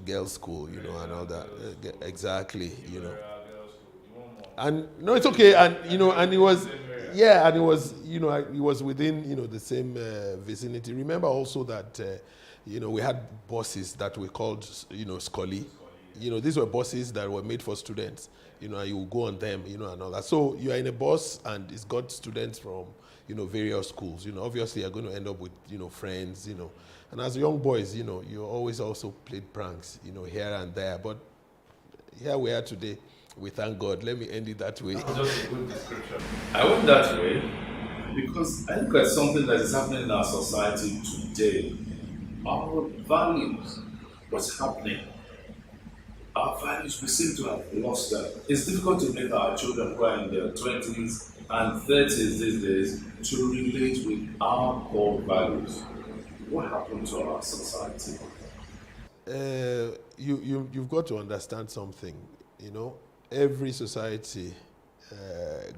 girls' school, and all that. Exactly, Girls' school. You want more? And no, it's okay. And and it was, yeah, and it was, it was within, the same vicinity. Remember also that, we had buses that were called, Scully. These were buses that were made for students. And you go on them, and all that. So you are in a bus, and it's got students from, various schools. Obviously you're going to end up with, friends. And as young boys, you always also played pranks, here and there. But here we are today. We thank God. Let me end it that way. Just a good description. I went that way because I look at something that is happening in our society today. Our values, what's happening? Our values, we seem to have lost them. It's difficult to make our children who are in their 20s and 30s these days to relate with our core values. What happened to our society? You've got to understand something. Every society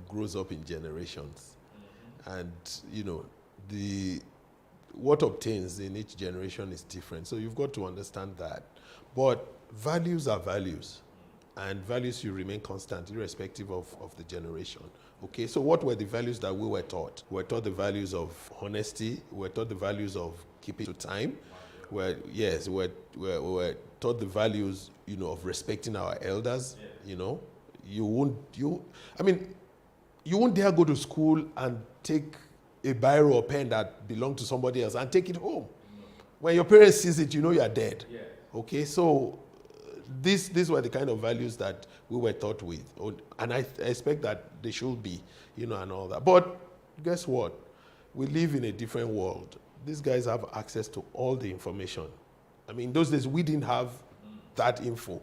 grows up in generations, and the what obtains in each generation is different. So you've got to understand that. But values are values, and values should remain constant irrespective of the generation. Okay, so what were the values that we were taught? We were taught the values of honesty. We were taught the values of keeping to time. We were taught the values, of respecting our elders. You won't dare go to school and take a biro or pen that belonged to somebody else and take it home. When your parents sees it, you are dead. Yeah. Okay, so these were the kind of values that we were taught with, and I expect that they should be, and all that. But guess what? We live in a different world. These guys have access to all the information. In those days, we didn't have that info.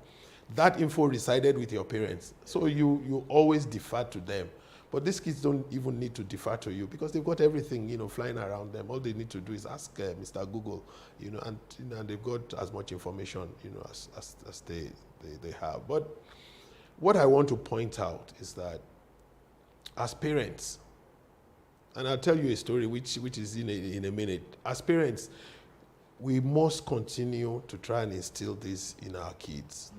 That info resided with your parents. So you always defer to them. But these kids don't even need to defer to you because they've got everything, flying around them. All they need to do is ask Mr. Google, and they've got as much information, as they have. But what I want to point out is that as parents, and I'll tell you a story which is in a minute. As parents, we must continue to try and instill this in our kids.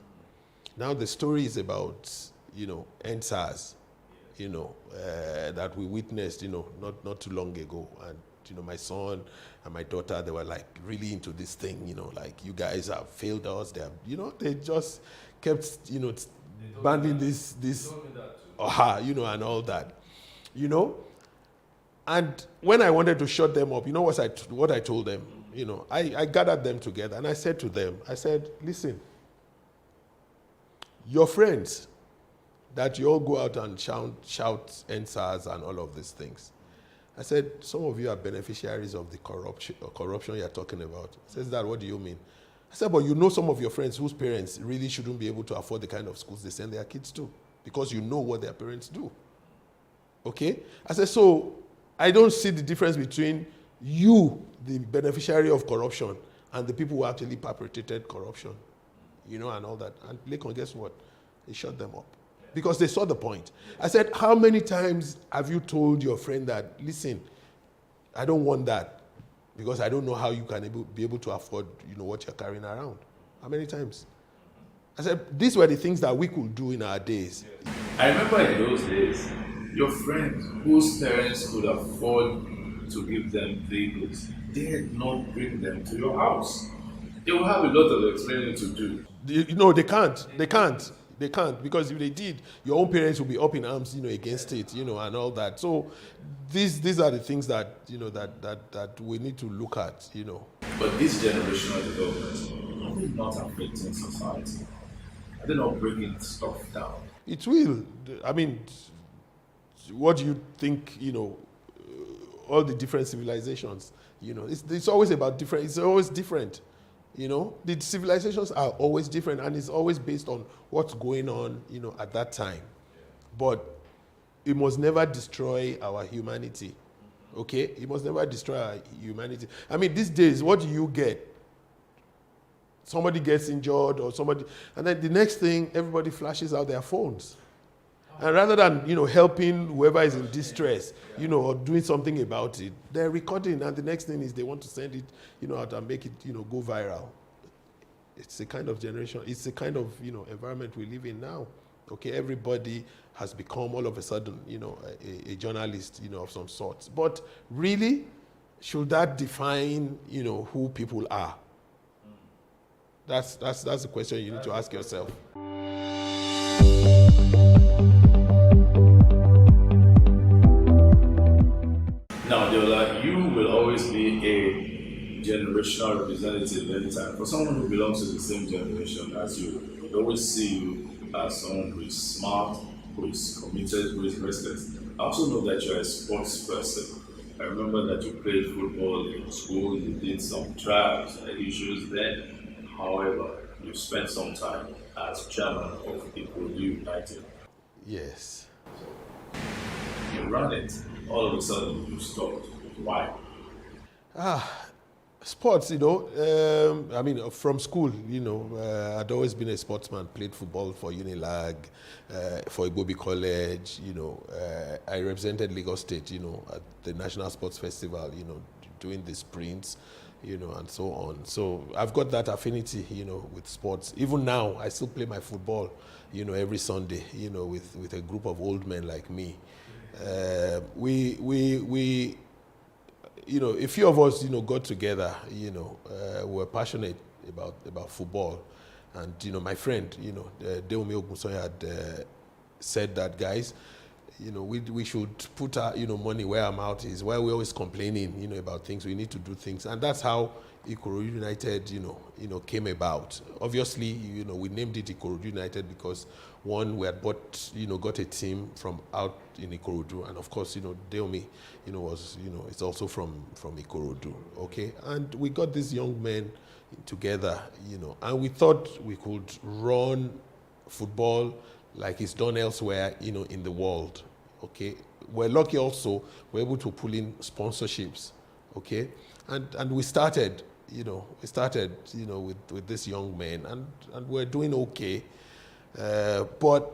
Now the story is about, NSAS, that we witnessed, not too long ago. And, my son and my daughter, they were like really into this thing, like you guys have failed us. They have, they just kept, banding this, and all that, And when I wanted to shut them up, what I told them? I gathered them together and I said to them, listen, your friends that you all go out and shout NSAS and all of these things. I said, some of you are beneficiaries of the corruption you're talking about. Says that, what do you mean? I said, but some of your friends whose parents really shouldn't be able to afford the kind of schools they send their kids to because you know what their parents do. Okay? I said, so I don't see the difference between you, the beneficiary of corruption, and the people who actually perpetrated corruption, and all that. And Lekon, guess what? They shut them up because they saw the point. I said, how many times have you told your friend that, listen, I don't want that because I don't know how you can be able to afford, what you're carrying around? How many times? I said, these were the things that we could do in our days. I remember in those days, your friends whose parents could afford to give them vehicles, they did not bring them to your house. They will have a lot of explaining to do. They can't. They can't because if they did, your own parents will be up in arms, against it, and all that. So these are the things that that we need to look at, But this generational development, are they not affecting society? Are they not bringing stuff down? It will. What do you think? All the different civilizations. It's always about different. It's always different. The civilizations are always different, and it's always based on what's going on, at that time. But it must never destroy our humanity. Okay? It must never destroy our humanity. These days, what do you get? Somebody gets injured or somebody, and then the next thing, everybody flashes out their phones. And rather than, helping whoever is in distress, or doing something about it, they're recording, and the next thing is they want to send it, out and make it, go viral. It's the kind of generation, it's the kind of, environment we live in now. Okay, everybody has become all of a sudden, a journalist, of some sort. But really, should that define, who people are? That's the question you need to ask yourself. Now, Deola, you will always be a generational representative anytime. For someone who belongs to the same generation as you, they always see you as someone who is smart, who is committed, who is restless. I also know that you're a sports person. I remember that you played football in school, you did some tracks and issues then. However, you spent some time as chairman of Ikorodu United. Yes. You ran it. All of a sudden, you stopped. Why? Sports, from school, I'd always been a sportsman, played football for Unilag, for Igbobi College, I represented Lagos State, at the National Sports Festival, doing the sprints, and so on. So I've got that affinity, with sports. Even now, I still play my football, every Sunday, with a group of old men like me. A few of us, got together, were passionate about football. And, my friend, Deomi Ogunsoya had said that, guys, we should put our, money where our mouth is. Why we're always complaining, about things, we need to do things. And that's how Ikorodu United, came about. Obviously, we named it Ikorodu United because one, we had got a team from out in Ikorodu, and of course, Deomi, it's also from Ikorodu, okay? And we got these young men together, and we thought we could run football like it's done elsewhere, in the world, okay? We're lucky also, we're able to pull in sponsorships, okay? And we started, with this young man, and we're doing okay. But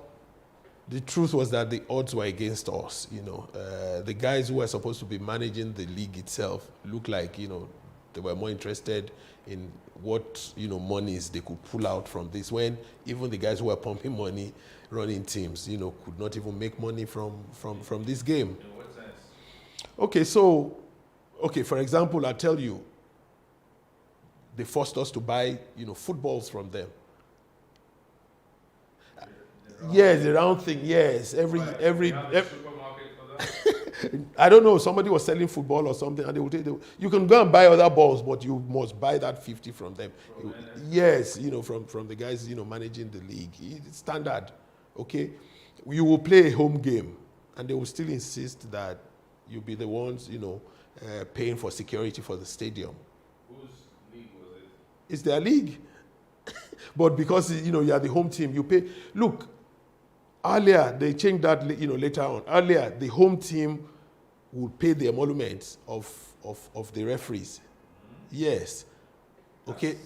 the truth was that the odds were against us. The guys who were supposed to be managing the league itself looked like, they were more interested in what, monies they could pull out from this, when even the guys who were pumping money, running teams, could not even make money from this game. In what sense? Okay, for example, I'll tell you, they forced us to buy, footballs from them. Yes, the round thing. Yes, every Supermarket for that? I don't know. Somebody was selling football or something, and they would take. You can go and buy other balls, but you must buy that 50 from them. Yes, from the guys managing the league. It's standard. Okay, you will play a home game, and they will still insist that you be the ones paying for security for the stadium. Whose league was it? It's their league. But because you are the home team, you pay. Look, earlier they changed that later on. Earlier, the home team would pay the emoluments of the referees. Yes. Okay.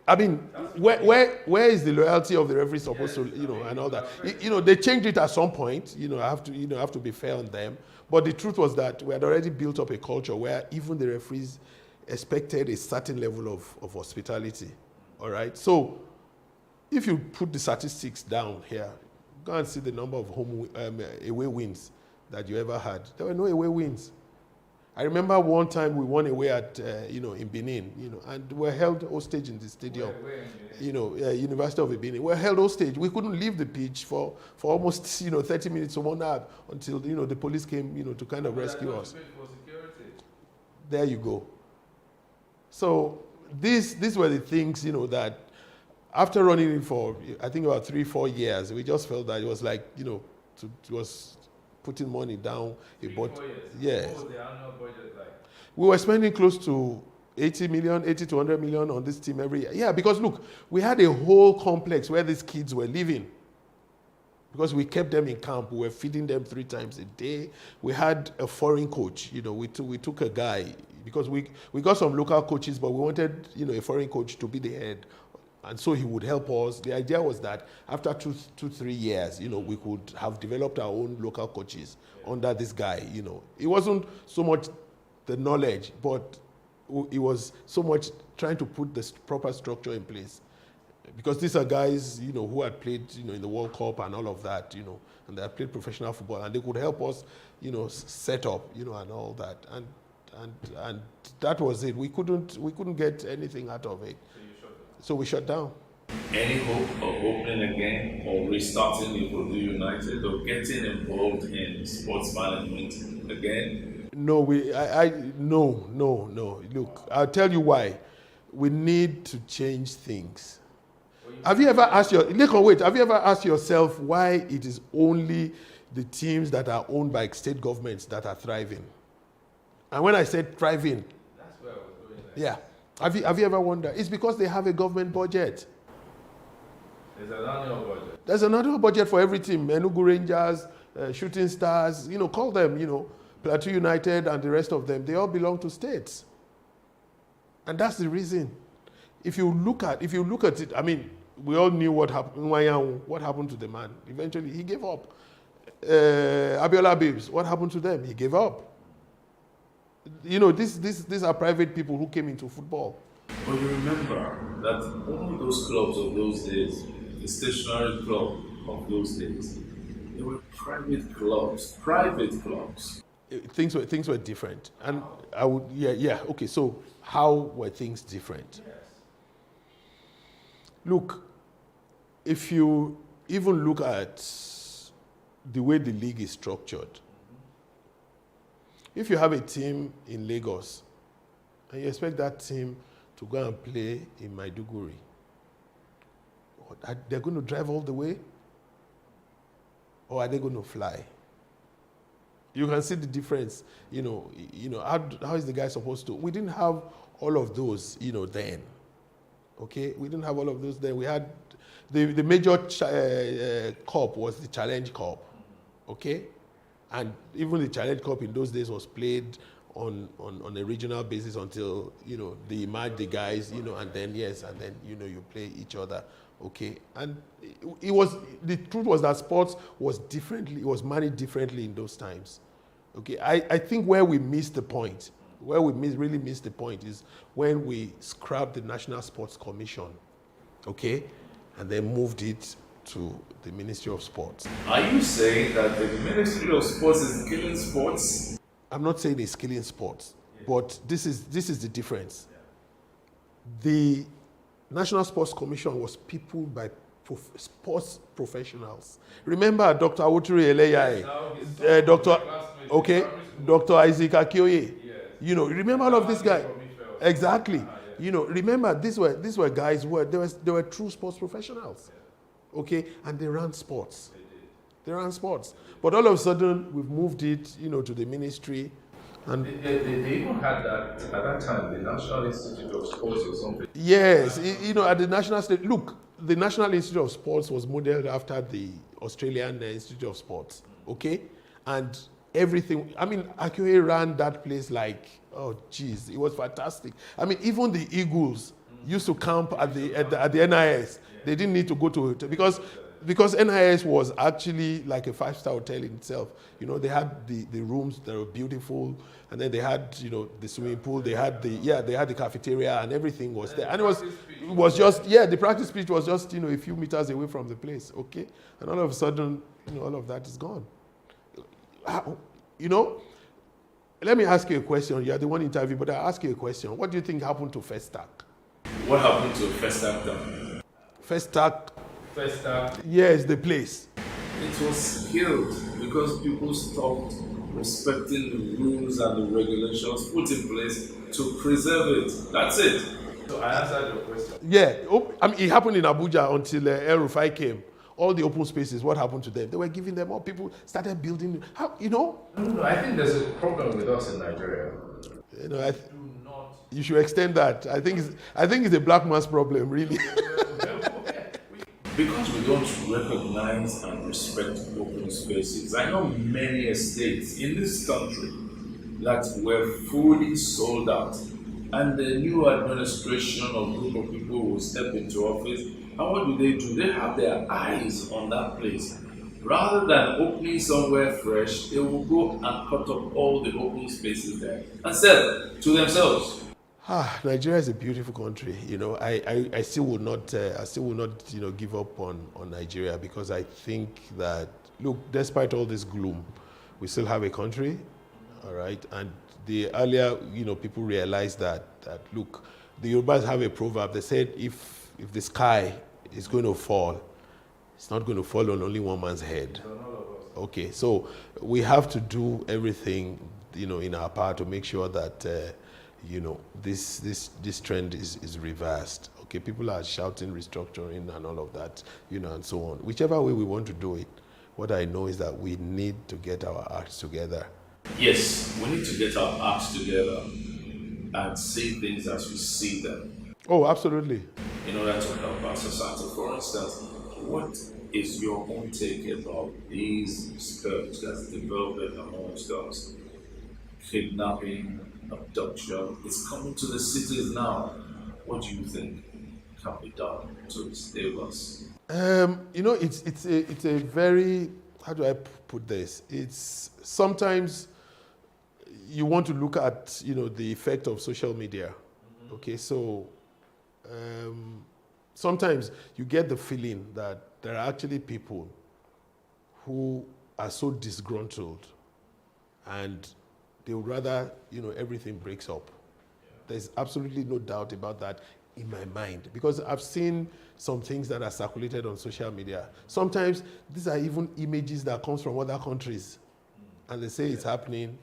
I mean, where is the loyalty of the referee supposed to, and all that? They changed it at some point. I have to be fair on them. But the truth was that we had already built up a culture where even the referees expected a certain level of hospitality. All right. So, if you put the statistics down here, go and see the number of away wins that you ever had. There were no away wins. I remember one time we won away at in Benin, and we were held hostage in the stadium. Where in University of Benin. We were held hostage. We couldn't leave the pitch for almost 30 minutes or 1 hour until the police came to kind of rescue us. For security. There you go. So these were the things that after running it for I think about 3-4 years, we just felt that it was like it was putting money down. 3-4 years. Yes. What was the annual budget like? We were spending close to 80 to 100 million on this team every year. Yeah, because look, we had a whole complex where these kids were living. Because we kept them in camp, we were feeding them 3 times a day. We had a foreign coach. We took a guy because we got some local coaches, but we wanted a foreign coach to be the head. And so he would help us. The idea was that after 2-3 years, we could have developed our own local coaches under this guy. It wasn't so much the knowledge, but it was so much trying to put the proper structure in place. Because these are guys, who had played, in the World Cup and all of that, and they had played professional football, and they could help us, set up, and all that, and that was it. We couldn't get anything out of it. So we shut down. Any hope of opening again or restarting Ikorodu United or getting involved in sports management again? No, no. Look, I'll tell you why. We need to change things. Have you ever asked yourself why it is only the teams that are owned by state governments that are thriving? And when I said thriving, That's where I was going next. yeah. Have you ever wondered? It's because they have a government budget. There's an annual budget. There's another budget for every team. Enugu Rangers, Shooting Stars, call them, Plateau United and the rest of them. They all belong to states. And that's the reason. If you look at it, I mean, we all knew what happened to the man. Eventually, he gave up. Abiola Babes, what happened to them? He gave up. These are private people who came into football. But you remember that all those clubs of those days, the stationary club of those days, they were private clubs. Things were different. And I would, okay, so how were things different? Yes. Look, if you even look at the way the league is structured, if you have a team in Lagos and you expect that team to go and play in Maiduguri, they're going to drive all the way? Or are they going to fly? You can see the difference. How is the guy supposed to? We didn't have all of those, then. Okay? We didn't have all of those then. We had the major cup was the Challenge Cup. Okay? And even the Challenge Cup in those days was played on a regional basis until, they merge the guys, and then, you play each other. Okay? And the truth was that sports was managed differently in those times. Okay? I think where we missed the point, really missed the point is when we scrapped the National Sports Commission. Okay? And then moved it to the Ministry of Sports. Are you saying that the Ministry of Sports is killing sports? I'm not saying it's killing sports, but this is the difference. The National Sports Commission was peopled by sports professionals. Remember Dr. Awotiri Eleyai, Dr. Isaac Akioye. Yes. Remember all of these guys? Exactly. Remember these were guys they were true sports professionals. Okay, and they ran sports. They ran sports. But all of a sudden, we've moved it, to the ministry. And they even had that, at that time, the National Institute of Sports or something. Yes, at the National State. Look, the National Institute of Sports was modeled after the Australian Institute of Sports. Okay? And everything, Akioye ran that place like, oh, geez, it was fantastic. Even the Eagles used to camp at the NIS. They didn't need to go to it because NIS was actually like a 5-star hotel in itself. They had the rooms that were beautiful, and then they had the swimming pool. They had the cafeteria, and everything was there. And it was just the practice pitch was just a few meters away from the place. Okay, and all of a sudden all of that is gone. Let me ask you a question. You're the one interviewing, but I'll ask you a question. What do you think happened to Festac? What happened to Festac then? Festac. Festac. Yes, the place. It was killed because people stopped respecting the rules and the regulations put in place to preserve it. That's it. So I answered your question. Yeah, it happened in Abuja until El Rufai came. All the open spaces, what happened to them? They were giving them up. People started building. How, No, I think there's a problem with us in Nigeria. You should extend that. I think it's a black man's problem, really. Because we don't recognize and respect open spaces. I know many estates in this country that were fully sold out, and the new administration or group of people will step into office, and what do? They have their eyes on that place. Rather than opening somewhere fresh, they will go and cut up all the open spaces there and sell to themselves. Nigeria is a beautiful country. I still will not, give up on Nigeria, because I think that, look, despite all this gloom, we still have a country, all right? And the earlier, people realize that look, the Yorubas have a proverb. They said, if the sky is going to fall, it's not going to fall on only one man's head. Okay, so we have to do everything, in our power to make sure that, this trend is reversed. Okay, people are shouting restructuring and all of that, and so on. Whichever way we want to do it, what I know is that we need to get our acts together. Yes, we need to get our acts together and see things as we see them Oh, absolutely. in order to help our society. For instance, what is your own take about these scourge that's developing amongst us? Kidnapping, abduction, it's coming to the cities now. What do you think can be done to save us? It's a very, how do I put this? It's sometimes you want to look at, the effect of social media. Okay, so sometimes you get the feeling that there are actually people who are so disgruntled, and they would rather, everything breaks up. There's absolutely no doubt about that in my mind, because I've seen some things that are circulated on social media. Sometimes these are even images that comes from other countries, and they say it's happening,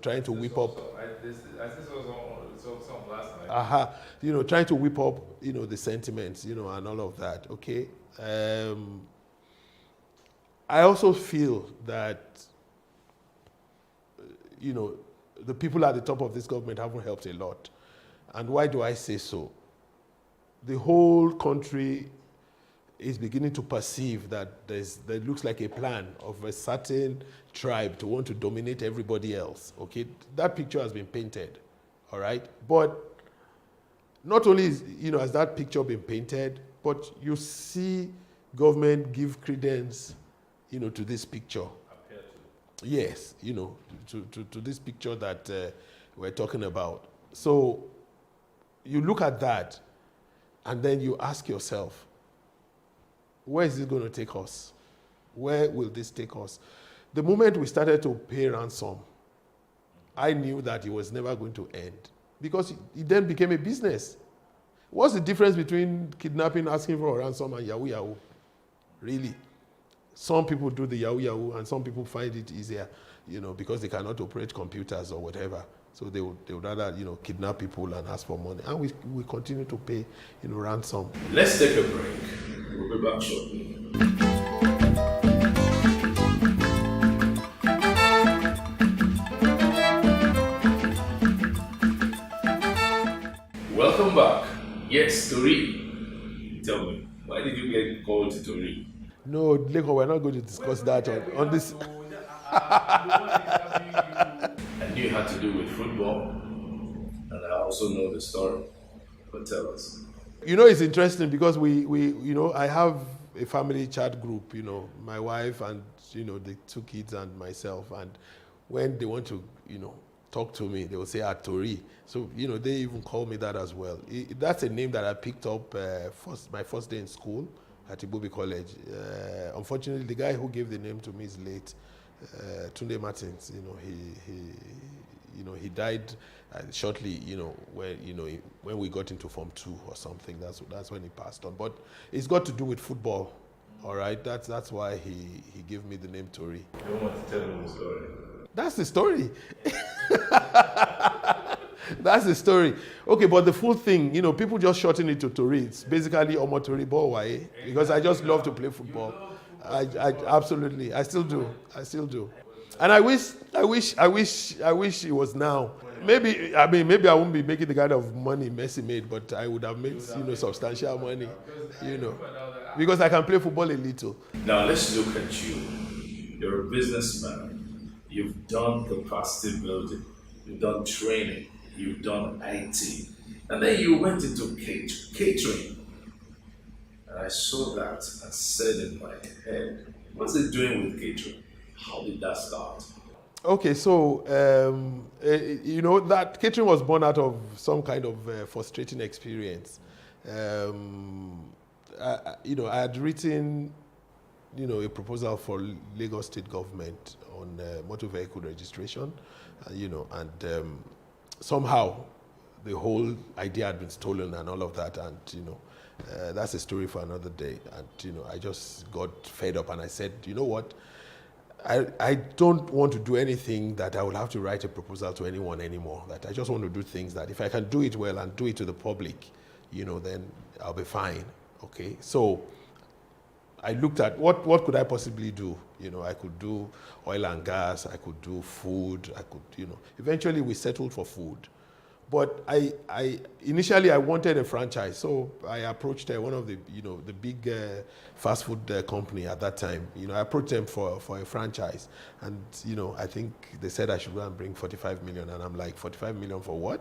trying to whip up. I think this was on some last night. Trying to whip up, the sentiments, and all of that. Okay. I also feel that, the people at the top of this government haven't helped a lot. And why do I say so? The whole country is beginning to perceive that there looks like a plan of a certain tribe to want to dominate everybody else. Okay, that picture has been painted, all right? But not only has that picture been painted, but you see government give credence, to this picture. Yes, to this picture that we're talking about. So you look at that, and then you ask yourself, where is this going to take us? Where will this take us? The moment we started to pay ransom, I knew that it was never going to end, because it then became a business. What's the difference between kidnapping, asking for a ransom, and Yahoo Yahoo? Really? Some people do the Yahoo Yahoo, and some people find it easier, because they cannot operate computers or whatever. So they would rather, kidnap people and ask for money. And we continue to pay, ransom. Let's take a break. We'll be back shortly. Welcome back. Yes, Tori. Tell me, why did you get called to Tori? No, Leko, we're not going to discuss that on this. I knew it had to do with football, and I also know the story. But tell us. It's interesting because I have a family chat group, my wife and, the two kids and myself. And when they want to, talk to me, they will say Tori. So, they even call me that as well. That's a name that I picked up my first day in school at Ibobi College. Unfortunately, the guy who gave the name to me is late. Tunde Martins, he died shortly, when we got into Form 2 or something. That's when he passed on. But it's got to do with football, all right? That's why he gave me the name Tori. You don't want to tell them the story. That's the story. That's the story. Okay, but the full thing, people just shorten it to Tori. It's basically Omo Tori Bowaye, because I just love to play football. I absolutely, I still do. And I wish it was now. Maybe I won't be making the kind of money Messi made, but I would have made substantial money, because I can play football a little. Now let's look at you. You're a businessman. You've done capacity building. You've done training. You've done IT. And then you went into catering. And I saw that and said in my head, what's it doing with catering? How did that start? Okay, so that catering was born out of some kind of frustrating experience. I had written, a proposal for Lagos State government on motor vehicle registration, and somehow the whole idea had been stolen and all of that, and that's a story for another day. And I just got fed up, and I said, you know what? I don't want to do anything that I will have to write a proposal to anyone anymore. That I just want to do things that if I can do it well and do it to the public, then I'll be fine. Okay, so I looked at what could I possibly do. I could do oil and gas. I could do food. I could, Eventually, we settled for food. But initially I wanted a franchise, so I approached one of the the big fast food company at that time. I approached them for a franchise, and I think they said I should go and bring 45 million, and I'm like, 45 million for what?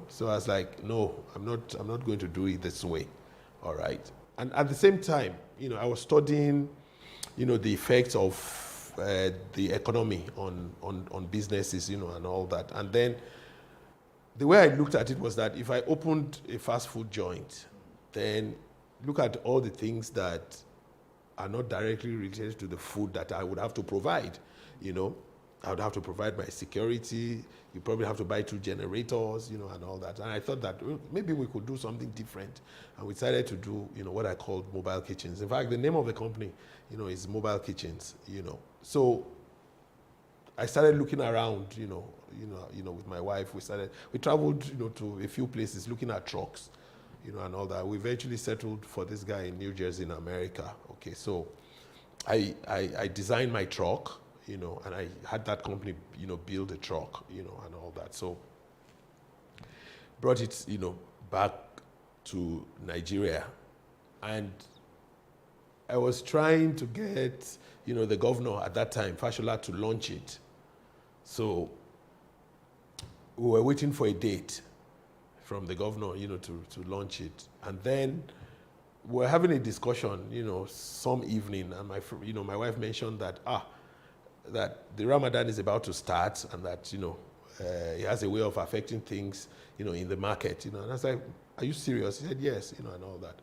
So I was like, no, I'm not going to do it this way. All right. And at the same time, I was studying, the effects of the economy on businesses, and all that, and then. The way I looked at it was that if I opened a fast food joint, then look at all the things that are not directly related to the food that I would have to provide. I would have to provide my security. You probably have to buy 2 generators, and all that. And I thought that maybe we could do something different. And we decided to do, what I called mobile kitchens. In fact, the name of the company, is Mobile Kitchens, So I started looking around, with my wife. We traveled, to a few places looking at trucks, and all that. We eventually settled for this guy in New Jersey in America. Okay, so I designed my truck, and I had that company, build a truck, and all that. So brought it, back to Nigeria, and I was trying to get, the governor at that time, Fashola, to launch it. So we were waiting for a date from the governor, to launch it. And then we were having a discussion, some evening, and my wife mentioned that, that the Ramadan is about to start, and that, it has a way of affecting things, in the market, And I was like, are you serious? He said, yes, and all that.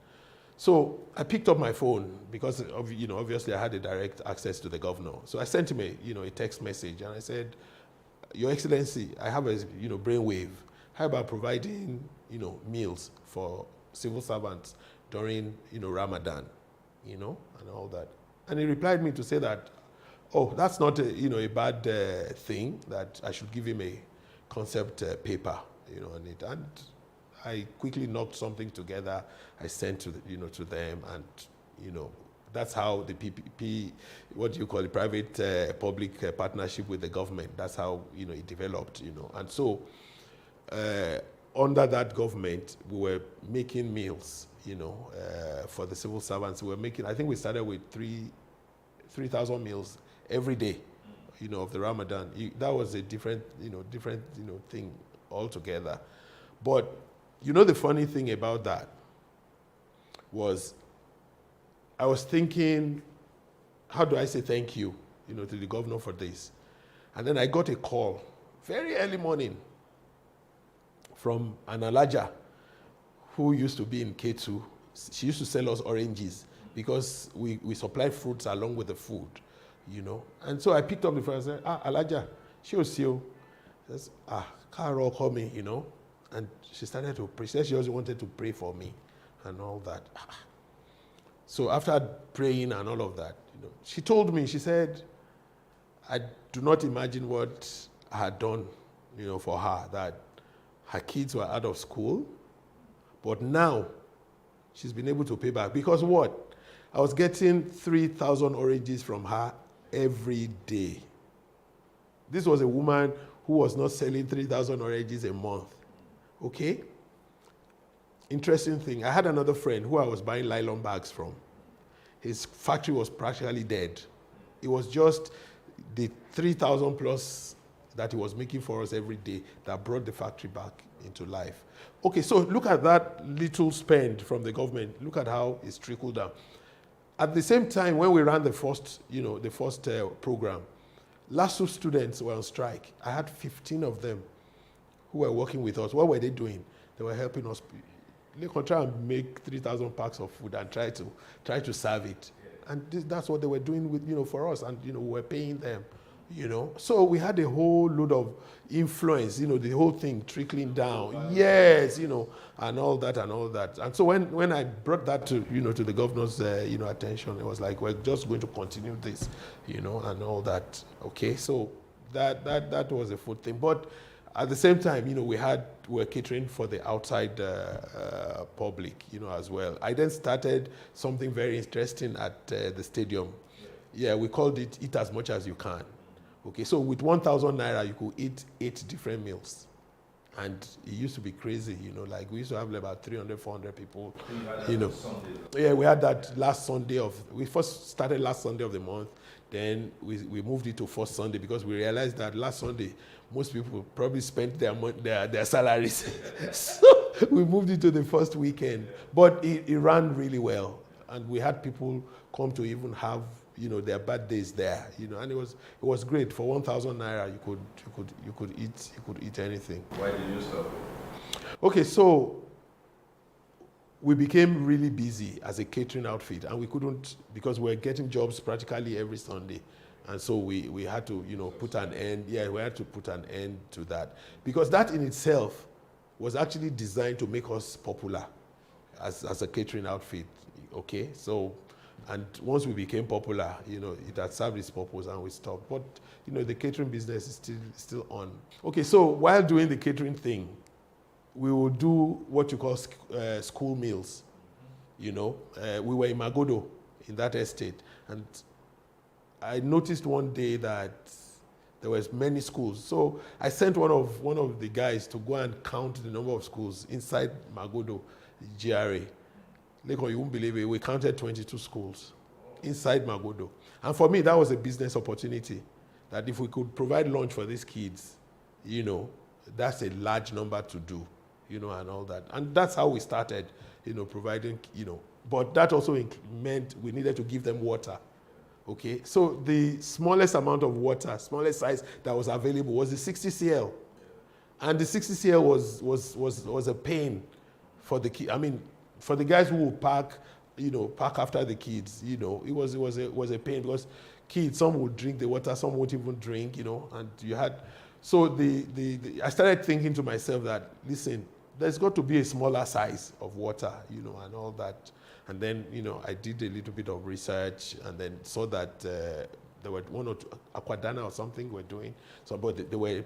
So I picked up my phone because, obviously I had a direct access to the governor. So I sent him a text message, and I said, Your Excellency, I have a brainwave. How about providing meals for civil servants during Ramadan, and all that. And he replied me to say that, oh, that's not a bad thing, that I should give him a concept paper on it. And I quickly knocked something together. I sent to to them, and that's how the PPP, what do you call it, private public partnership with the government, that's how, it developed, And so, under that government, we were making meals, for the civil servants. We were making, I think we started with 3,000 meals every day, of the Ramadan. That was a different thing altogether. But, the funny thing about that was, I was thinking, how do I say thank you, to the governor for this? And then I got a call very early morning from an Alaja who used to be in K2. She used to sell us oranges because we supply fruits along with the food, And so I picked up the phone and said, Alaja, she was you. She says, Carol, call me, And she started to pray. She said she also wanted to pray for me and all that. So after praying and all of that, she told me, she said, I do not imagine what I had done, for her, that her kids were out of school, but now she's been able to pay back. Because what? I was getting 3,000 oranges from her every day. This was a woman who was not selling 3,000 oranges a month. Okay? Interesting thing, I had another friend who I was buying nylon bags from. His factory was practically dead. It was just the 3,000 plus that he was making for us every day that brought the factory back into life. Okay, so look at that little spend from the government. Look at how it's trickled down. At the same time, when we ran the first program, LASU students were on strike. I had 15 of them who were working with us. What were they doing? They were helping us. They could try and make 3,000 packs of food and try to serve it. And that's what they were doing with, for us. And, we were paying them, So we had a whole load of influence, the whole thing trickling down. Yes, and all that and all that. And so when I brought that to, to the governor's, attention, it was like, we're just going to continue this, and all that. Okay, so that was a food thing. But at the same time, we were catering for the outside public, as well. I then started something very interesting at the stadium. Yeah, we called it Eat As Much As You Can. Okay, so with 1,000 naira, you could eat 8 different meals. And it used to be crazy, like we used to have about 300, 400 people, Yeah, we had that last Sunday we first started last Sunday of the month. Then we moved it to first Sunday because we realized that last Sunday, most people probably spent their salaries. So we moved it to the first weekend. But it ran really well. And we had people come to even have, their birthdays there, and it was great. For 1,000 naira, you could eat anything. Why did you stop? Okay, so we became really busy as a catering outfit, and we couldn't, because we were getting jobs practically every Sunday. And so we had to, put an end. Yeah, we had to put an end to that, because that in itself was actually designed to make us popular as a catering outfit. Okay, so, and once we became popular, it had served its purpose and we stopped. But, the catering business is still on. Okay, so while doing the catering thing, we will do what you call school meals. We were in Magodo, in that estate, and I noticed one day that there was many schools. So I sent one of the guys to go and count the number of schools inside Magodo GRA. Lekon, you won't believe it, we counted 22 schools inside Magodo. And for me, that was a business opportunity, that if we could provide lunch for these kids, that's a large number to do, and all that. And that's how we started, providing, but that also meant we needed to give them water. Okay, so the smallest amount of water, smallest size that was available was the 60 cl. And the 60 cl was a pain for the kids. I mean, for the guys who would park after the kids, it was a pain, because kids, some would drink the water, some won't even drink, and you had, so I started thinking to myself that, listen, there's got to be a smaller size of water, and all that. And then, I did a little bit of research and then saw that there were one or two, Aquadana or something were doing, so, but they were,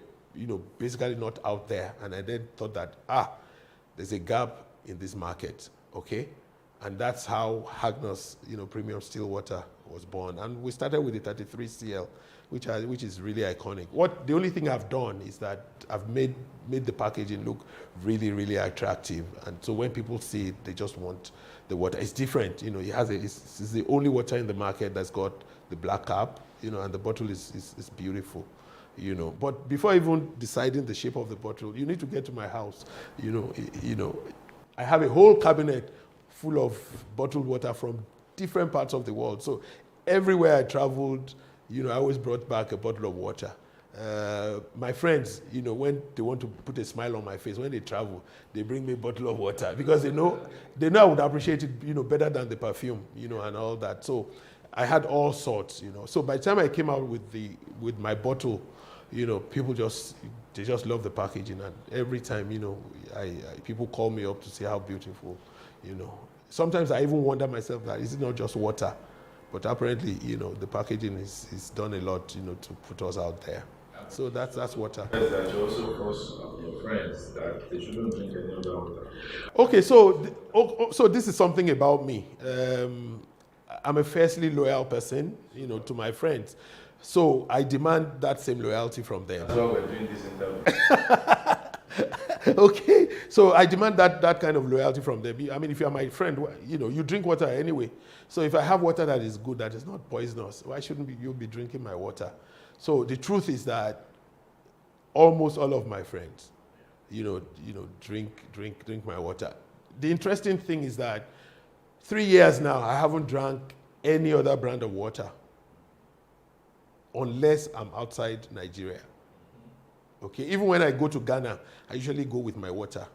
basically not out there. And I then thought that, there's a gap in this market, okay? And that's how Hagnos, Premium Still Water was born. And we started with the 33 CL, which is really iconic. The only thing I've done is that I've made the packaging look really, really attractive. And so when people see it, they just want the water. It's different, it's the only water in the market that's got the black cap, and the bottle is beautiful. But before even deciding the shape of the bottle, you need to get to my house. I have a whole cabinet full of bottled water from different parts of the world. So everywhere I traveled, I always brought back a bottle of water. My friends, when they want to put a smile on my face, when they travel, they bring me a bottle of water, because they know I would appreciate it, better than the perfume, and all that. So I had all sorts, So by the time I came out with my bottle, people just love the packaging, and every time, people call me up to see how beautiful, Sometimes I even wonder myself that is it not just water, but apparently, the packaging is done a lot, to put us out there. So that's water. That you also force your friends that they shouldn't drink any other water. Okay, so this is something about me. I'm a fiercely loyal person, to my friends. So I demand that same loyalty from them. That's why we're doing this interview. Okay, so I demand that kind of loyalty from them. I mean, if you're my friend, you drink water anyway. So if I have water that is good, that is not poisonous, why shouldn't you be drinking my water? So the truth is that almost all of my friends, drink my water. The interesting thing is that 3 years now, I haven't drank any other brand of water. unless I'm outside Nigeria. Okay, even when I go to Ghana, I usually go with my water.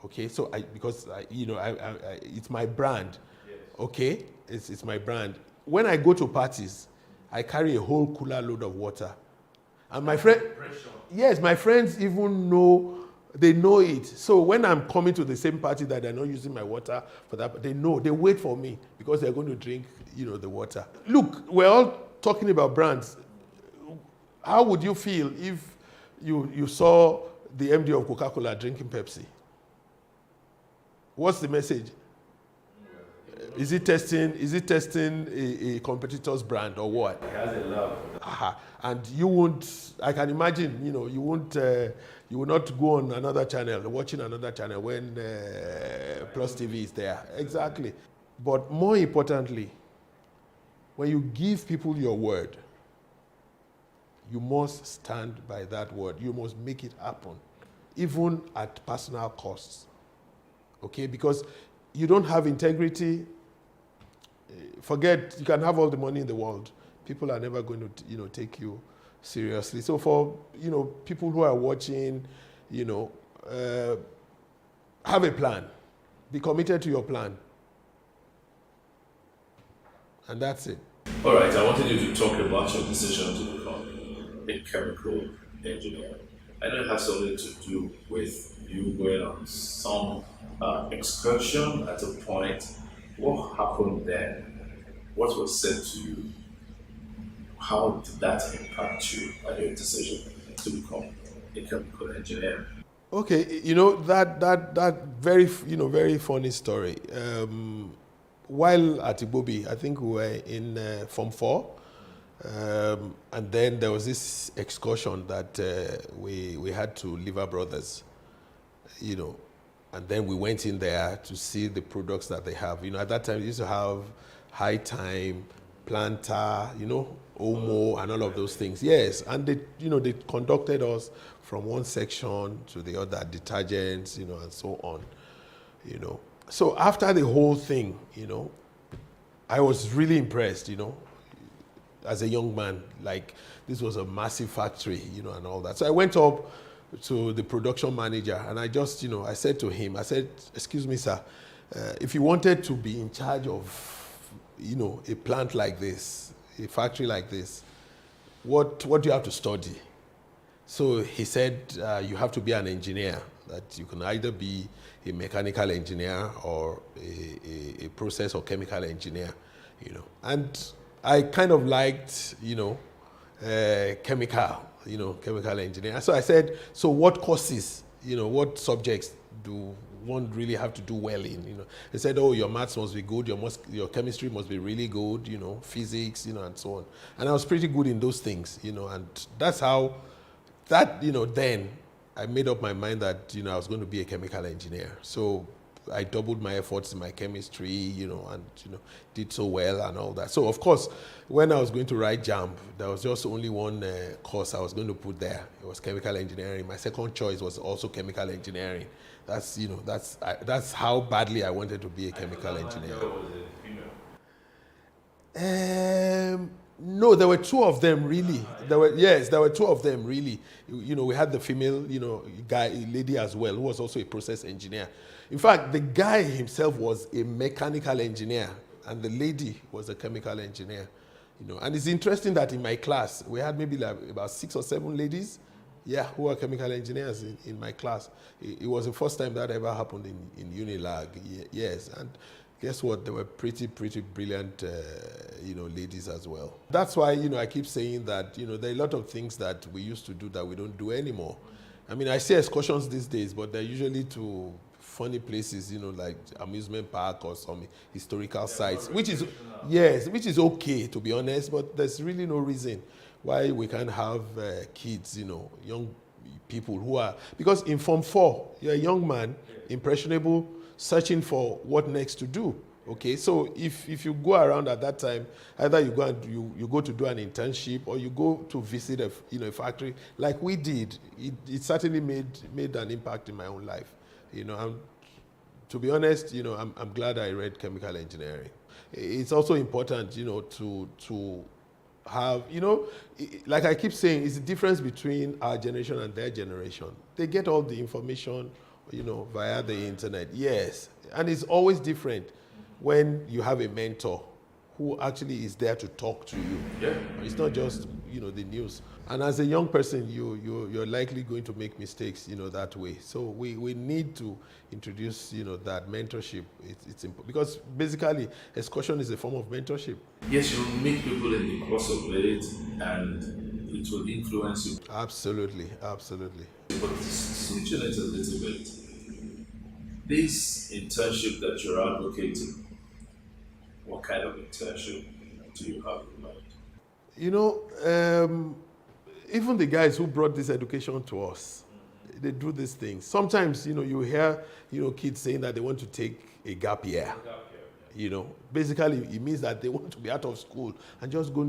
Okay, so because it's my brand. Okay, it's my brand. When I go to parties, I carry a whole cooler load of water, and my friend, yes, my friends even know. They know it. So when I'm coming to the same party that they're not using my water for that, they know. They wait for me because they're going to drink, the water. Look, we're all talking about brands. How would you feel if you saw the MD of Coca-Cola drinking Pepsi? What's the message? Is it testing a competitor's brand or what? He has a love. And you won't, I can imagine, you will not go on another channel, watching another channel when Plus TV is there. Exactly. But more importantly, when you give people your word, you must stand by that word. You must make it happen, even at personal costs. Okay? Because you don't have integrity, forget, you can have all the money in the world. People are never going to, take you seriously. So for, people who are watching, have a plan. Be committed to your plan. And that's it. All right, I wanted you to talk about your decision to become a chemical engineer. I know it has something to do with you going on some excursion at a point. What happened then? What was said to you? How did that impact you and your decision to become a chemical engineer? Okay, that very very funny story. While at Igbobi, I think we were in Form 4, and then there was this excursion that we had to Liver Brothers, and then we went in there to see the products that they have. At that time, they used to have High Time, Planter, Omo, and all of those things. Yes, and they conducted us from one section to the other, detergents, and so on, So after the whole thing, I was really impressed, as a young man. Like, this was a massive factory, and all that. So I went up to the production manager, and I just, I said to him, excuse me, sir, if you wanted to be in charge of, a plant like this, a factory like this, what do you have to study? So he said, you have to be an engineer, that you can either be a mechanical engineer or a process or chemical engineer, And I kind of liked, chemical engineer. So I said, so what courses, what subjects do one really have to do well in? They said, oh, your maths must be good, your chemistry must be really good, physics, and so on. And I was pretty good in those things, and that's how then I made up my mind that, I was going to be a chemical engineer. So I doubled my efforts in my chemistry, and, did so well and all that. So, of course, when I was going to write JAMB, there was just only one course I was going to put there. It was chemical engineering. My second choice was also chemical engineering. That's how badly I wanted to be a chemical engineer. No, there were two of them really. There were two of them really. We had the female, lady as well, who was also a process engineer. In fact, the guy himself was a mechanical engineer, and the lady was a chemical engineer. And it's interesting that in my class we had maybe like about 6 or 7 ladies, who were chemical engineers in my class. It was the first time that ever happened in Unilag. Yes, and guess what? They were pretty brilliant, ladies as well. That's why, I keep saying that, there are a lot of things that we used to do that we don't do anymore. I mean, I see excursions these days, but they're usually to funny places, like amusement park or some historical sites, which is okay, to be honest, but there's really no reason why we can't have kids, young people who are, because in Form 4, you're a young man, impressionable, searching for what next to do. Okay, so if you go around at that time, either you go and you go to do an internship or you go to visit a factory like we did. It certainly made an impact in my own life. To be honest, I'm glad I read chemical engineering. It's also important, to have, like I keep saying, it's the difference between our generation and their generation. They get all the information, via the internet. Yes. And it's always different when you have a mentor who actually is there to talk to you. Yeah. It's not just, the news. And as a young person, you're likely going to make mistakes, that way. So we need to introduce, that mentorship. It's important because basically excursion is a form of mentorship. Yes, you'll meet people in the course of it, and it will influence you. Absolutely. But switching it a little bit, this internship that you're advocating, what kind of internship do you have in mind? Even the guys who brought this education to us, they do these things. Sometimes, you hear, kids saying that they want to take a gap year. Basically, it means that they want to be out of school and just go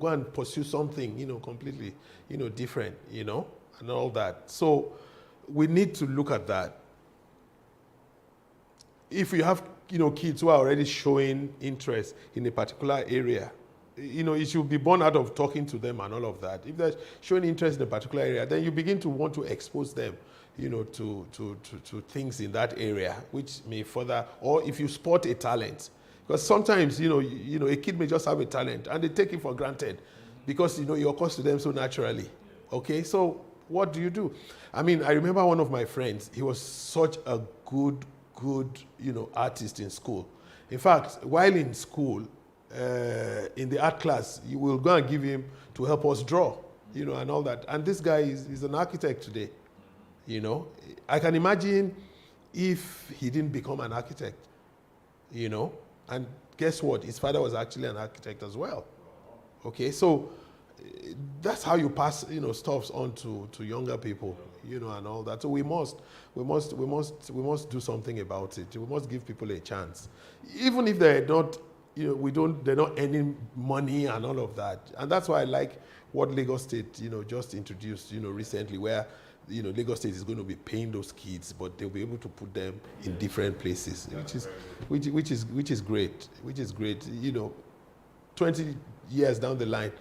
and pursue something, completely, different, and all that. So we need to look at that. If you have, kids who are already showing interest in a particular area, it should be born out of talking to them and all of that. If they're showing interest in a particular area, then you begin to want to expose them, to things in that area, which may further, or if you spot a talent. Because sometimes, a kid may just have a talent and they take it for granted because, it occurs to them so naturally. Okay, so what do you do? I remember one of my friends, he was such a good, artist in school. In fact, while in school, in the art class, you will go and give him to help us draw, and all that. And this guy is an architect today, I can imagine if he didn't become an architect, and guess what? His father was actually an architect as well. Okay, so that's how you pass, stuffs on to younger people, and all that. So we must do something about it. We must give people a chance, even if they're not, they're not earning money and all of that. And that's why I like what Lagos State, just introduced, recently, where, Lagos State is going to be paying those kids, but they'll be able to put them in different places, which is great. 20 years down the line,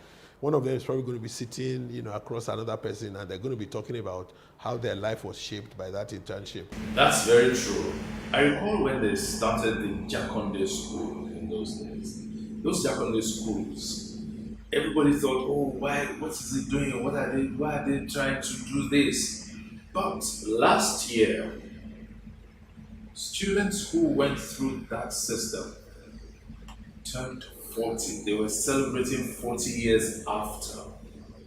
one of them is probably going to be sitting, across another person, and they're going to be talking about how their life was shaped by that internship. That's very true. I recall when they started the Jakonde School in those days. Those Jakonde schools, everybody thought, oh, what is it doing? Why are they trying to do this? But last year, students who went through that system turned 40. They were celebrating 40 years after.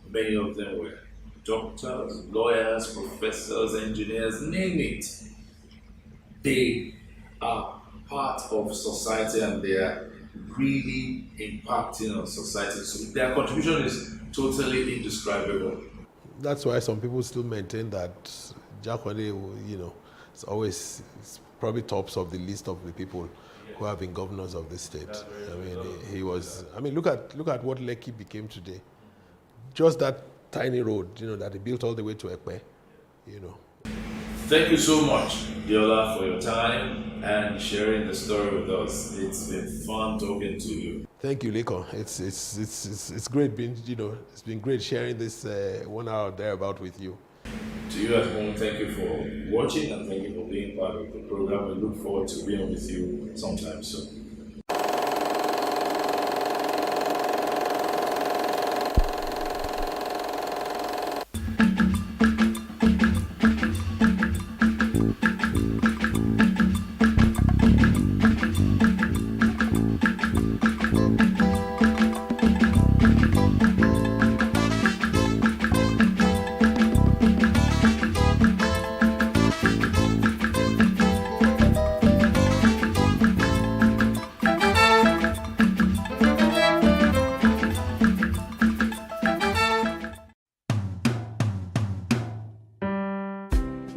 Many of them were doctors, lawyers, professors, engineers, name it. They are part of society and they are really impacting on society. So their contribution is totally indescribable. That's why some people still maintain that Jakonde, it's probably tops of the list of the people who have been governors of the state. He was. Look at what Lekki became today. Just that tiny road, that they built all the way to Ekpe. Thank you so much, Diola, for your time and sharing the story with us. It's been fun talking to you. Thank you, Leko. It's great being, it's been great sharing this 1 hour thereabout with you. To you at home, thank you for watching and thank you for being part of the program. We look forward to being with you sometime soon.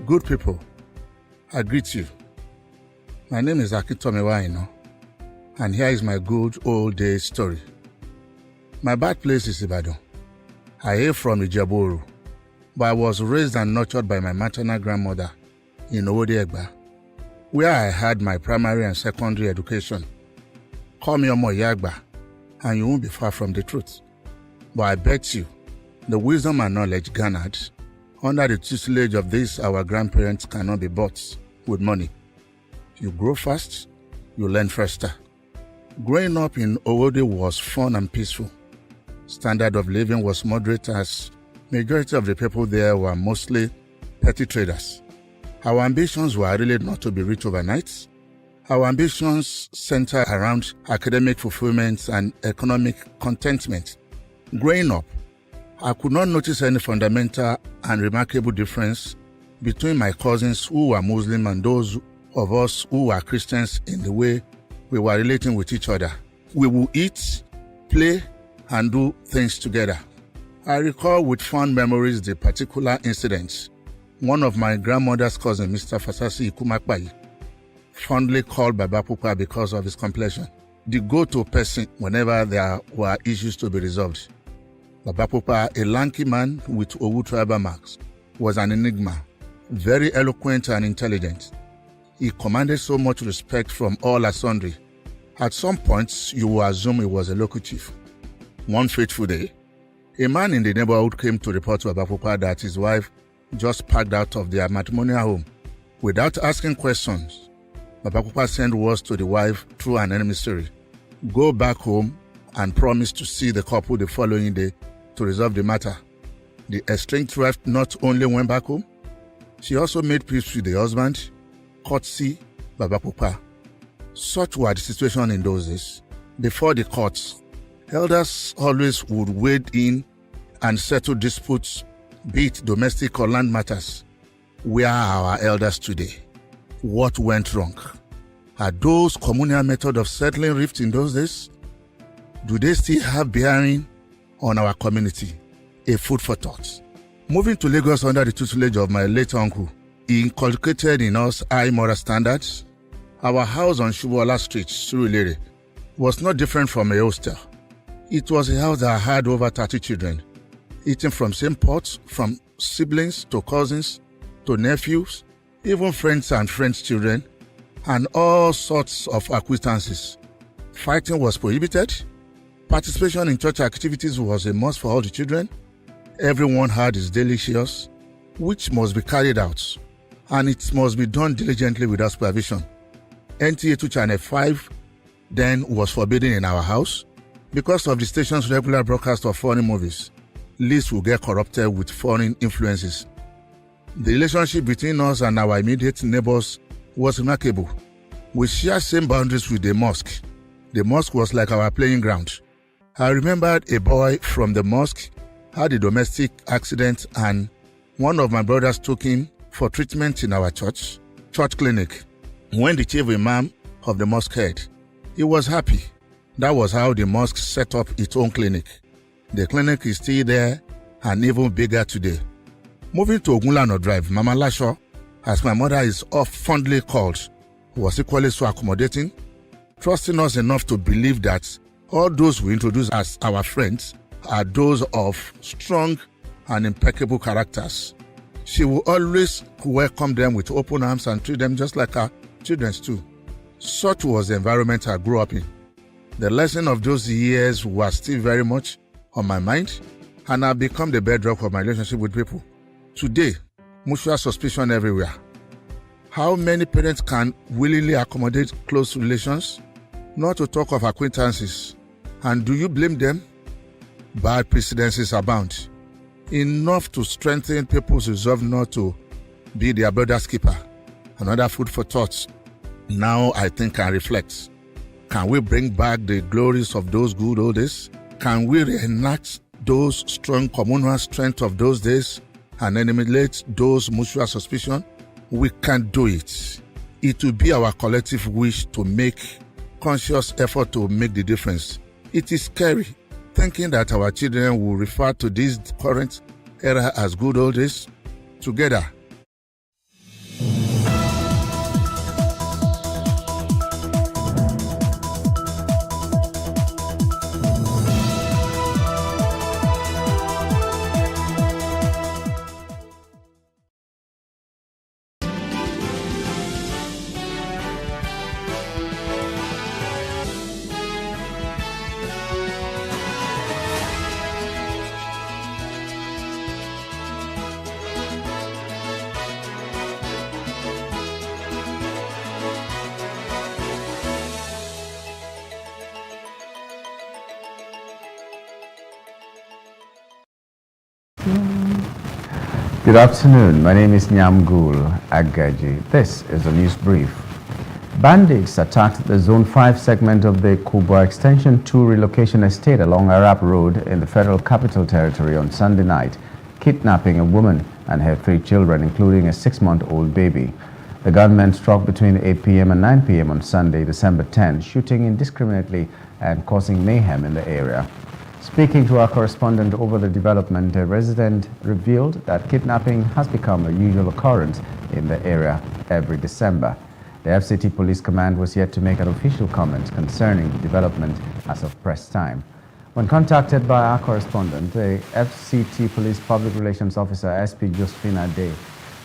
Good people, I greet you. My name is Akintomiwa Aina, and here is my good old days story. My birthplace is Ibadan. I hail from Ijebu-Oru, but I was raised and nurtured by my maternal grandmother in Owode Egba, where I had my primary and secondary education. Call me Omo Iya Agba, and you won't be far from the truth. But I bet you, the wisdom and knowledge garnered under the tutelage of this our grandparents cannot be bought with money. You grow fast, you learn faster. Growing up in Owode was fun and peaceful. Standard of living was moderate as majority of the people there were mostly petty traders. Our ambitions were really not to be rich overnight. Our ambitions center around academic fulfillment and economic contentment. Growing up, I could not notice any fundamental and remarkable difference between my cousins who were Muslim and those of us who were Christians in the way we were relating with each other. We would eat, play, and do things together. I recall with fond memories the particular incident one of my grandmother's cousins, Mr. Fasasi Ikumakpai, fondly called Baba Pupa because of his complexion, the go-to person whenever there were issues to be resolved. Baba Pupa, a lanky man with Owu tribal marks, was an enigma, very eloquent and intelligent. He commanded so much respect from all and sundry. At some points, you will assume he was a local chief. One fateful day, a man in the neighborhood came to report to Baba Pupa that his wife just packed out of their matrimonial home. Without asking questions, Baba Pupa sent words to the wife through an emissary. Go back home and promise to see the couple the following day to resolve the matter. The estranged wife not only went back home, she also made peace with the husband, courtesy Baba Pupa. Such were the situation in those days. Before the courts, elders always would wade in and settle disputes, be it domestic or land matters. Where are our elders today? What went wrong? Are those communal methods of settling rifts in those days? Do they still have bearing on our community? A food for thought. Moving to Lagos under the tutelage of my late uncle, he inculcated in us high moral standards. Our house on Shubuola Street, Surulere, was not different from a hostel. It was a house that had over 30 children, eating from same pots, from siblings to cousins to nephews, even friends and friends' children, and all sorts of acquaintances. Fighting was prohibited. Participation in church activities was a must for all the children. Everyone had his daily shares, which must be carried out, and it must be done diligently without supervision. NTA 2 Channel 5 then was forbidden in our house because of the station's regular broadcast of foreign movies. Lists will get corrupted with foreign influences. The relationship between us and our immediate neighbors was remarkable. We shared same boundaries with the mosque. The mosque was like our playing ground. I remembered a boy from the mosque had a domestic accident and one of my brothers took him for treatment in our church clinic. When the chief imam of the mosque heard, he was happy. That was how the mosque set up its own clinic. The clinic is still there and even bigger today. Moving to Ogunlano Drive, Mama Lasho, as my mother is fondly called, was equally so accommodating, trusting us enough to believe that all those we introduce as our friends are those of strong and impeccable characters. She will always welcome them with open arms and treat them just like her children too. Such was the environment I grew up in. The lesson of those years was still very much on my mind and have become the bedrock of my relationship with people. Today, mutual suspicion everywhere. How many parents can willingly accommodate close relations, not to talk of acquaintances? And do you blame them? Bad precedences abound, enough to strengthen people's resolve not to be their brother's keeper. Another food for thought. Now I think and reflect. Can we bring back the glories of those good old days? Can we reenact those strong communal strength of those days and eliminate those mutual suspicion? We can do it. It will be our collective wish to make conscious effort to make the difference. It is scary thinking that our children will refer to this current era as good old days. Together, Good afternoon. My name is Nyamgul Agaji. This is a news brief. Bandits attacked the Zone 5 segment of the Kubwa Extension 2 relocation estate along Arab Road in the Federal Capital Territory on Sunday night, kidnapping a woman and her 3 children, including a 6-month-old baby. The gunmen struck between 8 p.m. and 9 p.m. on Sunday, December 10, shooting indiscriminately and causing mayhem in the area. Speaking to our correspondent over the development, a resident revealed that kidnapping has become a usual occurrence in the area every December. The FCT Police Command was yet to make an official comment concerning the development as of press time. When contacted by our correspondent, the FCT Police Public Relations Officer SP Josephine Day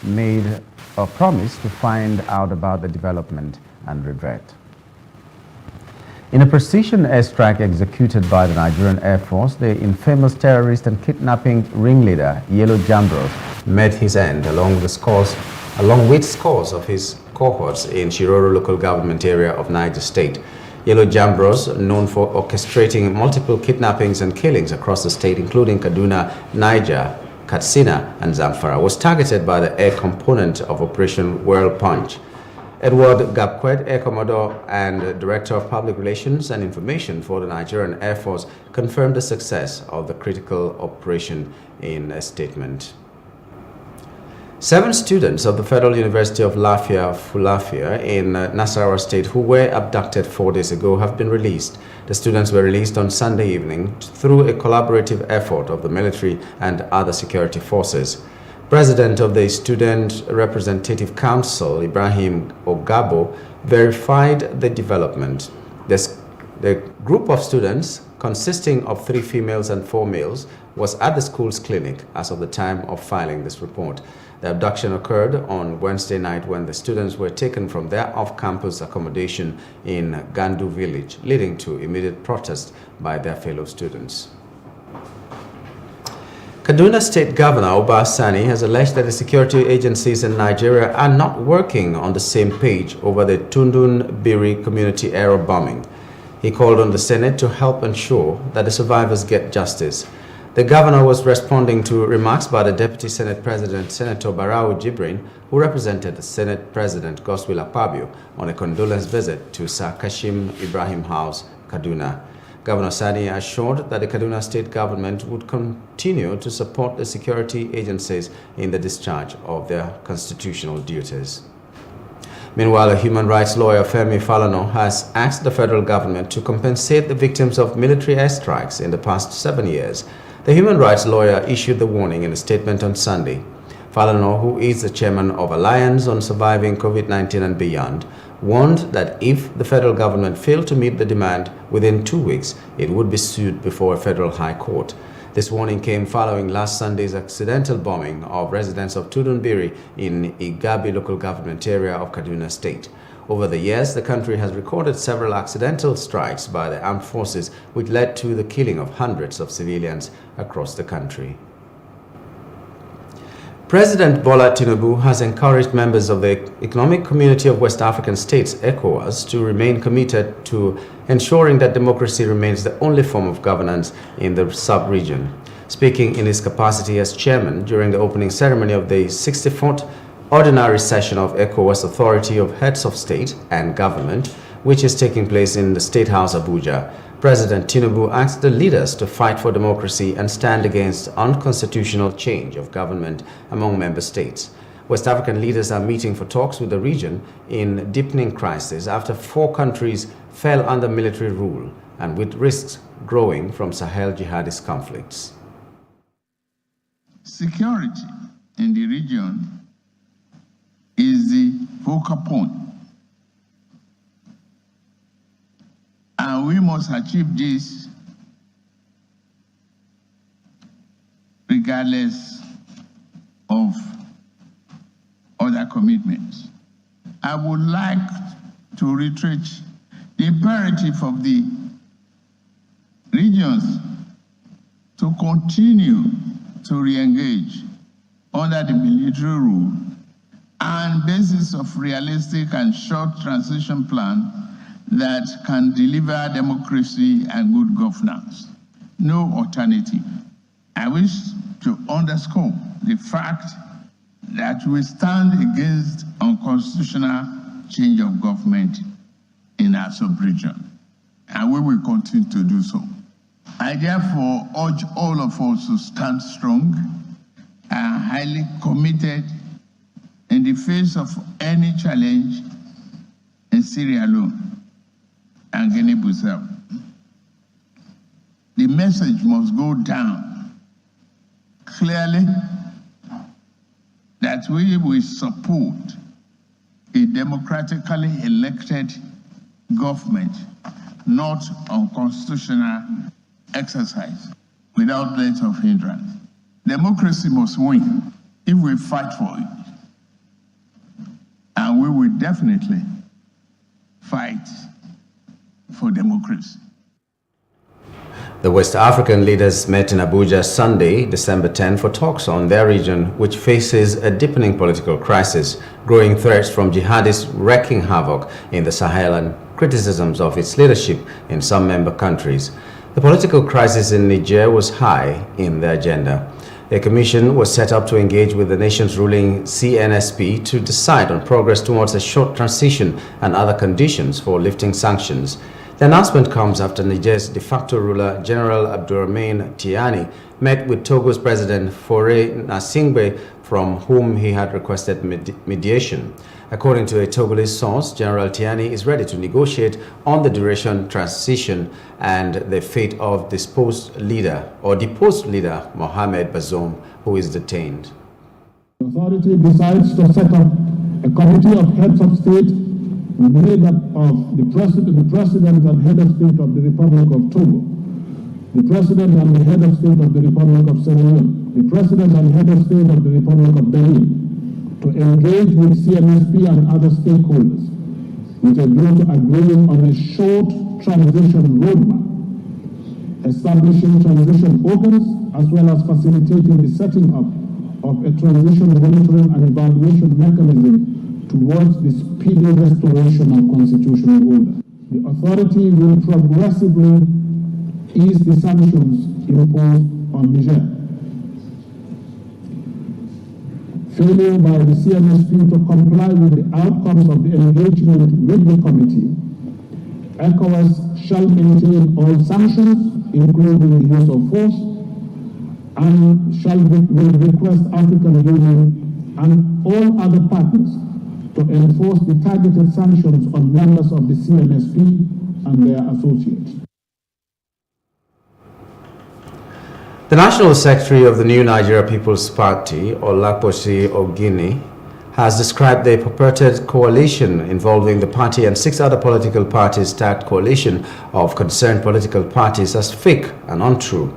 made a promise to find out about the development and revert. In a precision airstrike executed by the Nigerian Air Force, the infamous terrorist and kidnapping ringleader Yellow Jambros met his end along with scores of his cohorts in Shiroro local government area of Niger State. Yellow Jambros, known for orchestrating multiple kidnappings and killings across the state, including Kaduna, Niger, Katsina, and Zamfara, was targeted by the air component of Operation World Punch. Edward Gapquet, Air Commodore and Director of Public Relations and Information for the Nigerian Air Force, confirmed the success of the critical operation in a statement. 7 students of the Federal University of Lafia Fulafia in Nasarawa State who were abducted 4 days ago have been released. The students were released on Sunday evening through a collaborative effort of the military and other security forces. President of the Student Representative Council, Ibrahim Ogabo, verified the development. The group of students, consisting of 3 females and 4 males, was at the school's clinic as of the time of filing this report. The abduction occurred on Wednesday night when the students were taken from their off-campus accommodation in Gandu village, leading to immediate protest by their fellow students. Kaduna State Governor Uba Sani has alleged that the security agencies in Nigeria are not working on the same page over the Tundun Biri community error bombing. He called on the Senate to help ensure that the survivors get justice. The governor was responding to remarks by the Deputy Senate President, Senator Barau Jibrin, who represented the Senate President Godswill Akpabio on a condolence visit to Sir Kashim Ibrahim House, Kaduna. Governor Sani assured that the Kaduna State government would continue to support the security agencies in the discharge of their constitutional duties. Meanwhile, a human rights lawyer, Femi Falana, has asked the federal government to compensate the victims of military airstrikes in the past 7 years. The human rights lawyer issued the warning in a statement on Sunday. Falana, who is the chairman of Alliance on Surviving COVID-19 and Beyond, warned that if the federal government failed to meet the demand within 2 weeks, it would be sued before a federal high court. This warning came following last Sunday's accidental bombing of residents of Tudunbiri in Igabi local government area of Kaduna State. Over the years, the country has recorded several accidental strikes by the armed forces, which led to the killing of hundreds of civilians across the country. President Bola Tinubu has encouraged members of the Economic Community of West African States, ECOWAS, to remain committed to ensuring that democracy remains the only form of governance in the sub-region. Speaking in his capacity as chairman during the opening ceremony of the 64th Ordinary Session of ECOWAS Authority of Heads of State and Government, which is taking place in the State House, Abuja, President Tinubu asked the leaders to fight for democracy and stand against unconstitutional change of government among member states. West African leaders are meeting for talks with the region in deepening crisis after 4 countries fell under military rule and with risks growing from Sahel jihadist conflicts. Security in the region is the focal point. And we must achieve this regardless of other commitments. I would like to reiterate the imperative of the regions to continue to re-engage under the military rule and basis of realistic and short transition plan that can deliver democracy and good governance. No alternative. I wish to underscore the fact that we stand against unconstitutional change of government in our sub-region, and we will continue to do so. I therefore urge all of us to stand strong and highly committed in the face of any challenge in Sierra Leone and Guinea-Bissau. The message must go down clearly that we will support a democratically elected government, not unconstitutional exercise without let of hindrance. Democracy must win if we fight for it. And we will definitely fight for democracy. The West African leaders met in Abuja Sunday, December 10, for talks on their region, which faces a deepening political crisis, growing threats from jihadists wreaking havoc in the Sahel and criticisms of its leadership in some member countries. The political crisis in Niger was high in the agenda. A commission was set up to engage with the nation's ruling CNSP to decide on progress towards a short transition and other conditions for lifting sanctions. The announcement comes after Niger's de facto ruler, General Abdourahmane Tiani, met with Togo's President Faure Gnassingbé, from whom he had requested mediation. According to a Togolese source, General Tiani is ready to negotiate on the duration, transition, and the fate of deposed leader Mohamed Bazoum, who is detained. The authority decides to set up a committee of heads of state made up of the president and head of state of the Republic of Togo, the president and the head of state of the Republic of Sierra Leone, the president and head of state of the Republic of Benin, to engage with CNSP and other stakeholders with a view to agreeing on a short transition roadmap, establishing transition organs, as well as facilitating the setting up of a transition monitoring and evaluation mechanism towards the speedy restoration of constitutional order. The authority will progressively ease the sanctions imposed on Niger. Failure by the CNSP to comply with the outcomes of the engagement with the committee, ECOWAS shall maintain all sanctions, including the use of force, and will request African Union and all other partners to enforce the targeted sanctions on members of the CNSP and their associates. The National Secretary of the New Nigeria People's Party, Olaposi Ogini, has described the purported coalition involving the party and 6 other political parties tagged coalition of concerned political parties as fake and untrue.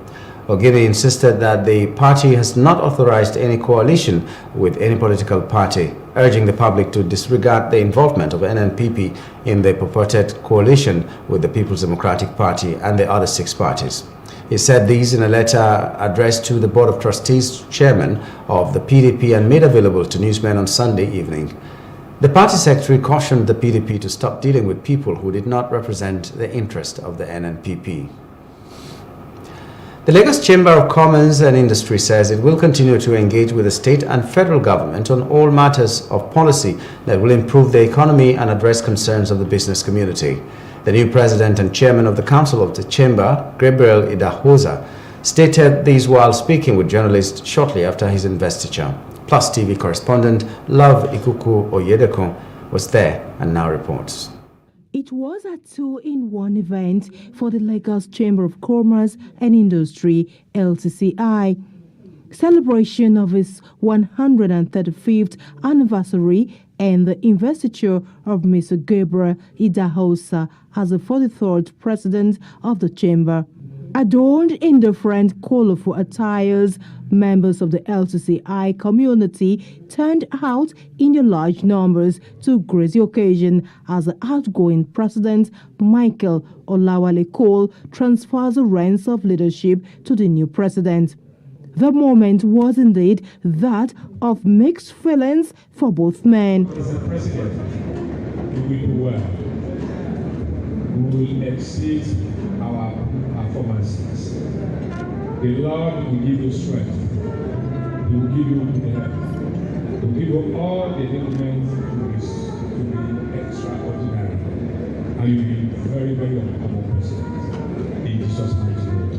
Ogini insisted that the party has not authorized any coalition with any political party, urging the public to disregard the involvement of NNPP in the purported coalition with the People's Democratic Party and the other 6 parties. He said these in a letter addressed to the Board of Trustees chairman of the PDP and made available to newsmen on Sunday evening. The party secretary cautioned the PDP to stop dealing with people who did not represent the interest of the NNPP. The Lagos Chamber of Commerce and Industry says it will continue to engage with the state and federal government on all matters of policy that will improve the economy and address concerns of the business community. The new president and chairman of the Council of the Chamber, Gabriel Idahosa, stated these while speaking with journalists shortly after his investiture. Plus TV correspondent Love Ikuku Oyedekun was there and now reports. It was a two-in-one event for the Lagos Chamber of Commerce and Industry, LCCI. Celebration of its 135th anniversary and the investiture of Mr. Gabriel Idahosa as the 43rd president of the chamber. Adorned in different colorful attires, members of the LCCI community turned out in their large numbers to grace the occasion as the outgoing president, Michael Olawale Cole, transfers the reins of leadership to the new president. The moment was indeed that of mixed feelings for both men. As a president, we will do well. We will exceed our performances. The Lord will give you strength. He will give you the health. He will give you all the elements to be extraordinary. And you will be very, very uncommon person. In Jesus' mighty name.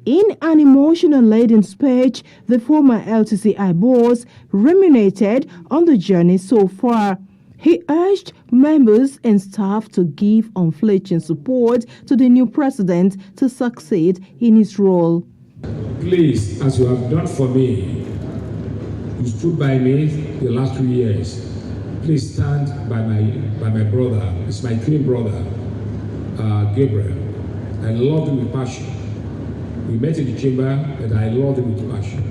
In an emotional-laden speech, the former LTCI boss ruminated on the journey so far. He urged members and staff to give unflinching support to the new president to succeed in his role. Please, as you have done for me, you stood by me the last 2 years. Please stand by my brother. It's my twin brother, Gabriel. I love him with passion. We met in the chamber, but I love him with passion.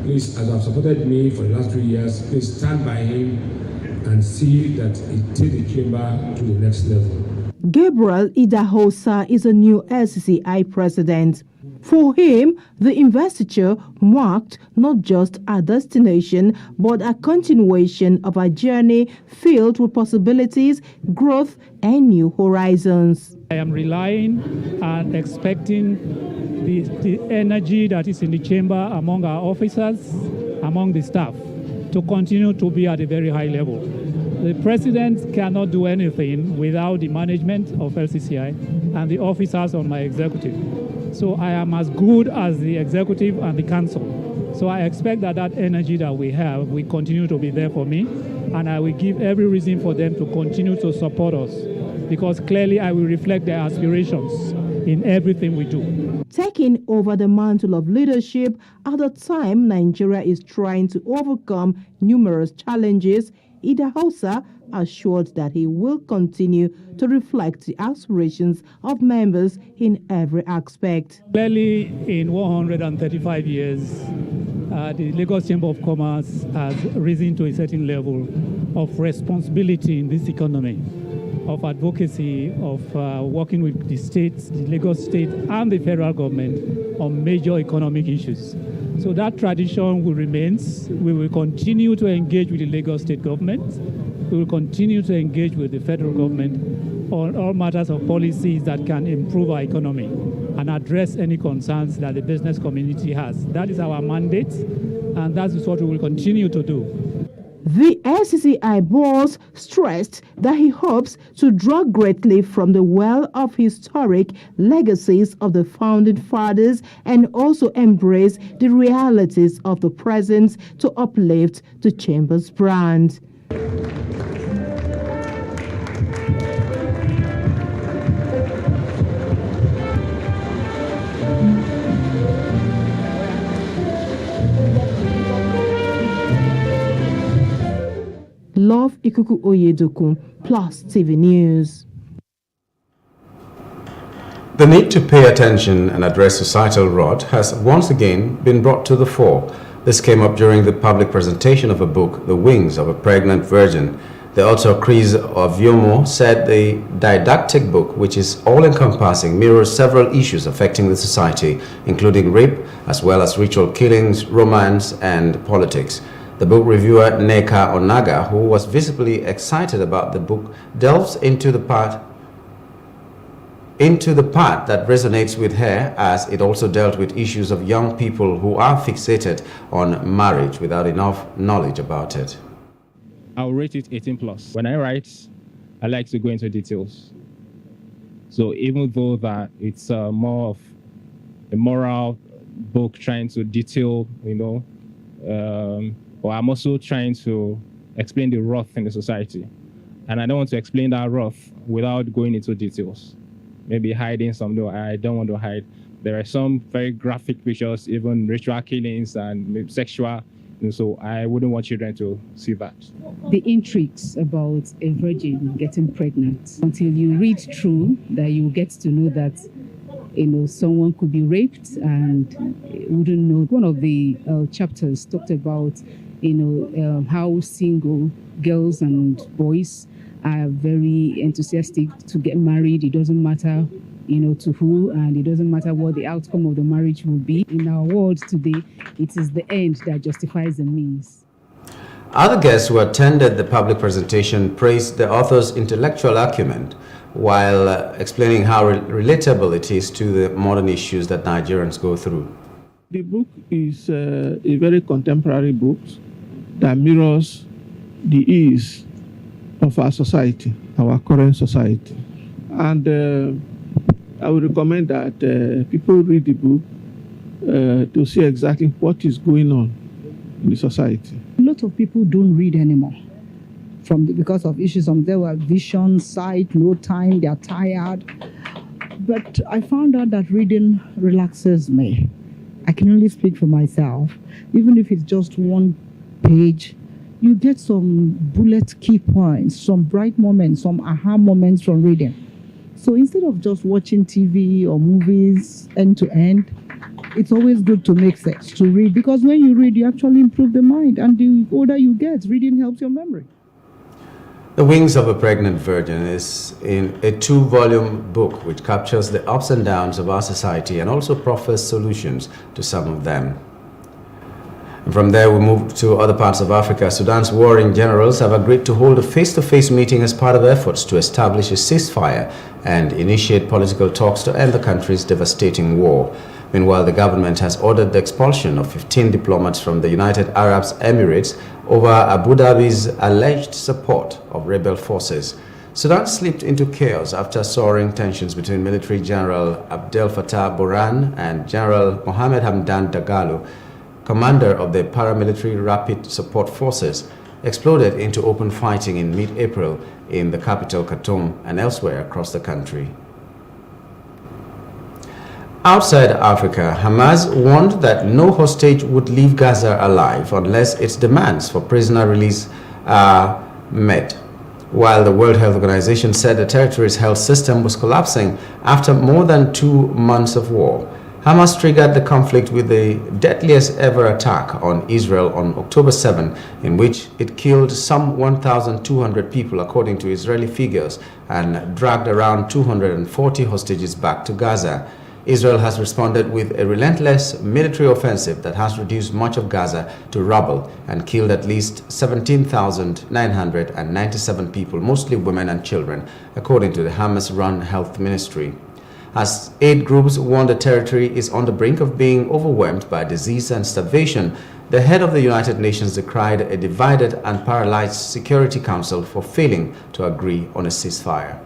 Please, as you have supported me for the last 3 years, please stand by him and see that he takes the chamber to the next level. Gabriel Idahosa is a new LCCI president. For him, the investiture marked not just a destination, but a continuation of a journey filled with possibilities, growth, and new horizons. I am relying and expecting the energy that is in the chamber among our officers, among the staff, to continue to be at a very high level. The president cannot do anything without the management of LCCI and the officers on my executive. So I am as good as the executive and the council. So I expect that energy that we have will continue to be there for me, and I will give every reason for them to continue to support us, because clearly I will reflect their aspirations in everything we do. Taking over the mantle of leadership at a time Nigeria is trying to overcome numerous challenges, Idahosa assured that he will continue to reflect the aspirations of members in every aspect. Clearly, in 135 years, the Lagos Chamber of Commerce has risen to a certain level of responsibility in this economy, of advocacy, of working with the states, the Lagos state and the federal government on major economic issues. So that tradition will remain. We will continue to engage with the Lagos state government. We will continue to engage with the federal government on all matters of policies that can improve our economy and address any concerns that the business community has. That is our mandate, and that is what we will continue to do. The LCCI boss stressed that he hopes to draw greatly from the well of historic legacies of the founding fathers and also embrace the realities of the present to uplift the Chamber's brand. Love Ikuku Oyedoku, Plus TV News. The need to pay attention and address societal rot has once again been brought to the fore. This came up during the public presentation of a book, The Wings of a Pregnant Virgin. The author, Chris Oviomo, said the didactic book, which is all-encompassing, mirrors several issues affecting the society, including rape, as well as ritual killings, romance, and politics. The book reviewer Neka Onaga, who was visibly excited about the book, delves into the part that resonates with her, as it also dealt with issues of young people who are fixated on marriage without enough knowledge about it. I'll rate it 18+. When I write, I like to go into details. So even though that it's more of a moral book trying to detail, or I'm also trying to explain the wrath in the society. And I don't want to explain that wrath without going into details. Maybe hiding something I don't want to hide. There are some very graphic pictures, even ritual killings and sexual, so I wouldn't want children to see that. The intrigues about a virgin getting pregnant, until you read through that, you get to know that someone could be raped and wouldn't know. One of the chapters talked about how single girls and boys are very enthusiastic to get married. It doesn't matter to who, and it doesn't matter what the outcome of the marriage will be. In our world today, it is the end that justifies the means. Other guests who attended the public presentation praised the author's intellectual acumen, while explaining how relatable it is to the modern issues that Nigerians go through. The book is a very contemporary book that mirrors the ease of our society, our current society. And I would recommend that people read the book to see exactly what is going on in the society. A lot of people don't read anymore because of issues. There were vision, sight, no time, they are tired. But I found out that reading relaxes me. I can only speak for myself. Even if it's just one page, you get some bullet key points, some bright moments, some aha moments from reading. So instead of just watching TV or movies end to end, it's always good to make sense, to read. Because when you read, you actually improve the mind. And the older you get, reading helps your memory. The Wings of a Pregnant Virgin is in a 2-volume book which captures the ups and downs of our society and also proffers solutions to some of them. And from there we move to other parts of Africa. Sudan's warring generals have agreed to hold a face-to-face meeting as part of efforts to establish a ceasefire and initiate political talks to end the country's devastating war. Meanwhile, the government has ordered the expulsion of 15 diplomats from the United Arab Emirates over Abu Dhabi's alleged support of rebel forces. Sudan slipped into chaos after soaring tensions between military General Abdel Fattah Burhan and General Mohamed Hamdan Dagalo, commander of the paramilitary Rapid Support Forces, exploded into open fighting in mid-April in the capital Khartoum and elsewhere across the country. Outside Africa, Hamas warned that no hostage would leave Gaza alive unless its demands for prisoner release are met, while the World Health Organization said the territory's health system was collapsing after more than 2 months of war. Hamas triggered the conflict with the deadliest ever attack on Israel on October 7, in which it killed some 1,200 people according to Israeli figures and dragged around 240 hostages back to Gaza. Israel has responded with a relentless military offensive that has reduced much of Gaza to rubble and killed at least 17,997 people, mostly women and children, according to the Hamas-run health ministry. As aid groups warn the territory is on the brink of being overwhelmed by disease and starvation, the head of the United Nations decried a divided and paralyzed Security Council for failing to agree on a ceasefire.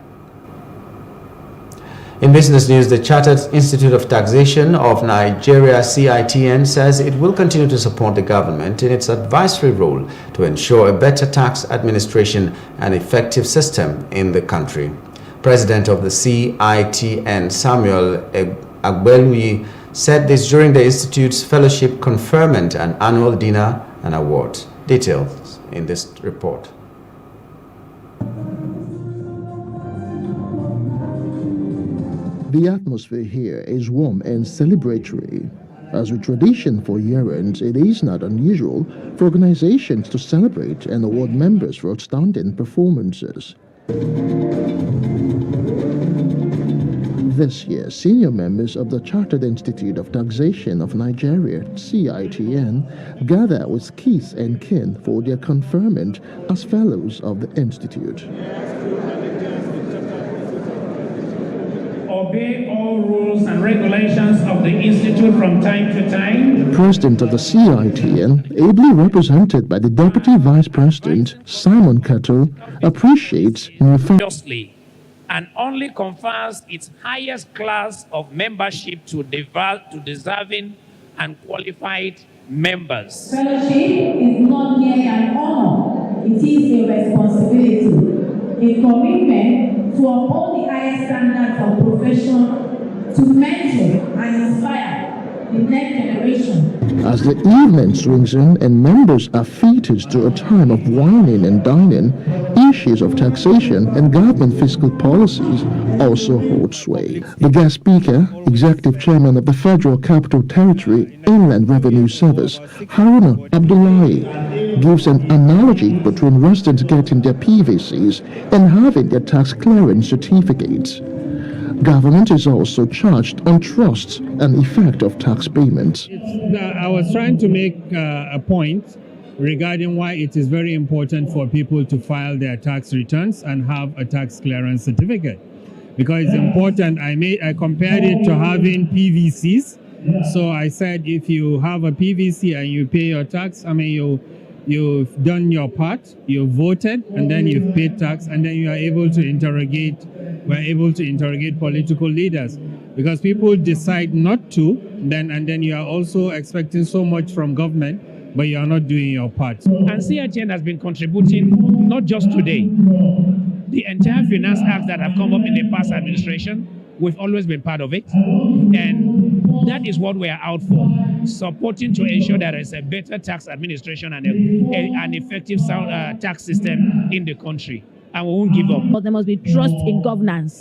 In business news, the Chartered Institute of Taxation of Nigeria, CITN, says it will continue to support the government in its advisory role to ensure a better tax administration and effective system in the country. President of the CITN, Samuel Agbeluyi, said this during the Institute's fellowship conferment and annual dinner and awards. Details in this report. The atmosphere here is warm and celebratory. As with tradition for year-ends, it is not unusual for organizations to celebrate and award members for outstanding performances. This year, senior members of the Chartered Institute of Taxation of Nigeria, CITN, gather with kith and kin for their conferment as fellows of the institute. Obey all rules and regulations of the Institute from time to time. The president of the CITN, ably represented by the Deputy Vice President, Simon Kato, appreciates Justly, and only confers its highest class of membership to deserving and qualified members. Fellowship is not merely an honor, it is a responsibility, a commitment to uphold the highest standards of profession, to mentor and inspire the next generation. As the evening swings in and members are feted to a time of wining and dining, issues of taxation and government fiscal policies also hold sway. The guest speaker, Executive Chairman of the Federal Capital Territory Inland Revenue Service, Haruna Abdullahi, gives an analogy between residents getting their PVCs and having their tax clearance certificates. Government is also charged on trust and effect of tax payments. I was trying to make a point regarding why it is very important for people to file their tax returns and have a tax clearance certificate. because it's important. I compared it to having PVCs. So I said, if you have a PVC and you pay your tax, you've done your part, you voted, and then you've paid tax, and then you are able to interrogate. We're able to interrogate political leaders, because people decide not to, and then you are also expecting so much from government, but you are not doing your part. And CHN has been contributing not just today. The entire Finance Act that have come up in the past administration, we've always been part of it. And that is what we are out for, supporting to ensure there is a better tax administration and an effective sound tax system in the country. And we won't give up. But there must be trust in governance.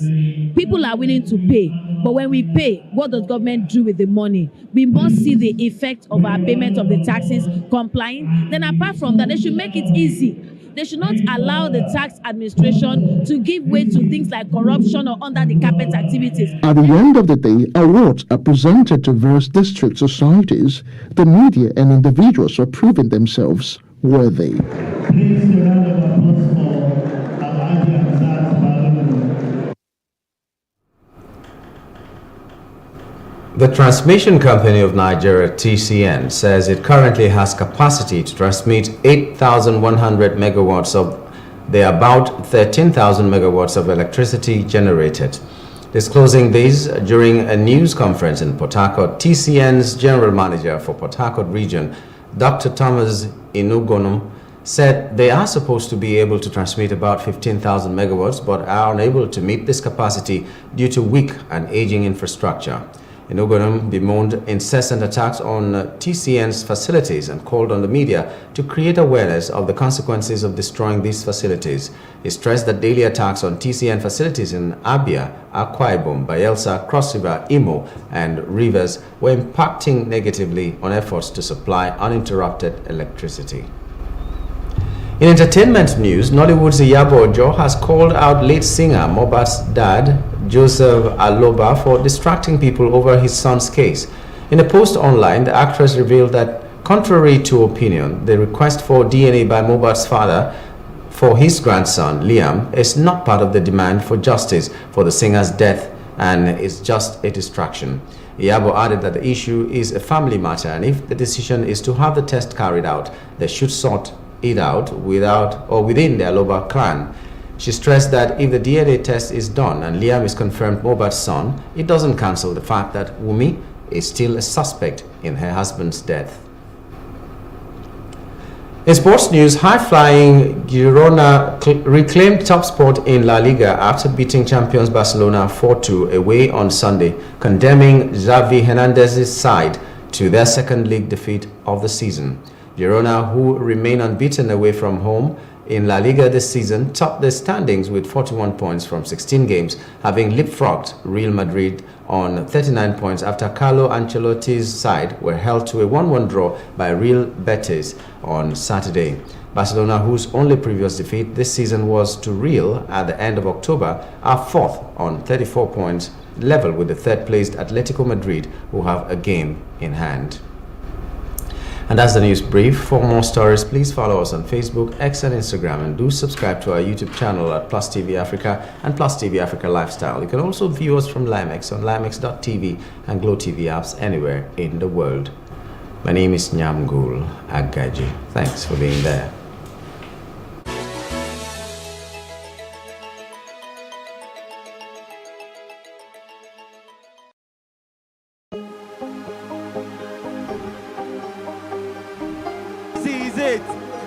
People are willing to pay, but when we pay, what does government do with the money? We must see the effect of our payment of the taxes complying. Then apart from that, they should make it easy. They should not allow the tax administration to give way to things like corruption or under the carpet activities. At the end of the day, awards are presented to various district societies. The media and individuals are proving themselves worthy. The Transmission Company of Nigeria, TCN, says it currently has capacity to transmit 8,100 megawatts of the about 13,000 megawatts of electricity generated. Disclosing this during a news conference in Port Harcourt, TCN's General Manager for Port Harcourt Region, Dr. Thomas Inugonum, said they are supposed to be able to transmit about 15,000 megawatts but are unable to meet this capacity due to weak and aging infrastructure. Inugonum bemoaned incessant attacks on TCN's facilities and called on the media to create awareness of the consequences of destroying these facilities. He stressed that daily attacks on TCN facilities in Abia, Akwa Ibom, Bayelsa, Cross River, Imo, and Rivers were impacting negatively on efforts to supply uninterrupted electricity. In entertainment news, Nollywood's Iyabo Ojo has called out late singer Mohbad's dad, Joseph Aloba, for distracting people over his son's case. In a post online, the actress revealed that, contrary to opinion, the request for DNA by Mohbad's father for his grandson, Liam, is not part of the demand for justice for the singer's death and is just a distraction. Iyabo added that the issue is a family matter, and if the decision is to have the test carried out, they should sort it out within the Aloba clan. She stressed that if the DNA test is done and Liam is confirmed Mohbad's son, it doesn't cancel the fact that Wumi is still a suspect in her husband's death. In sports news, high-flying Girona reclaimed top spot in La Liga after beating champions Barcelona 4-2 away on Sunday, condemning Xavi Hernandez's side to their second league defeat of the season. Girona, who remain unbeaten away from home in La Liga this season, topped the standings with 41 points from 16 games, having leapfrogged Real Madrid on 39 points after Carlo Ancelotti's side were held to a 1-1 draw by Real Betis on Saturday. Barcelona, whose only previous defeat this season was to Real at the end of October, are fourth on 34 points, level with the third-placed Atletico Madrid, who have a game in hand. And that's the news brief. For more stories, please follow us on Facebook, X, and Instagram, and do subscribe to our YouTube channel at Plus TV Africa and Plus TV Africa Lifestyle. You can also view us from Limex on limex.tv and Glow TV apps anywhere in the world. My name is Nyamgul Agaji. Thanks for being there.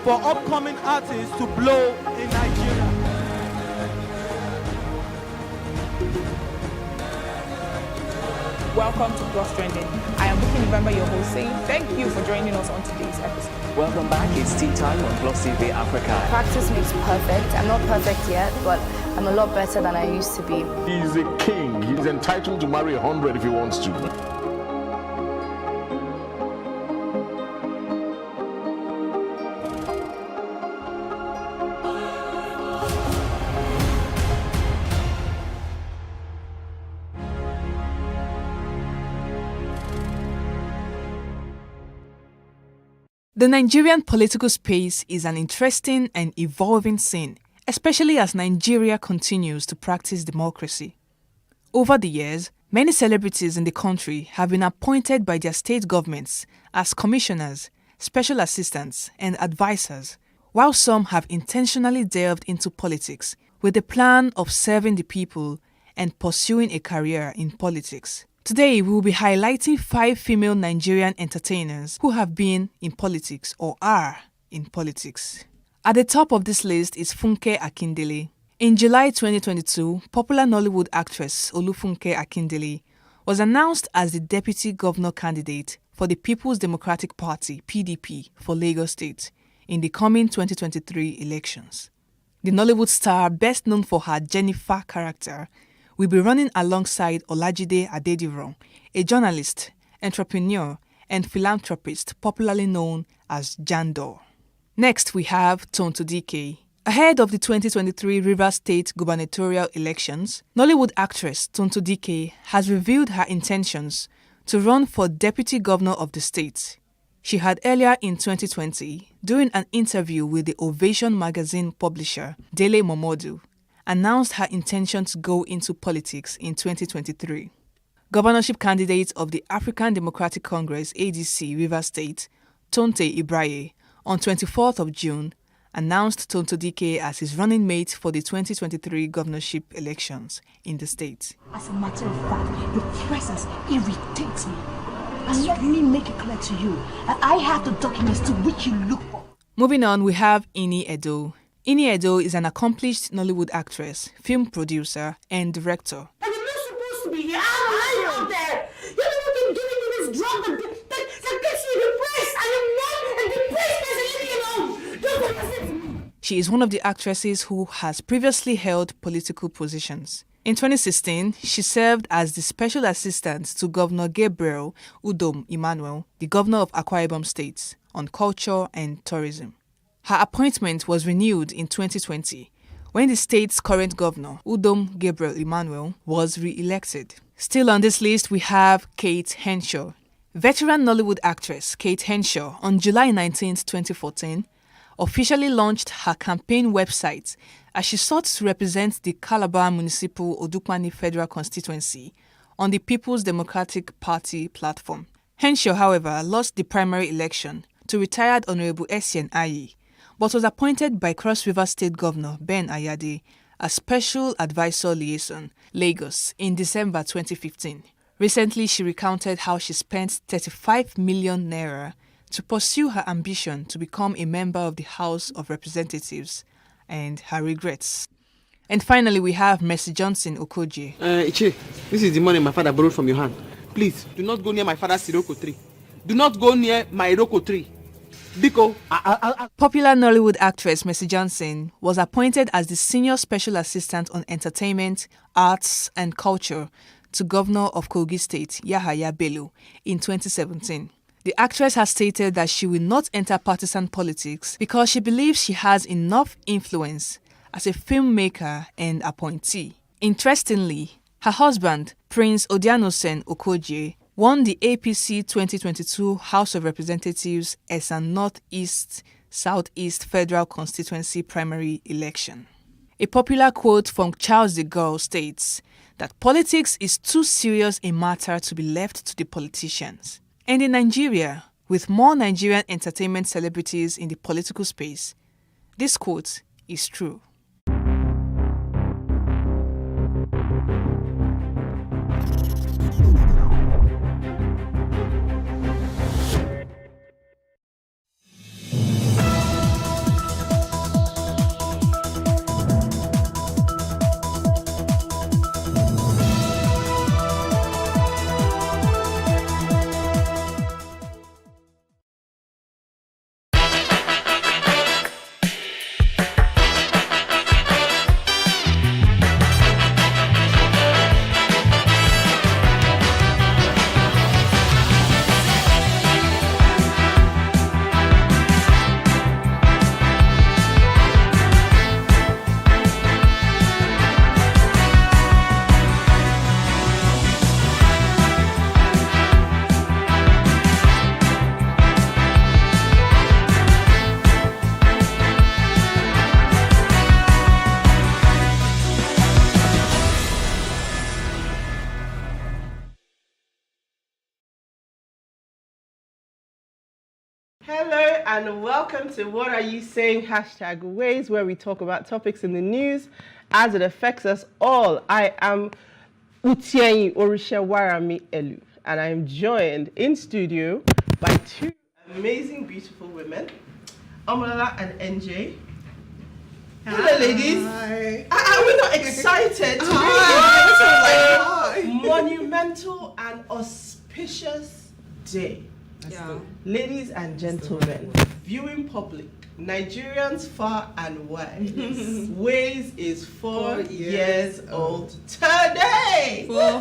For upcoming artists to blow in Nigeria. Welcome to Plus Trending. I am Buki November, your host, saying thank you for joining us on today's episode. Welcome back. It's tea time on Plus TV Africa. Practice makes perfect. I'm not perfect yet, but I'm a lot better than I used to be. He's a king. He's entitled to marry 100 if he wants to. The Nigerian political space is an interesting and evolving scene, especially as Nigeria continues to practice democracy. Over the years, many celebrities in the country have been appointed by their state governments as commissioners, special assistants, and advisors, while some have intentionally delved into politics with the plan of serving the people and pursuing a career in politics. Today, we will be highlighting 5 female Nigerian entertainers who have been in politics or are in politics. At the top of this list is Funke Akindele. In July 2022, popular Nollywood actress Olufunke Akindele was announced as the deputy governor candidate for the People's Democratic Party (PDP) for Lagos State in the coming 2023 elections. The Nollywood star, best known for her Jennifer character, will be running alongside Olajide Adediran, a journalist, entrepreneur, and philanthropist popularly known as Jandor. Next, we have Tonto Dike. Ahead of the 2023 Rivers State gubernatorial elections, Nollywood actress Tonto Dike has revealed her intentions to run for deputy governor of the state. She had earlier in 2020, during an interview with the Ovation magazine publisher Dele Momodu, announced her intention to go into politics in 2023. Governorship candidate of the African Democratic Congress ADC Rivers State, Tonte Ibraye, on 24th of June, announced Tonto Dike as his running mate for the 2023 governorship elections in the state. As a matter of fact, your presence irritates me. And let me make it clear to you that I have the documents to which you look for. Moving on, we have Ini Edo. Ini Edo is an accomplished Nollywood actress, film producer, and director. And you're not supposed to be here. I'm out there. You're the one who's giving me this drug that gets you depressed. I am not a depressed person. Leave me alone. Don't listen to me. She is one of the actresses who has previously held political positions. In 2016, she served as the special assistant to Governor Gabriel Udom Emmanuel, the governor of Akwa Ibom State, on culture and tourism. Her appointment was renewed in 2020 when the state's current governor, Udom Gabriel Emmanuel, was re-elected. Still on this list, we have Kate Henshaw. Veteran Nollywood actress Kate Henshaw, on July 19, 2014, officially launched her campaign website as she sought to represent the Calabar Municipal Odukmani Federal Constituency on the People's Democratic Party platform. Henshaw, however, lost the primary election to retired Honorable Essien Ayi, but was appointed by Cross River State Governor Ben Ayade as Special Advisor Liaison, Lagos, in December 2015. Recently, she recounted how she spent 35 million naira to pursue her ambition to become a member of the House of Representatives and her regrets. And finally, we have Mercy Johnson Okoje. Iche, this is the money my father borrowed from your hand. Please, do not go near my father's Siroko tree. Do not go near my Iroko tree. Biko, Popular Nollywood actress Mercy Johnson was appointed as the Senior Special Assistant on Entertainment, Arts and Culture to Governor of Kogi State, Yahaya Bello, in 2017. The actress has stated that she will not enter partisan politics because she believes she has enough influence as a filmmaker and appointee. Interestingly, her husband, Prince Odianosen Okoje, won the APC 2022 House of Representatives Esan North-East South-East Federal Constituency primary election. A popular quote from Charles de Gaulle states that politics is too serious a matter to be left to the politicians. And in Nigeria, with more Nigerian entertainment celebrities in the political space, this quote is true. Hello and welcome to What Are You Saying? #Ways, where we talk about topics in the news as it affects us all. I am Utienyi Orishawarami Elu, and I am joined in studio by two amazing, beautiful women, Omolola and NJ. Hello, ladies. Hi. Are we not excited? Hi. Monumental and auspicious day. Yeah. Ladies and gentlemen, viewing public, Nigerians far and wide, Ways is 4 years old today. 4.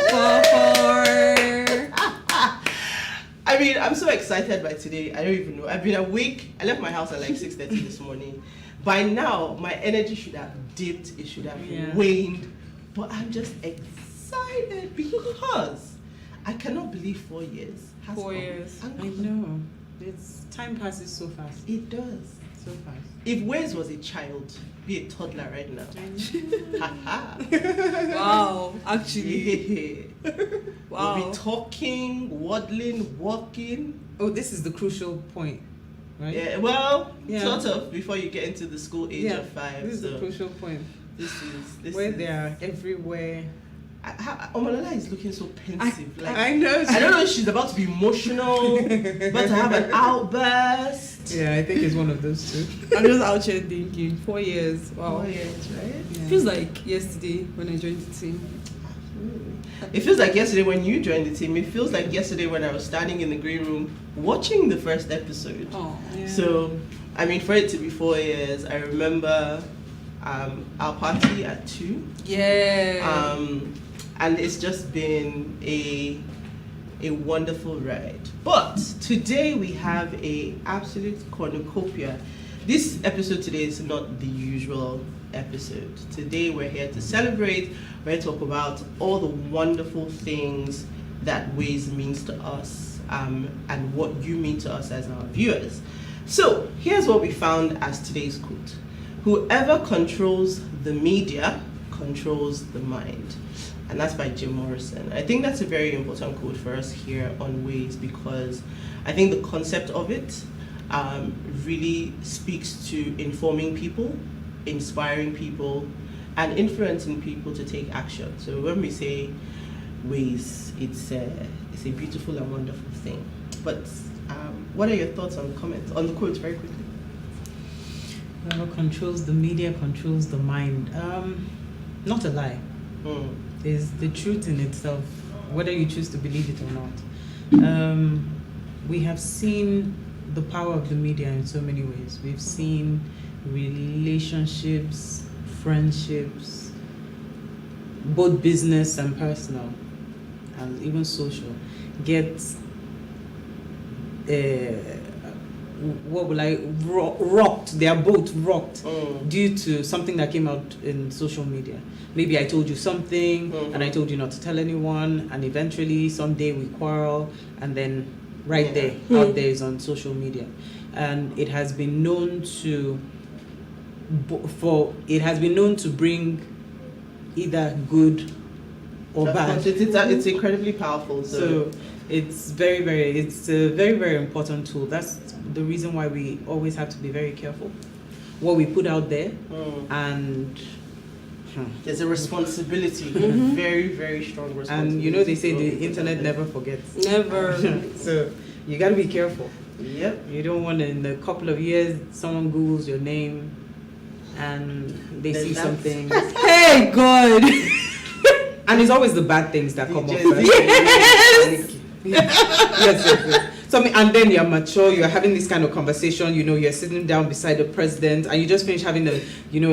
I mean, I'm so excited by today. I don't even know. I've been awake. I left my house at like 6:30 this morning. By now, my energy should have dipped. It should have waned. But I'm just excited because I cannot believe 4 years. 4 years. I know. Time passes so fast. It does. So fast. If Waze was a child, be a toddler right now. Wow, actually. Yeah. Wow. We'll be talking, waddling, walking. Oh, this is the crucial point, right? Yeah, well, sort of, before you get into the school age of 5. This is the crucial point. This where is, they are everywhere. Omolola is looking so pensive. I know. I don't know if she's about to be emotional, about to have an outburst. Yeah, I think it's one of those two. I'm just out here thinking, 4 years. Wow. 4 years, right? Yeah. Feels like yesterday when I joined the team. It feels like yesterday when you joined the team. It feels like yesterday when I was standing in the green room watching the first episode. Oh, yeah. So, I mean, for it to be 4 years, I remember our party at 2. Yeah. And it's just been a wonderful ride. But today we have a absolute cornucopia. This episode today is not the usual episode. Today we're here to celebrate. We're here to talk about all the wonderful things that Ways means to us, and what you mean to us as our viewers. So here's what we found as today's quote: "Whoever controls the media controls the mind." And that's by Jim Morrison. I think that's a very important quote for us here on Ways, because I think the concept of it really speaks to informing people, inspiring people, and influencing people to take action. So when we say Ways, it's a beautiful and wonderful thing. But what are your thoughts on the comments, on the quotes, very quickly? Whoever controls the media controls the mind. Not a lie. Is the truth in itself, whether you choose to believe it or not. We have seen the power of the media in so many ways. We've seen relationships, friendships, both business and personal, and even social, get rocked. They are both rocked due to something that came out in social media. Maybe I told you something and I told you not to tell anyone, and eventually someday we quarrel, and then there out there is on social media. And it has been known to bring either good or bad. It's incredibly powerful. So it's a very, very important tool. That's the reason why we always have to be very careful what we put out there. And there's a responsibility, a very, very strong responsibility. And you know, they say the internet never forgets. Never. So you got to be careful. Yep. You don't want to, in a couple of years, someone Googles your name and they see something. Hey, God! And it's always the bad things that come up first. Yes. So, and then you're mature, you're having this kind of conversation, you're sitting down beside the president, and you just finish having a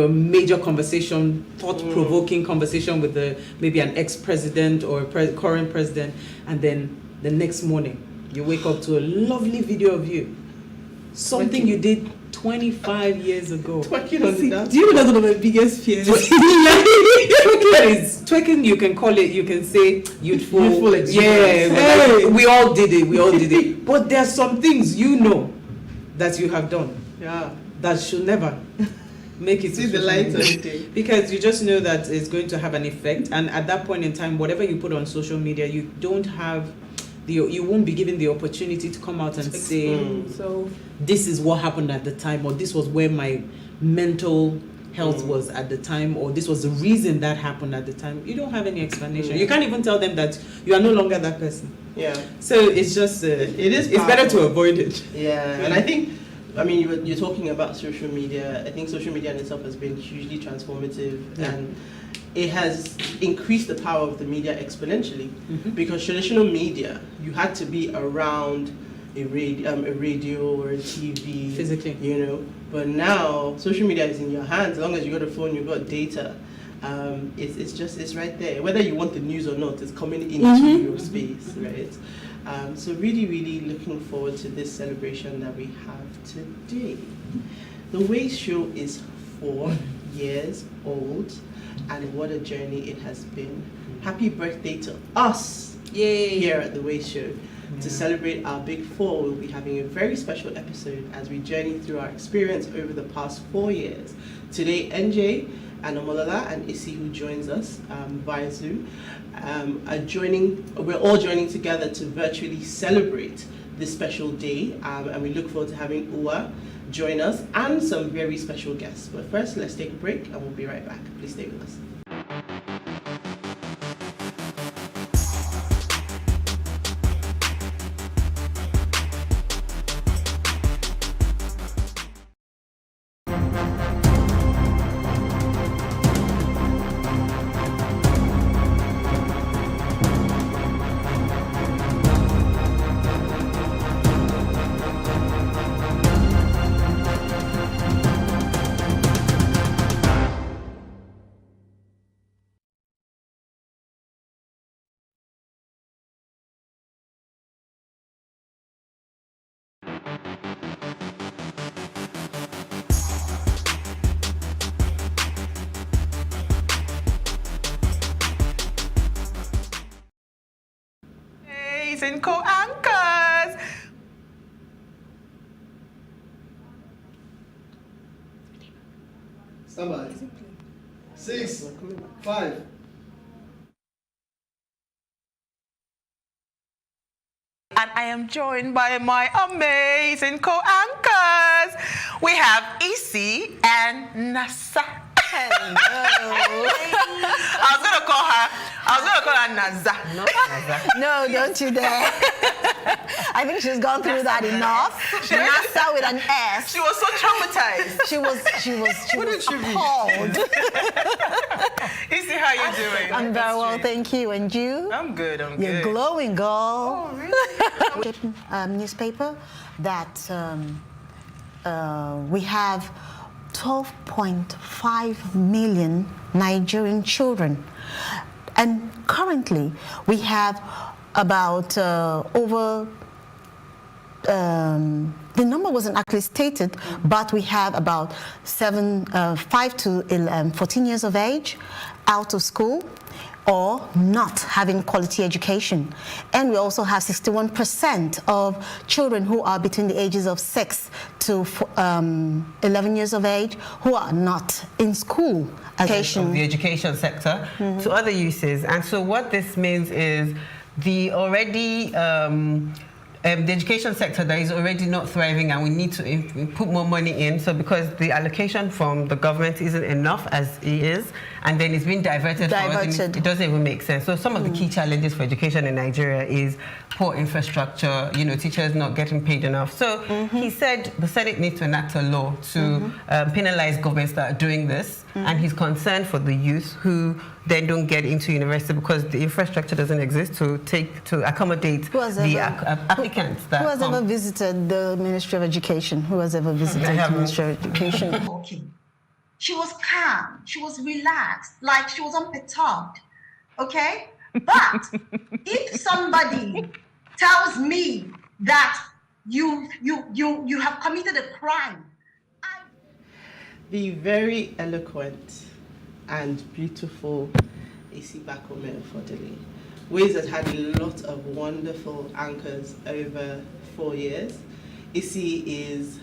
major conversation, thought-provoking conversation with maybe an ex-president or a current president, and then the next morning, you wake up to a lovely video of you. Something you did 25 years ago. Twerking on the dance. Do you know that's one of my biggest fears? Twerking, you can call it, you can say youthful exuberance. Yeah, we all did it. But there are some things that you have done that should never make it see the light of the day. Because you just know that it's going to have an effect, and at that point in time, whatever you put on social media, you don't have you won't be given the opportunity to come out and say, so this is what happened at the time, or this was where my mental health was at the time, or this was the reason that happened at the time. You don't have any explanation. You can't even tell them that you are no longer that person. Yeah. So it's just it's better to avoid it. Yeah. And I think, I mean, you're talking about social media. I think social media in itself has been hugely transformative, and it has increased the power of the media exponentially. Because traditional media, you had to be around a radio or a TV physically, you know. But now social media is in your hands. As long as you got a phone, you got data. It's right there. Whether you want the news or not, it's coming into your space, right? So really, really looking forward to this celebration that we have today. The Ways Show is 4 years old, and what a journey it has been. Happy birthday to us here at The Ways Show. To celebrate our big 4, we'll be having a very special episode as we journey through our experience over the past 4 years. Today, NJ and Omolola and Issy, who joins us via Zoom, we're all joining together to virtually celebrate this special day, and we look forward to having Uwa join us and some very special guests. But first, let's take a break and we'll be right back. Please stay with us. And co-anchors. Somebody. 6, 5. And I am joined by my amazing co-anchors. We have Issy and Nasa. Hello. I was gonna call her Naza. No, Naza. No, don't you dare. I think she's gone through that enough. Nasa with an S. She was so traumatized. She was appalled. Issy, how you doing? I'm very well, thank you. And you? I'm good. You're glowing, girl. Oh, really? Newspaper that we have 12.5 million Nigerian children, and currently we have about over the number wasn't actually stated, but we have about 5 to 14 years of age out of school or not having quality education. And we also have 61% of children who are between the ages of 6 to 11 years of age who are not in school. Education. The education sector to other uses. And so what this means is the already the education sector that is already not thriving, and we need to put more money in. So because the allocation from the government isn't enough as it is, and then it's been diverted. It doesn't even make sense. So some of the key challenges for education in Nigeria is poor infrastructure, teachers not getting paid enough. So he said the Senate needs to enact a law to penalize governments that are doing this, and he's concerned for the youth who then don't get into university because the infrastructure doesn't exist to accommodate the applicants that Who has ever visited the Ministry of Education? Who has ever visited the Ministry of Education? She was calm. She was relaxed, like she was unperturbed. Okay? But if somebody tells me that you have committed a crime, the very eloquent and beautiful Issy Bakome Fodele. Ways has had a lot of wonderful anchors over 4 years. Issy is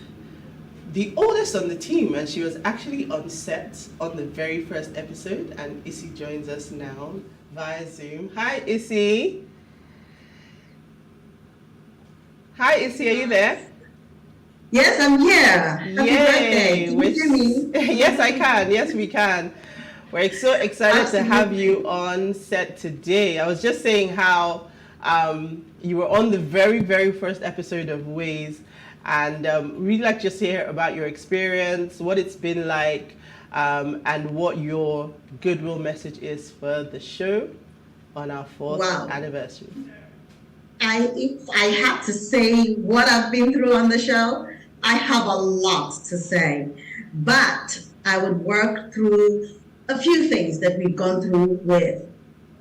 the oldest on the team, and she was actually on set on the very first episode, and Issy joins us now via Zoom. Hi, Issy. Hi, Issy, are you there? Yes, I'm here. Happy birthday. Can you hear me? Yes, I can. Yes, we can. We're so excited to have you on set today. I was just saying how you were on the very, very first episode of Ways, and really like just hear about your experience, what it's been like, and what your goodwill message is for the show on our 4th anniversary. If I have to say what I've been through on the show, I have a lot to say, but I would work through a few things that we've gone through with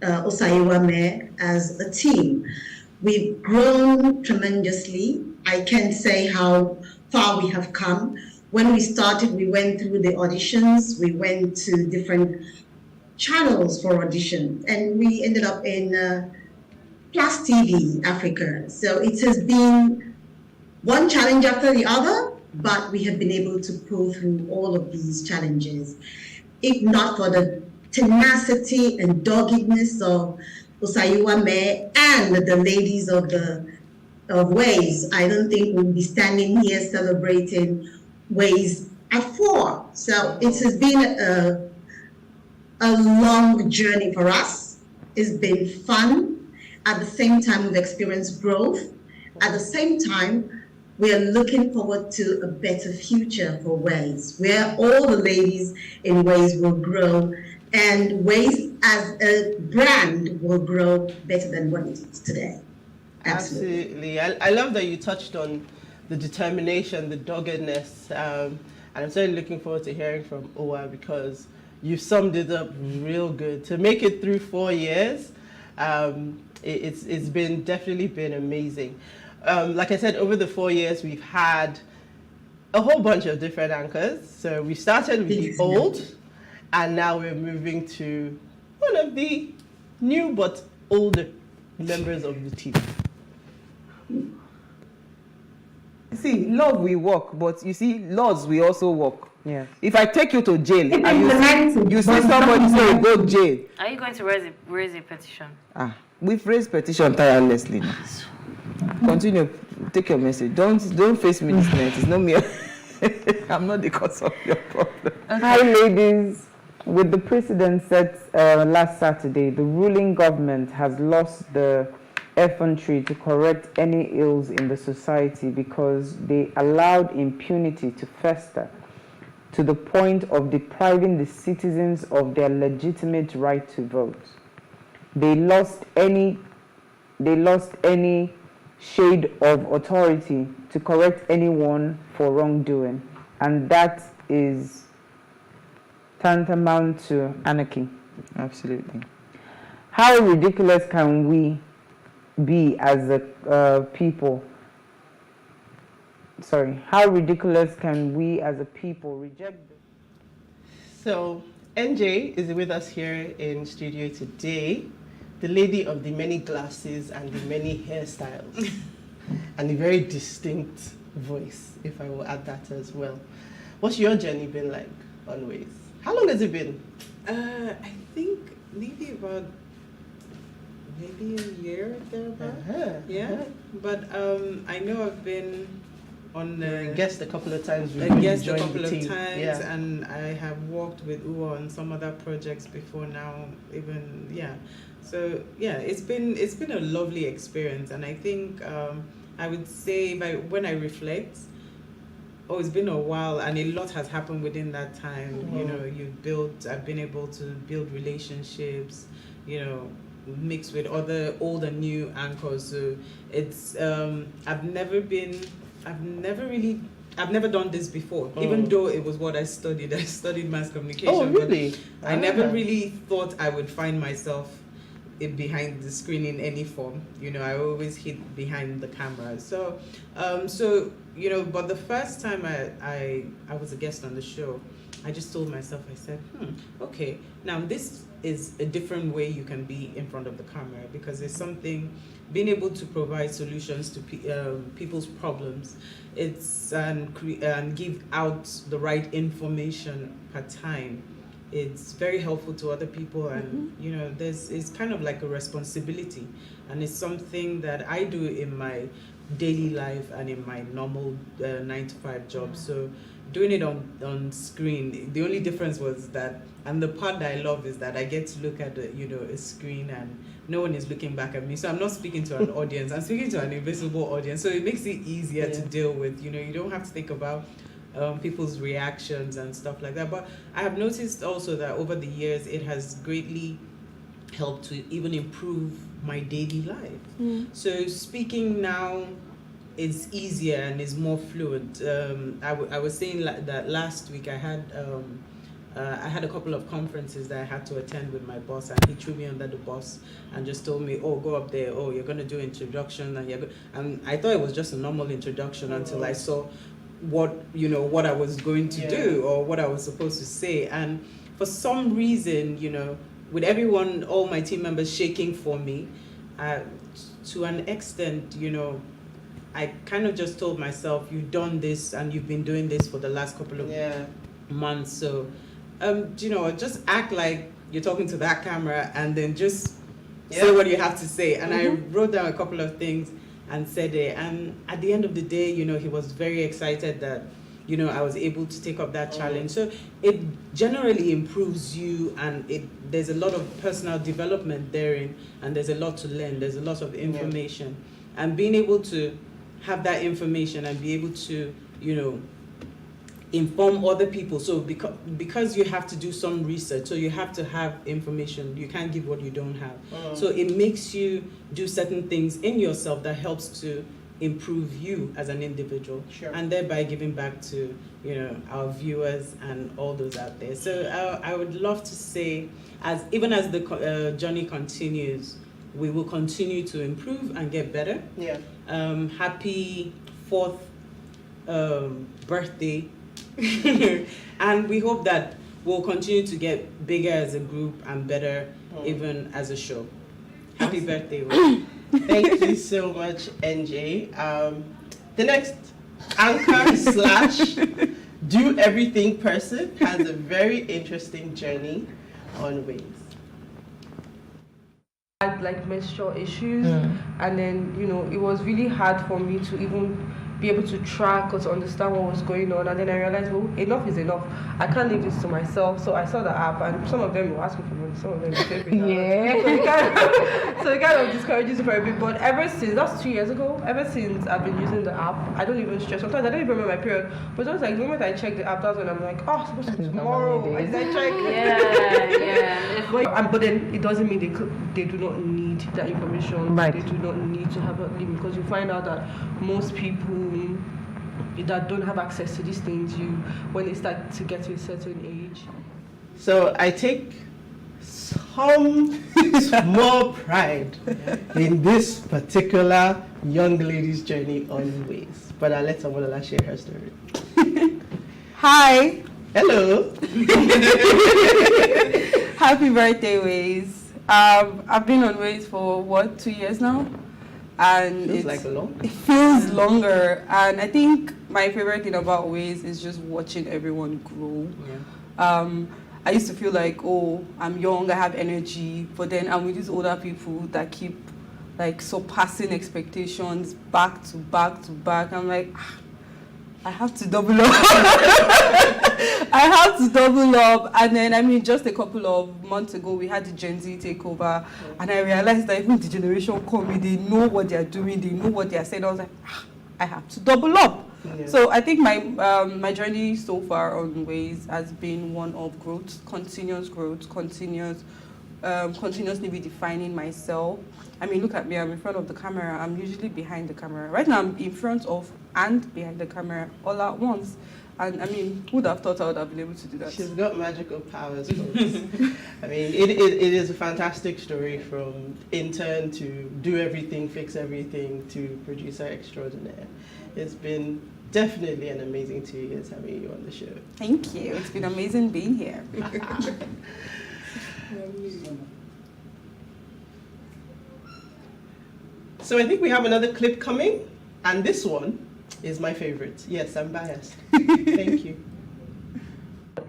Osayiwa Mae as a team. We've grown tremendously. I can't say how far we have come. When we started, we went through the auditions. We went to different channels for auditions, and we ended up in Plus TV Africa. So it has been one challenge after the other, but we have been able to pull through all of these challenges. If not for the tenacity and doggedness of Osayiwa Mae and the ladies of Ways, I don't think we'll be standing here celebrating Ways at 4. So it has been a long journey for us. It's been fun. At the same time, we've experienced growth. At the same time, we are looking forward to a better future for Ways, where all the ladies in Ways will grow, and Ways as a brand will grow better than what it is today. Absolutely. I love that you touched on the determination, the doggedness, and I'm certainly looking forward to hearing from Owa, because you summed it up real good. To make it through 4 years, it's definitely been amazing. Like I said, over the 4 years, we've had a whole bunch of different anchors. So we started with the old, and now we're moving to one of the new but older members of the team. See, love we work, but you see, laws we also work. Yeah. If I take you to jail and you see somebody say go jail. Are you going to raise a petition? We've raised petition tirelessly. Continue. Take your message. Don't face me this night. It's not me. I'm not the cause of your problem. Hi, ladies. With the precedent set last Saturday, the ruling government has lost the effrontery to correct any ills in the society because they allowed impunity to fester to the point of depriving the citizens of their legitimate right to vote. They lost any shade of authority to correct anyone for wrongdoing, and that is tantamount to anarchy. Absolutely. How ridiculous can we be as a people? Sorry, how ridiculous can we as a people reject this? So NJ is with us here in studio today, the lady of the many glasses and the many hairstyles, and a very distinct voice, if I will add that as well. What's your journey been like on Ways? How long has it been? I think maybe a year thereabout. Yeah. But I know I've been on guest a couple of times. And I have worked with Uwa on some other projects before now. So it's been a lovely experience, and I think I would say when I reflect, it's been a while, and a lot has happened within that time. Mm-hmm. I've been able to build relationships, mixed with other old and new anchors. So it's I've never done this before, even though it was what I studied. I studied mass communication. Oh, really? But I never really thought I would find myself behind the screen in any form. I always hid behind the camera. So but the first time I was a guest on the show, I just told myself, I said, okay, now this is a different way you can be in front of the camera, because there's something, being able to provide solutions to people's problems, and give out the right information per time. It's very helpful to other people, and it's kind of like a responsibility, and it's something that I do in my daily life and in my normal 9-to-5 job. So doing it on screen, the only difference was that, and the part that I love is that I get to look at a screen and no one is looking back at me. So I'm not speaking to an audience, I'm speaking to an invisible audience. So it makes it easier to deal with. You don't have to think about people's reactions and stuff like that. But I have noticed also that over the years it has greatly helped to even improve my daily life. So speaking now is easier and is more fluent. I was saying that last week I had a couple of conferences that I had to attend with my boss, and he threw me under the bus and just told me, oh, go up there, oh, you're going to do introduction, and I thought it was just a normal introduction until I saw what I was going to do or what I was supposed to say. And for some reason, with everyone, all my team members shaking for me, to an extent, I kind of just told myself, you've done this and you've been doing this for the last couple of months. So, just act like you're talking to that camera and then just say what you have to say. And I wrote down a couple of things and said it. And at the end of the day, he was very excited that, I was able to take up that challenge. So it generally improves you, and there's a lot of personal development therein, and there's a lot to learn. There's a lot of information. And being able to have that information and be able to, inform other people. So because you have to do some research, so you have to have information. You can't give what you don't have. So it makes you do certain things in yourself that helps to improve you as an individual, and thereby giving back to our viewers and all those out there. So I would love to say, even as the journey continues, we will continue to improve and get better. Happy 4th birthday. And we hope that we'll continue to get bigger as a group and better even as a show. Happy birthday, Will. Thank you so much, NJ. The next anchor / do everything person has a very interesting journey on Ways. I had like menstrual issues, and then it was really hard for me to even be able to track or to understand what was going on. And then I realized, well, enough is enough. I can't leave this to myself. So I saw the app, and some of them were asking for money, some of them were saving. So it kind of discourages you for a bit. But ever since, that's 2 years ago, ever since I've been using the app, I don't even stress. Sometimes I don't even remember my period. But it's always like the moment I check the app, that's when I'm like, oh, it's supposed to be tomorrow. I check. But then it doesn't mean they do not need that information. Right. They do not need to have a limit, because you find out that most people that don't have access to these things, when they start to get to a certain age. So I take some small pride in this particular young lady's journey on Ways, but I'll let someone else share her story. Hi. Hello. Happy birthday, Ways. I've been on Ways for 2 years now, and it feels longer. And I think my favorite thing about Ways is just watching everyone grow. I used to feel like, oh, I'm young, I have energy, but then I'm with these older people that keep like surpassing expectations back to back to back. I'm like, I have to double up. I have to double up. And then, just a couple of months ago, we had the Gen Z takeover, and I realized that even the generation coming, they know what they're doing, they know what they're saying. I was like, I have to double up. So I think my journey so far on Ways has been one of growth, continuously redefining myself. Look at me, I'm in front of the camera, I'm usually behind the camera. Right now I'm in front of and behind the camera all at once. And who would have thought I would have been able to do that? She's got magical powers, folks. It is a fantastic story, from intern to do everything, fix everything, to producer extraordinaire. It's been definitely an amazing 2 years having you on the show. Thank you. It's been amazing being here. So I think we have another clip coming, and this one is my favorite. Yes, I'm biased. Thank you.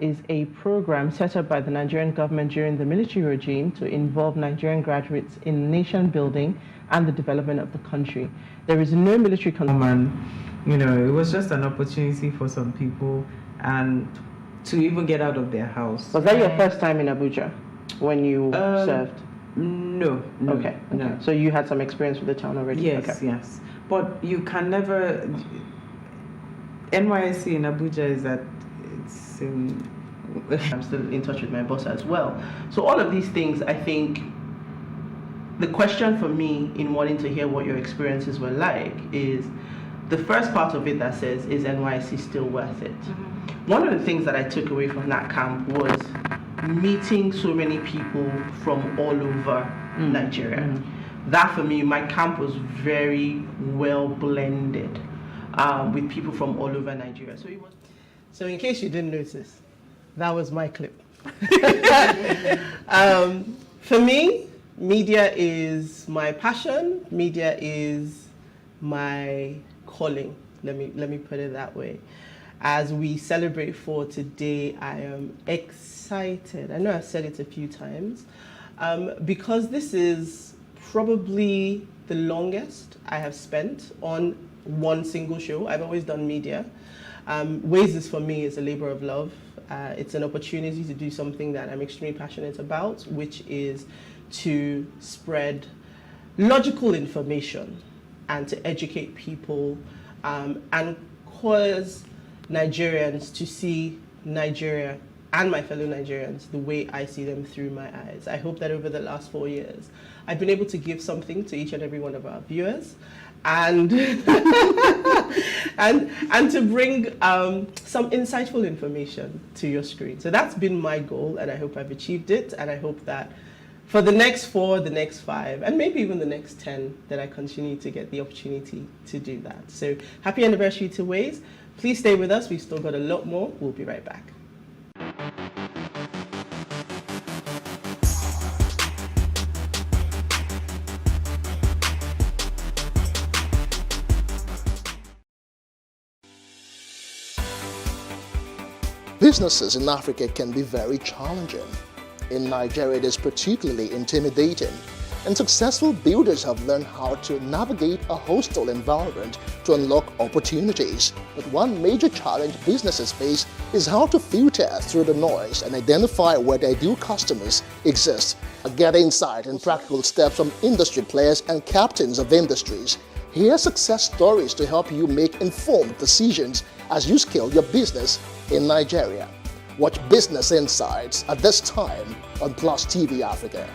is a program set up by the Nigerian government during the military regime to involve Nigerian graduates in nation building and the development of the country. There is no military and it was just an opportunity for some people and to even get out of their house. Was that your first time in Abuja when you served? No. Okay. So you had some experience with the town already? Yes, yes. But you can never... NYSC in Abuja is that it's... I'm still in touch with my boss as well. So all of these things, I think, the question for me in wanting to hear what your experiences were like is the first part of it that says, is NYSC still worth it? One of the things that I took away from that camp was meeting so many people from all over Nigeria. That for me, my camp was very well blended with people from all over Nigeria. So in case you didn't notice, that was my clip. For me, media is my passion. Media is my calling. Let me put it that way. As we celebrate for today, I am excited. I know I've said it a few times, because this is probably the longest I have spent on one single show. I've always done media. Ways for me is a labor of love. It's an opportunity to do something that I'm extremely passionate about, which is to spread logical information and to educate people and cause Nigerians to see Nigeria and my fellow Nigerians the way I see them through my eyes. I hope that over the last 4 years, I've been able to give something to each and every one of our viewers and and to bring some insightful information to your screen. So that's been my goal, and I hope I've achieved it, and I hope that for the next 4, the next 5, and maybe even the next 10, that I continue to get the opportunity to do that. So happy anniversary to Ways. Please stay with us. We've still got a lot more. We'll be right back. Businesses in Africa can be very challenging. In Nigeria, it is particularly intimidating, and successful builders have learned how to navigate a hostile environment to unlock opportunities. But one major challenge businesses face is how to filter through the noise and identify where their ideal customers exist. Get insight and practical steps from industry players and captains of industries. Hear success stories to help you make informed decisions as you scale your business in Nigeria. Watch Business Insights at this time on Plus TV Africa.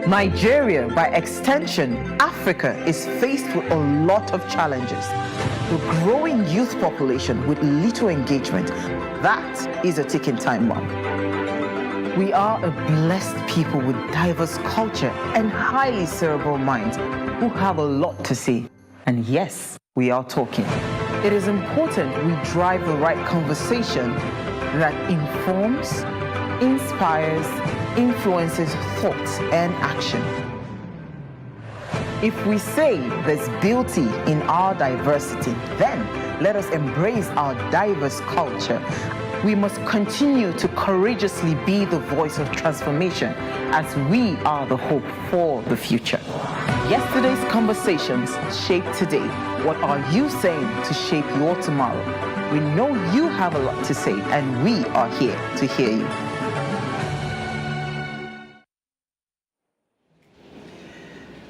Nigeria, by extension, Africa, is faced with a lot of challenges. The growing youth population with little engagement, that is a ticking time bomb. We are a blessed people with diverse culture and highly cerebral minds who have a lot to say. And yes, we are talking. It is important we drive the right conversation that informs, inspires, influences thought and action. If we say there's beauty in our diversity, then let us embrace our diverse culture. We must continue to courageously be the voice of transformation as we are the hope for the future. Yesterday's conversations shape today. What are you saying to shape your tomorrow? We know you have a lot to say, and we are here to hear you.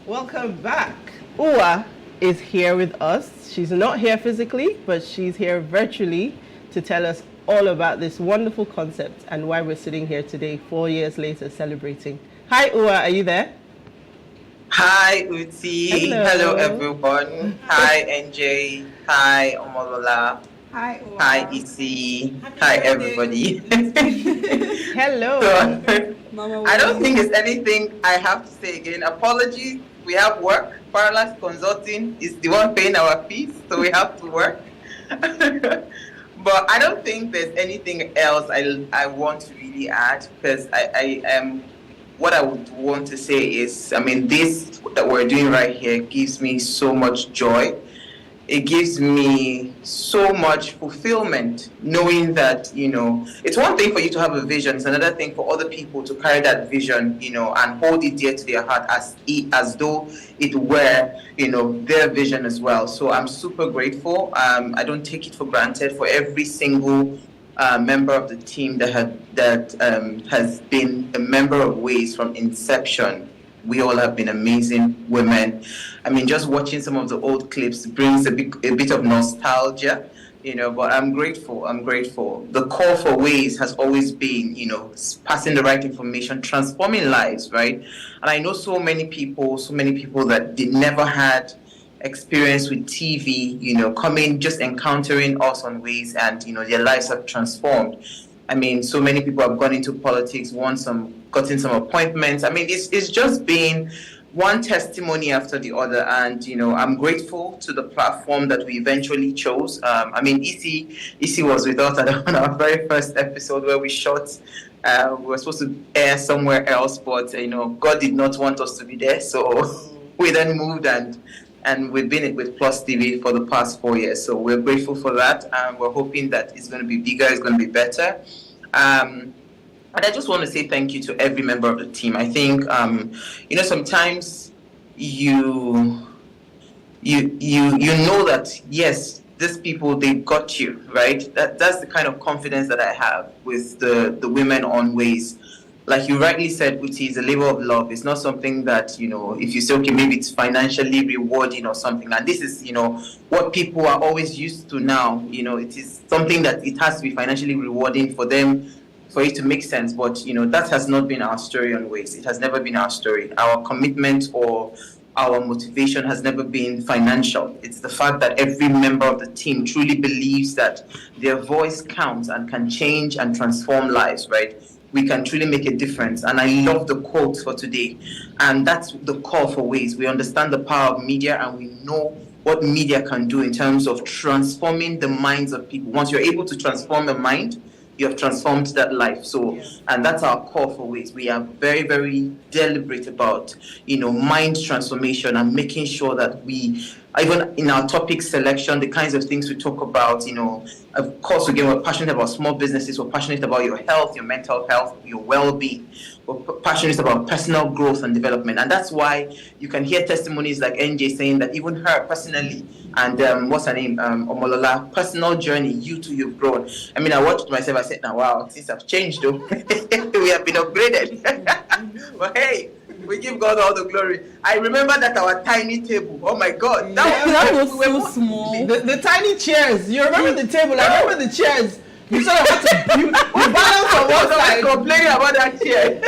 Welcome back. Uwa is here with us. She's not here physically, but she's here virtually to tell us all about this wonderful concept and why we're sitting here today, 4 years later, celebrating. Hi, Uwa, are you there? Hi, Uti. Hello, everyone. Hi, NJ. Hi, Omolola. Hi, Uwa. Hi, Isi. Hi, everybody. Hello. So, I don't think there's anything I have to say again. Apologies. We have work. Parallax Consulting is the one paying our fees, so we have to work. But I don't think there's anything else I want to really add, because I am. What I would want to say is, I mean, this that we're doing right here gives me so much joy. It gives me so much fulfillment, knowing that, you know, it's one thing for you to have a vision, it's another thing for other people to carry that vision, you know, and hold it dear to their heart as though it were, you know, their vision as well. So I'm super grateful. I don't take it for granted for every single member of the team that has been a member of Ways from inception. We all have been amazing women. I mean, just watching some of the old clips brings a bit of nostalgia, you know, but I'm grateful. The call for Ways has always been, you know, passing the right information, transforming lives, right? And I know so many people that they never had experience with TV, you know, just encountering us on Ways, and, you know, their lives have transformed. I mean, so many people have gone into politics, gotten some appointments. I mean, it's just been one testimony after the other, and, you know, I'm grateful to the platform that we eventually chose. I mean, EC was with us on our very first episode where we shot. We were supposed to air somewhere else, but, you know, God did not want us to be there, so we then moved, and we've been with Plus TV for the past 4 years. So we're grateful for that. We're hoping that it's going to be bigger, it's going to be better. And I just want to say thank you to every member of the team. I think, you know, sometimes you know that, yes, these people, they got you, right? That's the kind of confidence that I have with the women on Ways. Like you rightly said, Uti, is a labor of love. It's not something that, you know, if you say, okay, maybe it's financially rewarding or something. And this is, you know, what people are always used to now. You know, it is something that it has to be financially rewarding for them, for it to make sense. But, you know, that has not been our story on Ways. It has never been our story. Our commitment or our motivation has never been financial. It's the fact that every member of the team truly believes that their voice counts and can change and transform lives, right? We can truly make a difference. And I love the quote for today. And that's the call for Ways. We understand the power of media, and we know what media can do in terms of transforming the minds of people. Once you're able to transform a mind, you have transformed that life. So, and that's our call for Ways. We are very, very deliberate about, you know, mind transformation and making sure that we, even in our topic selection, the kinds of things we talk about, you know, of course, again, we're passionate about small businesses, we're passionate about your health, your mental health, your well-being. We're passionate about personal growth and development. And that's why you can hear testimonies like NJ saying that even her personally, and what's her name, Omolola, personal journey, you've grown. I mean, I watched myself, I said, now, wow, things have changed though. We have been upgraded. But hey, we give God all the glory. I remember that our tiny table. Oh my God, that was so small. The tiny chairs. You remember the table? I remember the chairs. You sort of had to you balance on one side. Complaining about that chair.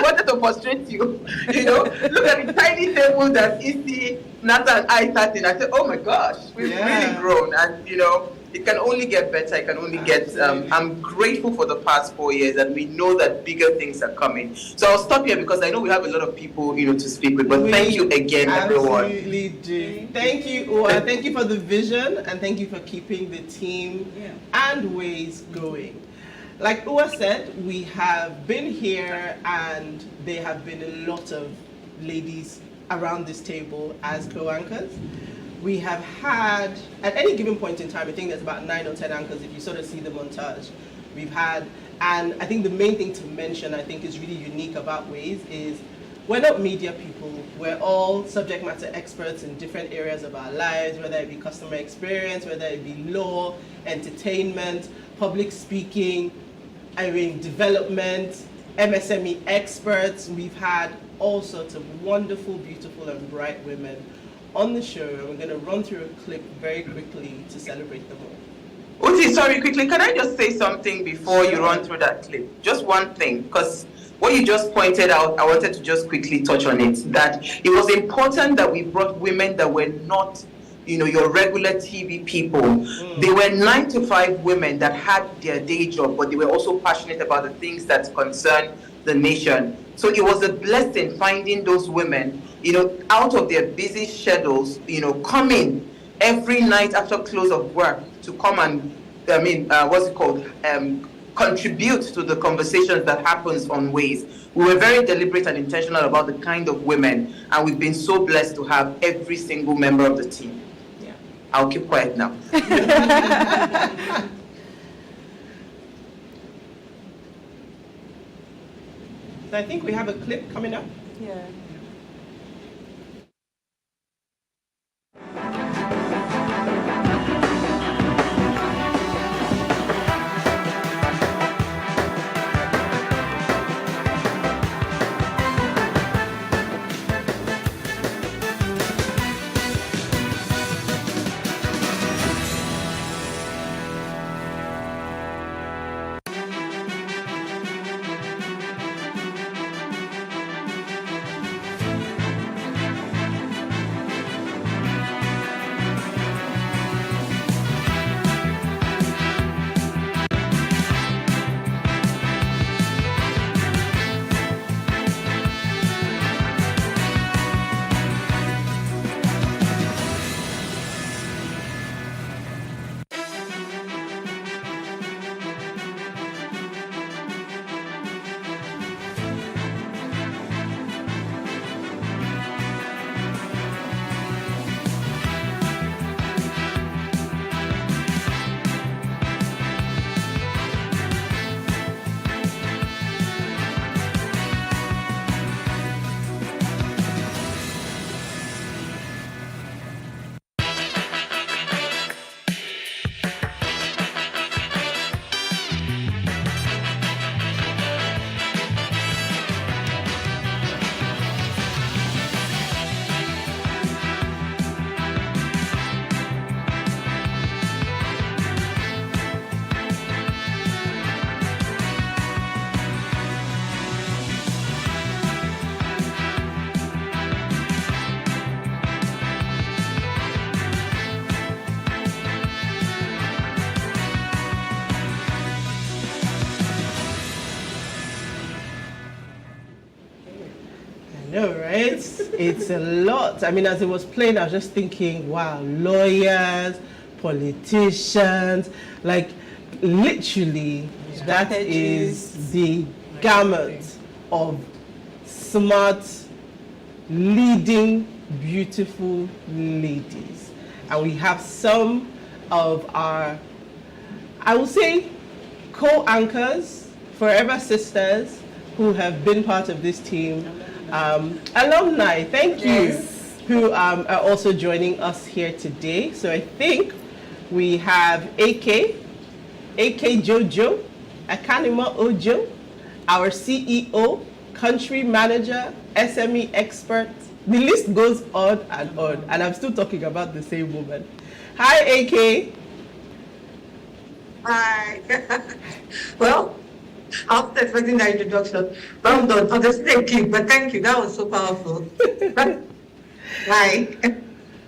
Wanted to frustrate you. You know, look at the tiny table that Issy, Nata, and I sat in. I said, oh my gosh, we've really grown, and you know, it can only get better. It can only get. I'm grateful for the past 4 years, and we know that bigger things are coming. So I'll stop here because I know we have a lot of people, you know, to speak with. But thank you again, everyone. Absolutely do. Thank you, Uwa. Thank you for the vision, and thank you for keeping the team and Ways going. Like Uwa said, we have been here, and there have been a lot of ladies around this table as co-anchors. We have had, at any given point in time, I think there's about 9 or 10 anchors if you sort of see the montage we've had. And I think the main thing to mention, I think is really unique about Ways is we're not media people. We're all subject matter experts in different areas of our lives, whether it be customer experience, whether it be law, entertainment, public speaking, development, MSME experts. We've had all sorts of wonderful, beautiful, and bright women on the show. We're going to run through a clip very quickly to celebrate them all. Uti, sorry, quickly, can I just say something before you run through that clip? Just one thing, because what you just pointed out, I wanted to just quickly touch on it, that it was important that we brought women that were not, you know, your regular TV people. They were 9 to 5 women that had their day job, but they were also passionate about the things that concern the nation. So it was a blessing finding those women, you know, out of their busy schedules, you know, coming every night after close of work to come and what's it called? Contribute to the conversations that happens on Ways. We were very deliberate and intentional about the kind of women, and we've been so blessed to have every single member of the team. Yeah. I'll keep quiet now. So I think we have a clip coming up. Yeah. know, right? It's a lot. I mean, as it was playing, I was just thinking, wow, lawyers, politicians, like literally, that is the gamut of smart, leading, beautiful ladies. And we have some of our, I would say, co-anchors, forever sisters, who have been part of this team. Alumni, thank you, who are also joining us here today. So I think we have AK Jojo, Akanima Ojo, our CEO, country manager, SME expert. The list goes on, and I'm still talking about the same woman. Hi, AK. Hi. Well, after expecting that introduction, well done. On the same clip, but thank you. That was so powerful. Hi.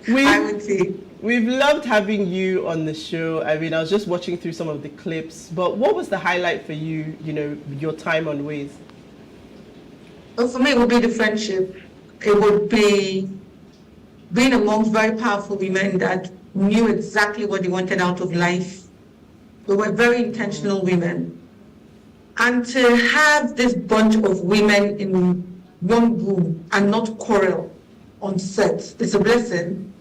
I would say. We've loved having you on the show. I mean, I was just watching through some of the clips, but what was the highlight for you, you know, your time on Ways? Well, for me, it would be the friendship. It would be being amongst very powerful women that knew exactly what they wanted out of life. They were very intentional women. And to have this bunch of women in one room and not quarrel on set, it's a blessing.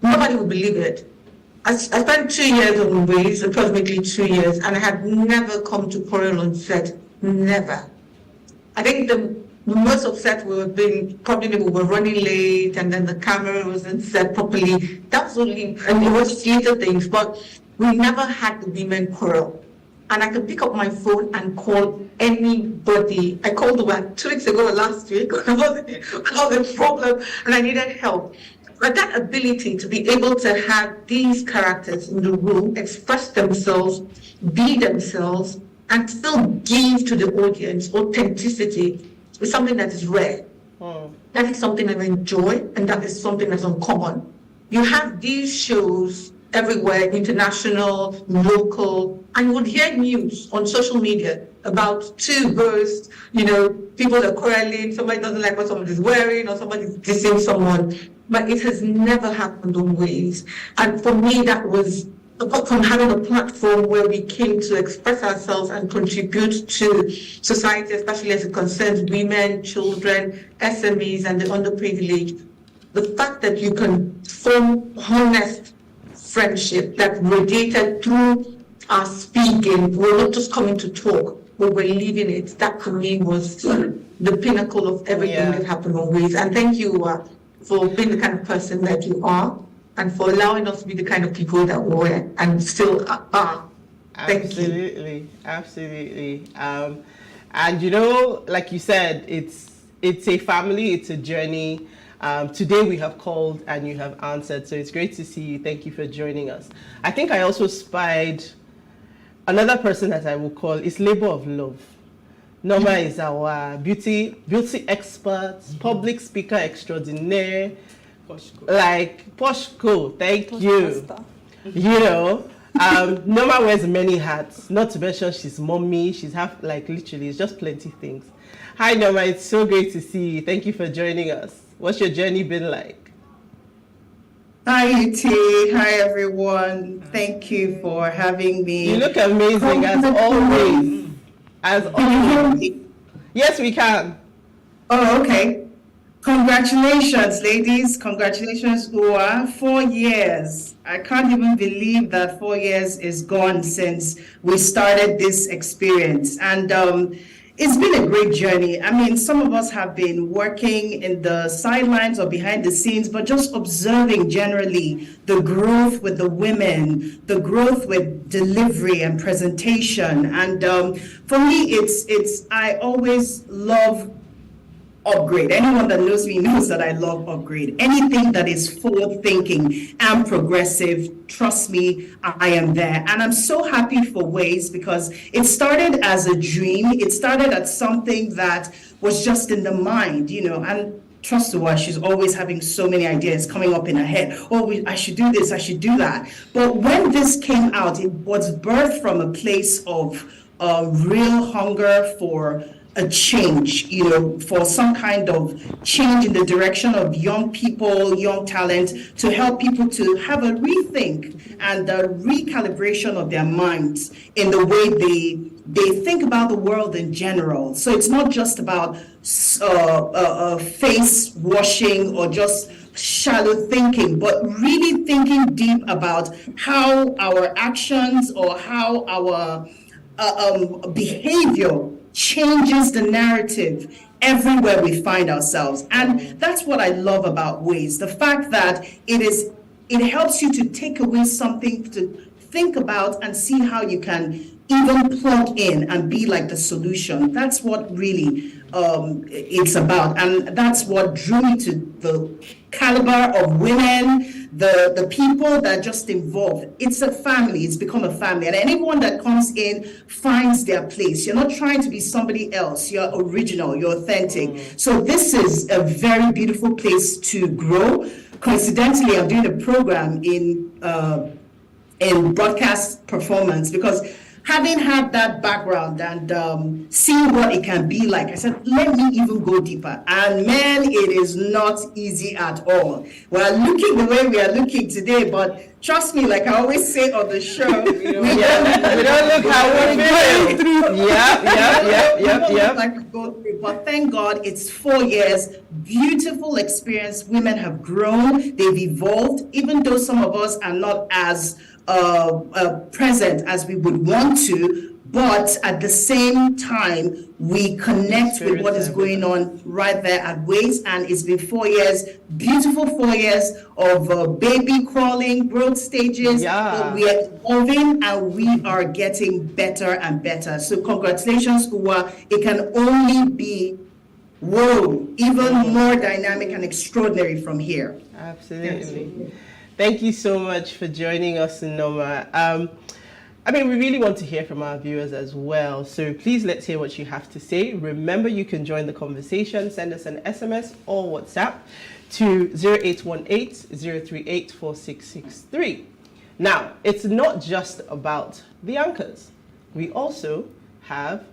Nobody would believe it. I spent 2 years on Ways, approximately 2 years, and I had never come to quarrel on set, never. I think the most upset we were being, probably we were running late and then the camera wasn't set properly. That was only, and it was little things, but we never had the women quarrel. And I could pick up my phone and call anybody. I called about 2 weeks ago or last week. I was in problem and I needed help. But that ability to be able to have these characters in the room express themselves, be themselves, and still give to the audience authenticity is something that is rare. That is something I enjoy, and that is something that's uncommon. You have these shows everywhere, international, local, and you would hear news on social media about two bursts, you know, people are quarreling, somebody doesn't like what somebody's wearing, or somebody's dissing someone. But it has never happened on Ways. And for me, that was apart from having a platform where we came to express ourselves and contribute to society, especially as it concerns women, children, SMEs, and the underprivileged, the fact that you can form honest friendship that radiated through our speaking, we're not just coming to talk, but we're living it. That for me was the pinnacle of everything that happened on Ways. And thank you for being the kind of person that you are, and for allowing us to be the kind of people that we were and still are. Thank you. Absolutely. And you know, like you said, it's a family, it's a journey. Today we have called and you have answered, so it's great to see you. Thank you for joining us. I think I also spied another person that I will call is Labor of Love. Norma is our beauty expert, public speaker extraordinaire, like Poshko. Thank you. You know, Norma wears many hats. Not to mention she's mommy. She's literally, it's just plenty things. Hi Norma, it's so great to see you. Thank you for joining us. What's your journey been like? Hi UT, hi everyone. Thank you for having me. You look amazing as always. Can you hear me? Yes, we can. Oh, okay. Congratulations, ladies. Congratulations, Uwa. 4 years. I can't even believe that 4 years is gone since we started this experience. And it's been a great journey. I mean, some of us have been working in the sidelines or behind the scenes, but just observing generally the growth with the women, the growth with delivery and presentation. And for me, I always love Upgrade. Anyone that knows me knows that I love Upgrade. Anything that is forward thinking and progressive, trust me, I am there. And I'm so happy for Ways because it started as a dream. It started as something that was just in the mind, you know, and trust her, she's always having so many ideas coming up in her head. Oh, I should do this, I should do that. But when this came out, it was birthed from a place of real hunger for a change, you know, for some kind of change in the direction of young people, young talent, to help people to have a rethink and a recalibration of their minds in the way they think about the world in general. So it's not just about face washing or just shallow thinking, but really thinking deep about how our actions or how our behavior changes the narrative everywhere we find ourselves. And that's what I love about Ways, the fact that it helps you to take away something to think about and see how you can even plug in and be like the solution. That's what really it's about. And that's what drew me to the caliber of women, the people that just involved. It's a family, it's become a family. And anyone that comes in finds their place. You're not trying to be somebody else. You're original, you're authentic. So this is a very beautiful place to grow. Coincidentally, I'm doing a program in broadcast performance because having had that background and seeing what it can be like, I said, let me even go deeper. And man, it is not easy at all. We're looking the way we are looking today, but trust me, like I always say on the show, we don't look how we're going through. Yeah. Like we go through, but thank God it's 4 years, beautiful experience. Women have grown, they've evolved, even though some of us are not as present as we would want to, but at the same time, we connect with what is going on right there at Ways. And it's been 4 years, beautiful 4 years of baby crawling, growth stages. But we are evolving and we are getting better and better. So congratulations, Uwa. It can only be, even more dynamic and extraordinary from here. Absolutely. Thank you so much for joining us, Noma. I mean, we really want to hear from our viewers as well. So please let's hear what you have to say. Remember, you can join the conversation. Send us an SMS or WhatsApp to 0818-038-4663. Now, it's not just about the anchors. We also have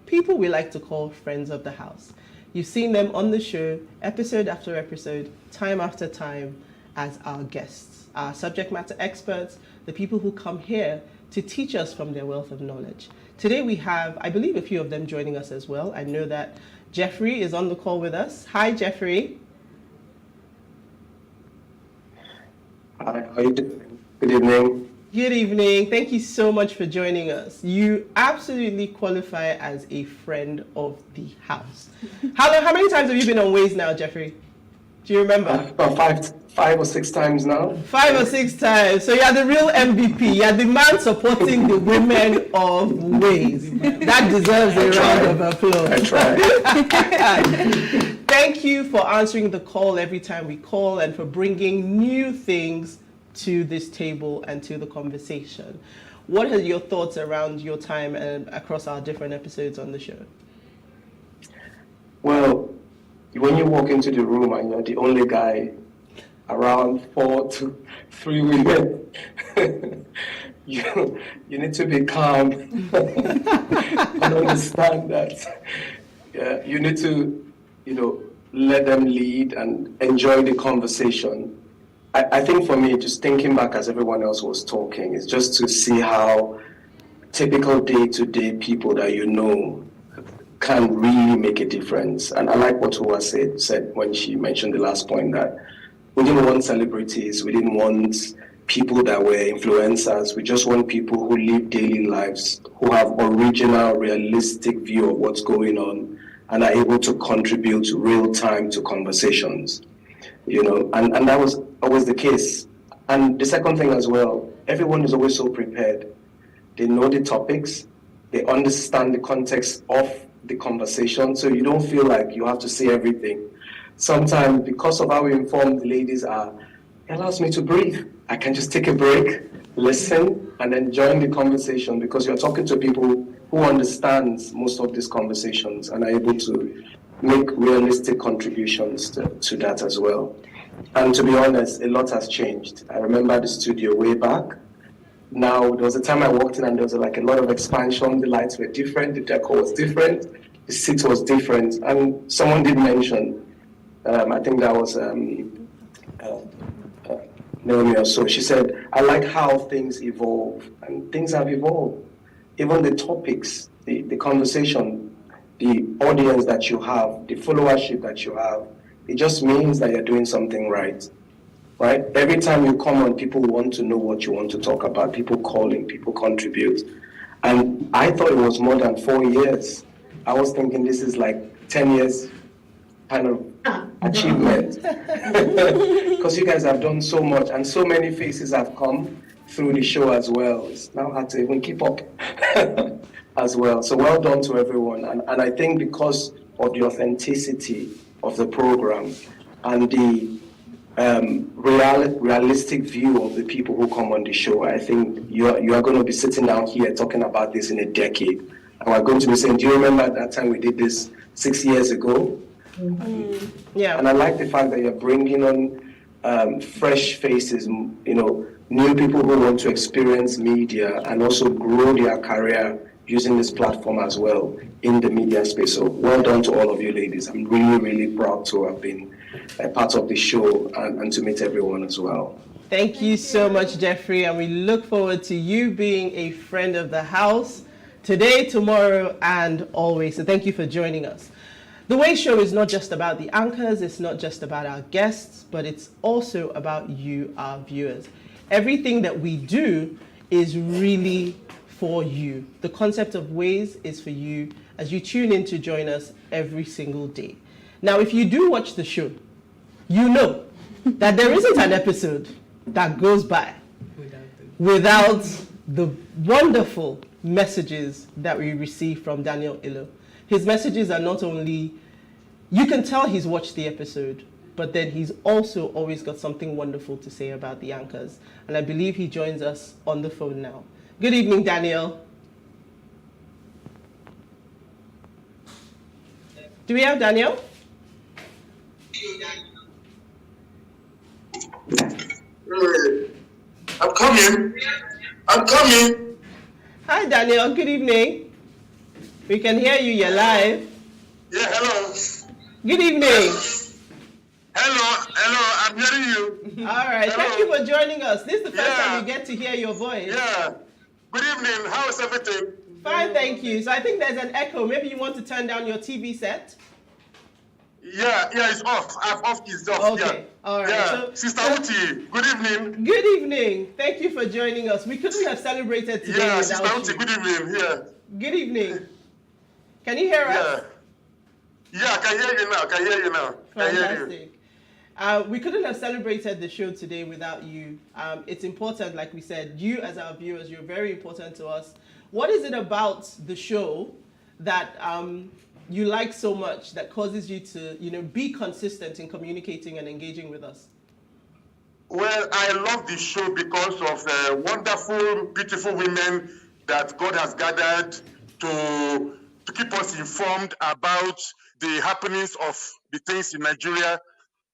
people we like to call friends of the house. You've seen them on the show, episode after episode, time after time. as our guests, our subject matter experts, the people who come here to teach us from their wealth of knowledge. Today we have, I believe, a few of them joining us as well. I know that Jeffrey is on the call with us. Hi, Jeffrey. Hi, how are you doing? Good evening. Good evening. Thank you so much for joining us. You absolutely qualify as a friend of the house. How many times have you been on Waze now, Jeffrey? Do you remember? About five or six times now. 5 or 6 times. So you're the real MVP. You're the man supporting the women of Waze. That deserves a round of applause. I try. Thank you for answering the call every time we call and for bringing new things to this table and to the conversation. What are your thoughts around your time and across our different episodes on the show? Well, when you walk into the room and you're the only guy around 4 to 3 women, you need to be calm and understand that you need to, let them lead and enjoy the conversation. I think for me, just thinking back as everyone else was talking, is just to see how typical day-to-day people that can really make a difference. And I like what Hua said when she mentioned the last point, that we didn't want celebrities, we didn't want people that were influencers, we just want people who live daily lives, who have original, realistic view of what's going on and are able to contribute real time to conversations. And that was always the case. And the second thing as well, everyone is always so prepared. They know the topics, they understand the context of the conversation, so you don't feel like you have to say everything. Sometimes, because of how informed the ladies are, it allows me to breathe. I can just take a break, listen, and then join the conversation, because you're talking to people who understand most of these conversations and are able to make realistic contributions to that as well. And to be honest, a lot has changed. I remember the studio way back. Now, there was a time I walked in and there was like a lot of expansion. The lights were different, the decor was different, the seat was different. And someone did mention, I think that was Naomi or so, she said, I like how things evolve, and things have evolved. Even the topics, the conversation, the audience that you have, the followership that you have, it just means that you're doing something right. Right? Every time you come on, people want to know what you want to talk about, people calling, people contribute. And I thought it was more than 4 years. I was thinking this is like 10 years kind of achievement. Because you guys have done so much and so many faces have come through the show as well. It's now hard to even keep up as well. So well done to everyone. And I think because of the authenticity of the program and the realistic view of the people who come on the show, I think you are going to be sitting down here talking about this in a decade. And we're going to be saying, do you remember that time we did this 6 years ago? Mm-hmm. Yeah. And I like the fact that you're bringing on fresh faces, new people who want to experience media and also grow their career using this platform as well in the media space. So well done to all of you ladies. I'm really, really proud to have been a part of the show and to meet everyone as well. Thank you so much, Jeffrey, and we look forward to you being a friend of the house today, tomorrow, and always. So thank you for joining us. The Way Show is not just about the anchors, it's not just about our guests, but it's also about you, our viewers. Everything that we do is really for you. The concept of Ways is for you as you tune in to join us every single day. Now, if you do watch the show, you know that there isn't an episode that goes by without the wonderful messages that we receive from Daniel Illo. His messages are not only, you can tell he's watched the episode, but then he's also always got something wonderful to say about the anchors. And I believe he joins us on the phone now. Good evening, Daniel. Do we have Daniel? I'm coming. Hi, Daniel. Good evening. We can hear you. You're live. Yeah, hello. Good evening. Hello, I'm hearing you. All right. Hello. Thank you for joining us. This is the first time we get to hear your voice. Yeah. Good evening. How is everything? Fine, thank you. So I think there's an echo. Maybe you want to turn down your TV set? Yeah, it's off. It's off. Okay. Yeah. All right. Yeah. So, Sister Uti, good evening. Good evening. Thank you for joining us. We couldn't have celebrated today Yeah, without Sister you. Uti, good evening. Yeah. Good evening. Can you hear us? Yeah, I can hear you now. Can hear you now. Can hear you. Fantastic. We couldn't have celebrated the show today without you. It's important, like we said, you as our viewers, you're very important to us. What is it about the show that you like so much that causes you to, be consistent in communicating and engaging with us? Well, I love this show because of wonderful, beautiful women that God has gathered to keep us informed about the happenings of the things in Nigeria.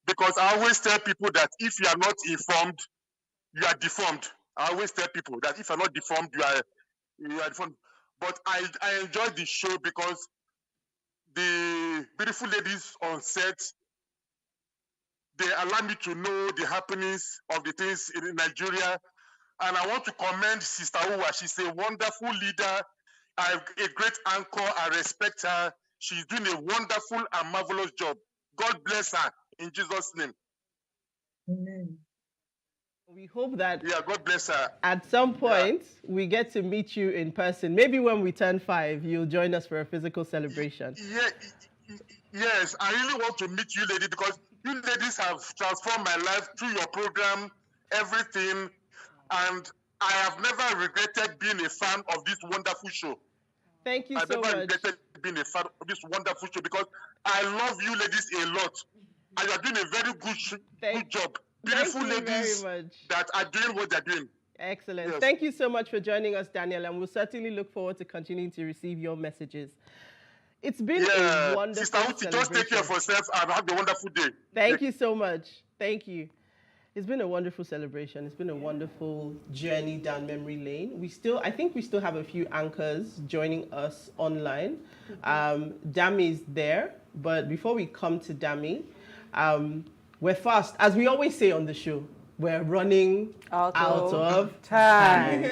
Because I always tell people that if you are not informed, you are deformed. I always tell people that if you are not deformed, you are deformed. But I enjoy this show because the beautiful ladies on set, they allow me to know the happenings of the things in Nigeria. And I want to commend Sister Uwa. She's a wonderful leader, a great anchor. I respect her. She's doing a wonderful and marvelous job. God bless her in Jesus' name. Amen. We hope that God bless her. At some point we get to meet you in person. Maybe when we turn 5, you'll join us for a physical celebration. Yes, I really want to meet you ladies because you ladies have transformed my life through your program, everything, and I have never regretted being a fan of this wonderful show. Thank you I've so never much. regretted being a fan of this wonderful show because I love you ladies a lot. And you are doing a very good job. Beautiful Thank you ladies very much. that are doing what they're doing. Excellent. Yes. Thank you so much for joining us, Daniel, and we'll certainly look forward to continuing to receive your messages. It's been a wonderful Sister Uti, just take care of yourself and have a wonderful day. Thank you so much. Thank you. It's been a wonderful celebration. It's been a wonderful journey down memory lane. I think we still have a few anchors joining us online. Dami is there, but before we come to Dami, we're fast. As we always say on the show, we're running out of time.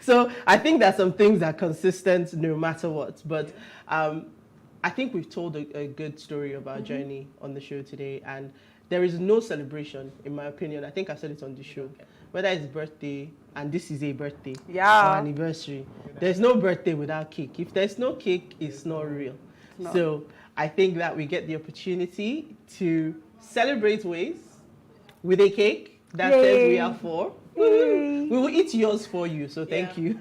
So I think that some things are consistent no matter what. But I think we've told a good story of our journey on the show today. And there is no celebration, in my opinion. I think I said it on the show. Whether it's birthday, and this is a birthday, or anniversary, there's no birthday without cake. If there's no cake, it's not real. No. So I think that we get the opportunity to celebrate ways with a cake that says we are 4. We will eat yours for you, so thank you.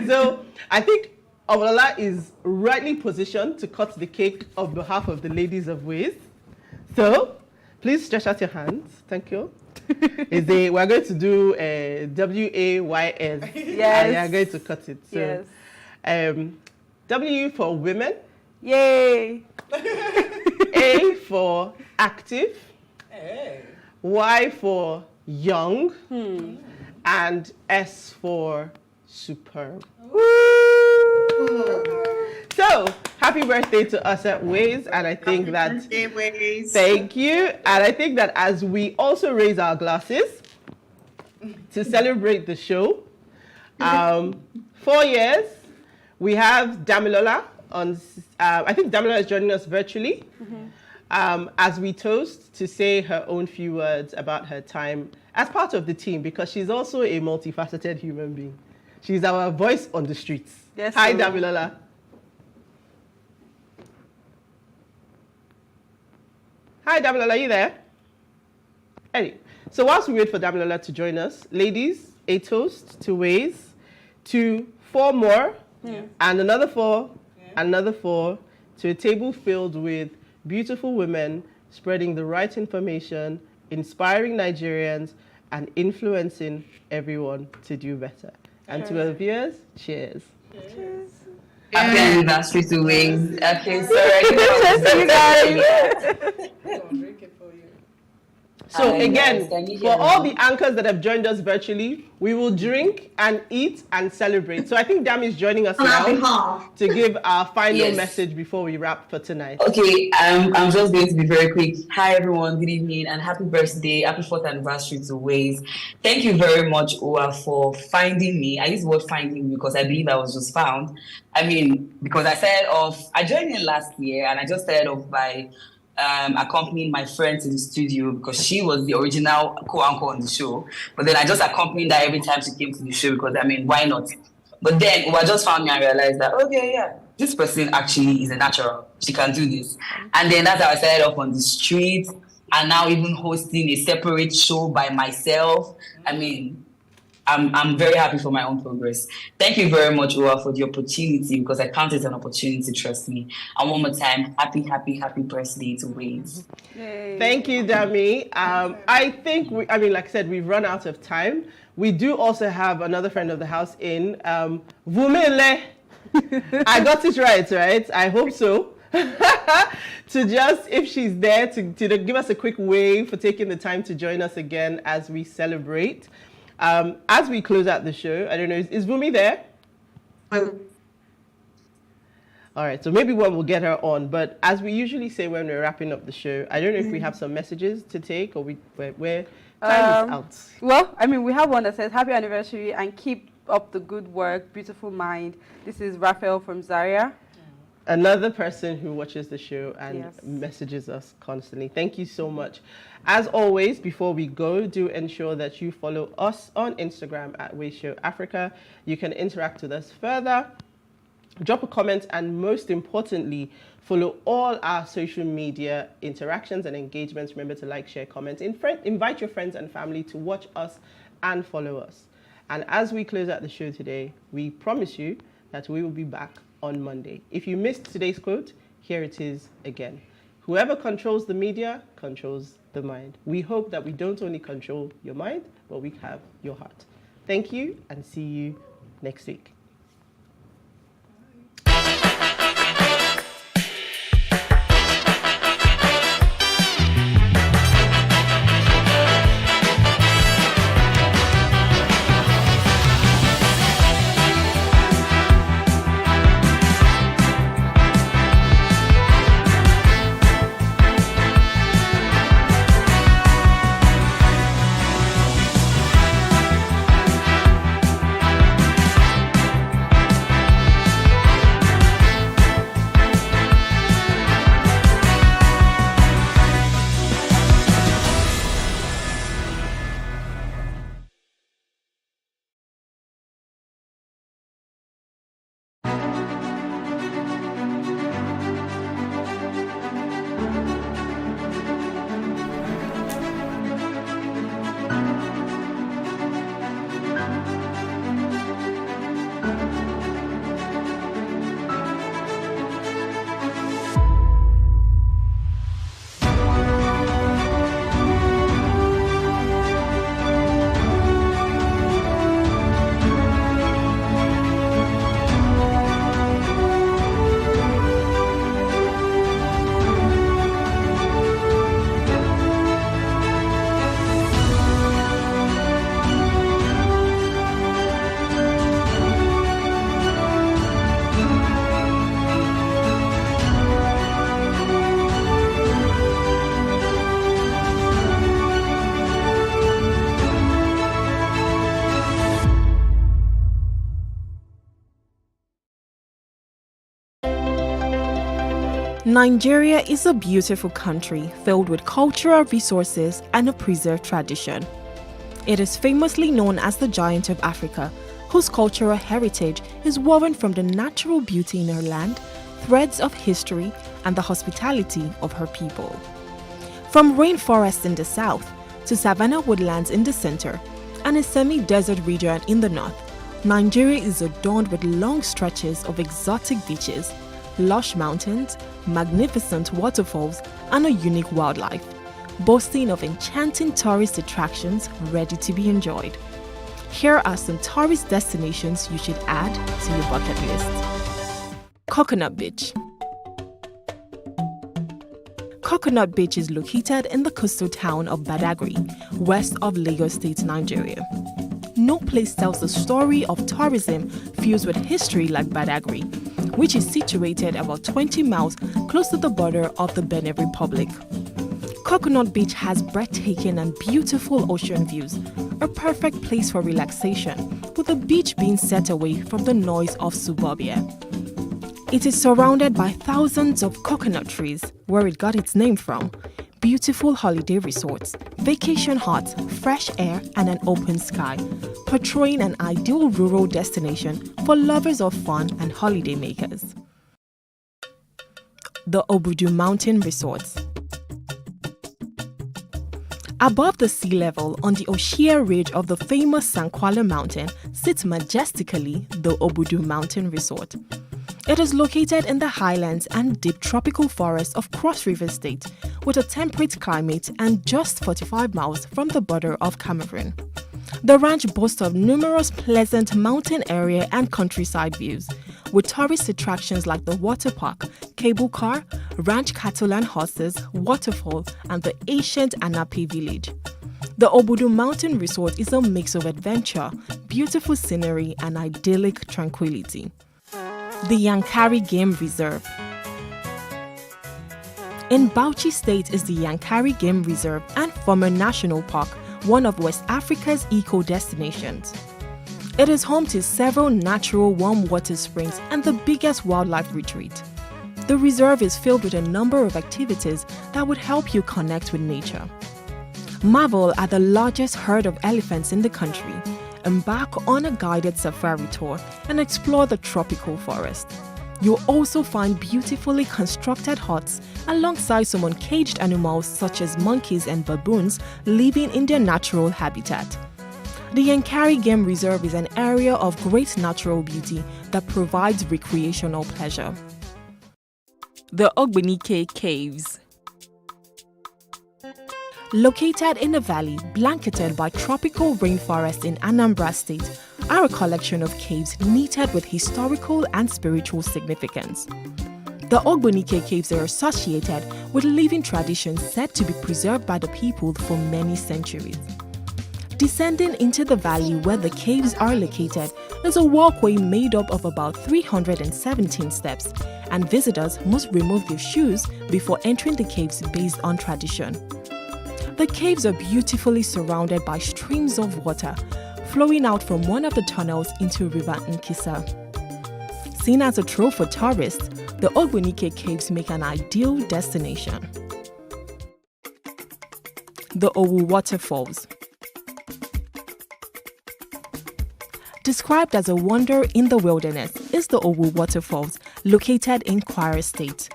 So I think Awolola is rightly positioned to cut the cake on behalf of the ladies of Ways. So please stretch out your hands. Thank you. We're going to do a WAYS. Yes. And you're going to cut it. So, W for women. Yay. A for active. Y for young. And S for superb. So, happy birthday to us at Ways, and I think thank you. And I think that as we also raise our glasses to celebrate the show, 4 years, we have Damilola on. I think Damilola is joining us virtually as we toast to say her own few words about her time as part of the team, because she's also a multifaceted human being. She's our voice on the streets. Yes, Hi, so. Damilola. Hi, Damilola, are you there? Anyway, so whilst we wait for Damilola to join us, ladies, a toast to Ways, to 4 more, and another 4, another 4, to a table filled with beautiful women spreading the right information, inspiring Nigerians, and influencing everyone to do better. And to our viewers, cheers. Cheers. Happy anniversary to Wings. Okay, Cheers, you guys. So Hi, again, guys. Can you for hear all me? the anchors that have joined us virtually, we will drink and eat and celebrate. So I think Dami is joining us now to give our final Yes. message before we wrap for tonight. Okay, I'm just going to be very quick. Hi everyone, good evening and happy birthday, happy 4th anniversary to Waze. Thank you very much, Owa, for finding me. I use the word finding because I believe I was just found. I mean, because I joined in last year and I just started off by accompanying my friend to the studio because she was the original co-anchor on the show. But then I just accompanied her every time she came to the show because, I mean, why not? But then Owa just found me and realized that, okay, yeah, this person actually is a natural. She can do this. And then that's how I started off on the street and now even hosting a separate show by myself. I mean, I'm very happy for my own progress. Thank you very much, Owa, for the opportunity because I count it an opportunity, trust me. And one more time, happy birthday to Waze. Thank you, Dami. I think, like I said, we've run out of time. We do also have another friend of the house in, Vumile. I got it right? I hope so. To just, if she's there, to give us a quick wave for taking the time to join us again as we celebrate. As we close out the show, I don't know, is Vumi there? All right, so maybe we'll get her on. But as we usually say when we're wrapping up the show, I don't know if we have some messages to take or where time is out. Well, I mean, we have one that says, happy anniversary and keep up the good work, beautiful mind. This is Raphael from Zaria. Another person who watches the show and messages us constantly. Thank you so much. As always, before we go, do ensure that you follow us on Instagram at Waze Show Africa. You can interact with us further, drop a comment, and most importantly, follow all our social media interactions and engagements. Remember to like, share, comment, invite your friends and family to watch us and follow us. And as we close out the show today, we promise you that we will be back on Monday. If you missed today's quote, here it is again. Whoever controls the media controls the mind. We hope that we don't only control your mind, but we have your heart. Thank you and see you next week. Nigeria is a beautiful country filled with cultural resources and a preserved tradition. It is famously known as the Giant of Africa, whose cultural heritage is woven from the natural beauty in her land, threads of history, and the hospitality of her people. From rainforests in the south to savanna woodlands in the center and a semi-desert region in the north, Nigeria is adorned with long stretches of exotic beaches, lush mountains, magnificent waterfalls, and a unique wildlife, boasting of enchanting tourist attractions ready to be enjoyed. Here are some tourist destinations you should add to your bucket list. Coconut Beach. Coconut Beach is located in the coastal town of Badagry, west of Lagos State, Nigeria. No place tells the story of tourism fused with history like Badagry, which is situated about 20 miles close to the border of the Benin Republic. Coconut Beach has breathtaking and beautiful ocean views, a perfect place for relaxation, with the beach being set away from the noise of suburbia. It is surrounded by thousands of coconut trees, where it got its name from, beautiful holiday resorts, vacation huts, fresh air, and an open sky, portraying an ideal rural destination for lovers of fun and holiday makers. The Obudu Mountain Resorts. Above the sea level on the Oshia ridge of the famous Sankwala Mountain sits majestically the Obudu Mountain Resort. It is located in the highlands and deep tropical forests of Cross River State, with a temperate climate and just 45 miles from the border of Cameroon. The ranch boasts of numerous pleasant mountain area and countryside views, with tourist attractions like the water park, cable car, ranch cattle and horses, waterfall, and the ancient Anapi village. The Obudu Mountain Resort is a mix of adventure, beautiful scenery, and idyllic tranquility. The Yankari Game Reserve. In Bauchi State is the Yankari Game Reserve and former National Park, one of West Africa's eco-destinations. It is home to several natural warm water springs and the biggest wildlife retreat. The reserve is filled with a number of activities that would help you connect with nature. Marvel at the largest herd of elephants in the country, embark on a guided safari tour, and explore the tropical forest. You'll also find beautifully constructed huts alongside some uncaged animals such as monkeys and baboons living in their natural habitat. The Yankari Game Reserve is an area of great natural beauty that provides recreational pleasure. The Ogbunike Caves. Located in a valley blanketed by tropical rainforest in Anambra State, are a collection of caves knitted with historical and spiritual significance. The Ogbunike Caves are associated with living traditions said to be preserved by the people for many centuries. Descending into the valley where the caves are located is a walkway made up of about 317 steps, and visitors must remove their shoes before entering the caves based on tradition. The caves are beautifully surrounded by streams of water flowing out from one of the tunnels into River Nkisa. Seen as a trove for tourists, the Ogbunike Caves make an ideal destination. The Owu Waterfalls. Described as a wonder in the wilderness is the Owu Waterfalls, located in Kwara State.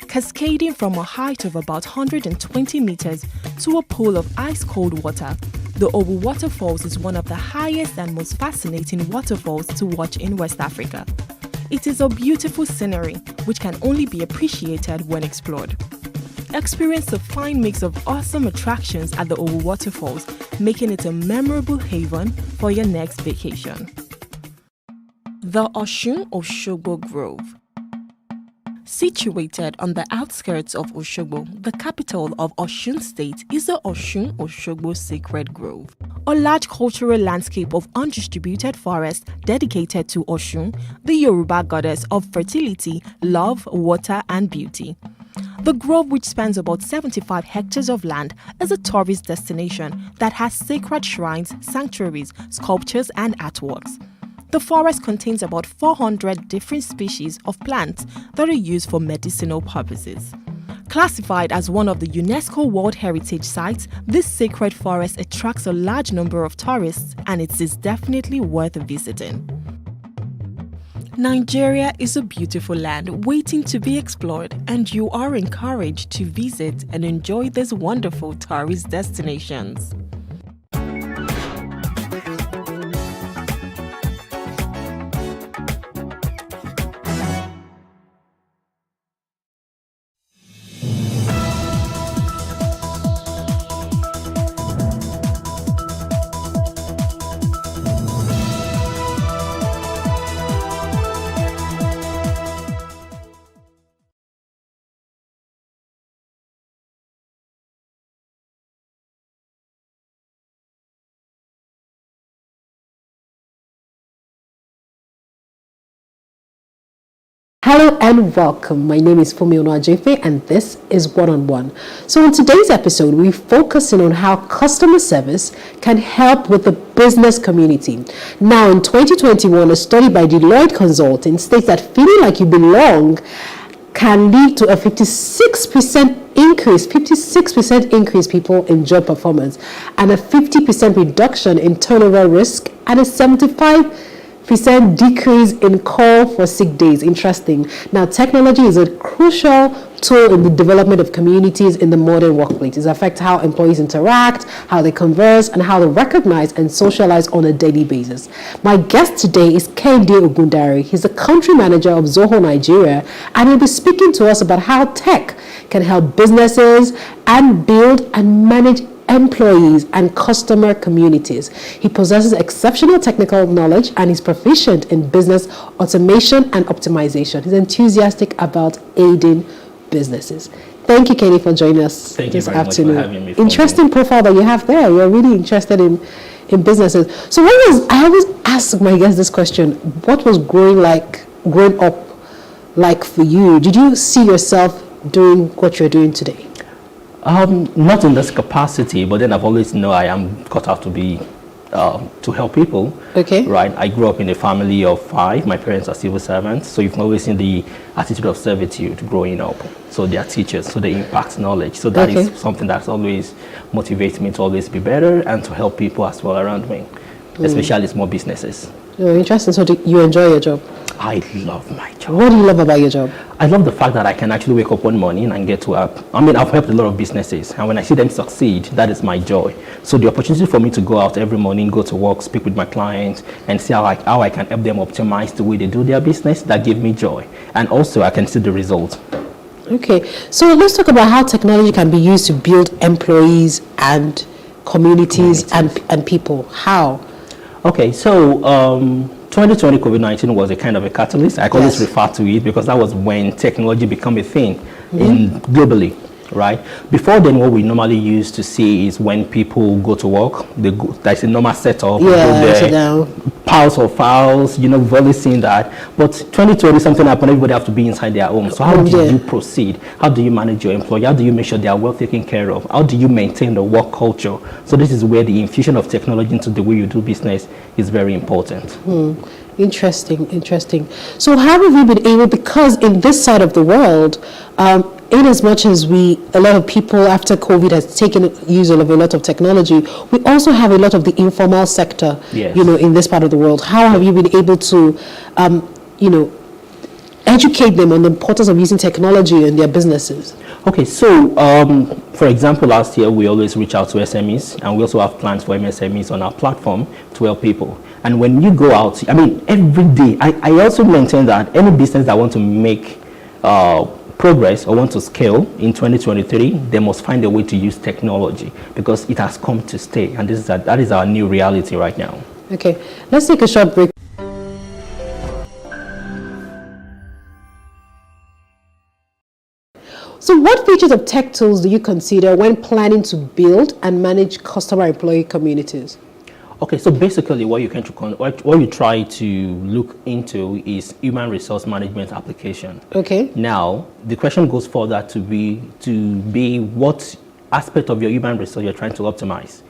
Cascading from a height of about 120 meters to a pool of ice-cold water, the Owu Waterfalls is one of the highest and most fascinating waterfalls to watch in West Africa. It is a beautiful scenery which can only be appreciated when explored. Experience a fine mix of awesome attractions at the Owu Waterfalls, making it a memorable haven for your next vacation. The Osun-Osogbo Grove. Situated on the outskirts of Osogbo, the capital of Osun State is the Osun-Osogbo Sacred Grove, a large cultural landscape of undistributed forest dedicated to Osun, the Yoruba goddess of fertility, love, water, and beauty. The grove, which spans about 75 hectares of land, is a tourist destination that has sacred shrines, sanctuaries, sculptures, and artworks. The forest contains about 400 different species of plants that are used for medicinal purposes. Classified as one of the UNESCO World Heritage Sites, this sacred forest attracts a large number of tourists, and it is definitely worth visiting. Nigeria is a beautiful land waiting to be explored, and you are encouraged to visit and enjoy these wonderful tourist destinations. Hello and welcome. My name is Fumi Onuajefe and this is One on One. So in today's episode, we're focusing on how customer service can help with the business community. Now in 2021, a study by Deloitte Consulting states that feeling like you belong can lead to a 56% increase people in job performance and a 50% reduction in turnover risk and a 75% decrease in call for sick days. Interesting. Now, technology is a crucial tool in the development of communities in the modern workplace. It affects how employees interact, how they converse, and how they recognize and socialize on a daily basis. My guest today is Kehinde Ogundare. He's the country manager of Zoho Nigeria, and he'll be speaking to us about how tech can help businesses and build and manage employees and customer communities. He possesses exceptional technical knowledge and is proficient in business automation and optimization. He's enthusiastic about aiding businesses. Thank you, Kenny, for joining us this afternoon. Much for having me. Interesting profile that you have there. You're really interested in businesses. So I always ask my guests this question: what was growing up like for you? Did you see yourself doing what you're doing today? Not in this capacity, but then I've always known I am cut out to be to help people. Okay. Right. I grew up in a family of 5. My parents are civil servants, so you've always seen the attitude of servitude growing up. So they are teachers, so they impact knowledge. So that is something that's always motivates me to always be better and to help people as well around me, especially small businesses. Oh, interesting. So do you enjoy your job? I love my job. What do you love about your job? I love the fact that I can actually wake up one morning and get to help. I mean, I've helped a lot of businesses, and when I see them succeed, that is my joy. So the opportunity for me to go out every morning, go to work, speak with my clients, and see how I can help them optimize the way they do their business, that gives me joy. And also, I can see the result. Okay, so let's talk about how technology can be used to build employees and communities. And people. How? Okay, so 2020 COVID-19 was a kind of a catalyst. I always refer to it because that was when technology became a thing globally, right? Before then, what we normally used to see is when people go to work, there's a normal setup, piles of files, we've always seen that. But 2020, something happened, everybody have to be inside their home. So how do you proceed? How do you manage your employee? How do you make sure they are well taken care of? How do you maintain the work culture? So this is where the infusion of technology into the way you do business is very important. Interesting. So how have you been able, because in this side of the world, in as much as a lot of people after COVID has taken use of a lot of technology, we also have a lot of the informal sector, in this part of the world. How have you been able to, educate them on the importance of using technology in their businesses? Okay, so for example, last year we always reach out to SMEs, and we also have plans for MSMEs on our platform to help people. And when you go out, I mean, every day, I also maintain that any business that want to make progress or want to scale in 2023, they must find a way to use technology because it has come to stay, and that is our new reality right now. Okay, let's take a short break. So what features of tech tools do you consider when planning to build and manage customer-employee communities? Okay, so basically what you try to look into is human resource management application. Okay. Now, the question goes further to be what aspect of your human resource you're trying to optimize.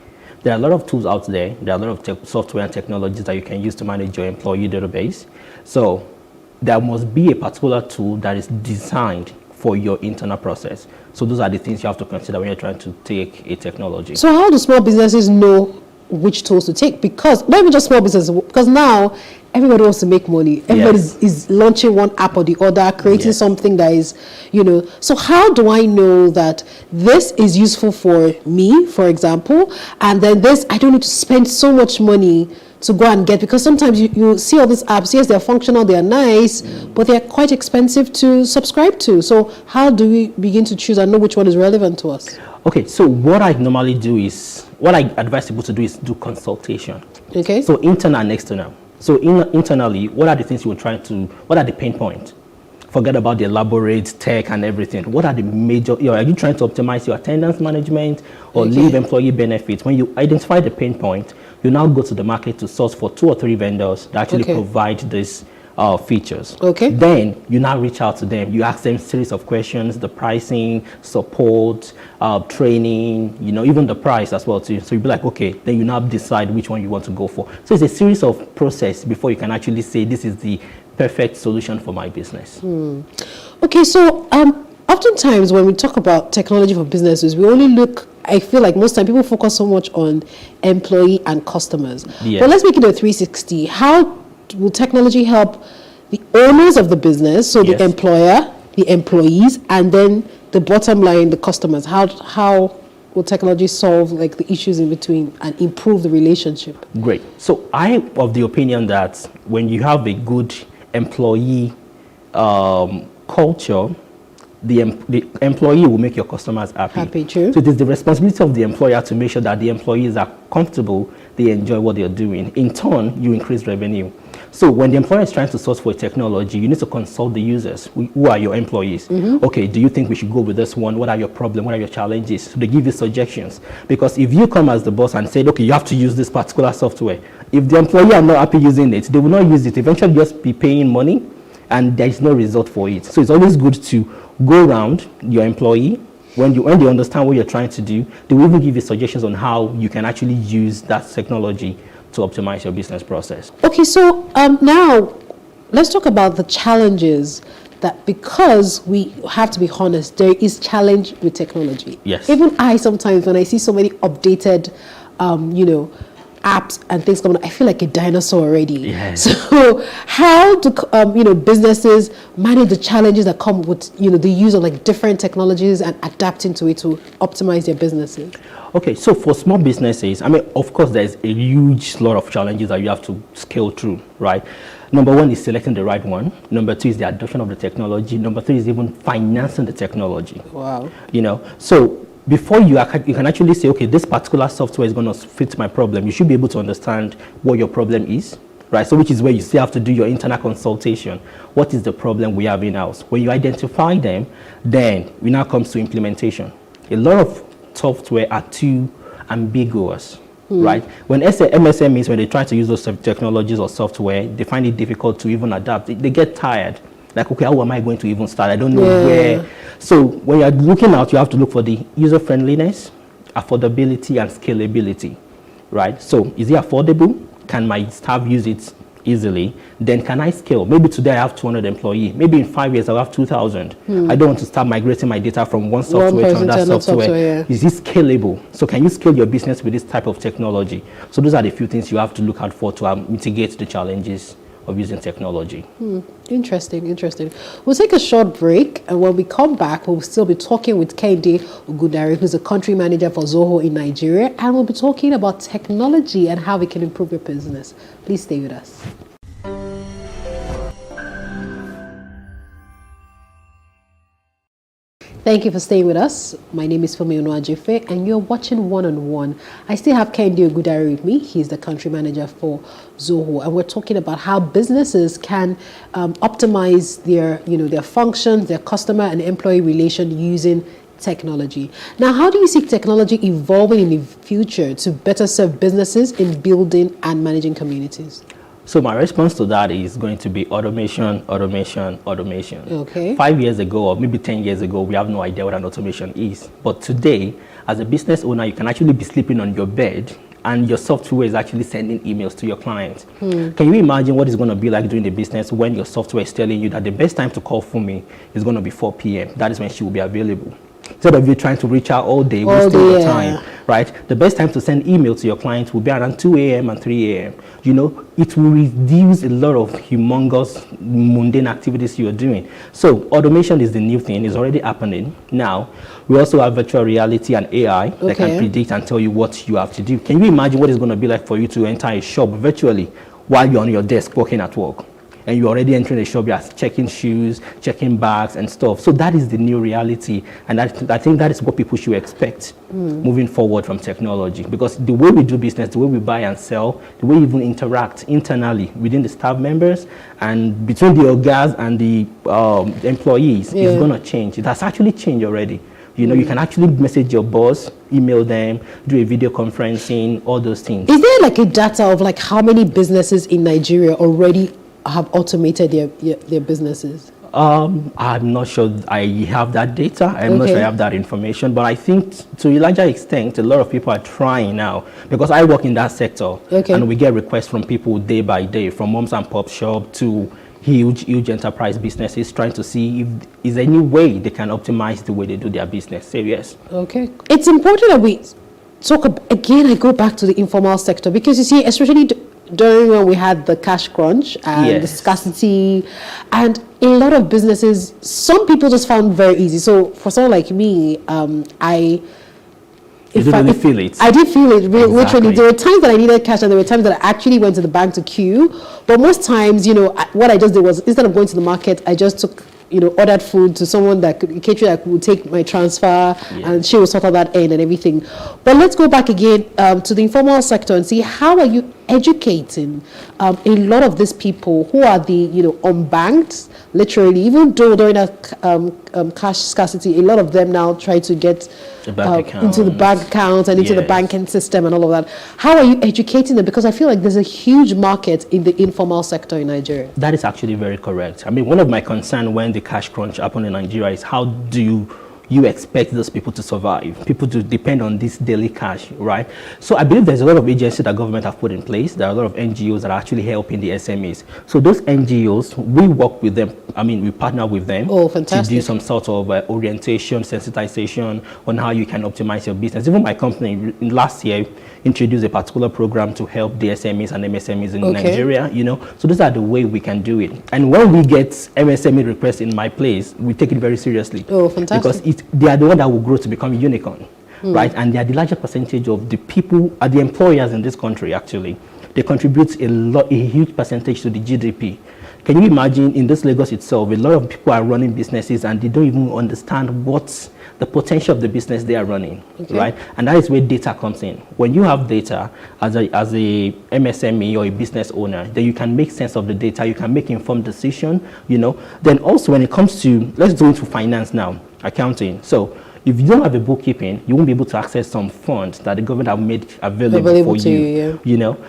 There are a lot of tools out there. There are a lot of software and technologies that you can use to manage your employee database. So there must be a particular tool that is designed for your internal process. So those are the things you have to consider when you're trying to take a technology. So how do small businesses know which tools to take? Because not even just small businesses, because now everybody wants to make money. Everybody is launching one app or the other, creating something that is, so how do I know that this is useful for me, for example, and then this, I don't need to spend so much money to go and get, because sometimes you see all these apps, yes, they're functional, they're nice, but they're quite expensive to subscribe to. So how do we begin to choose and know which one is relevant to us? Okay, so what I normally do is, what I advise people to do is do consultation. Okay. So internal and external. So internally, what are the things what are the pain points? Forget about the elaborate tech and everything. What are the major, are you trying to optimize your attendance management or leave employee benefits? When you identify the pain point, you now go to the market to source for 2 or 3 vendors that actually provide this features. Okay. Then you now reach out to them. You ask them a series of questions, the pricing, support, training, even the price as well too. So you'll be like, okay, then you now decide which one you want to go for. So it's a series of process before you can actually say this is the perfect solution for my business. Okay, so oftentimes when we talk about technology for businesses, we only look, I feel like most time people focus so much on employee and customers. Yes. But let's make it a 360. How will technology help the owners of the business, so the employer, the employees, and then the bottom line, the customers? How will technology solve like the issues in between and improve the relationship? Great. So I am of the opinion that when you have a good employee culture, the employee will make your customers happy. True. So it is the responsibility of the employer to make sure that the employees are comfortable, they enjoy what they're doing. In turn, you increase revenue. So when the employer is trying to source for technology, you need to consult the users. Who are your employees? Okay, do you think we should go with this one? What are your problems? What are your challenges? So they give you suggestions. Because if you come as the boss and say, okay, you have to use this particular software, if the employee are not happy using it, they will not use it. Eventually just be paying money and there is no result for it. So it's always good to go around your employee. When they understand what you're trying to do, they will even give you suggestions on how you can actually use that technology to optimize your business process. Okay, so now let's talk about the challenges that, because we have to be honest, there is challenge with technology. Yes. Even I sometimes, when I see so many updated, apps and things coming up, I feel like a dinosaur already. Yes. So how do businesses manage the challenges that come with the use of like different technologies and adapting to it to optimize their businesses? Okay, so for small businesses, I mean, of course, there's a huge lot of challenges that you have to scale through, right? Number one is selecting the right one. Number two is the adoption of the technology. Number three is even financing the technology. Wow. So before you can actually say, okay, this particular software is going to fit my problem, you should be able to understand what your problem is, right? So which is where you still have to do your internal consultation. What is the problem we have in-house? When you identify them, then we now comes to implementation. A lot of software are too ambiguous, right? When MSMEs, when they try to use those technologies or software, they find it difficult to even adapt. They get tired. Like, okay, how am I going to even start? I don't know where. So when you're looking out, you have to look for the user friendliness, affordability, and scalability, right? So is it affordable? Can my staff use it easily? Then can I scale? Maybe today I have 200 employees. Maybe in 5 years I'll have 2,000. I don't want to start migrating my data from one software to another software. Is it scalable? So can you scale your business with this type of technology? So those are the few things you have to look out for to mitigate the challenges of using technology. Interesting. We'll take a short break, and when we come back, we'll still be talking with Kehinde Ogudare, who's the country manager for Zoho in Nigeria, and we'll be talking about technology and how we can improve your business. Please stay with us. Thank you for staying with us. My name is Femi Onuajefe, and you're watching One on One. I still have Kehinde Ogudare with me. He's the country manager for Zoho, and we're talking about how businesses can optimize their functions, their customer and employee relation using technology. Now, how do you see technology evolving in the future to better serve businesses in building and managing communities? So my response to that is going to be automation. Okay. 5 years ago, or maybe 10 years ago, we have no idea what an automation is. But today, as a business owner, you can actually be sleeping on your bed and your software is actually sending emails to your clients. Can you imagine what it's going to be like doing the business when your software is telling you that the best time to call for me is going to be 4 p.m. That is when she will be available. Instead of you trying to reach out all day, wasting your time, right? The best time to send email to your clients will be around 2 a.m. and 3 a.m. It will reduce a lot of humongous mundane activities you're doing. So automation is the new thing. It's already happening. Now, we also have virtual reality and AI that can predict and tell you what you have to do. Can you imagine what it's going to be like for you to enter a shop virtually while you're on your desk working at work? And you're already entering the shop, you're checking shoes, checking bags and stuff. So that is the new reality. And I think that is what people should expect moving forward from technology. Because the way we do business, the way we buy and sell, the way we even interact internally within the staff members and between the orgas and the employees is going to change. It has actually changed already. You can actually message your boss, email them, do a video conferencing, all those things. Is there like a data of like how many businesses in Nigeria already have automated their businesses? I'm not sure I have that data. I'm not sure I have that information. But I think to a larger extent, a lot of people are trying now, because I work in that sector. And we get requests from people day by day, from moms and pop shop to huge enterprise businesses, trying to see if is any way they can optimize the way they do their business. So yes. Okay. It's important that we talk again. I go back to the informal sector, because you see, especially during when we had the cash crunch and the scarcity, and a lot of businesses, some people just found very easy. So for someone like me, I didn't feel it. I did feel it, literally. There were times that I needed cash, and there were times that I actually went to the bank to queue. But most times, what I just did was, instead of going to the market, I just took, ordered food to someone that could would take my transfer, and she will sort out that end and everything. But let's go back again to the informal sector and see, how are you educating a lot of these people who are the unbanked, literally, even though during a cash scarcity, a lot of them now try to get into the bank accounts and into the banking system and all of that. How are you educating them? Because I feel like there's a huge market in the informal sector in Nigeria. That is actually very correct. I mean, one of my concerns when the cash crunch happened in Nigeria is, how do you expect those people to survive? People to depend on this daily cash, right? So I believe there's a lot of agencies that government have put in place. There are a lot of NGOs that are actually helping the SMEs. So those NGOs, we work with them. I mean, we partner with them to do some sort of orientation, sensitization on how you can optimize your business. Even my company last year introduced a particular program to help the SMEs and MSMEs in Nigeria, So those are the way we can do it. And when we get MSME requests in my place, we take it very seriously. Oh, fantastic. Because they are the one that will grow to become a unicorn, right? And they are the larger percentage of the people, are the employers in this country, actually. They contribute a huge percentage to the GDP. Can you imagine, in this Lagos itself, a lot of people are running businesses and they don't even understand what's the potential of the business they are running, right? And that is where data comes in. When you have data as a MSME or a business owner, then you can make sense of the data, you can make informed decision, Then also when it comes to, let's go into finance now, accounting. So if you don't have a bookkeeping, you won't be able to access some funds that the government have made available for you,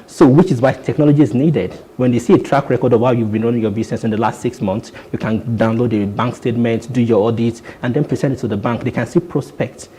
So which is why technology is needed. When they see a track record of how you've been running your business in the last 6 months, you can download a bank statement, do your audit, and then present it to the bank. They can see prospects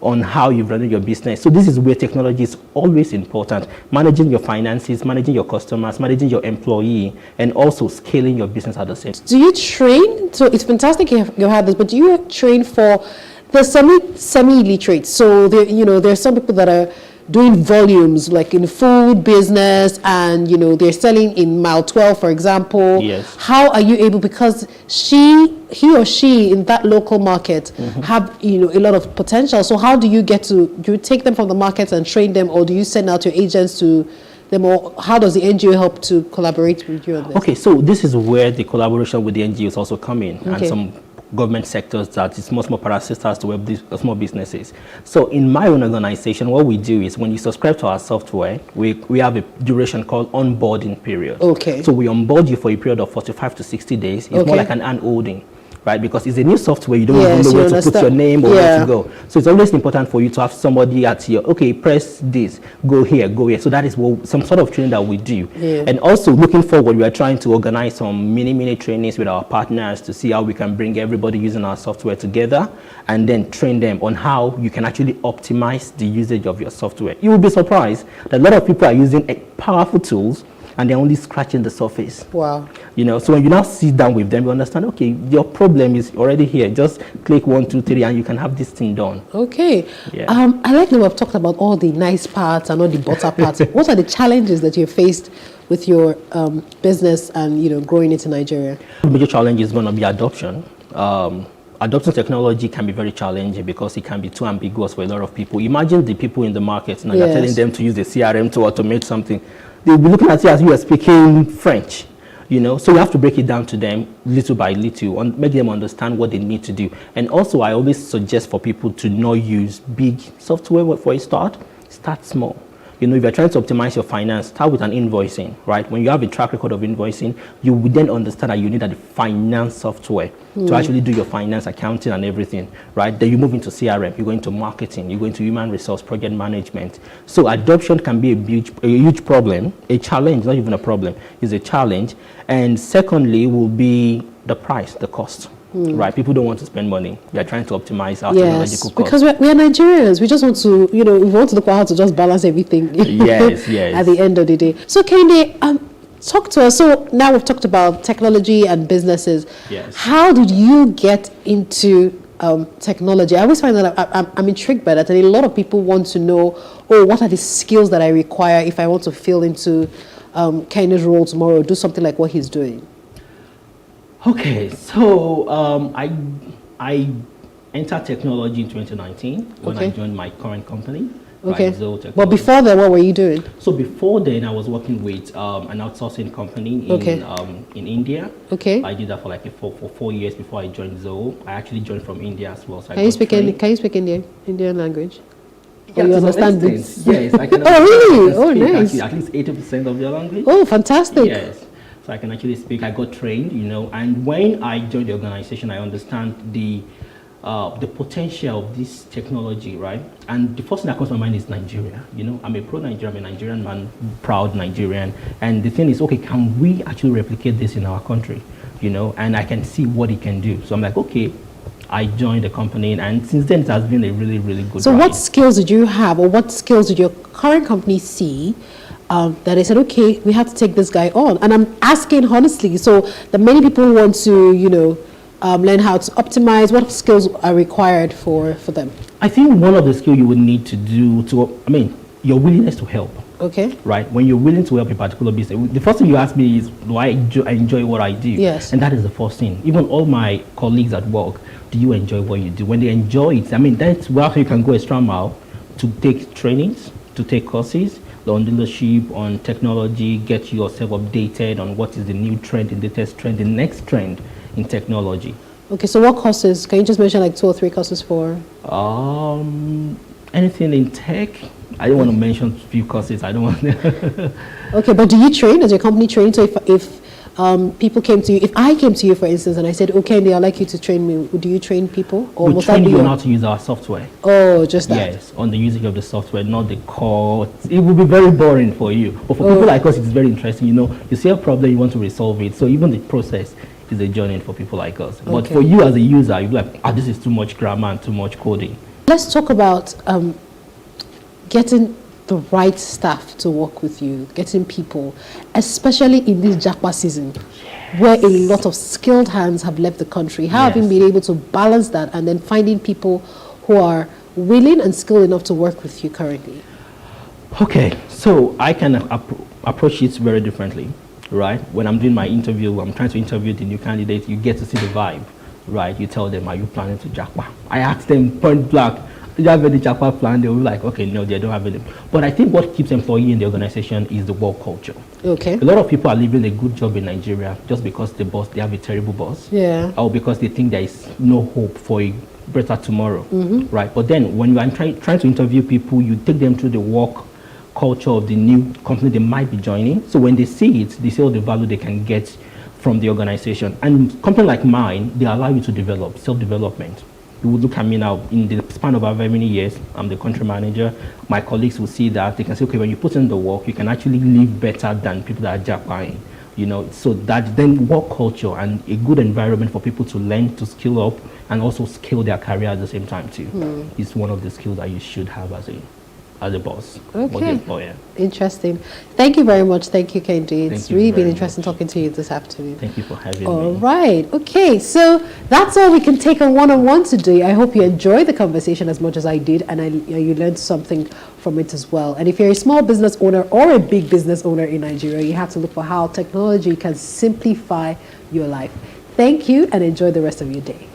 on how you've run your business. So this is where technology is always important. Managing your finances, managing your customers, managing your employee, and also scaling your business at the same time. Do you train? So it's fantastic you have this, but do you train for the semi-illiterate? So there are some people that are doing volumes, like in food business, and they're selling in mile 12, for example. Yes. How are you able, because he or she in that local market have a lot of potential. So how do you do you take them from the markets and train them, or do you send out your agents to them, or how does the NGO help to collaborate with you on this? Okay, so this is where the collaboration with the NGOs also come in, and some government sectors that is much more parasiters to help these small businesses. So in my own organization, what we do is, when you subscribe to our software, we have a duration called onboarding period. Okay. So we onboard you for a period of 45 to 60 days. It's more like an hand-holding, right? Because it's a new software, you don't even know where to put your name or where to go. So it's always important for you to have somebody at your, press this, go here, go here. So that is some sort of training that we do. And also looking forward, we are trying to organize some mini trainings with our partners to see how we can bring everybody using our software together, and then train them on how you can actually optimize the usage of your software. You will be surprised that a lot of people are using powerful tools, and they're only scratching the surface. Wow. So when you now sit down with them, you understand, okay, your problem is already here. Just click 1, 2, 3, and you can have this thing done. Okay. Yeah. I like that we've talked about all the nice parts and all the butter parts. What are the challenges that you've faced with your business and, growing it in Nigeria? The major challenge is going to be adoption. Adopting technology can be very challenging because it can be too ambiguous for a lot of people. Imagine the people in the market now, you're telling them to use the CRM to automate something. They'll be looking at you as you are speaking French, So you have to break it down to them little by little and make them understand what they need to do. And also, I always suggest for people to not use big software for a start. Start small. You know, if you're trying to optimize your finance, start with an invoicing, right? When you have a track record of invoicing, you will then understand that you need a finance software to actually do your finance accounting and everything, right? Then you move into CRM, you go into marketing, you go into human resource, project management. So adoption can be a huge problem, a challenge, not even a problem, is a challenge. And secondly will be the price, the cost. Right, people don't want to spend money. They're trying to optimize our technological costs. Because we are Nigerians. We just want to, we want to look at how to just balance everything. Yes. At the end of the day. So, Kehinde, talk to us. So now we've talked about technology and businesses. Yes. How did you get into technology? I always find that I'm intrigued by that, and a lot of people want to know, what are the skills that I require if I want to fill into Kehinde's role tomorrow, do something like what he's doing? Okay, so I entered technology in 2019 when I joined my current company. Okay. Right, Zoe Technology. But before that, what were you doing? So before then, I was working with an outsourcing company in India. Okay. I did that for for 4 years before I joined Zoe. I actually joined from India as well. So Can you speak Indian language? Yeah, you understand this? Yes, I can. Oh, really? Oh, nice. At least 80% of your language. Oh, fantastic. Yes. So I can actually speak. I got trained, and when I joined the organization, I understand the potential of this technology, right? And the first thing that comes to my mind is Nigeria. I'm a pro-Nigerian, I'm a Nigerian man, proud Nigerian. And the thing is, okay, can we actually replicate this in our country? And I can see what it can do. So I'm like, okay, I joined the company, and since then it has been a really, really good So ride. what skills did you have, or what skills did your current company see that they said, okay, we have to take this guy on? And I'm asking honestly, so that many people want to, learn how to optimize. What skills are required for them? I think one of the skills you would need to do your willingness to help. Okay. Right? When you're willing to help a particular business, the first thing you ask me is, do I enjoy what I do? Yes. And that is the first thing. Even all my colleagues at work, do you enjoy what you do? When they enjoy it, that's where you can go extra mile to take trainings, to take courses on leadership, on technology, get yourself updated on what is the new trend, the latest trend, the next trend in technology. Okay, so what courses? Can you just mention like 2 or 3 courses for? Anything in tech. I don't want to mention a few courses. I don't want to. Okay, but do you train? Does your company train? So if people came to you, if I came to you, for instance, and I said, okay, I'd like you to train me, do you train people? Or we train you on how to use our software. Oh, just that? Yes, on the usage of the software, not the core. It will be very boring for you. But for people like us, it's very interesting. You see a problem, you want to resolve it. So even the process is a journey for people like us. But for you as a user, you'll be like, this is too much grammar and too much coding. Let's talk about getting the right staff to work with you, getting people, especially in this Japa season, where a lot of skilled hands have left the country. How have you been able to balance that and then finding people who are willing and skilled enough to work with you currently? Okay, so I can approach it very differently, right? When I'm doing my interview, I'm trying to interview the new candidate, you get to see the vibe, right? You tell them, are you planning to Japa? I ask them point blank, do you have any Japa plan? They'll be like, okay, no, they don't have any. But I think what keeps employee in the organization is the work culture. Okay. A lot of people are leaving a good job in Nigeria just because they have a terrible boss. Yeah. Or because they think there is no hope for a better tomorrow, right? But then when you are trying to interview people, you take them through the work culture of the new company they might be joining. So when they see it, they see all the value they can get from the organization. And company like mine, they allow you to develop, self-development. You would look at me now, in the span of however many years, I'm the country manager. My colleagues will see that. They can say, okay, when you put in the work, you can actually live better than people that are Japan. So that then work culture and a good environment for people to learn, to skill up, and also scale their career at the same time too. Is one of the skills that you should have as a boss or the employer. Interesting. Thank you very much. Thank you, Kehinde. It's really been interesting talking to you this afternoon. Thank you for having me. All right. Okay. So that's all we can take on one-on-one today. I hope you enjoyed the conversation as much as I did, and you learned something from it as well. And if you're a small business owner or a big business owner in Nigeria, you have to look for how technology can simplify your life. Thank you, and enjoy the rest of your day.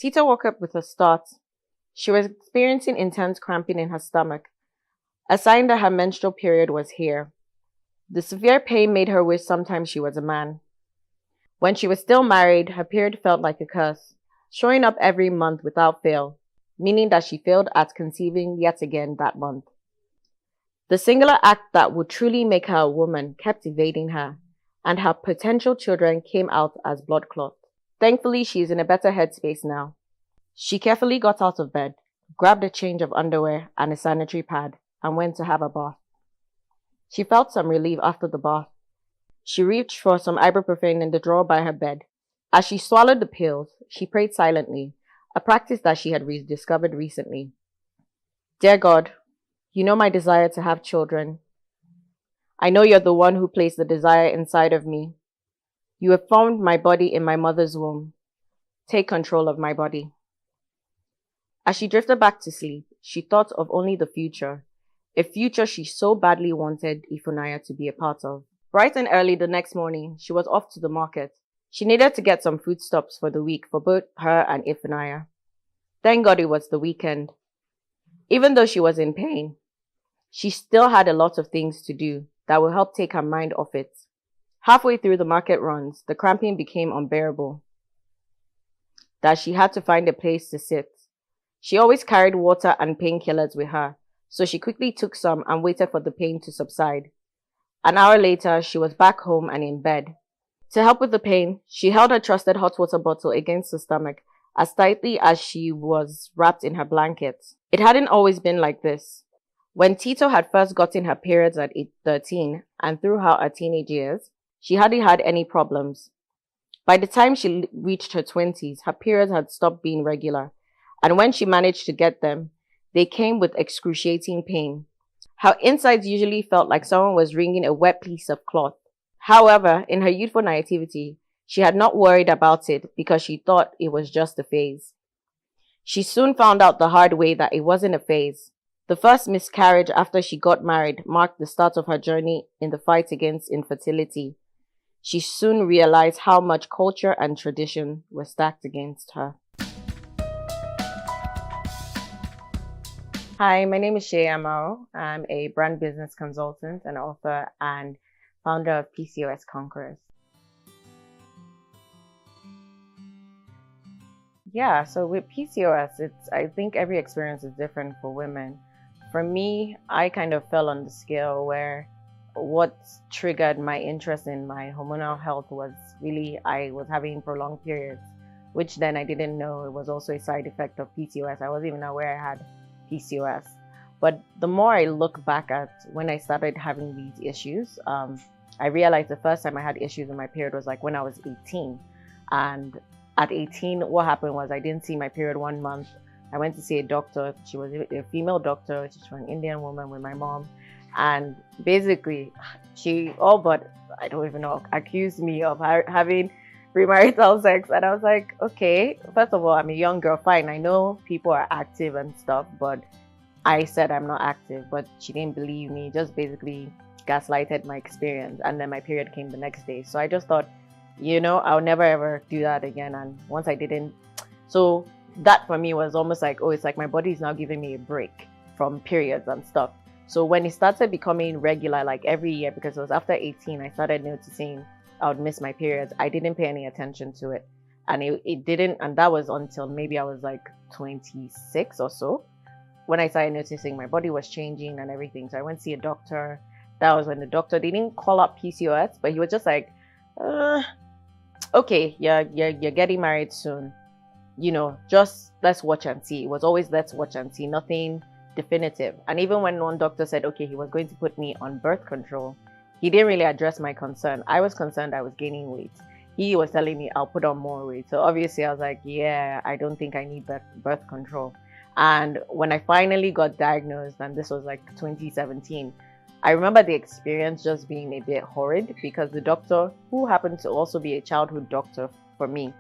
Tita woke up with a start. She was experiencing intense cramping in her stomach, a sign that her menstrual period was here. The severe pain made her wish sometimes she was a man. When she was still married, her period felt like a curse, showing up every month without fail, meaning that she failed at conceiving yet again that month. The singular act that would truly make her a woman kept evading her, and her potential children came out as blood clots. Thankfully, she is in a better headspace now. She carefully got out of bed, grabbed a change of underwear and a sanitary pad, and went to have a bath. She felt some relief after the bath. She reached for some ibuprofen in the drawer by her bed. As she swallowed the pills, she prayed silently, a practice that she had rediscovered recently. Dear God, you know my desire to have children. I know you're the one who placed the desire inside of me. You have formed my body in my mother's womb. Take control of my body. As she drifted back to sleep, she thought of only the future, a future she so badly wanted Ifunanya to be a part of. Bright and early the next morning, she was off to the market. She needed to get some foodstuffs for the week for both her and Ifunanya. Thank God it was the weekend. Even though she was in pain, she still had a lot of things to do that will help take her mind off it. Halfway through the market runs, the cramping became unbearable, that she had to find a place to sit. She always carried water and painkillers with her, so she quickly took some and waited for the pain to subside. An hour later, she was back home and in bed. To help with the pain, she held her trusted hot water bottle against her stomach as tightly as she was wrapped in her blanket. It hadn't always been like this. When Tito had first gotten her periods at 13 and throughout her teenage years, she hardly had any problems. By the time she reached her 20s, her periods had stopped being regular, and when she managed to get them, they came with excruciating pain. Her insides usually felt like someone was wringing a wet piece of cloth. However, in her youthful naivety, she had not worried about it because she thought it was just a phase. She soon found out the hard way that it wasn't a phase. The first miscarriage after she got married marked the start of her journey in the fight against infertility. She soon realized how much culture and tradition were stacked against her. Hi, my name is Shay Amaro. I'm a brand business consultant and author and founder of PCOS Conquerors. Yeah, so with PCOS, I think every experience is different for women. For me, I kind of fell on the scale where what triggered my interest in my hormonal health was really I was having prolonged periods, which then I didn't know it was also a side effect of PCOS. I wasn't even aware I had PCOS. But the more I look back at when I started having these issues, I realized the first time I had issues in my period was like when I was 18. And at 18, what happened was I didn't see my period 1 month. I went to see a doctor. She was a female doctor. She's an Indian woman with my mom. And basically, she all but, I don't even know, accused me of having premarital sex. And I was like, okay, first of all, I'm a young girl, fine. I know people are active and stuff, but I said I'm not active. But she didn't believe me, just basically gaslighted my experience. And then my period came the next day. So I just thought, you know, I'll never ever do that again. And once I didn't, so that for me was almost like, oh, it's like my body is now giving me a break from periods and stuff. So when it started becoming regular, like every year, because it was after 18, I started noticing I would miss my periods. I didn't pay any attention to it. And it didn't, and that was until maybe I was like 26 or so, when I started noticing my body was changing and everything. So I went to see a doctor. That was when the doctor, they didn't call up PCOS, but he was just like, okay, you're getting married soon. You know, just let's watch and see. It was always let's watch and see, nothing definitive. And even when one doctor said, okay, he was going to put me on birth control, he didn't really address my concern. I was concerned I was gaining weight. He was telling me I'll put on more weight. So obviously I was like, yeah, I don't think I need birth control. And when I finally got diagnosed, and this was like 2017, I remember the experience just being a bit horrid because the doctor, who happened to also be a childhood doctor for me,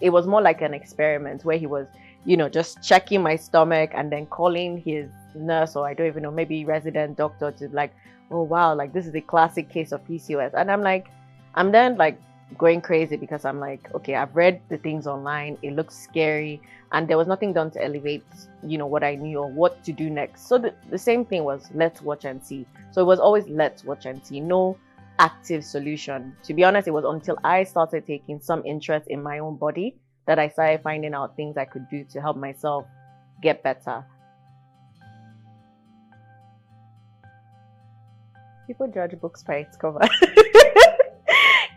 it was more like an experiment where he was, you know, just checking my stomach and then calling his nurse, or I don't even know, maybe resident doctor, to like, oh wow, like this is a classic case of PCOS. And I'm like, I'm then like going crazy because I'm like, okay, I've read the things online, it looks scary, and there was nothing done to elevate, what I knew or what to do next. So the same thing was, let's watch and see. So it was always let's watch and see, no active solution. To be honest, it was until I started taking some interest in my own body that I started finding out things I could do to help myself get better. People judge books by its cover.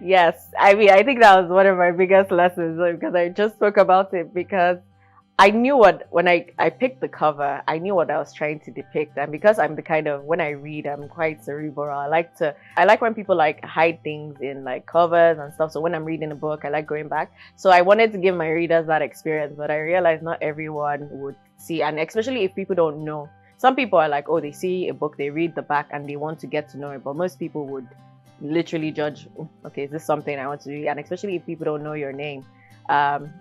Yes, I think that was one of my biggest lessons, because I just spoke about it, because I knew when I picked the cover, I knew what I was trying to depict. And because I'm the kind of, when I read, I'm quite cerebral. I like when people hide things in covers and stuff. So when I'm reading a book, I like going back. So I wanted to give my readers that experience, but I realized not everyone would see, and especially if people don't know. Some people are like, oh, they see a book, they read the back and they want to get to know it. But most people would literally judge, okay, is this something I want to read? And especially if people don't know your name,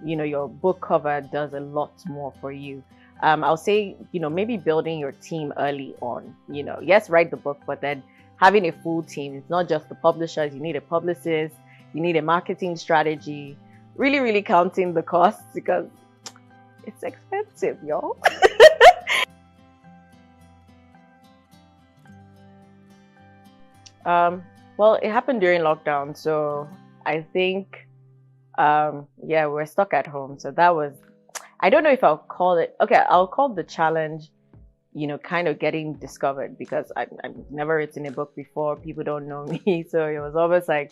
your book cover does a lot more for you. I'll say, maybe building your team early on, yes, write the book, but then having a full team. It's not just the publishers. You need a publicist, you need a marketing strategy, really, really counting the costs, because it's expensive, y'all. Well, it happened during lockdown, so I think, we're stuck at home. So that was, I don't know if I'll call it, I'll call the challenge, kind of getting discovered, because I've never written a book before. People don't know me. So it was almost like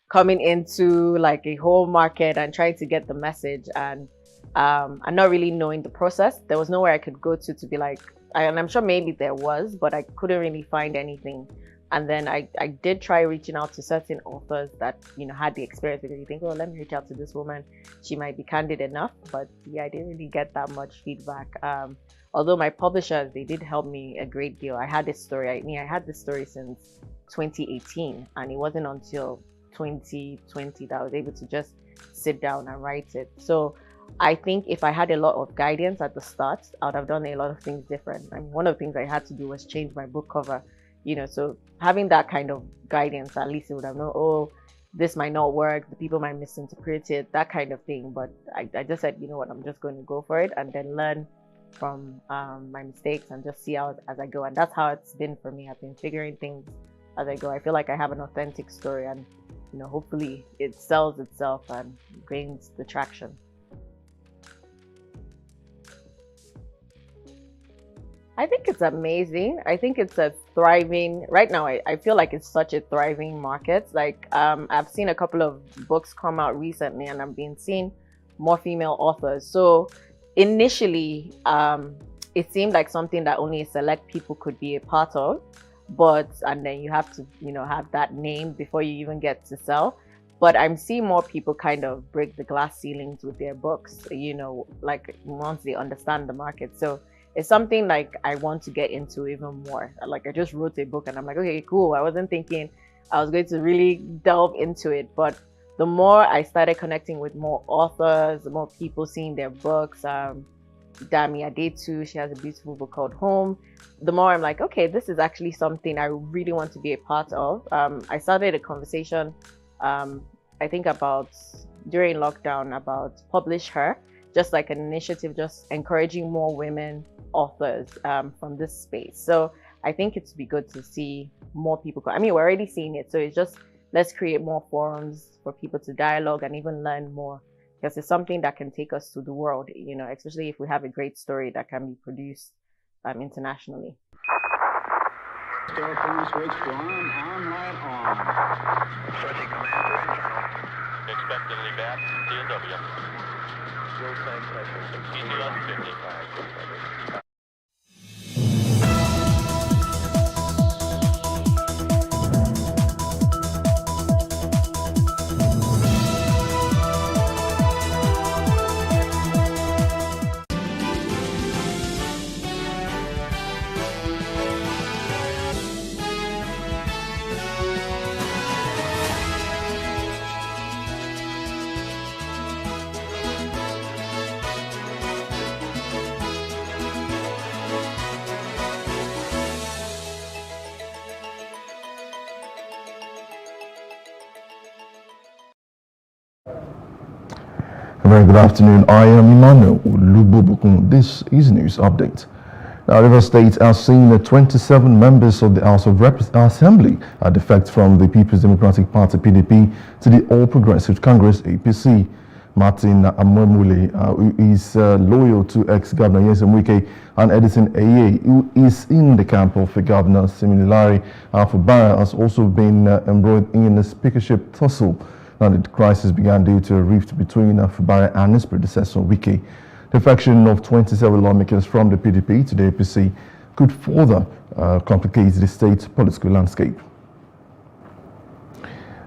coming into a whole market and trying to get the message, and not really knowing the process. There was nowhere I could go to be like, and I'm sure maybe there was, but I couldn't really find anything. And then I did try reaching out to certain authors that, had the experience, because you think, oh, let me reach out to this woman. She might be candid enough. But yeah, I didn't really get that much feedback. Although my publishers, they did help me a great deal. I had this story. I had this story since 2018. And it wasn't until 2020 that I was able to just sit down and write it. So I think if I had a lot of guidance at the start, I would have done a lot of things different. One of the things I had to do was change my book cover. So having that kind of guidance, at least it would have known, oh, this might not work, the people might misinterpret it, that kind of thing. But I just said, you know what, I'm just going to go for it and then learn from my mistakes and just see out as I go. And that's how it's been for me. I've been figuring things as I go. I feel like I have an authentic story, and hopefully it sells itself and gains the traction. I think it's amazing. I think it's a thriving, right now, I feel like it's such a thriving market. I've seen a couple of books come out recently, and I've been seeing more female authors. So initially, it seemed like something that only select people could be a part of, and then you have to, have that name before you even get to sell. But I'm seeing more people kind of break the glass ceilings with their books, once they understand the market. So it's something I want to get into even more. I just wrote a book and I'm like, okay, cool. I wasn't thinking I was going to really delve into it. But the more I started connecting with more authors, the more people seeing their books, Dami Adetu, she has a beautiful book called Home. The more I'm like, okay, this is actually something I really want to be a part of. I started a conversation, I think during lockdown, about Publish Her, just like an initiative, just encouraging more women authors from this space. So I think it'd be good to see more people. We're already seeing it. So it's just, let's create more forums for people to dialogue and even learn more, because it's something that can take us to the world, especially if we have a great story that can be produced internationally. Expectedly back, TW. Easy on 50. A very good afternoon. I am Emmanuel Lubobukun. This is News Update. Now, Rivers State has seen 27 members of the House of Assembly defect from the People's Democratic Party (PDP) to the All Progressive Congress (APC). Martin Amwemule, who is loyal to ex-Governor Nyesom Wike, and Edison Eye, who is in the camp of Governor Siminalayi Fubara, has also been embroiled in a speakership tussle. Now, the crisis began due to a rift between Fubara and his predecessor Wike. Defection of 27 lawmakers from the PDP to the APC could further complicate the state's political landscape.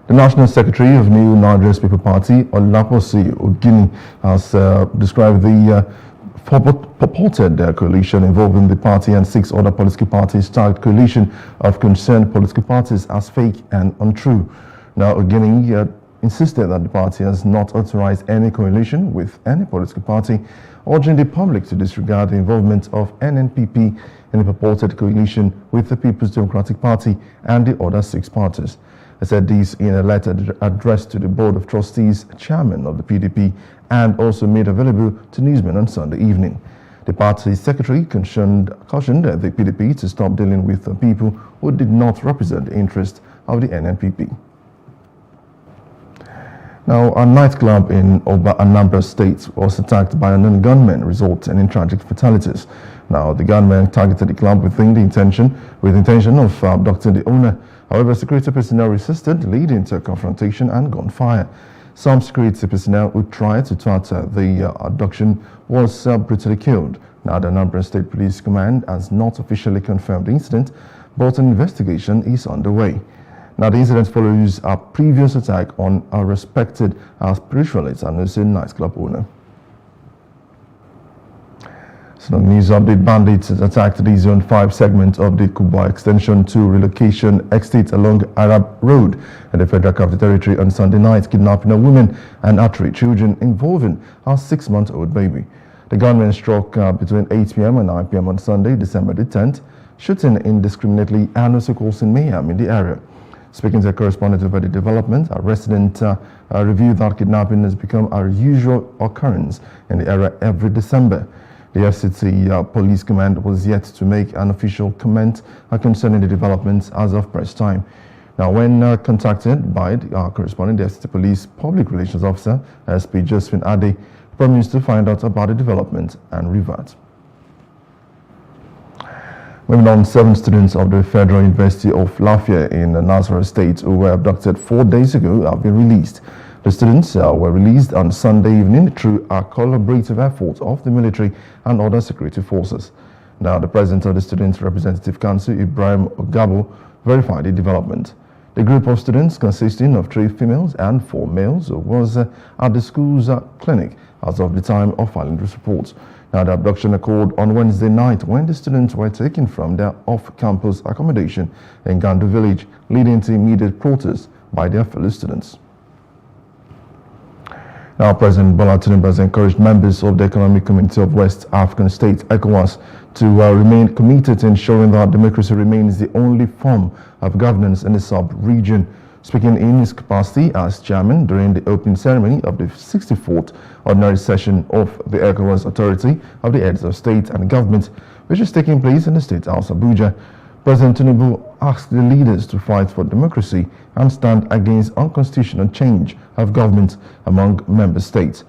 The National Secretary of New Nigeria's People Party, Olaposi Ogini, has described the purported coalition involving the party and 6 other political parties tagged coalition of concerned political parties as fake and untrue. Now, Ogini insisted that the party has not authorized any coalition with any political party, urging the public to disregard the involvement of NNPP in a purported coalition with the People's Democratic Party and the other 6 parties. I said this in a letter addressed to the Board of Trustees chairman of the PDP and also made available to newsmen on Sunday evening. The party's secretary cautioned the PDP to stop dealing with people who did not represent the interest of the NNPP. Now, a nightclub in Oba, Anambra State was attacked by unknown gunmen, resulting in tragic fatalities. Now, the gunmen targeted the club with the intention of abducting the owner. However, security personnel resisted, leading to a confrontation and gunfire. Some security personnel who tried to thwart the abduction was brutally killed. Now, the Anambra State Police Command has not officially confirmed the incident, but an investigation is underway. Now, the incident follows a previous attack on a respected spiritualist and also nightclub owner. So, news update: bandits attacked the Zone 5 segment of the Kubwa Extension 2 relocation estate along Arab Road in the Federal Capital Territory on Sunday night, kidnapping a woman and 3 children involving a 6-month-old baby. The gunmen struck between 8 p.m. and 9 p.m. on Sunday, December the 10th, shooting indiscriminately and also causing mayhem in the area. Speaking to a correspondent over the development, a resident reviewed that kidnapping has become a usual occurrence in the area every December. The FCT Police Command was yet to make an official comment concerning the developments as of press time. Now, when contacted by our correspondent, the FCT Police Public Relations Officer, SP Josephine Ade, promised to find out about the development and revert. Moving on, 7 students of the Federal University of Lafayette in Nasarawa State who were abducted 4 days ago have been released. The students were released on Sunday evening through a collaborative effort of the military and other security forces. Now, the president of the Student Representative Council, Ibrahim Ogabo, verified the development. The group of students, consisting of 3 females and 4 males, was at the school's clinic as of the time of filing this report. Now, the abduction occurred on Wednesday night when the students were taken from their off-campus accommodation in Gandu village, leading to immediate protests by their fellow students. Now, President Bola Tinubu has encouraged members of the Economic Community of West African States, ECOWAS, to remain committed to ensuring that democracy remains the only form of governance in the sub-region. Speaking in his capacity as chairman during the opening ceremony of the 64th ordinary session of the ECOWAS Authority of the Heads of State and Government, which is taking place in the State House, Abuja, President Tinubu asked the leaders to fight for democracy and stand against unconstitutional change of government among member states.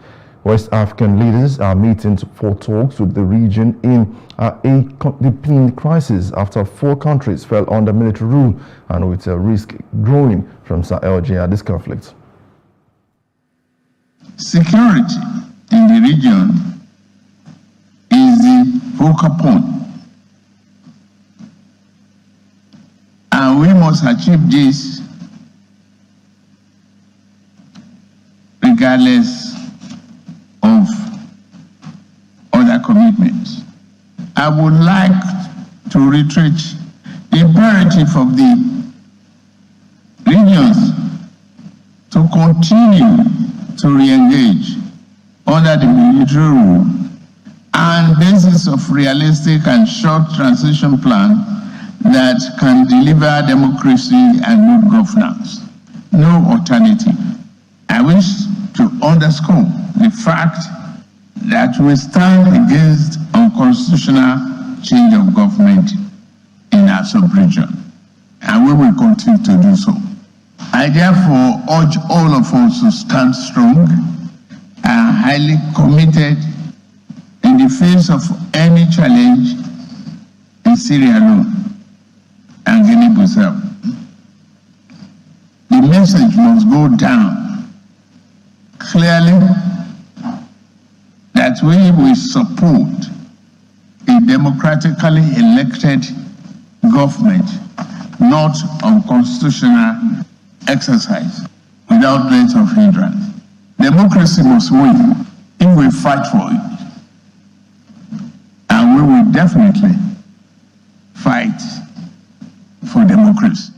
West African leaders are meeting for talks with the region in a deepening crisis after 4 countries fell under military rule and with a risk growing from Sahel jihadist conflict. Security in the region is the focal point, and we must achieve this regardless of other commitments. I would like to reiterate the imperative of the regions to continue to re-engage under the military rule and basis of realistic and short transition plan that can deliver democracy and good governance. No alternative. I wish to underscore the fact that we stand against unconstitutional change of government in our sub-region, and we will continue to do so. I therefore urge all of us to stand strong and highly committed in the face of any challenge in Sierra Leone and Guinea-Bissau. The message must go down clearly that we will support a democratically elected government, not unconstitutional exercise without threat of hindrance. Democracy must win if we fight for it. And we will definitely fight for democracy.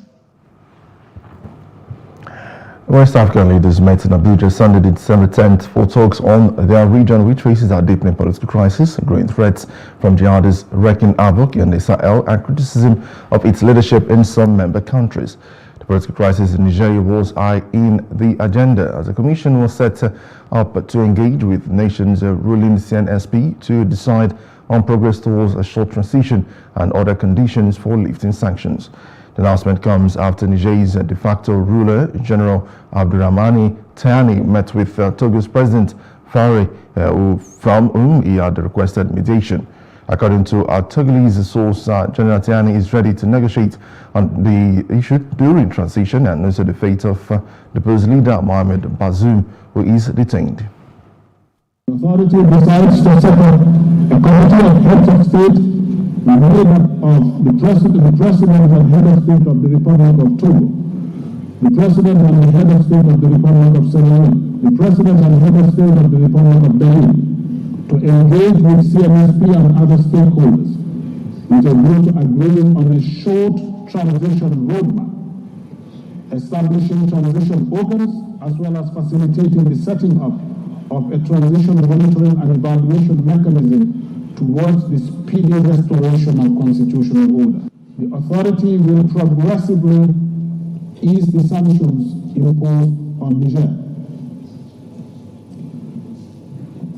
West African leaders met in Abuja Sunday, December 10th for talks on their region, which faces a deepening political crisis, growing threats from jihadists wreaking havoc in the Sahel, and criticism of its leadership in some member countries. The political crisis in Nigeria was high in the agenda as the commission was set up to engage with nations ruling CNSP to decide on progress towards a short transition and other conditions for lifting sanctions. The announcement comes after Niger's de facto ruler, General Abdurrahmani Tiani, met with Togo's President Faure, from whom he had requested mediation. According to a Togolese source, General Tiani is ready to negotiate on the issue during transition and also the fate of deposed leader Mohamed Bazoum, who is detained. The authority decides to set up a committee of heads of state made up of the president and head of state of the Republic of Togo, the president and the head of state of the Republic of Sierra Leone, the president and head of state of the Republic of Benin, to engage with CNSP and other stakeholders with a view to agreeing on a short transition roadmap, establishing transition organs, as well as facilitating the setting up of a transition monitoring and evaluation mechanism towards the speedy restoration of constitutional order. The authority will progressively ease the sanctions imposed on Niger.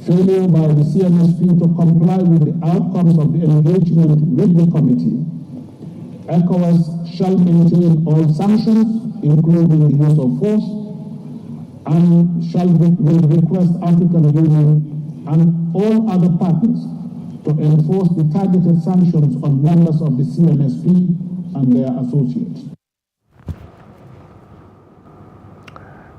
Failure by the CNSP to comply with the outcomes of the engagement with the committee, ECOWAS shall maintain all sanctions, including the use of force, and will request African Union and all other partners to enforce the targeted sanctions on members of the CNSP and their associates.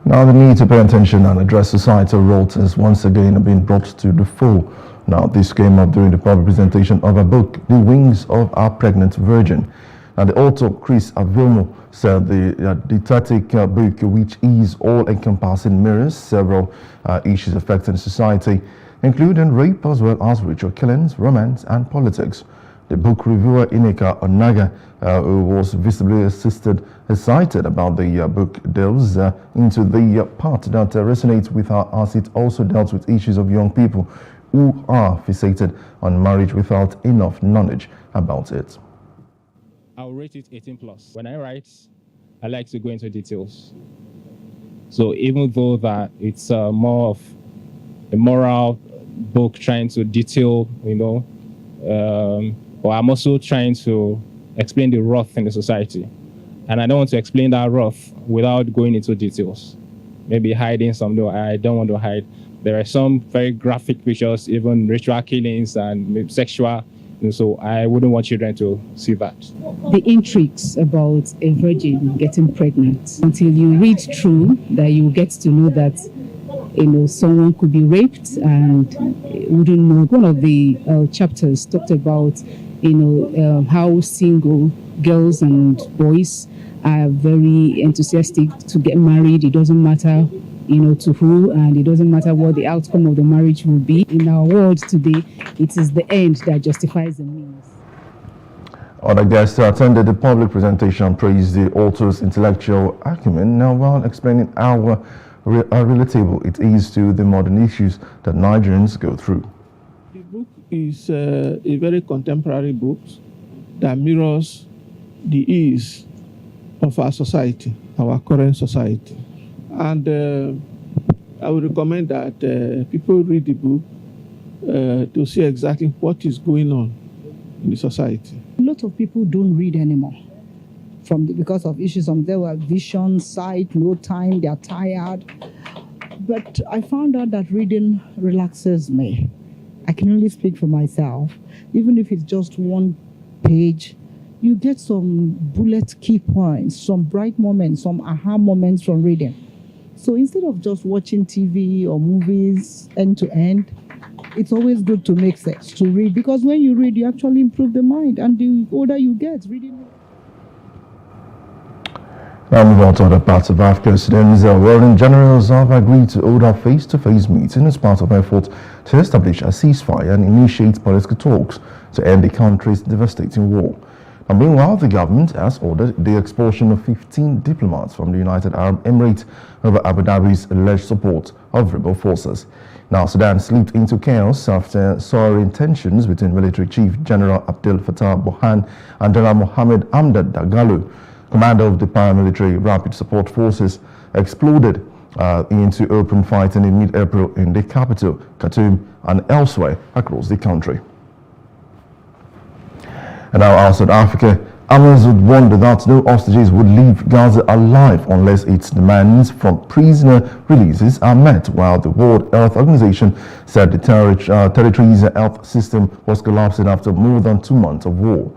Now the need to pay attention and address societal roles has once again been brought to the fore. Now this came up during the public presentation of a book, The Wings of Our Pregnant Virgin. Now the author, Chris Avilmo, said the didactic book, which is all-encompassing, mirrors several issues affecting society, including rape as well as ritual killings, romance and politics. The book reviewer Ineka Onaga, who was visibly excited about the book, delves into the part that resonates with her, as it also dealt with issues of young people who are fixated on marriage without enough knowledge about it. I'll rate it 18 plus. When I write, I like to go into details. So even though that it's more of a moral book trying to detail, but I'm also trying to explain the wrath in the society. And I don't want to explain that wrath without going into details. Maybe hiding some, though I don't want to hide. There are some very graphic pictures, even ritual killings and sexual, so I wouldn't want children to see that. The intrigues about a virgin getting pregnant, until you read through that, you get to know that someone could be raped and wouldn't know. One of the chapters talked about how single girls and boys are very enthusiastic to get married. It doesn't matter to who, and it doesn't matter what the outcome of the marriage will be. In our world today, it is the end that justifies the means. Other guests who attended the public presentation praised the author's intellectual acumen, now while explaining how relatable it is to the modern issues that Nigerians go through. The book is a very contemporary book that mirrors the ease of our society, our current society. And I would recommend that people read the book to see exactly what is going on in the society. A lot of people don't read anymore because of issues. There were vision, sight, no time, they are tired. But I found out that reading relaxes me. I can only speak for myself. Even if it's just one page, you get some bullet key points, some bright moments, some aha moments from reading. So instead of just watching TV or movies end to end, it's always good to make sense, to read. Because when you read, you actually improve the mind. And the older you get, reading. Now move on to other parts of Africa. Sudan's warring generals have agreed to hold a face-to-face meeting as part of effort to establish a ceasefire and initiate political talks to end the country's devastating war. Now, meanwhile, the government has ordered the expulsion of 15 diplomats from the United Arab Emirates over Abu Dhabi's alleged support of rebel forces. Now, Sudan slipped into chaos after soaring tensions between Military Chief General Abdel Fattah Burhan and General Mohammed Hamdan Dagalo, commander of the paramilitary Rapid Support Forces, exploded into open fighting in mid-April in the capital, Khartoum, and elsewhere across the country. And now outside Africa, Hamas would wonder that no hostages would leave Gaza alive unless its demands from prisoner releases are met, while the World Health Organization said the territory's health system was collapsing after more than 2 months of war.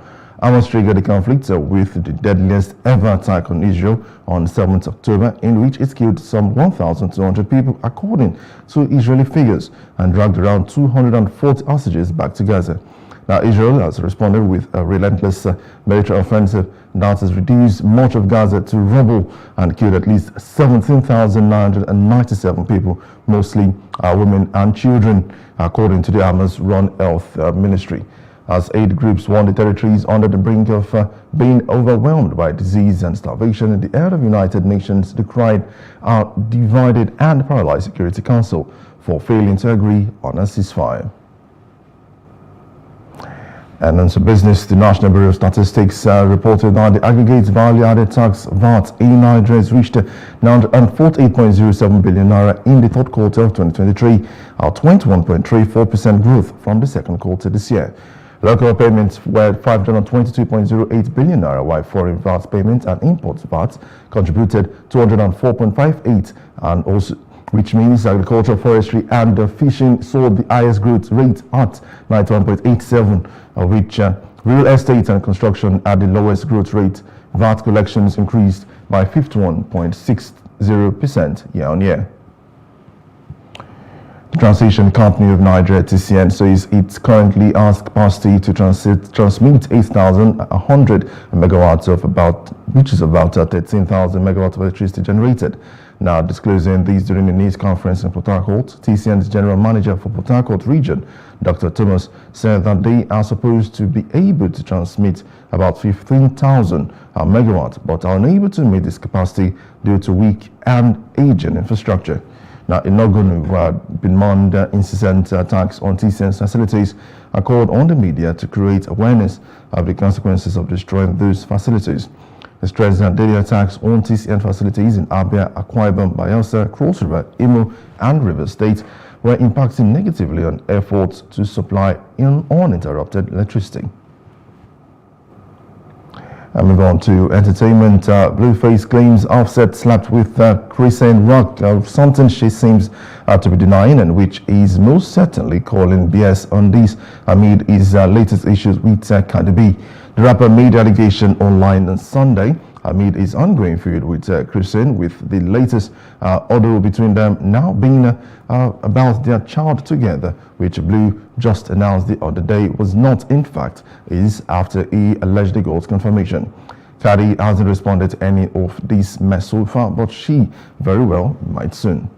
Hamas triggered the conflict with the deadliest ever attack on Israel on 7th October, in which it killed some 1,200 people, according to Israeli figures, and dragged around 240 hostages back to Gaza. Now, Israel has responded with a relentless military offensive that has reduced much of Gaza to rubble and killed at least 17,997 people, mostly women and children, according to the Hamas-run health ministry. As aid groups warn the territories under the brink of being overwhelmed by disease and starvation, the head of United Nations decried our divided and paralyzed Security Council for failing to agree on a ceasefire. And on some business, the National Bureau of Statistics reported that the aggregate value-added tax VAT in Nigeria has reached 948.07 billion naira in the third quarter of 2023, a 21.34% growth from the second quarter this year. Local payments were 522.08 billion naira, while foreign VAT payments and import VAT contributed 204.58, and also, which means agriculture, forestry, and fishing saw the highest growth rate at 91.87, of which real estate and construction had the lowest growth rate. VAT collections increased by 51.60% year-on-year. The Transition Company of Nigeria, TCN, says it currently has capacity to transmit 8,100 megawatts of which is about 13,000 megawatts of electricity generated. Now, disclosing these during a news conference in Port Harcourt, TCN's General Manager for Port Harcourt Region, Dr. Thomas, said that they are supposed to be able to transmit about 15,000 megawatts, but are unable to meet this capacity due to weak and aging infrastructure. Now, in not going to demand incessant attacks on TCN's facilities, are called on the media to create awareness of the consequences of destroying those facilities. The stress that daily attacks on TCN facilities in Abia, Akwa Ibom, Bayelsa, Cross River, Imo, and River State were impacting negatively on efforts to supply uninterrupted electricity. And move on to entertainment. Blueface claims Offset slept with Chrisean Rock, something she seems to be denying, and which is most certainly calling BS on this amid his latest issues with Cardi B. The rapper made the allegation online on Sunday amid his ongoing feud with Chrisean, with the latest audio between them now being about their child together, which Blue just announced the other day was not in fact his after he allegedly got confirmation. Cardi hasn't responded to any of these mess so far, but she very well might soon.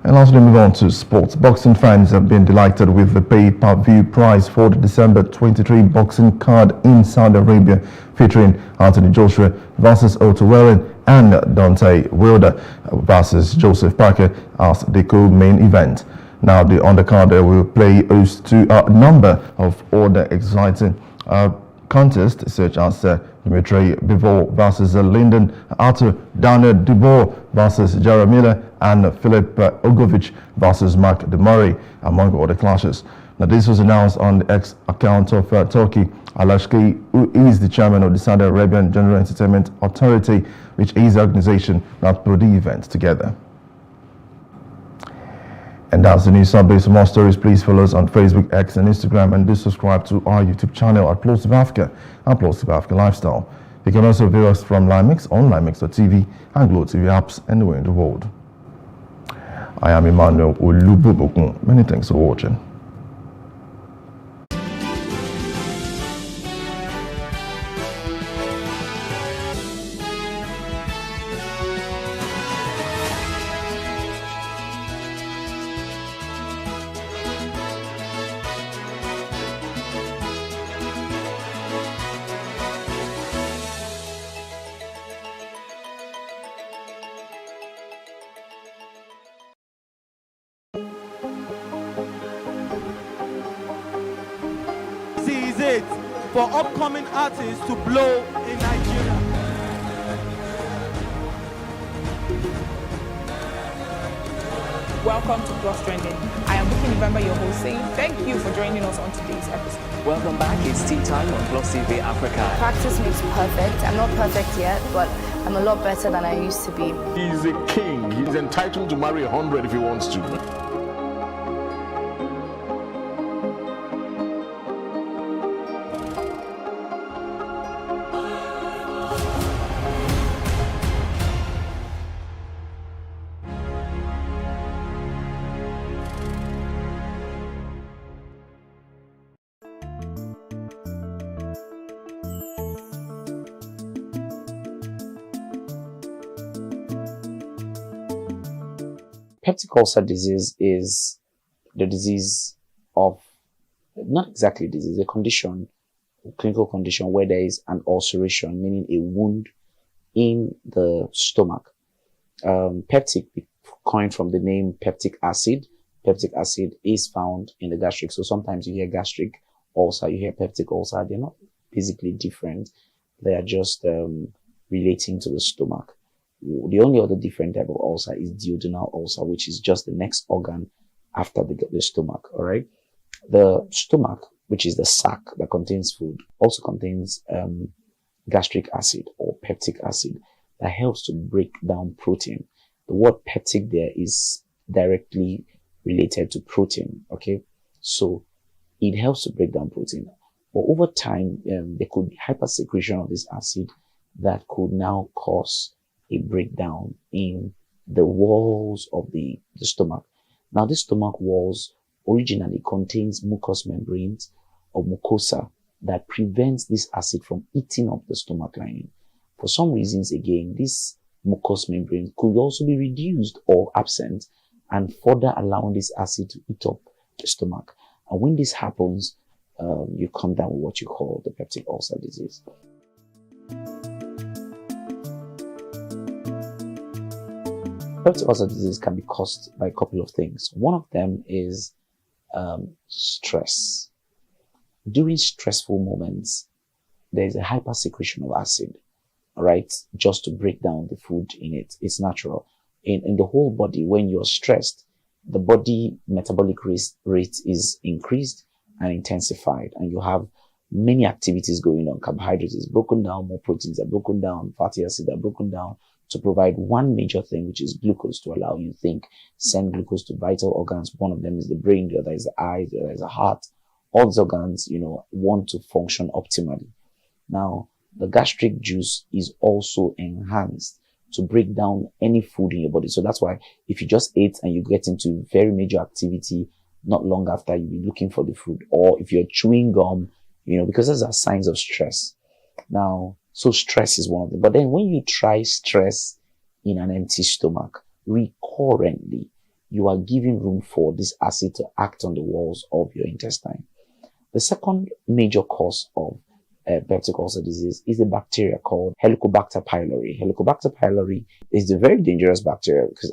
And lastly, move on to sports. Boxing fans have been delighted with the pay-per-view prize for the December 23 boxing card in Saudi Arabia, featuring Anthony Joshua versus Otto Wallin and Deontay Wilder versus Joseph Parker as the co-main event. Now, the undercard will play host to a number of other exciting contests, such as Dimitri Bivol versus Lyndon Arthur, Daniel Dubois versus Jeremy Miller, and Philip Ogovich versus Mark DeMurray, among other clashes. Now, this was announced on the X account of Turkey Alashki, who is the chairman of the Saudi Arabian General Entertainment Authority, which is the organization that put the event together. And that's the news update. For more stories, please follow us on Facebook, X, and Instagram, and do subscribe to our YouTube channel at Plosive Africa and Plosive Africa Lifestyle. You can also view us from Limix on limix.tv and Glow TV apps anywhere in the world. I am Emmanuel Olubobokun. Many thanks for watching. It for upcoming artists to blow in Nigeria. Welcome to Plus Trending. I am Buki November, your host, saying thank you for joining us on today's episode. Welcome back. It's tea time on Plus TV Africa. Practice makes perfect. I'm not perfect yet, but I'm a lot better than I used to be. He's a king. He's entitled to marry 100 if he wants to. Peptic ulcer disease is the disease of, not exactly disease, a condition, a clinical condition where there is an ulceration, meaning a wound in the stomach. Peptic, coined from the name peptic acid. Peptic acid is found in the gastric. So sometimes you hear gastric ulcer, you hear peptic ulcer. They're not physically different. They are just relating to the stomach. The only other different type of ulcer is duodenal ulcer, which is just the next organ after the stomach. All right. The stomach, which is the sac that contains food, also contains gastric acid or peptic acid that helps to break down protein. The word peptic there is directly related to protein. Okay. So it helps to break down protein. But over time, there could be hypersecretion of this acid that could now cause a breakdown in the walls of the stomach. Now, the stomach walls originally contains mucous membranes or mucosa that prevents this acid from eating up the stomach lining. For some reasons, again, this mucous membrane could also be reduced or absent and further allowing this acid to eat up the stomach. And when this happens, you come down with what you call the peptic ulcer disease. Peptic ulcer disease can be caused by a couple of things. One of them is stress. During stressful moments, there is a hypersecretion of acid, right? Just to break down the food in it. It's natural. In the whole body, when you're stressed, the body metabolic rate is increased and intensified, and you have many activities going on. Carbohydrates is broken down, more proteins are broken down, fatty acids are broken down to provide one major thing, which is glucose, to allow you to think, send glucose to vital organs. One of them is the brain, the other is the eyes, the other is the heart. All these organs, want to function optimally. Now, the gastric juice is also enhanced to break down any food in your body. So that's why if you just ate and you get into very major activity, not long after you'll be looking for the food. Or if you're chewing gum, because those are signs of stress. Now, so stress is one of them. But then when you try stress in an empty stomach, recurrently, you are giving room for this acid to act on the walls of your intestine. The second major cause of peptic ulcer disease is a bacteria called Helicobacter pylori. Helicobacter pylori is a very dangerous bacteria because,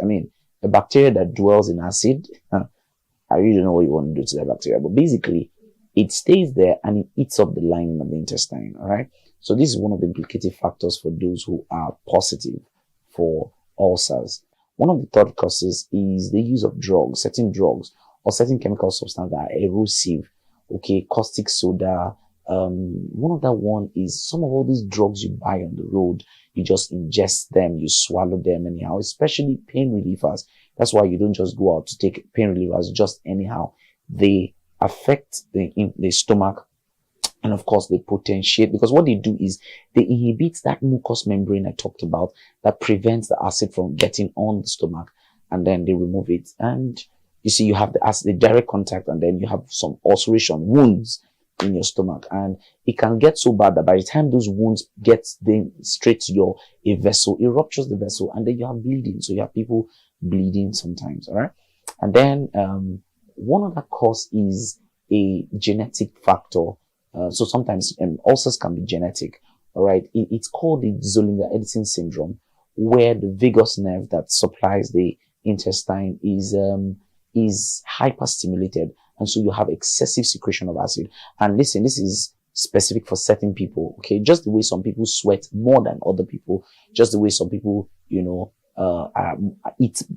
a bacteria that dwells in acid, I really don't know what you want to do to that bacteria, but basically, it stays there and it eats up the lining of the intestine, all right? So this is one of the implicative factors for those who are positive for ulcers. One of the third causes is the use of drugs, certain drugs or certain chemical substances that are erosive. Okay, caustic soda. One other one is some of all these drugs you buy on the road. You just ingest them, you swallow them anyhow, especially pain relievers. That's why you don't just go out to take pain relievers just anyhow. They affect the stomach, and of course they potentiate, because what they do is they inhibit that mucous membrane I talked about that prevents the acid from getting on the stomach, and then they remove it. And you see, you have the acid, the direct contact, and then you have some ulceration, wounds in your stomach, and it can get so bad that by the time those wounds get then straight to a vessel, it ruptures the vessel, and then you have bleeding. So you have people bleeding sometimes. All right. And then one other cause is a genetic factor. So sometimes ulcers can be genetic. All right. It's called the Zollinger-Ellison syndrome, where the vagus nerve that supplies the intestine is hyperstimulated, and so you have excessive secretion of acid. And listen, this is specific for certain people. Okay, just the way some people sweat more than other people, just the way some people, eat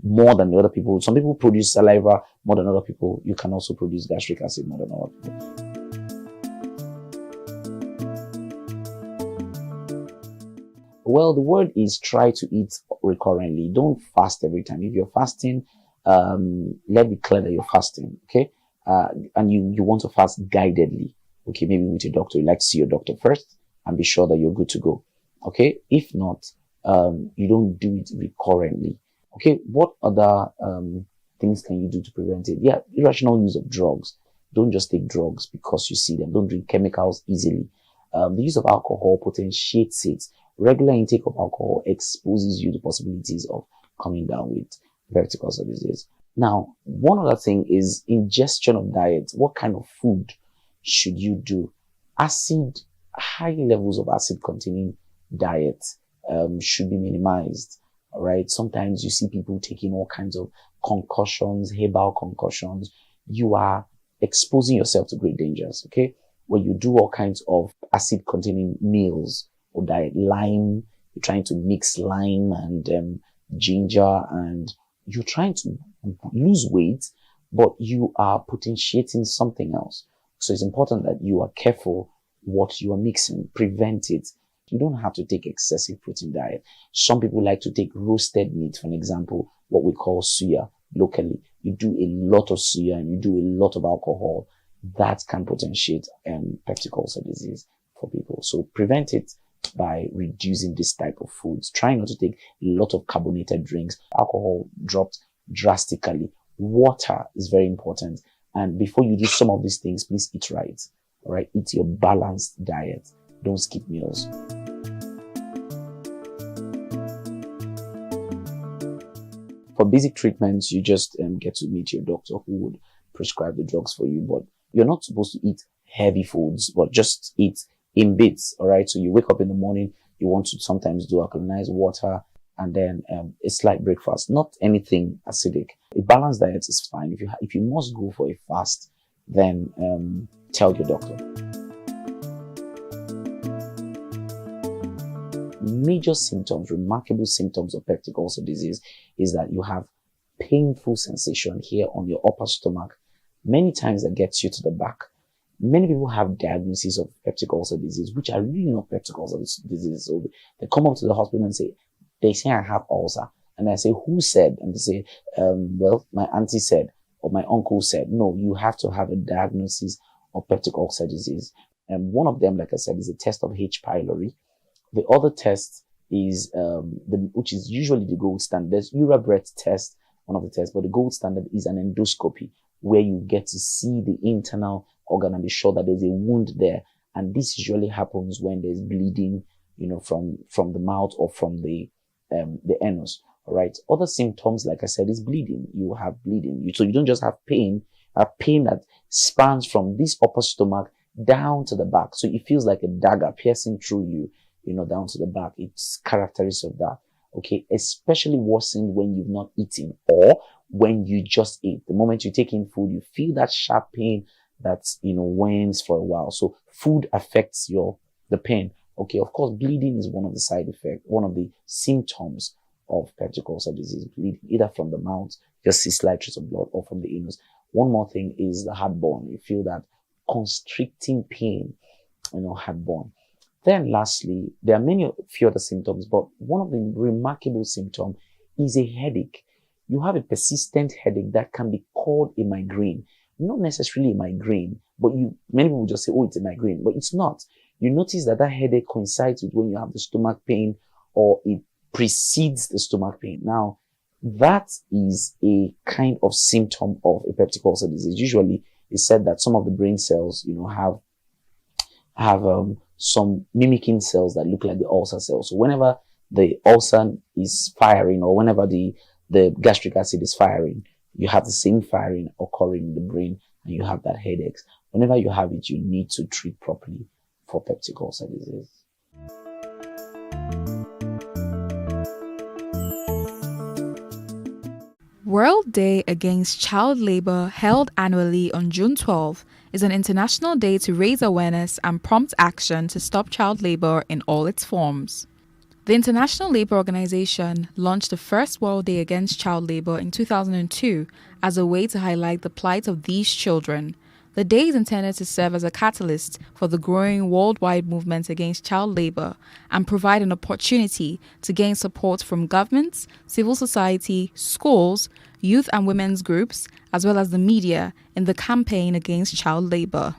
more than the other people. Some people produce saliva more than other people. You can also produce gastric acid more than other people. Well, the word is try to eat recurrently. Don't fast every time. If you're fasting, let it clear that you're fasting, okay? And you want to fast guidedly, okay? Maybe with a doctor. You like to see your doctor first and be sure that you're good to go, okay? If not, you don't do it recurrently, okay? What other things can you do to prevent it? Yeah, irrational use of drugs. Don't just take drugs because you see them. Don't drink chemicals easily. The use of alcohol potentiates it. Regular intake of alcohol exposes you to possibilities of coming down with peptic ulcer disease. Now, one other thing is ingestion of diet. What kind of food should you do? High levels of acid containing diet should be minimized. All right. Sometimes you see people taking all kinds of concussions, herbal concussions. You are exposing yourself to great dangers. Okay. When you do all kinds of acid containing meals or diet, lime, you're trying to mix lime and ginger, and you're trying to lose weight, but you are potentiating something else. So it's important that you are careful what you are mixing, prevent it. You don't have to take excessive protein diet. Some people like to take roasted meat, for example, what we call suya locally. You do a lot of suya and you do a lot of alcohol. That can potentiate peptic ulcer disease for people. So prevent it by reducing this type of foods. Try not to take a lot of carbonated drinks. Alcohol dropped drastically. Water is very important. And before you do some of these things, please eat right. All right, eat your balanced diet. Don't skip meals. For basic treatments, you just get to meet your doctor who would prescribe the drugs for you. But you're not supposed to eat heavy foods, but just eat in bits. All right. So you wake up in the morning, you want to sometimes do alkalinized water and then a slight breakfast, not anything acidic. A balanced diet is fine. If you must go for a fast, then tell your doctor. Major symptoms, remarkable symptoms of peptic ulcer disease is that you have painful sensation here on your upper stomach. Many times that gets you to the back. Many people have diagnoses of peptic ulcer disease, which are really not peptic ulcer disease. So they come up to the hospital and they say I have ulcer. And I say, who said? And they say, well, my auntie said, or my uncle said. No, you have to have a diagnosis of peptic ulcer disease. And one of them, like I said, is a test of H. pylori. The other test is, which is usually the gold standard. There's URABRETH test, one of the tests, but the gold standard is an endoscopy, where you get to see the internal organ and be sure that there's a wound there. And this usually happens when there's bleeding, from the mouth or from the anus. All right. Other symptoms, like I said, is bleeding. You have bleeding. So you don't just have pain, pain that spans from this upper stomach down to the back. So it feels like a dagger piercing through you, down to the back. It's characteristic of that. Okay. Especially worsened when you've not eaten or when you just ate. The moment you take in food, you feel that sharp pain that, wanes for a while. So food affects the pain. Okay, of course, bleeding is one of the side effects, one of the symptoms of peptic ulcer disease, bleeding, either from the mouth, just see slight trace of blood, or from the anus. One more thing is the heartburn. You feel that constricting pain, heartburn. Then lastly, there are few other symptoms, but one of the remarkable symptoms is a headache. You have a persistent headache that can be called a migraine. Not necessarily a migraine, but many people just say, oh, it's a migraine, but it's not. You notice that headache coincides with when you have the stomach pain, or it precedes the stomach pain. Now, that is a kind of symptom of a peptic ulcer disease. Usually, it's said that some of the brain cells, have some mimicking cells that look like the ulcer cells. So whenever the ulcer is firing, or whenever the gastric acid is firing, you have the same firing occurring in the brain, and you have that headache. Whenever you have it, you need to treat properly for peptic ulcer disease. World Day Against Child Labor, held annually on June 12, is an international day to raise awareness and prompt action to stop child labor in all its forms. The International Labour Organization launched the first World Day Against Child Labor in 2002 as a way to highlight the plight of these children. The day is intended to serve as a catalyst for the growing worldwide movement against child labor and provide an opportunity to gain support from governments, civil society, schools, youth and women's groups, as well as the media in the campaign against child labor.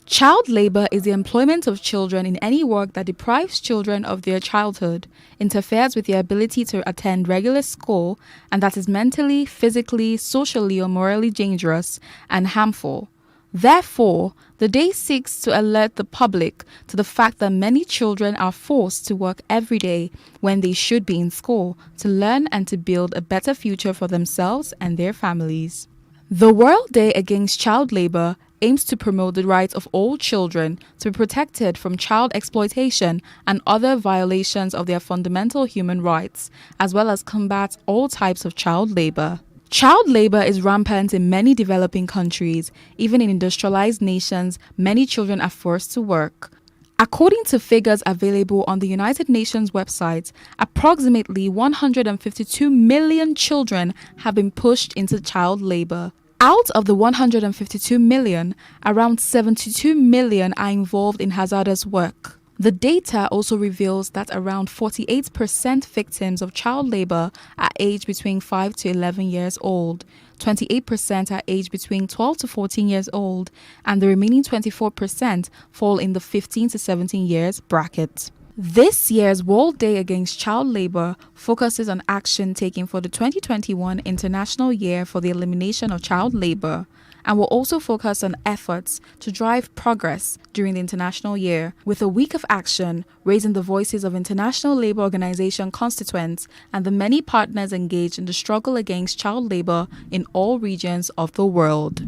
Child labor is the employment of children in any work that deprives children of their childhood, interferes with their ability to attend regular school, and that is mentally, physically, socially, or morally dangerous and harmful. Therefore, the day seeks to alert the public to the fact that many children are forced to work every day when they should be in school to learn and to build a better future for themselves and their families. The World Day Against Child Labor aims to promote the rights of all children to be protected from child exploitation and other violations of their fundamental human rights, as well as combat all types of child labor. Child labor is rampant in many developing countries. Even in industrialized nations, many children are forced to work. According to figures available on the United Nations website, approximately 152 million children have been pushed into child labor. Out of the 152 million, around 72 million are involved in hazardous work. The data also reveals that around 48% victims of child labor are aged between 5 to 11 years old, 28% are aged between 12 to 14 years old, and the remaining 24% fall in the 15 to 17 years bracket. This year's World Day Against Child Labor focuses on action taken for the 2021 International Year for the Elimination of Child Labor, and will also focus on efforts to drive progress during the International Year, with a week of action raising the voices of International Labour Organization constituents and the many partners engaged in the struggle against child labor in all regions of the world.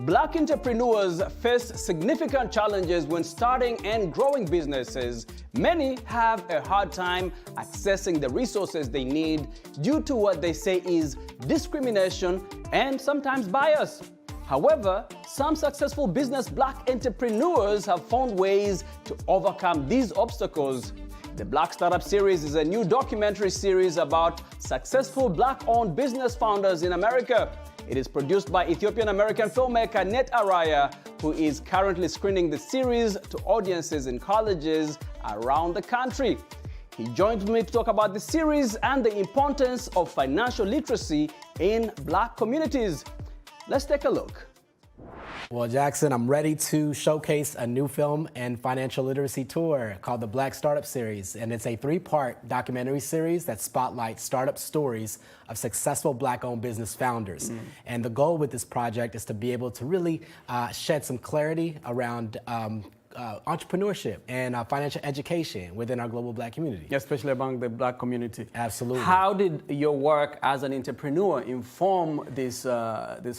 Black entrepreneurs face significant challenges when starting and growing businesses. Many have a hard time accessing the resources they need due to what they say is discrimination and sometimes bias. However, some successful business Black entrepreneurs have found ways to overcome these obstacles. The Black Startup Series is a new documentary series about successful Black-owned business founders in America. It is produced by Ethiopian-American filmmaker Net Araya, who is currently screening the series to audiences in colleges around the country. He joined me to talk about the series and the importance of financial literacy in Black communities. Let's take a look. Well, Jackson, I'm ready to showcase a new film and financial literacy tour called the Black Startup Series. And it's a 3-part documentary series that spotlights startup stories of successful Black-owned business founders. And the goal with this project is to be able to really shed some clarity around entrepreneurship and financial education within our global Black community. Especially among the Black community. Absolutely. How did your work as an entrepreneur inform this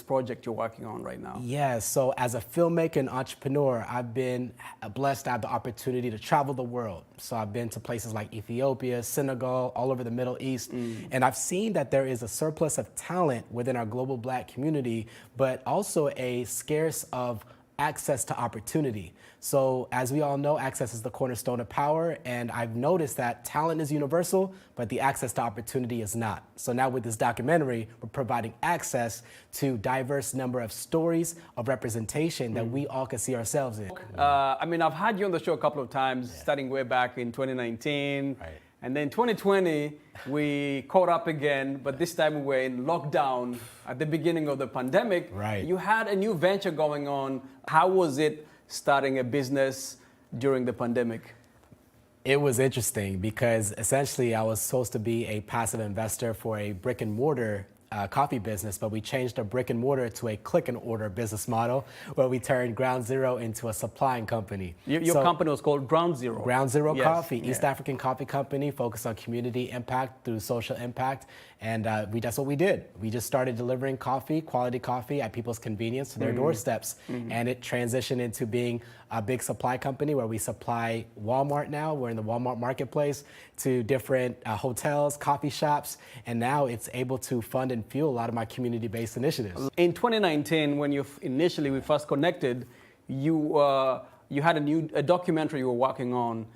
project you're working on right now? Yes, so as a filmmaker and entrepreneur, I've been blessed to have the opportunity to travel the world. So I've been to places like Ethiopia, Senegal, all over the Middle East, and I've seen that there is a surplus of talent within our global Black community, but also a scarce of access to opportunity. So as we all know, access is the cornerstone of power, and I've noticed that talent is universal, but the access to opportunity is not. So now with this documentary, we're providing access to diverse number of stories of representation that we all can see ourselves in. I mean, I've had you on the show a couple of times, starting way back in 2019. And then 2020, we caught up again, but this time we were in lockdown at the beginning of the pandemic. Right. You had a new venture going on. How was it starting a business during the pandemic? It was interesting because essentially I was supposed to be a passive investor for a brick and mortar coffee business, but we changed a brick and mortar to a click and order business model where we turned Ground Zero into a supplying company. Your company was called Ground Zero. Ground Zero Yes. Coffee, East Yeah. African coffee company focused on community impact through social impact. And that's what we did. We just started delivering coffee, quality coffee at people's convenience to their doorsteps. And it transitioned into being a big supply company where we supply Walmart now. We're in the Walmart marketplace to different hotels, coffee shops. And now it's able to fund and fuel a lot of my community-based initiatives. In 2019, when we first connected, you had a documentary you were working on.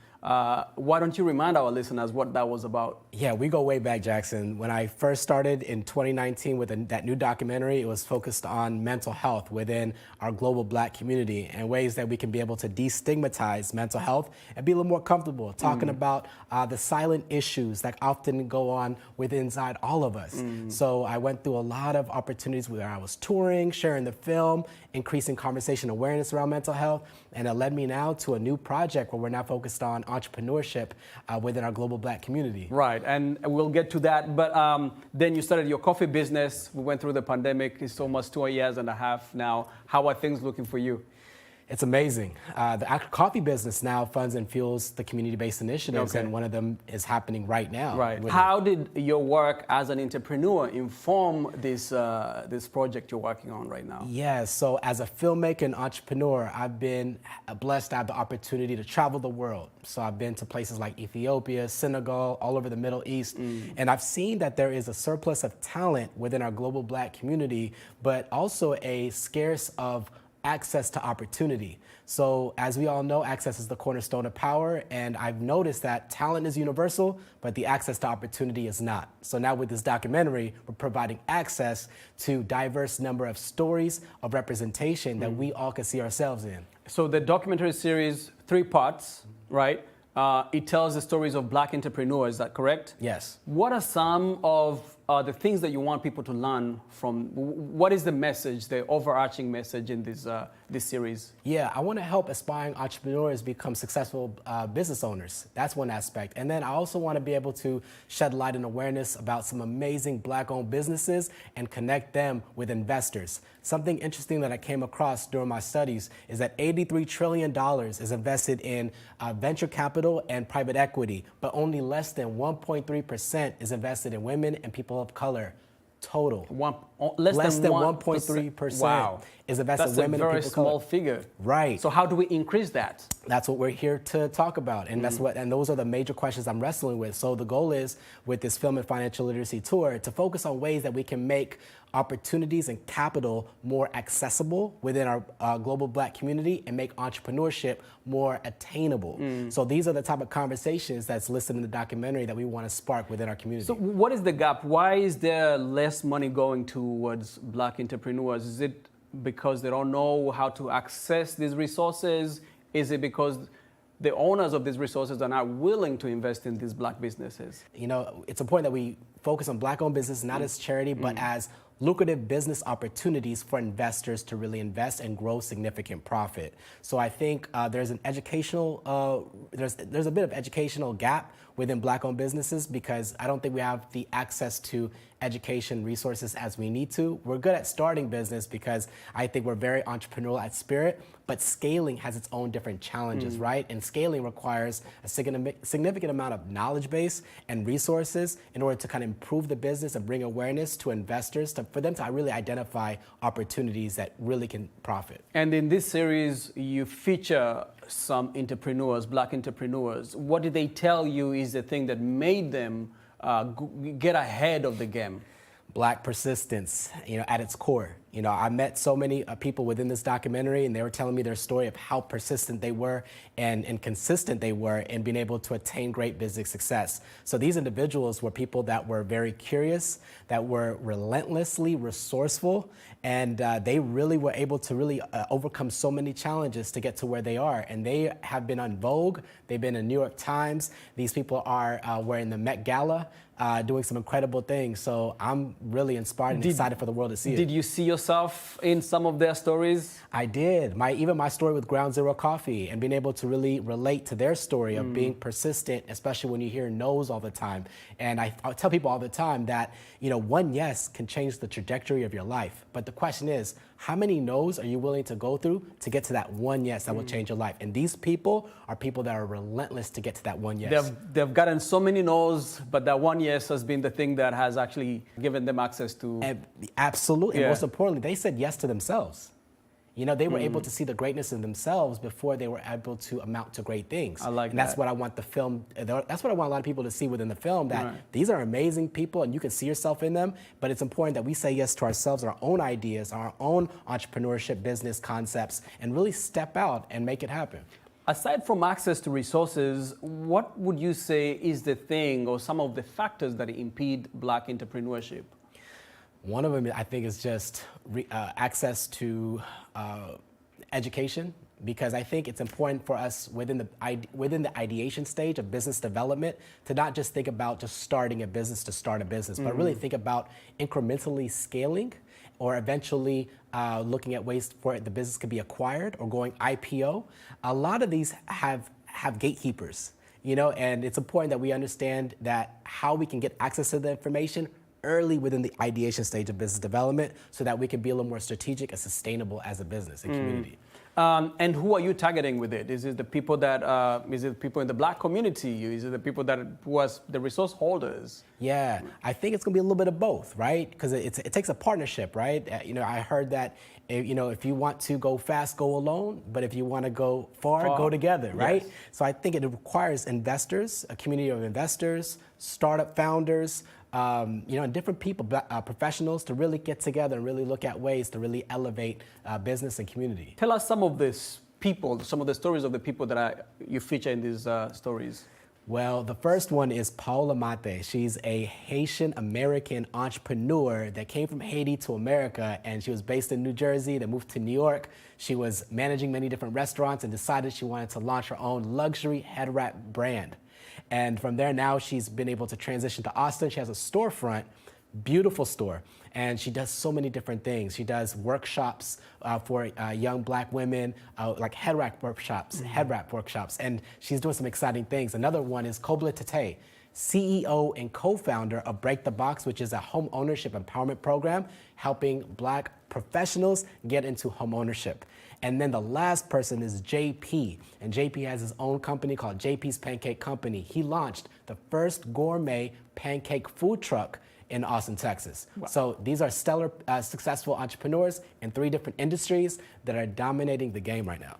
Why don't you remind our listeners what that was about? Yeah, we go way back, Jackson. When I first started in 2019 with that new documentary, it was focused on mental health within our global Black community and ways that we can be able to destigmatize mental health and be a little more comfortable talking about the silent issues that often go on inside all of us. So I went through a lot of opportunities where I was touring, sharing the film, increasing conversation awareness around mental health, and it led me now to a new project where we're now focused on entrepreneurship within our global Black community. Right, and we'll get to that. But then you started your coffee business. We went through the pandemic. It's almost 2 years and a half now. How are things looking for you? It's amazing. The coffee business now funds and fuels the community-based initiatives, and one of them is happening right now. Right. How did your work as an entrepreneur inform this project you're working on right now? Yeah, so as a filmmaker and entrepreneur, I've been blessed to have the opportunity to travel the world. So I've been to places like Ethiopia, Senegal, all over the Middle East, and I've seen that there is a surplus of talent within our global Black community, but also a scarce of access to opportunity. So as we all know, access is the cornerstone of power, and I've noticed that talent is universal, but the access to opportunity is not. So now with this documentary, we're providing access to diverse number of stories of representation that we all can see ourselves in. So the documentary series, 3 parts, right? It tells the stories of Black entrepreneurs, is that correct? Yes. What are some of the things that you want people to learn from? What is the message, the overarching message in this series? Yeah, I want to help aspiring entrepreneurs become successful business owners. That's one aspect. And then I also want to be able to shed light and awareness about some amazing Black-owned businesses and connect them with investors. Something interesting that I came across during my studies is that $83 trillion is invested in venture capital and private equity, but only less than 1.3% is invested in women and people of color. total. Less than 1.3% Wow. is invested That's in women a and very people of small color. figure. Right. So how do we increase that? That's what we're here to talk about, and those are the major questions I'm wrestling with. So the goal is, with this Film and Financial Literacy Tour, to focus on ways that we can make opportunities and capital more accessible within our global Black community and make entrepreneurship more attainable. So these are the type of conversations that's listed in the documentary that we want to spark within our community. So what is the gap? Why is there less money going towards Black entrepreneurs? Is it because they don't know how to access these resources? Is it because the owners of these resources are not willing to invest in these Black businesses? You know, it's important that we focus on Black-owned business, not as charity, but as lucrative business opportunities for investors to really invest and grow significant profit. So I think there's an educational, there's a bit of educational gap within Black-owned businesses, because I don't think we have the access to education resources as we need to. We're good at starting business because I think we're very entrepreneurial at spirit, but scaling has its own different challenges, right? And scaling requires a significant amount of knowledge base and resources in order to kind of improve the business and bring awareness to investors, for them to really identify opportunities that really can profit. And in this series, you feature some entrepreneurs, Black entrepreneurs. What did they tell you is the thing that made them get ahead of the game? Black persistence, at its core. I met so many people within this documentary, and they were telling me their story of how persistent they were and consistent they were in being able to attain great business success. So these individuals were people that were very curious, that were relentlessly resourceful, and they really were able to really overcome so many challenges to get to where they are. And they have been on Vogue, they've been in New York Times, these people are wearing the Met Gala, doing some incredible things. So I'm really inspired and excited for the world to see it. Did you see yourself in some of their stories? I did. Even my story with Ground Zero Coffee, and being able to really relate to their story of being persistent, especially when you hear no's all the time. And I tell people all the time that, one yes can change the trajectory of your life. But the question is, how many no's are you willing to go through to get to that one yes that will change your life? And these people are people that are relentless to get to that one yes. They've gotten so many no's, but that one yes has been the thing that has actually given them access to... Absolutely. And most importantly, they said yes to themselves. They were able to see the greatness in themselves before they were able to amount to great things. I like that. And that's what I want the film, that's what I want a lot of people to see within the film, that these are amazing people and you can see yourself in them, but it's important that we say yes to ourselves, our own ideas, our own entrepreneurship business concepts, and really step out and make it happen. Aside from access to resources, what would you say is the thing or some of the factors that impede Black entrepreneurship? One of them, I think, is just access to education, because I think it's important for us within the ideation stage of business development to not just think about just starting a business to start a business, but really think about incrementally scaling, or eventually looking at ways for the business could be acquired or going IPO. A lot of these have gatekeepers, and it's important that we understand that how we can get access to the information early within the ideation stage of business development, so that we can be a little more strategic and sustainable as a business and community. And who are you targeting with it? Is it the people that, is it people in the Black community? Is it the people who are the resource holders? Yeah, I think it's gonna be a little bit of both, right? Because it takes a partnership, right? I heard that, if you want to go fast, go alone, but if you want to go far, go together, right? Yes. So I think it requires investors, a community of investors, startup founders, and different people, professionals, to really get together and really look at ways to really elevate business and community. Tell us some of these people, some of the stories of the people that you feature in these stories. Well, the first one is Paola Mate. She's a Haitian-American entrepreneur that came from Haiti to America, and she was based in New Jersey, then moved to New York. She was managing many different restaurants and decided she wanted to launch her own luxury head wrap brand. And from there, now she's been able to transition to Austin. She has a storefront, beautiful store, and she does so many different things. She does workshops for young Black women, like head wrap workshops, and she's doing some exciting things. Another one is Kobla Tate, CEO and co-founder of Break the Box, which is a home ownership empowerment program helping Black professionals get into home ownership. And then the last person is JP, and JP has his own company called JP's Pancake Company. He launched the first gourmet pancake food truck in Austin, Texas. Wow. So these are stellar, successful entrepreneurs in 3 different industries that are dominating the game right now.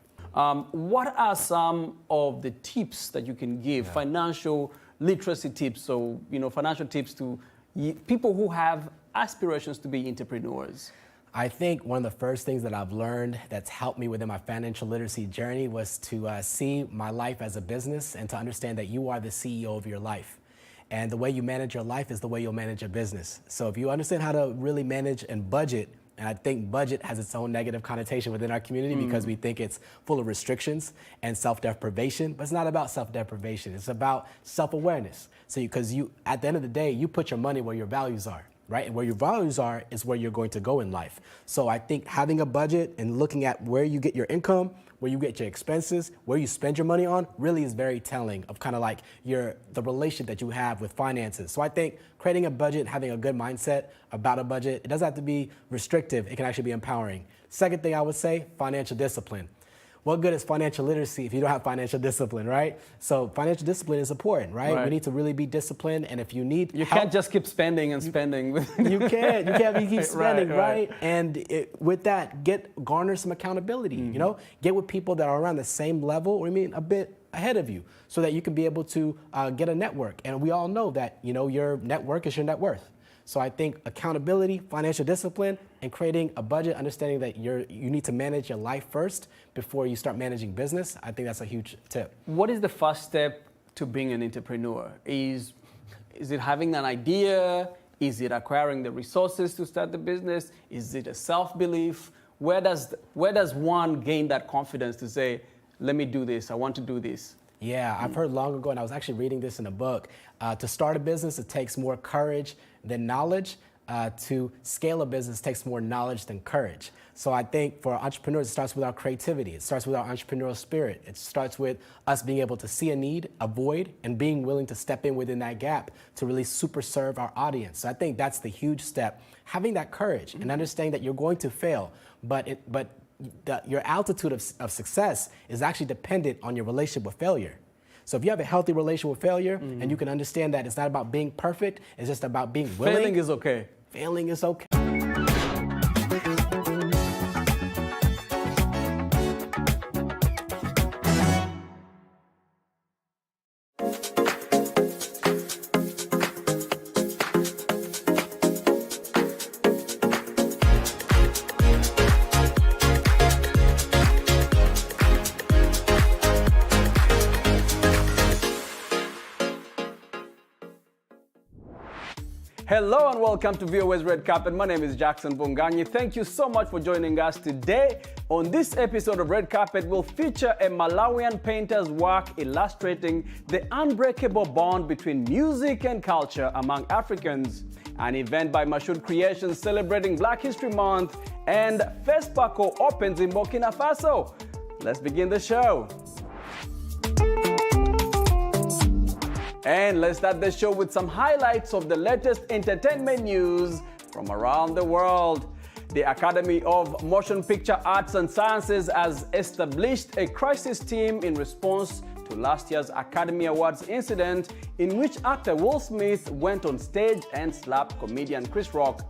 What are some of the tips that you can give, financial literacy tips, so financial tips to people who have aspirations to be entrepreneurs? I think one of the first things that I've learned that's helped me within my financial literacy journey was to see my life as a business and to understand that you are the CEO of your life. And the way you manage your life is the way you'll manage your business. So if you understand how to really manage and budget, and I think budget has its own negative connotation within our community because we think it's full of restrictions and self-deprivation, but it's not about self-deprivation. It's about self-awareness. So because at the end of the day, you put your money where your values are. Right? And where your values are is where you're going to go in life. So I think having a budget and looking at where you get your income, where you get your expenses, where you spend your money on really is very telling of kind of like the relationship that you have with finances. So I think creating a budget, having a good mindset about a budget, it doesn't have to be restrictive. It can actually be empowering. Second thing I would say, financial discipline. What good is financial literacy if you don't have financial discipline, right? So financial discipline is important, right? We need to really be disciplined, and if you need You help, can't just keep spending and spending. You can't keep spending, Right. And with that, garner some accountability, Get with people that are around the same level, or a bit ahead of you, so that you can be able to get a network. And we all know that, your network is your net worth. So I think accountability, financial discipline, and creating a budget, understanding that you need to manage your life first before you start managing business, I think that's a huge tip. What is the first step to being an entrepreneur? Is it having an idea? Is it acquiring the resources to start the business? Is it a self-belief? Where does one gain that confidence to say, let me do this, I want to do this? Yeah, I've heard long ago, and I was actually reading this in a book, to start a business, it takes more courage than knowledge. To scale a business takes more knowledge than courage. So I think for entrepreneurs, it starts with our creativity. It starts with our entrepreneurial spirit. It starts with us being able to see a need, a void, and being willing to step in within that gap to really super serve our audience. So I think that's the huge step. Having that courage and understanding that you're going to fail, but your altitude of success is actually dependent on your relationship with failure. So if you have a healthy relationship with failure and you can understand that it's not about being perfect, it's just about being willing. Failing is okay. Failing is okay. Hello and welcome to VOA's Red Carpet. My name is Jackson Bunganyi. Thank you so much for joining us today. On this episode of Red Carpet, we'll feature a Malawian painter's work illustrating the unbreakable bond between music and culture among Africans, an event by Mashoud Creations celebrating Black History Month, and FESPACO opens in Burkina Faso. Let's begin the show. And let's start the show with some highlights of the latest entertainment news from around the world. The Academy of Motion Picture Arts and Sciences has established a crisis team in response to last year's Academy Awards incident in which actor Will Smith went on stage and slapped comedian Chris Rock.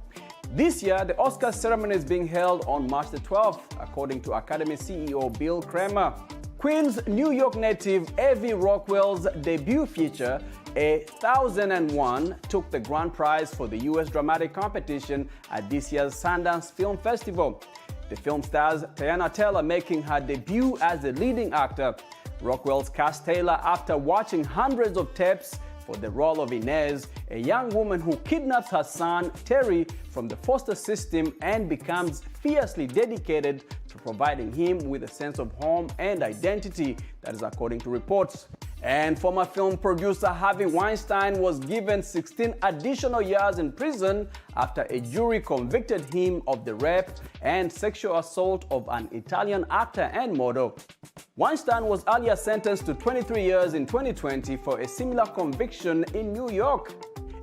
This year, the Oscars ceremony is being held on March the 12th, according to Academy CEO Bill Kramer. Queens New York native Evie Rockwell's debut feature, 1001, took the grand prize for the U.S. dramatic competition at this year's Sundance Film Festival. The film stars Teyana Taylor making her debut as a leading actor. Rockwell's cast Taylor after watching hundreds of tapes for the role of Inez, a young woman who kidnaps her son Terry from the foster system and becomes fiercely dedicated to providing him with a sense of home and identity. That is according to reports. And former film producer Harvey Weinstein was given 16 additional years in prison after a jury convicted him of the rape and sexual assault of an Italian actor and model. Weinstein was earlier sentenced to 23 years in 2020 for a similar conviction in New York.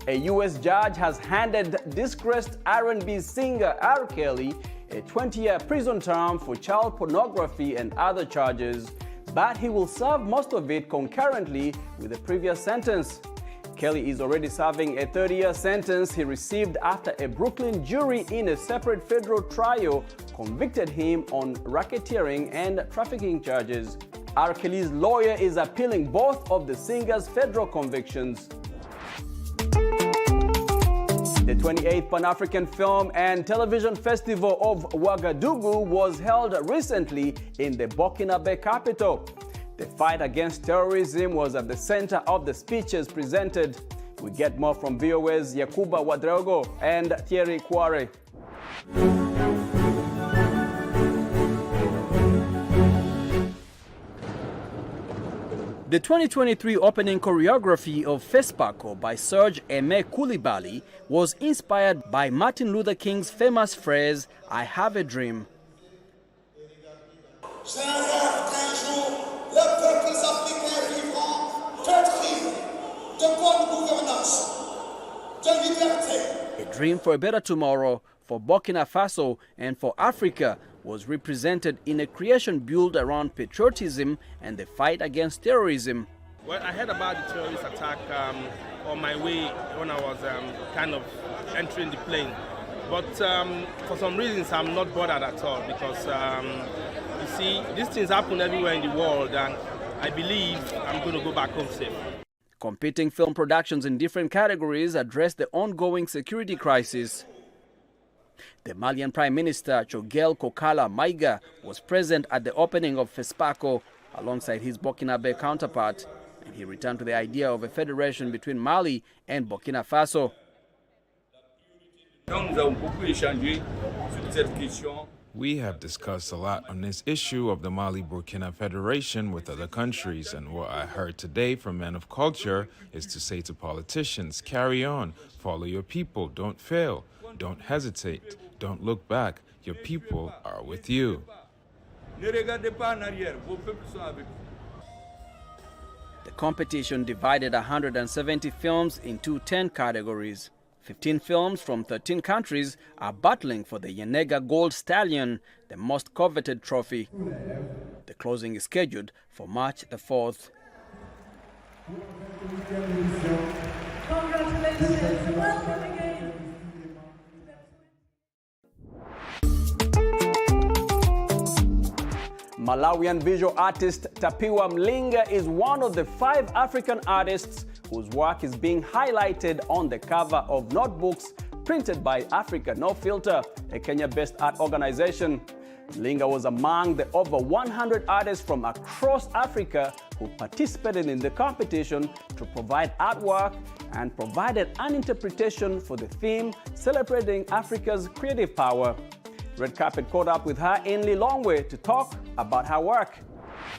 A U.S. judge has handed disgraced R&B singer R. Kelly a 20-year prison term for child pornography and other charges, but he will serve most of it concurrently with the previous sentence. Kelly is already serving a 30-year sentence he received after a Brooklyn jury in a separate federal trial convicted him on racketeering and trafficking charges. R. Kelly's lawyer is appealing both of the singer's federal convictions. The 28th Pan-African Film and Television Festival of Ouagadougou was held recently in the Burkinabe capital. The fight against terrorism was at the center of the speeches presented. We get more from VOA's Yakuba Ouedraogo and Thierry Kware. The 2023 opening choreography of FESPACO by Serge Aimé Coulibaly was inspired by Martin Luther King's famous phrase, "I have a dream." A dream for a better tomorrow for Burkina Faso and for Africa was represented in a creation built around patriotism and the fight against terrorism. Well, I heard about the terrorist attack on my way when I was kind of entering the plane. But for some reasons, I'm not bothered at all because, you see, these things happen everywhere in the world, and I believe I'm going to go back home safe. Competing film productions in different categories address the ongoing security crisis. The Malian Prime Minister Choguel Kokala Maiga was present at the opening of FESPACO alongside his Burkinabe counterpart, and he returned to the idea of a federation between Mali and Burkina Faso. We have discussed a lot on this issue of the Mali-Burkina Federation with other countries, and what I heard today from men of culture is to say to politicians, carry on, follow your people, don't fail, don't hesitate, don't look back, your people are with you. The competition divided 170 films into 10 categories. 15 films from 13 countries are battling for the Yenega Gold Stallion, the most coveted trophy. The closing is scheduled for March the 4th. Malawian visual artist Tapiwa Mlinga is one of the 5 African artists whose work is being highlighted on the cover of notebooks printed by Africa No Filter, a Kenya-based art organization. Mlinga was among the over 100 artists from across Africa who participated in the competition to provide artwork and provided an interpretation for the theme celebrating Africa's creative power. Red Carpet caught up with her in Lilongwe to talk about her work.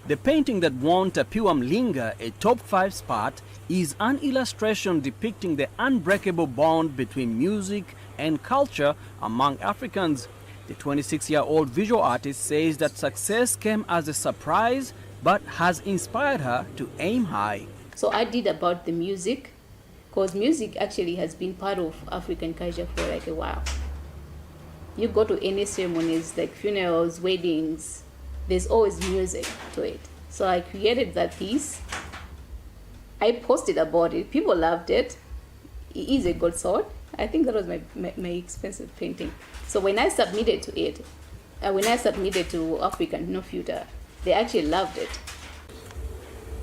The painting that won Tapiwa Mlinga a top 5 spot is an illustration depicting the unbreakable bond between music and culture among Africans. The 26-year-old visual artist says that success came as a surprise but has inspired her to aim high. So I did about the music, because music actually has been part of African culture for like a while. You go to any ceremonies like funerals, weddings, there's always music to it. So I created that piece. I posted about it. People loved it. It is a good sword. I think that was my expensive painting. So when I submitted to it, when I submitted to African No Filter, they actually loved it.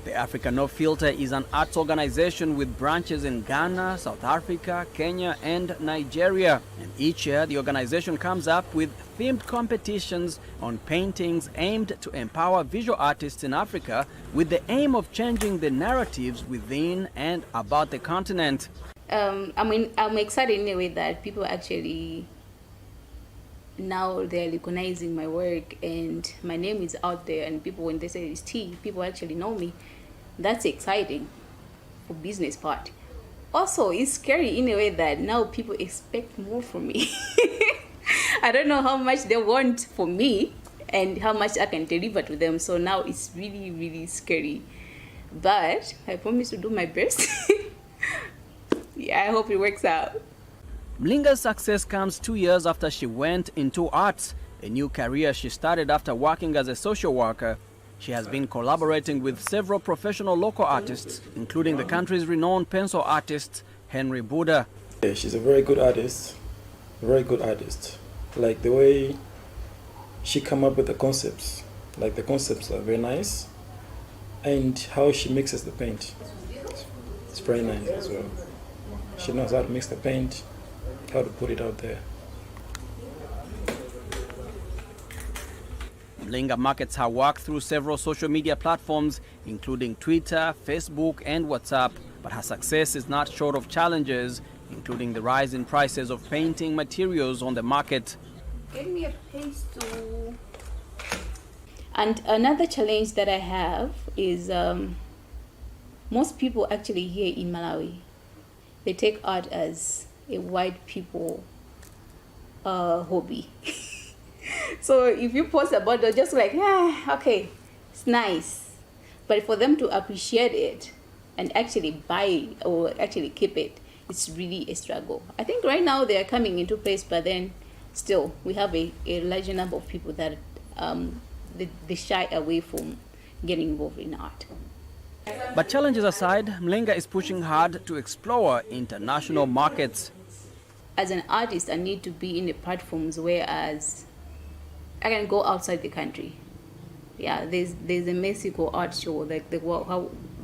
The Africa No Filter is an arts organization with branches in Ghana, South Africa, Kenya, and Nigeria. And each year, the organization comes up with themed competitions on paintings aimed to empower visual artists in Africa with the aim of changing the narratives within and about the continent. I'm excited in a way that people actually, now they're recognizing my work and my name is out there, and people, when they say it's T, people actually know me. That's exciting for business part. Also, it's scary in a way that now people expect more from me. I don't know how much they want from me and how much I can deliver to them. So now it's really, really scary. But I promise to do my best. Yeah, I hope it works out. Mlinga's success comes 2 years after she went into arts, a new career she started after working as a social worker. She has been collaborating with several professional local artists, including the country's renowned pencil artist, Henry Buddha. Yeah, she's a very good artist, very good artist. Like the way she come up with the concepts, like the concepts are very nice, and how she mixes the paint, it's very nice as well. She knows how to mix the paint, how to put it out there. Mlinga markets her work through several social media platforms, including Twitter, Facebook, and WhatsApp. But her success is not short of challenges, including the rise in prices of painting materials on the market. Get me a pencil. And another challenge that I have is most people actually here in Malawi, they take art as a white people hobby. So if you post about it, just like, okay, it's nice. But for them to appreciate it and actually buy or actually keep it, it's really a struggle. I think right now they are coming into place, but then still we have a larger number of people that they shy away from getting involved in art. But challenges aside, Mlinga is pushing hard to explore international markets. As an artist, I need to be in the platforms whereas I can go outside the country. Yeah, there's a Mexico art show, like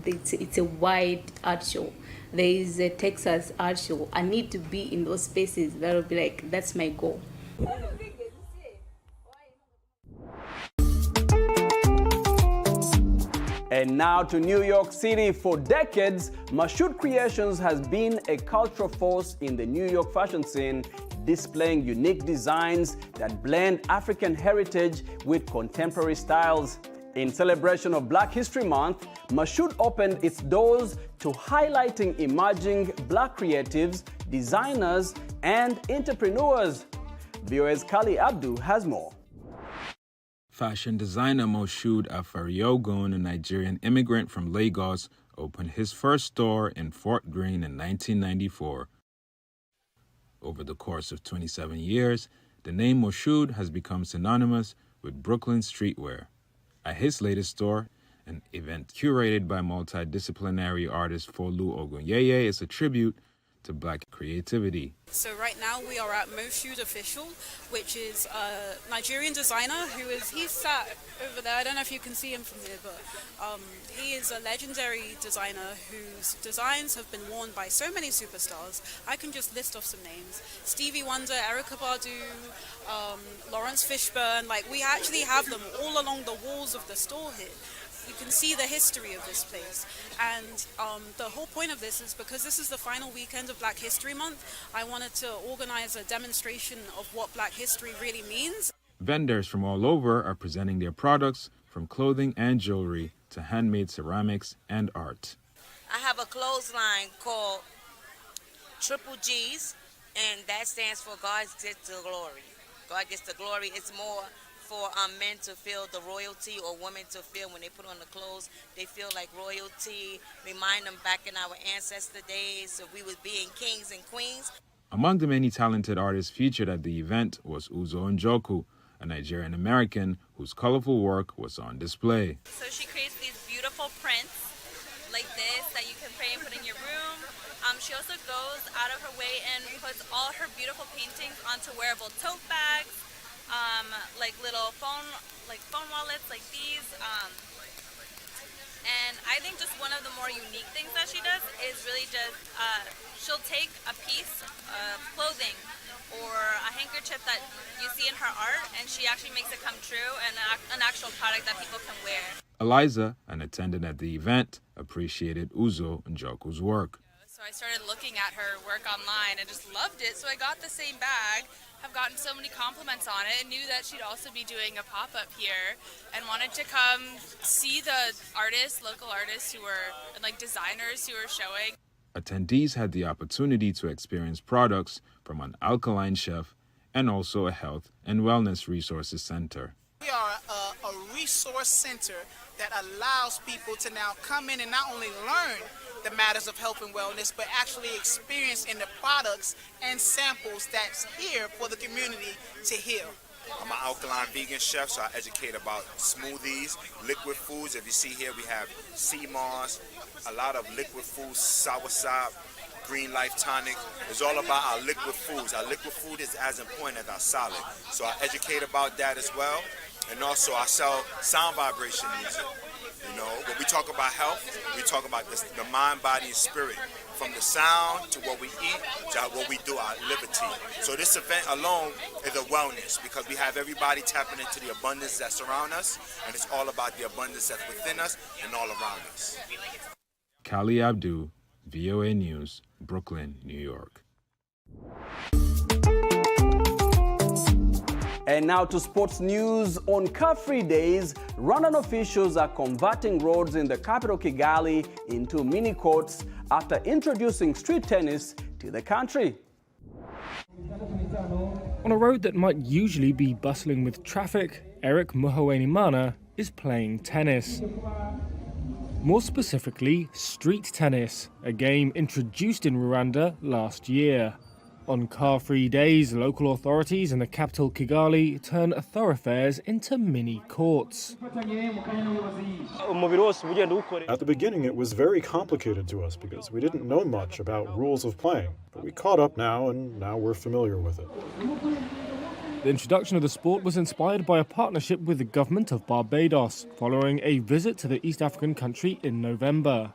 it's a wide art show. There is a Texas art show. I need to be in those spaces. That'll be like, that's my goal. And now to New York City. For decades, Mashoud Creations has been a cultural force in the New York fashion scene, displaying unique designs that blend African heritage with contemporary styles. In celebration of Black History Month, Mashoud opened its doors to highlighting emerging Black creatives, designers, and entrepreneurs. VOA's Kali Abdu has more. Fashion designer Moshood Afariogun, a Nigerian immigrant from Lagos, opened his first store in Fort Greene in 1994. Over the course of 27 years, the name Moshood has become synonymous with Brooklyn streetwear. At his latest store, an event curated by multidisciplinary artist Folu Ogunyeye is a tribute to Black creativity. So right now we are at Moshood Official, which is a Nigerian designer he's sat over there. I don't know if you can see him from here, but he is a legendary designer whose designs have been worn by so many superstars. I can just list off some names. Stevie Wonder, Erykah Badu, Lawrence Fishburne. Like, we actually have them all along the walls of the store here. You can see the history of this place, and the whole point of this is because this is the final weekend of Black History Month. I wanted to organize a demonstration of what Black history really means. Vendors from all over are presenting their products, from clothing and jewelry to handmade ceramics and art. I have a clothesline called Triple G's, and that stands for God Gets the Glory. God Gets the Glory. It's more for men to feel the royalty, or women to feel when they put on the clothes, they feel like royalty, remind them back in our ancestor days of we was being kings and queens. Among the many talented artists featured at the event was Uzo Njoku, a Nigerian American whose colorful work was on display. So she creates these beautiful prints like this that you can pray and put in your room. She also goes out of her way and puts all her beautiful paintings onto wearable tote bags, like little phone wallets like these. And I think just one of the more unique things that she does is really just, she'll take a piece of clothing or a handkerchief that you see in her art, and she actually makes it come true and an actual product that people can wear. Eliza, an attendant at the event, appreciated Uzo Njoku's work. So I started looking at her work online and just loved it. So I got the same bag, have gotten so many compliments on it, and knew that she'd also be doing a pop-up here, and wanted to come see the artists, local artists who were, and like designers who were showing. Attendees had the opportunity to experience products from an alkaline chef and also a health and wellness resources center. We are a resource center that allows people to now come in and not only learn the matters of health and wellness, but actually experience in the products and samples that's here for the community to heal. I'm an alkaline vegan chef, so I educate about smoothies, liquid foods. If you see here, we have sea moss, a lot of liquid foods, soursop, Green Life Tonic. It's all about our liquid foods. Our liquid food is as important as our solid. So I educate about that as well. And also I sell sound vibration music. You know, when we talk about health, we talk about this, the mind, body, and spirit. From the sound to what we eat to what we do, our liberty. So this event alone is a wellness because we have everybody tapping into the abundance that surround us, and it's all about the abundance that's within us and all around us. Kali Abdu, VOA News, Brooklyn, New York. And now to sports news. On car-free days, Rwandan officials are converting roads in the capital Kigali into mini courts after introducing street tennis to the country. On a road that might usually be bustling with traffic, Eric Muhawenimana is playing tennis. More specifically, street tennis, a game introduced in Rwanda last year. On car-free days, local authorities in the capital Kigali turn thoroughfares into mini courts. At the beginning, it was very complicated to us because we didn't know much about rules of playing. But we caught up now, and now we're familiar with it. The introduction of the sport was inspired by a partnership with the government of Barbados, following a visit to the East African country in November.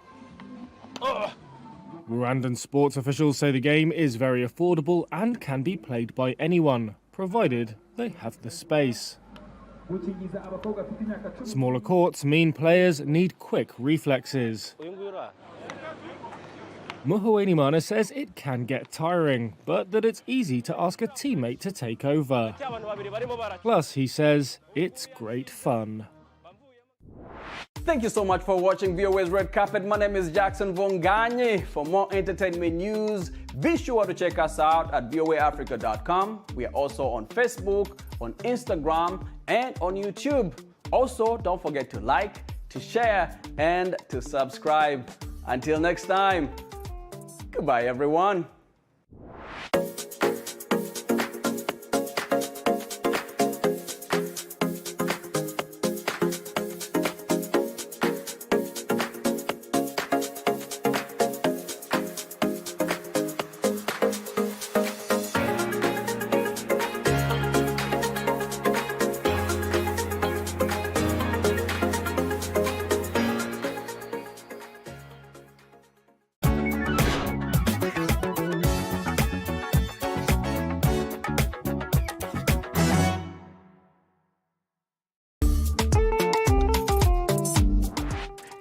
Rwandan sports officials say the game is very affordable and can be played by anyone, provided they have the space. Smaller courts mean players need quick reflexes. Muhawenimana says it can get tiring, but that it's easy to ask a teammate to take over. Plus, he says, it's great fun. Thank you so much for watching VOA's Red Carpet. My name is Jackson Vongani. For more entertainment news, be sure to check us out at voaafrica.com. We are also on Facebook, on Instagram, and on YouTube. Also, don't forget to like, to share, and to subscribe. Until next time, goodbye, everyone.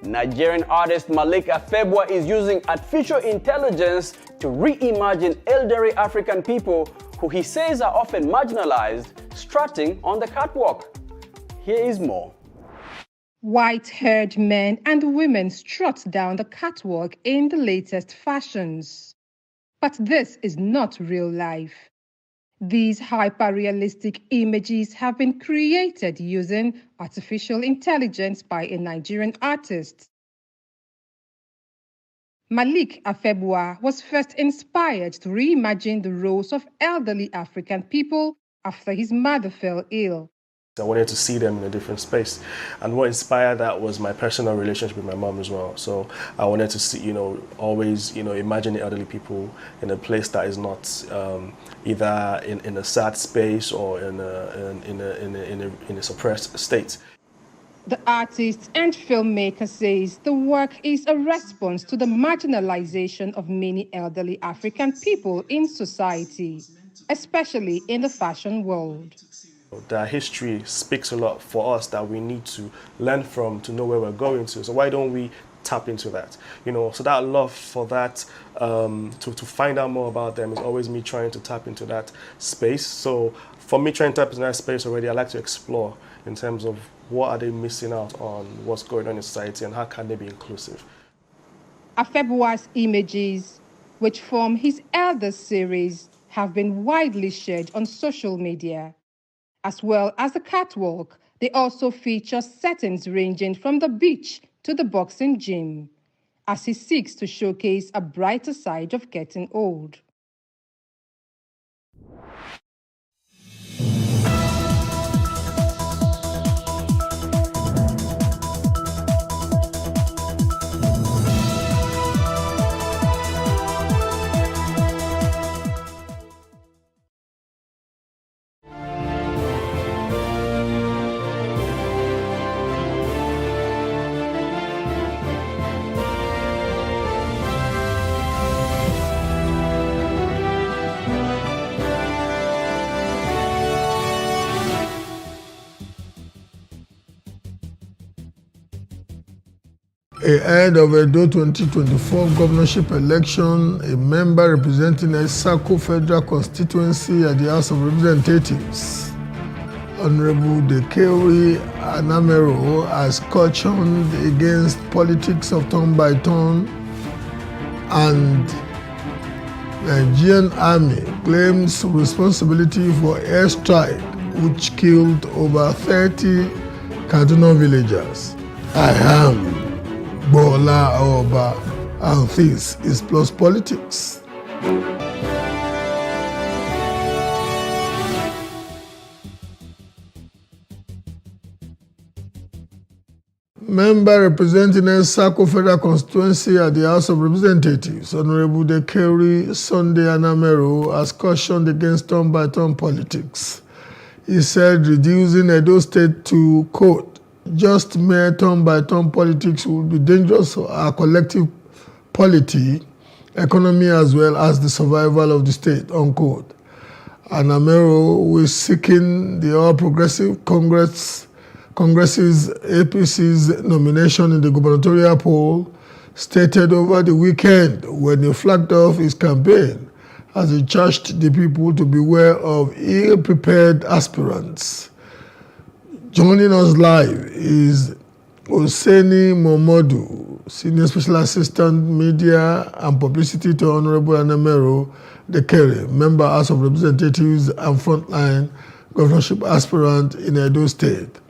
Nigerian artist Malik Afebwa is using artificial intelligence to reimagine elderly African people who he says are often marginalized, strutting on the catwalk. Here is more. White-haired men and women strut down the catwalk in the latest fashions. But this is not real life. These hyper-realistic images have been created using artificial intelligence by a Nigerian artist. Malik Afebwa was first inspired to reimagine the roles of elderly African people after his mother fell ill. I wanted to see them in a different space, and what inspired that was my personal relationship with my mom as well. So I wanted to see, always, imagine the elderly people in a place that is not either in a sad space or in a suppressed state. The artist and filmmaker says the work is a response to the marginalization of many elderly African people in society, especially in the fashion world. Their history speaks a lot for us that we need to learn from to know where we're going to. So why don't we tap into that? So that love for that, to find out more about them is always me trying to tap into that space. So for me trying to tap into that space already, I like to explore in terms of what are they missing out on, what's going on in society, and how can they be inclusive. Afebwa's images, which form his Elder series, have been widely shared on social media. As well as the catwalk, they also feature settings ranging from the beach to the boxing gym, as he seeks to showcase a brighter side of getting old. Ahead of Edo 2024 governorship election, a member representing Esako Federal Constituency at the House of Representatives, Honorable Dekeri Anamero, has cautioned against politics of turn by turn, and Nigerian Army claims responsibility for airstrike which killed over 30 Kaduna villagers. I am Bola Oba, and this is Plus Politics. Member representing Esako Federal Constituency at the House of Representatives, Honorable Dekeri Sunday Anamero, has cautioned against turn-by-turn politics. He said reducing Edo State to, quote, just mere turn-by-turn politics will be dangerous for our collective polity, economy, as well as the survival of the state, unquote. Anamero, who is seeking the All Progressive Congress's APC's nomination in the gubernatorial poll, stated over the weekend when he flagged off his campaign as he charged the people to beware of ill-prepared aspirants. Joining us live is Oseni Momodu, Senior Special Assistant Media and Publicity to Honorable Anamero Dekeri, Member House of Representatives and frontline governorship aspirant in Edo State.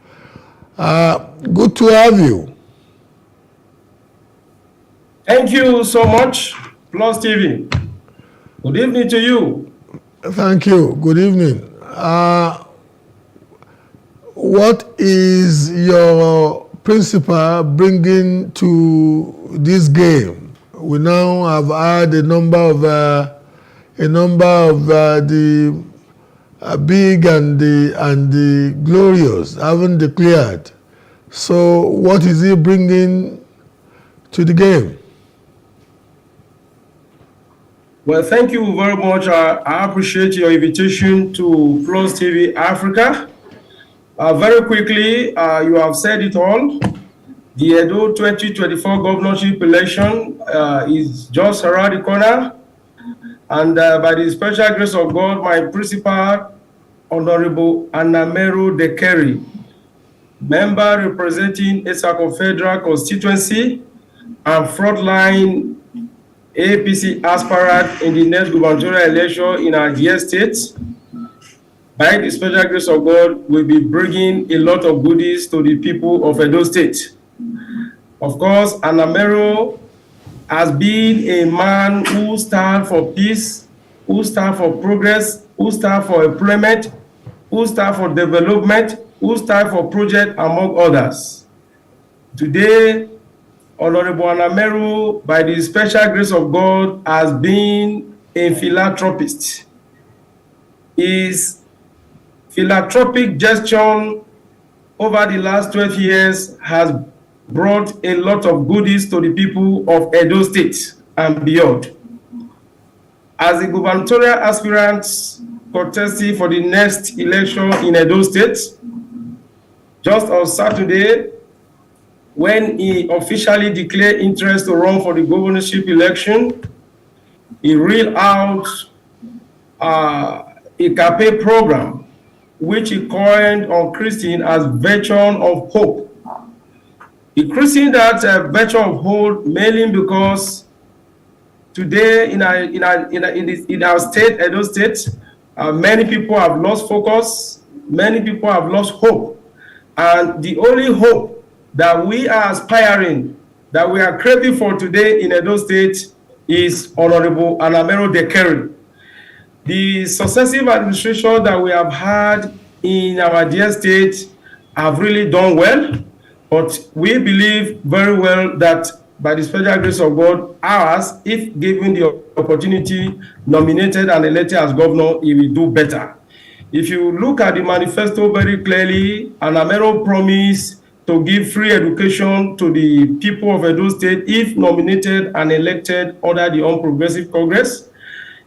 Good to have you. Thank you so much, Plus TV. Good evening to you. Thank you. Good evening. What is your principal bringing to this game? We now have had a number of the big and the glorious haven't declared. So what is he bringing to the game? Well, thank you very much. I appreciate your invitation to Plus TV Africa. Very quickly, you have said it all. The Edo 2024 governorship election is just around the corner. And by the special grace of God, my principal, Honorable Anamero Dekeri, member representing Esako Federal Constituency and frontline APC aspirant in the next gubernatorial election in our dear state, by the special grace of God, will be bringing a lot of goodies to the people of Edo State. Of course, Anamero has been a man who stands for peace, who stands for progress, who stands for employment, who stands for development, who stands for project, among others. Today, Honorable Anamero, by the special grace of God, has been a philanthropist. His philanthropic gesture over the last 12 years has brought a lot of goodies to the people of Edo State and beyond. As a gubernatorial aspirant contesting for the next election in Edo State, just on Saturday, when he officially declared interest to run for the governorship election, he reeled out a campaign program which he coined on Christian as Veteran of Hope. He christened that Veteran of Hope mainly because today in our state, Edo State, many people have lost focus, many people have lost hope. And the only hope that we are aspiring, that we are craving for today in Edo State is Honorable Anamero Dekeri. The successive administration that we have had in our dear state have really done well, but we believe very well that by the special grace of God, ours, if given the opportunity, nominated and elected as governor, he will do better. If you look at the manifesto very clearly, Anamero promised to give free education to the people of Edo State if nominated and elected under the Unprogressive Congress.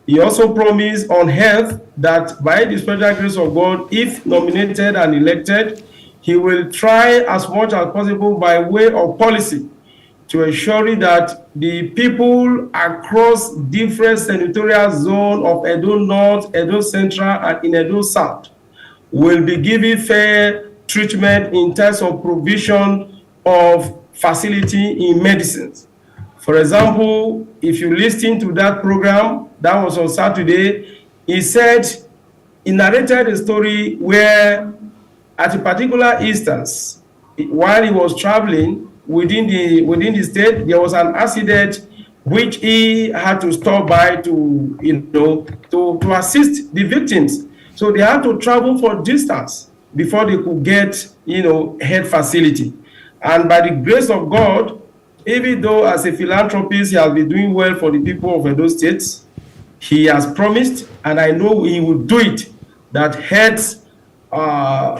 He also promised on health that by the special grace of God, if nominated and elected, he will try as much as possible by way of policy to ensure that the people across different senatorial zones of Edo North, Edo Central, and in Edo South will be given fair treatment in terms of provision of facility in medicines. For example, if you listen to that program that was on Saturday, he narrated a story where at a particular instance, while he was traveling within the state, there was an accident which he had to stop by to assist the victims. So they had to travel for distance before they could get health facility. And by the grace of God, even though as a philanthropist he has been doing well for the people of Edo State, he has promised, and I know he will do it, that health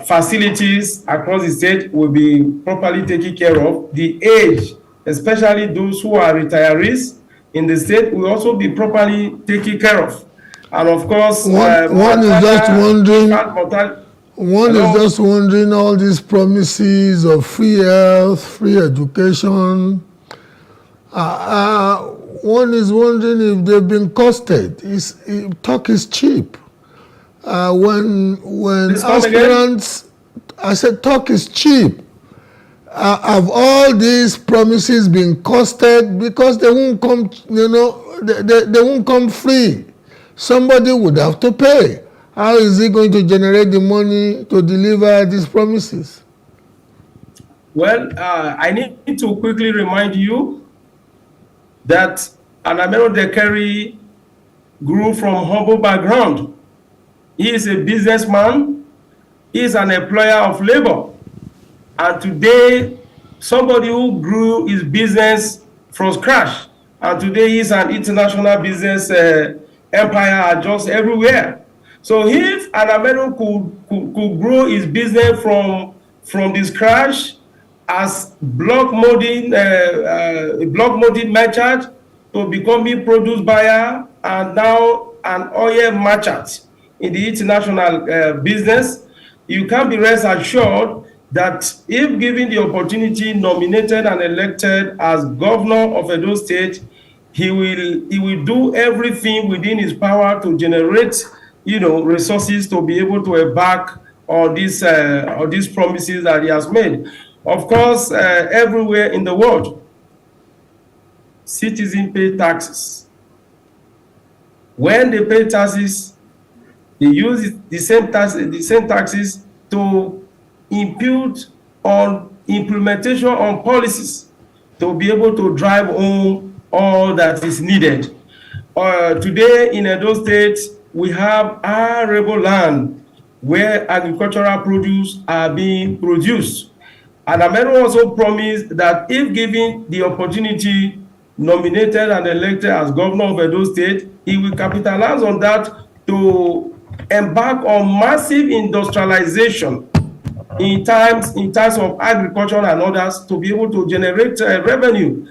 facilities across the state will be properly taken care of. The aged, especially those who are retirees in the state, will also be properly taken care of. And of course, one is just wondering all these promises of free health, free education. One is wondering if they've been costed. Talk is cheap. When aspirants, I said talk is cheap. Have all these promises been costed? Because they won't come, they won't come free. Somebody would have to pay. How is he going to generate the money to deliver these promises? Well, I need to quickly remind you that Anamero Dekeri grew from humble background. He is a businessman. He is an employer of labor. And today, somebody who grew his business from scratch, and today he is an international business empire just everywhere. So if Anamero could grow his business from the scratch as block molding merchant to becoming produce buyer and now an oil merchant in the international business, you can be rest assured that if given the opportunity, nominated and elected as governor of Edo State, he will do everything within his power to generate resources to be able to embark on these promises that he has made. Of course, everywhere in the world, citizens pay taxes. When they pay taxes, they use the same taxes to impute on implementation on policies to be able to drive home all that is needed. Today in Edo State, we have arable land where agricultural produce are being produced. And Anamero also promised that if given the opportunity, nominated and elected as governor of Edo State, he will capitalize on that to embark on massive industrialization in terms of agriculture and others to be able to generate revenue.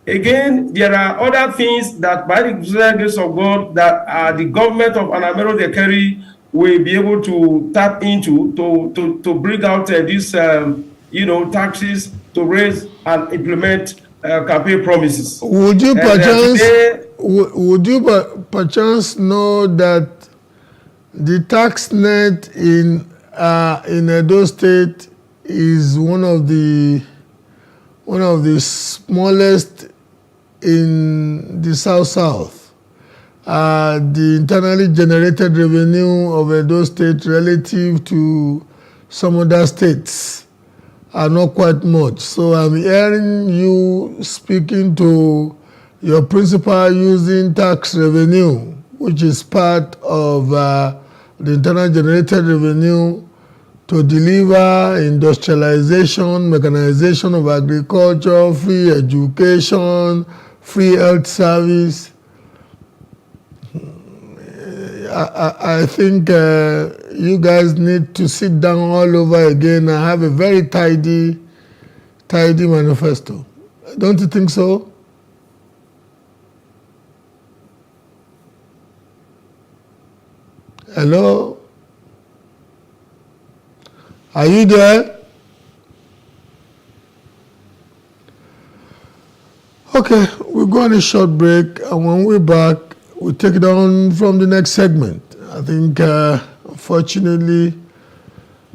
Again, there are other things that by the grace of God that the government of Anamero Dekeri will be able to tap into to bring out these taxes to raise and implement campaign promises. Would you perchance know that the tax net in Edo State is one of the smallest in the South. The internally generated revenue of Edo State relative to some other states are not quite much. So I'm hearing you speaking to your principal using tax revenue, which is part of the internal generated revenue to deliver industrialization, mechanization of agriculture, free education, free health service. I think you guys need to sit down all over again and have a very tidy manifesto. Don't you think so? Hello? Are you there? Okay, we'll go on a short break, and when we're back, we'll take it on from the next segment. I think, unfortunately,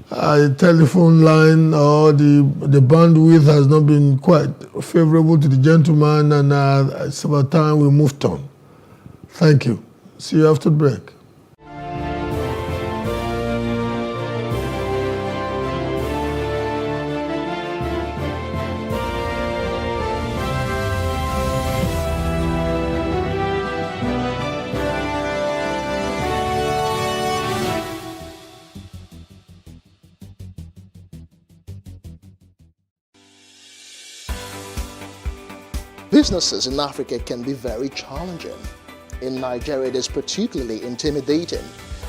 the telephone line or the bandwidth has not been quite favorable to the gentleman, and it's about time we moved on. Thank you. See you after the break. Businesses in Africa can be very challenging. In Nigeria, it is particularly intimidating,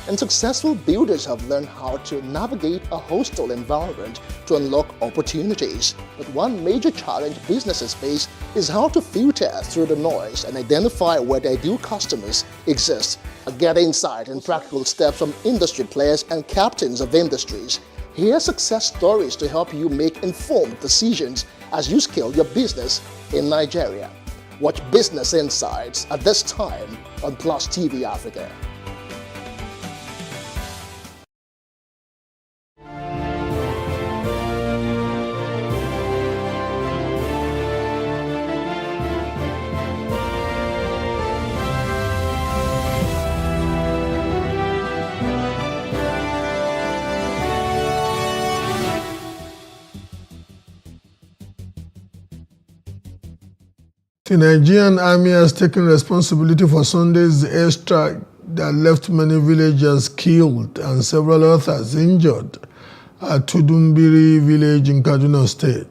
and successful builders have learned how to navigate a hostile environment to unlock opportunities. But one major challenge businesses face is how to filter through the noise and identify where their ideal customers exist. Get insight and practical steps from industry players and captains of industries. Hear success stories to help you make informed decisions as you scale your business in Nigeria. Watch Business Insights at this time on Plus TV Africa. The Nigerian army has taken responsibility for Sunday's airstrike that left many villagers killed and several others injured at Tudumbiri village in Kaduna State.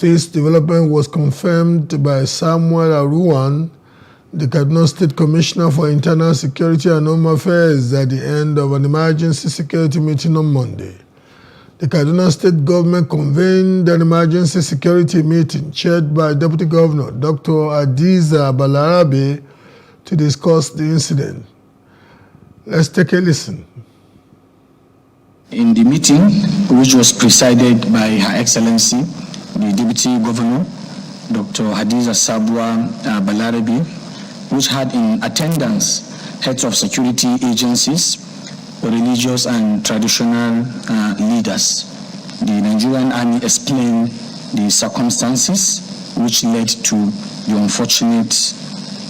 This development was confirmed by Samuel Aruwan, the Kaduna State Commissioner for Internal Security and Home Affairs, at the end of an emergency security meeting on Monday. The Kaduna State government convened an emergency security meeting chaired by Deputy Governor Dr. Adiza Balarabe to discuss the incident. Let's take a listen. In the meeting, which was presided by Her Excellency, the Deputy Governor, Dr. Hadiza Sabwa Balarabe, which had in attendance heads of security agencies, religious and traditional leaders. The Nigerian Army explained the circumstances which led to the unfortunate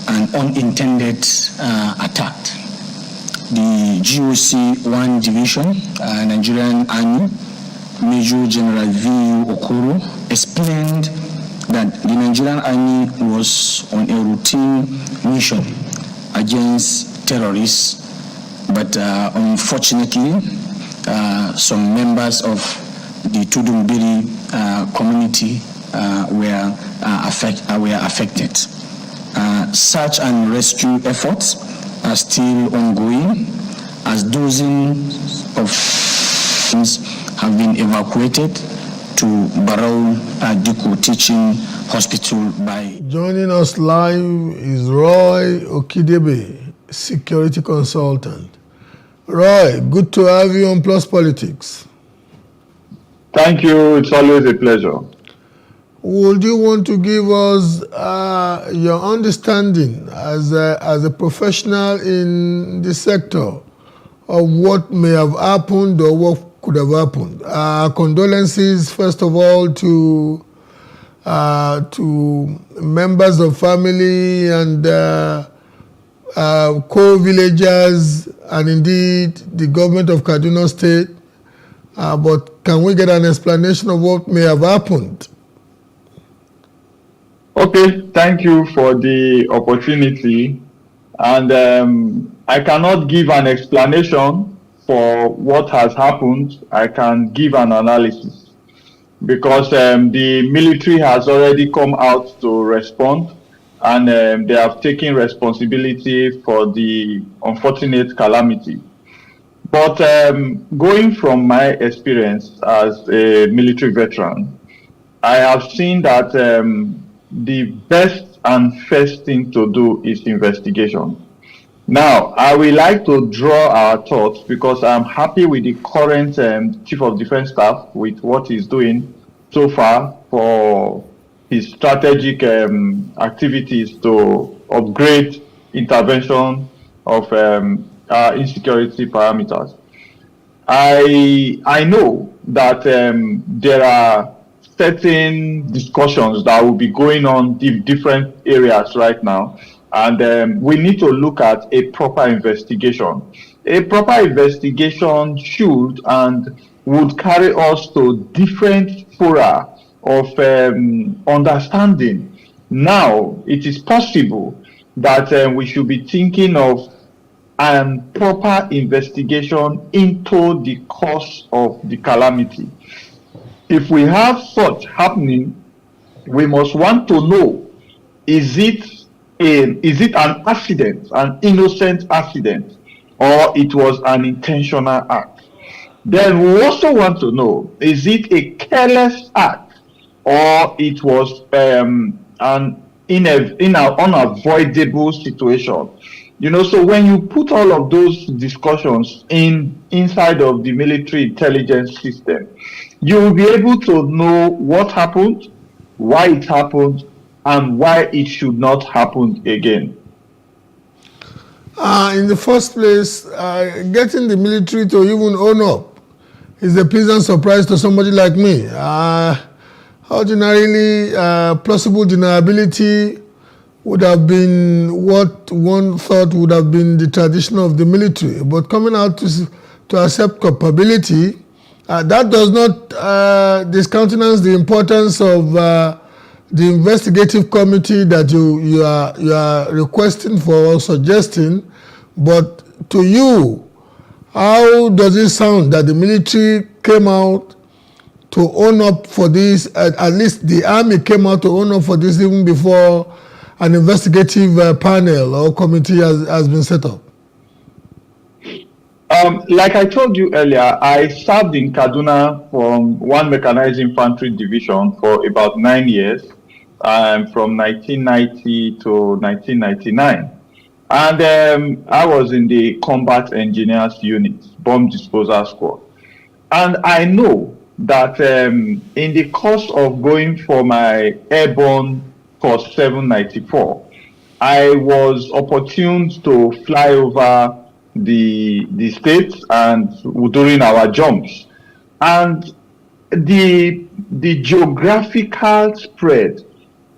and unintended attack. The GOC 1 Division, Nigerian Army, Major General V.U. Okoro, explained that the Nigerian Army was on a routine mission against terrorists, but unfortunately, some members of the Tudumbiri community were affected. Search and rescue efforts are still ongoing, as dozens of have been evacuated to Barrow Diko Teaching Hospital by. Joining us live is Roy Okidebe, security consultant. Roy, good to have you on Plus Politics. Thank you. It's always a pleasure. Would you want to give us your understanding as a professional in the sector of what may have happened or what could have happened? Condolences, first of all, to members of family and co-villagers and indeed the government of Kaduna State. But can we get an explanation of what may have happened? Okay, thank you for the opportunity. And I cannot give an explanation for what has happened. I can give an analysis because the military has already come out to respond, and they have taken responsibility for the unfortunate calamity. But going from my experience as a military veteran, I have seen that the best and first thing to do is investigation. Now, I would like to draw our thoughts because I'm happy with the current Chief of Defense Staff with what he's doing so far for his strategic activities to upgrade intervention of insecurity parameters. I know that there are certain discussions that will be going on in different areas right now, and we need to look at a proper investigation. A proper investigation should and would carry us to different fora of understanding. Now, it is possible that we should be thinking of proper investigation into the cause of the calamity. If we have such happening, we must want to know, is it an accident, an innocent accident, or it was an intentional act? Then we also want to know, is it a careless act, or it was an unavoidable situation? You know, so when you put all of those discussions inside of the military intelligence system, you will be able to know what happened, why it happened, and why it should not happen again. In the first place, getting the military to even own up is a pleasant surprise to somebody like me. Ordinarily, plausible deniability would have been what one thought would have been the tradition of the military. But coming out to accept culpability, that does not discountenance the importance of the investigative committee that you are requesting for or suggesting. But to you, how does it sound that the military came out to own up for this? At least the army came out to own up for this even before an investigative panel or committee has been set up. Like I told you earlier, I served in Kaduna from 1 Mechanized Infantry Division for about 9 years, from 1990 to 1999. And I was in the Combat Engineers Unit, Bomb Disposal Squad. And I know that in the course of going for my airborne course 794, I was opportune to fly over the states and during our jumps. And the geographical spread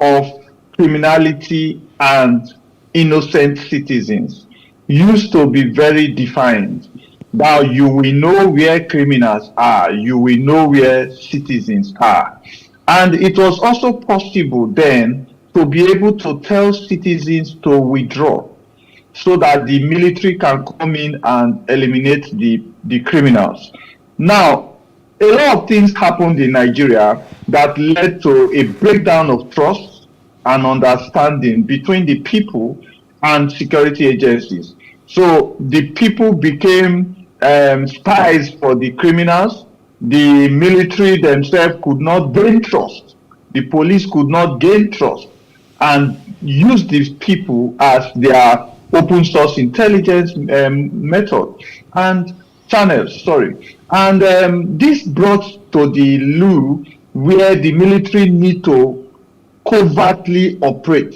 of criminality and innocent citizens used to be very defined. Now you will know where criminals are, you will know where citizens are. And it was also possible then to be able to tell citizens to withdraw so that the military can come in and eliminate the criminals. Now, a lot of things happened in Nigeria that led to a breakdown of trust and understanding between the people and security agencies. So the people became spies for the criminals. The military themselves could not gain trust. The police could not gain trust and use these people as their open source intelligence method and channels, And this brought to the loop where the military need to covertly operate.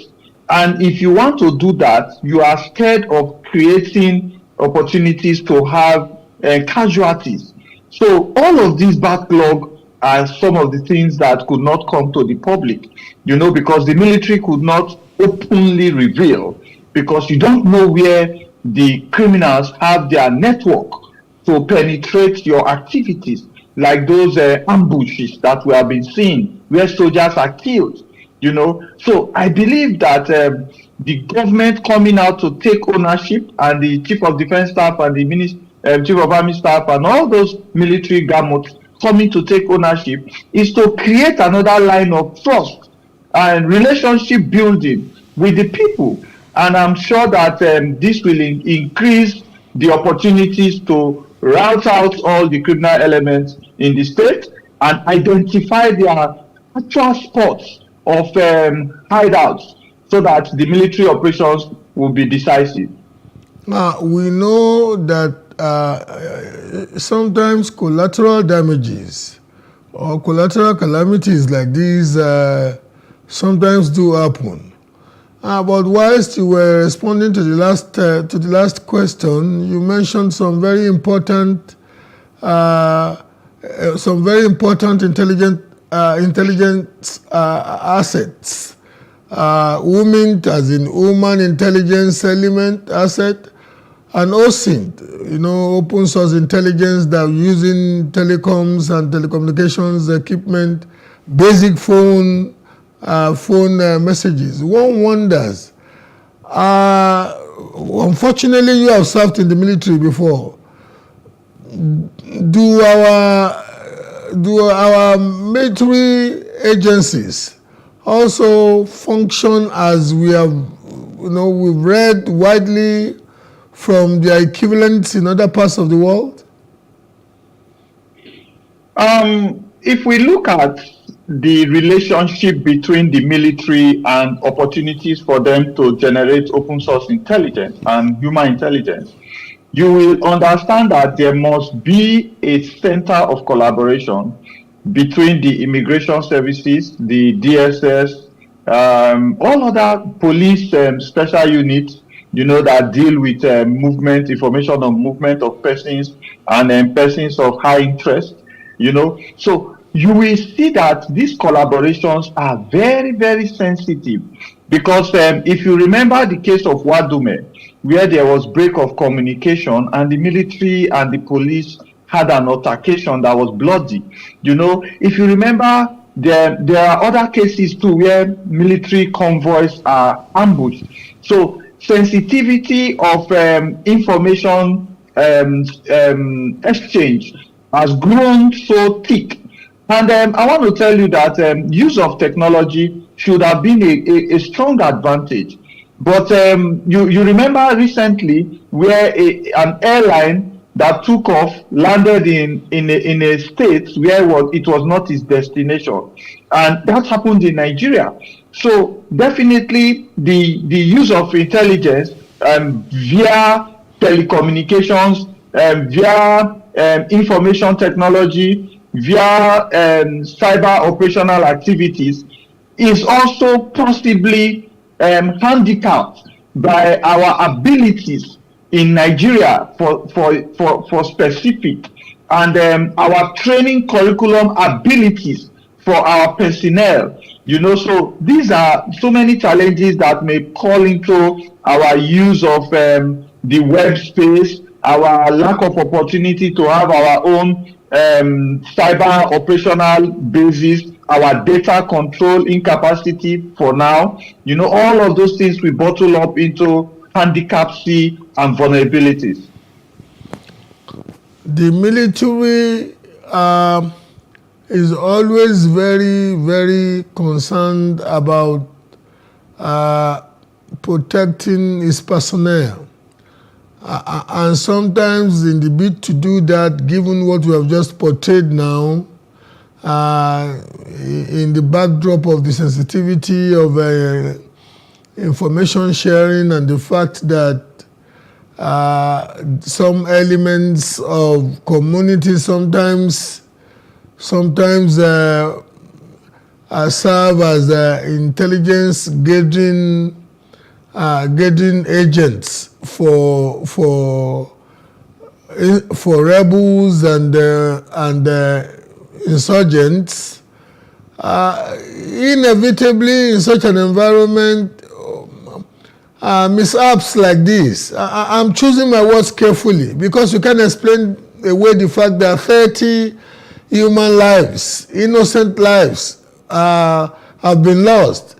And if you want to do that, you are scared of creating opportunities to have casualties. So all of these backlog are some of the things that could not come to the public, you know, because the military could not openly reveal, because you don't know where the criminals have their network to penetrate your activities, like those ambushes that we have been seeing where soldiers are killed, you know. So I believe that the government coming out to take ownership, and the Chief of Defense Staff and the Chief of Army Staff and all those military gamuts coming to take ownership, is to create another line of trust and relationship building with the people. And I'm sure that this will increase the opportunities to rout out all the criminal elements in the state and identify their actual spots of hideouts so that the military operations will be decisive. Now, we know that sometimes collateral damages or collateral calamities like these sometimes do happen. But whilst you were responding to the last question, you mentioned some very important intelligence assets. Women, as in human intelligence element asset, and OSINT, open source intelligence that using telecoms and telecommunications equipment, basic phone messages. One wonders. Unfortunately, you have served in the military before. Do our military agencies also function as we have, we've read widely from their equivalents in other parts of the world? If we look at the relationship between the military and opportunities for them to generate open source intelligence and human intelligence, you will understand that there must be a center of collaboration between the immigration services, the DSS, all other police special units, that deal with movement, information on movement of persons and persons of high interest, So you will see that these collaborations are very, very sensitive because if you remember the case of Wadume, where there was break of communication and the military and the police had an altercation that was bloody. If you remember, there are other cases too where military convoys are ambushed. So sensitivity of information exchange has grown so thick. And I want to tell you that use of technology should have been a strong advantage. But you remember recently where an airline that took off landed in a state where it was not its destination, and that happened in Nigeria. So definitely the use of intelligence via telecommunications, via information technology, via cyber operational activities is also possibly handicapped by our abilities in Nigeria for specific and our training curriculum abilities for our personnel. So these are so many challenges that may call into our use of the web space, our lack of opportunity to have our own cyber operational basis, our data control incapacity for now. All of those things we bottle up into handicapcy and vulnerabilities. The military is always very, very concerned about protecting its personnel. And sometimes in the bid to do that, given what we have just portrayed now, in the backdrop of the sensitivity of information sharing and the fact that some elements of community sometimes serve as intelligence gathering agents for rebels and insurgents. Inevitably, in such an environment, mishaps like this. I'm choosing my words carefully because you can't explain away the fact that 30 human lives, innocent lives, have been lost.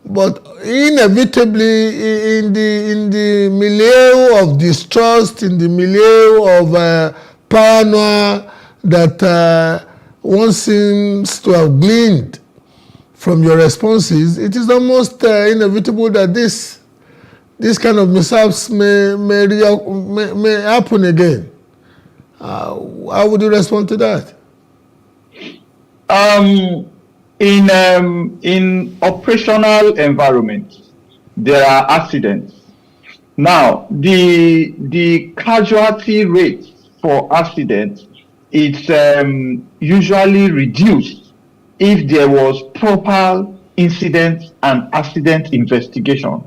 But inevitably, in the milieu of distrust, in the milieu of paranoia that one seems to have gleaned from your responses, it is almost inevitable that this kind of mishaps may happen again. How would you respond to that? In operational environments, there are accidents. Now, the casualty rate for accidents is usually reduced if there was proper incident and accident investigation.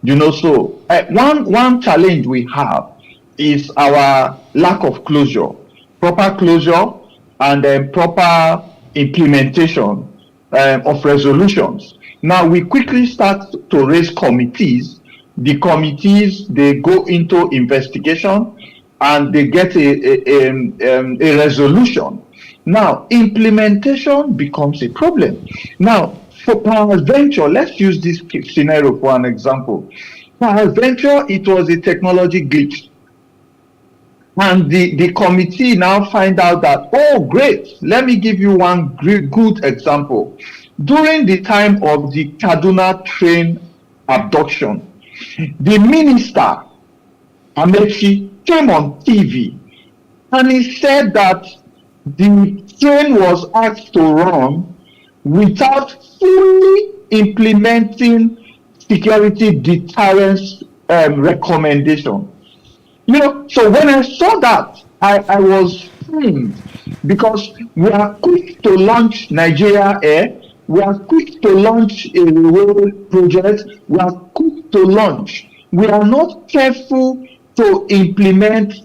So one challenge we have is our lack of proper closure, and proper implementation of resolutions. Now we quickly start to raise committees. The committees, they go into investigation and they get a resolution. Now implementation becomes a problem. Now for peradventure, let's use this scenario for an example. Peradventure, it was a technology glitch. And the committee now find out that, oh, great, let me give you one good example. During the time of the Kaduna train abduction, the minister, Amechi, came on TV and he said that the train was asked to run without fully implementing security deterrence recommendation. So when I saw that, I was because we are quick to launch Nigeria Air, we are quick to launch a railway project, we are quick to launch. We are not careful to implement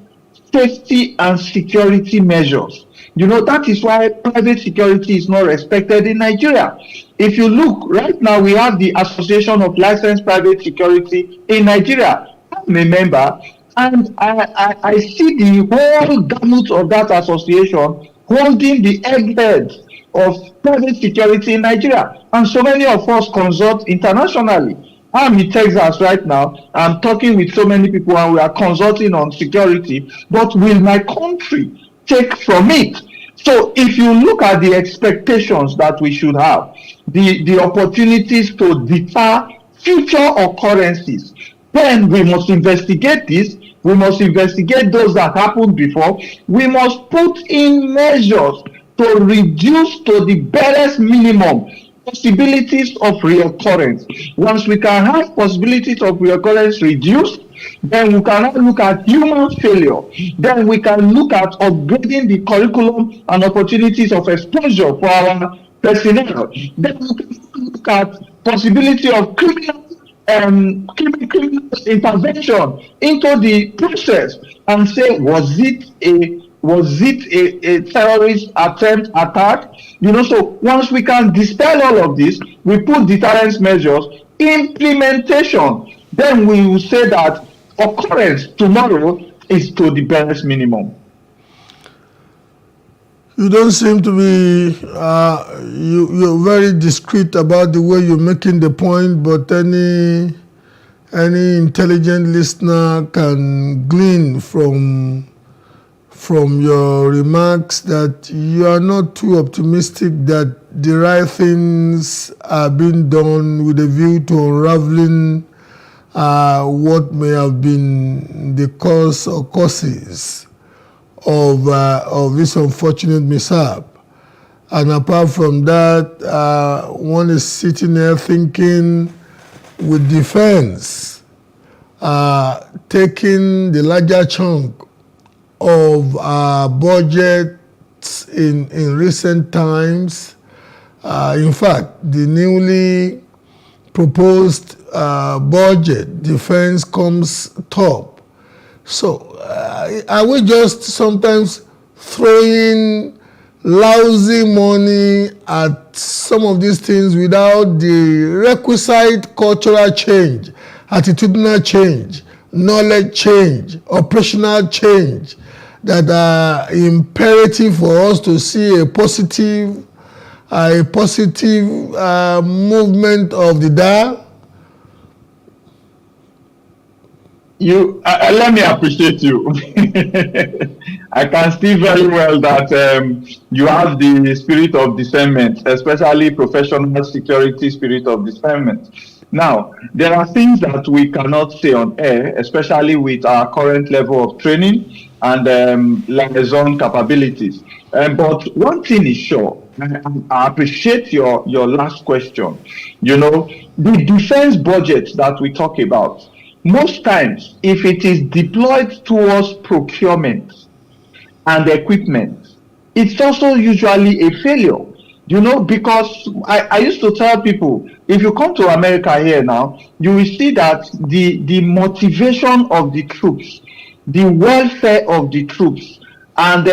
safety and security measures. That is why private security is not respected in Nigeria. If you look, right now we have the Association of Licensed Private Security in Nigeria. I'm a member, and I see the whole gamut of that association holding the egghead of private security in Nigeria. And so many of us consult internationally. I'm in Texas right now. I'm talking with so many people and we are consulting on security. But will my country take from it? So if you look at the expectations that we should have, the opportunities to deter future occurrences, then we must investigate this. We must investigate those that happened before. We must put in measures to reduce to the barest minimum possibilities of reoccurrence. Once we can have possibilities of reoccurrence reduced, then we can look at human failure. Then we can look at upgrading the curriculum and opportunities of exposure for our personnel. Then we can look at possibility of criminal intervention into the process and say, was it a terrorist attack? So once we can dispel all of this, we put deterrence measures, implementation, then we will say that occurrence tomorrow is to the barest minimum. You don't seem to be, you're very discreet about the way you're making the point, but any intelligent listener can glean from your remarks that you are not too optimistic that the right things are being done with a view to unraveling what may have been the cause or causes of this unfortunate mishap. And apart from that, one is sitting there thinking with defense, taking the larger chunk of budgets in recent times. In fact, the newly proposed budget, defense comes top. So are we just sometimes throwing lousy money at some of these things without the requisite cultural change, attitudinal change, knowledge change, operational change that are imperative for us to see a positive movement of the dial? Let me appreciate you. I can see very well that you have the spirit of discernment, especially professional security spirit of discernment. Now, there are things that we cannot say on air, especially with our current level of training and liaison capabilities. But one thing is sure, I appreciate your last question. The defense budget that we talk about, most times, if it is deployed towards procurement and equipment, it's also usually a failure. You know, because I used to tell people, if you come to America here now, you will see that the motivation of the troops, the welfare of the troops, and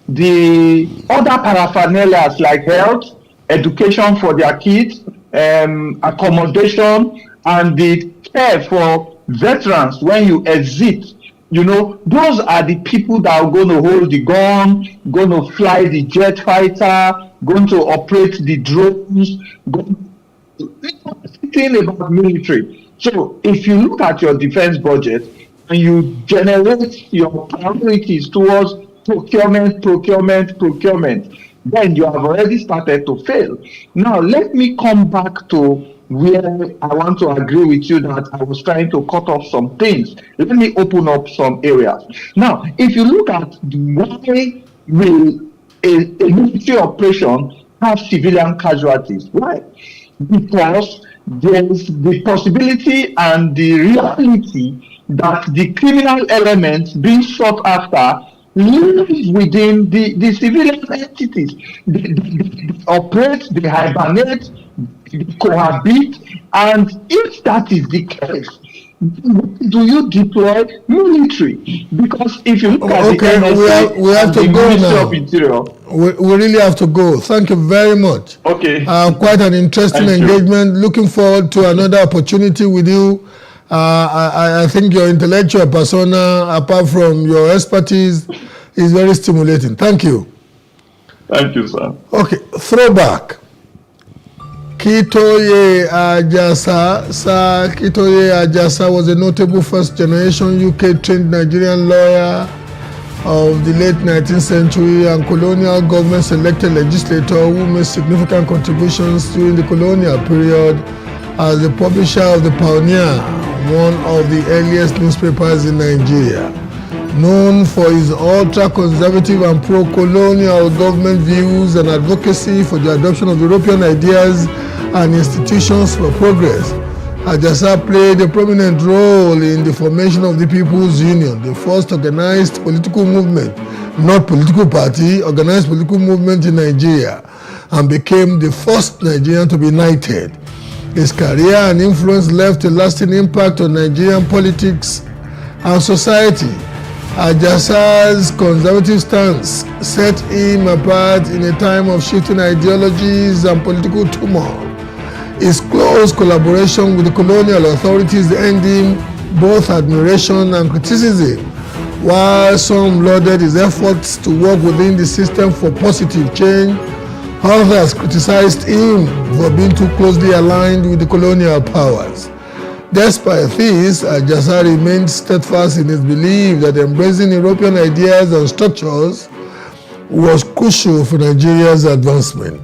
the other paraphernalia like health, education for their kids, accommodation, and the care for veterans when you exit, you know, those are the people that are going to hold the gun, going to fly the jet fighter, going to operate the drones, thinking about military. So if you look at your defense budget and you generate your priorities towards procurement, then you have already started to fail. Now, let me come back to where I want to agree with you that I was trying to cut off some things. Let me open up some areas. Now, if you look at why will a military operation have civilian casualties? Why? Because there is the possibility and the reality that the criminal elements being sought after live within the civilian entities. They operate, they hibernate, they cohabit, and if that is the case, do you deploy military? Because if you look at the NSA, we have to go now. Of Interior, we really have to go. Thank you very much. Okay. Quite an interesting engagement. Looking forward to another opportunity with you. I think your intellectual persona, apart from your expertise, is very stimulating. Thank you. Thank you, sir. Okay, throwback. Kitoye Ajasa. Sir Kitoye Ajasa was a notable first-generation UK-trained Nigerian lawyer of the late 19th century and colonial government-selected legislator who made significant contributions during the colonial period as the publisher of the Pioneer, one of the earliest newspapers in Nigeria. Known for his ultra-conservative and pro-colonial government views and advocacy for the adoption of European ideas and institutions for progress, Ajasa played a prominent role in the formation of the People's Union, the first organized political movement, not political party, organized political movement in Nigeria, and became the first Nigerian to be knighted. His career and influence left a lasting impact on Nigerian politics and society. Ajasa's conservative stance set him apart in a time of shifting ideologies and political turmoil. His close collaboration with the colonial authorities earned him both admiration and criticism, while some lauded his efforts to work within the system for positive change. Others criticized him for being too closely aligned with the colonial powers. Despite this, Ajasa remained steadfast in his belief that embracing European ideas and structures was crucial for Nigeria's advancement.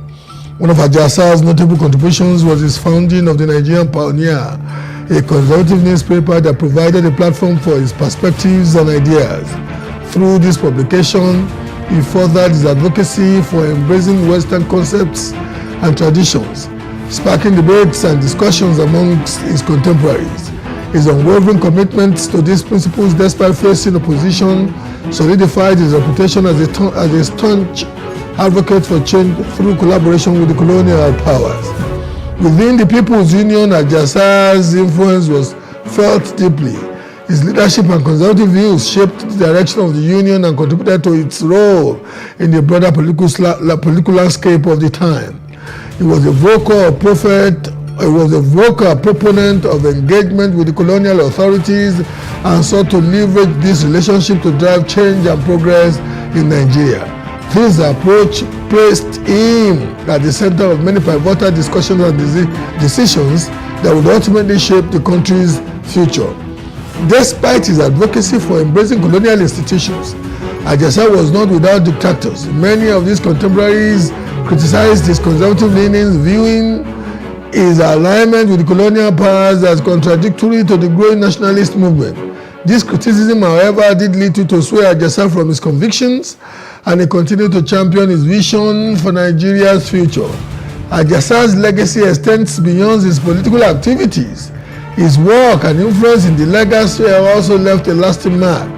One of Ajasa's notable contributions was his founding of the Nigerian Pioneer, a conservative newspaper that provided a platform for his perspectives and ideas. Through this publication, he furthered his advocacy for embracing Western concepts and traditions, sparking debates and discussions amongst his contemporaries. His unwavering commitment to these principles, despite facing opposition, solidified his reputation as a staunch advocate for change through collaboration with the colonial powers. Within the People's Union, Ajasa's influence was felt deeply. His leadership and conservative views shaped the direction of the Union and contributed to its role in the broader political landscape of the time. He was a vocal proponent of engagement with the colonial authorities and sought to leverage this relationship to drive change and progress in Nigeria. This approach placed him at the center of many pivotal discussions and decisions that would ultimately shape the country's future. Despite his advocacy for embracing colonial institutions, Ajasa was not without detractors. Many of his contemporaries criticized his conservative leanings, viewing his alignment with the colonial powers as contradictory to the growing nationalist movement. This criticism, however, did lead to sway Ajasa from his convictions, and he continued to champion his vision for Nigeria's future. Ajasa's legacy extends beyond his political activities. His work and influence in the legal sphere also left a lasting mark.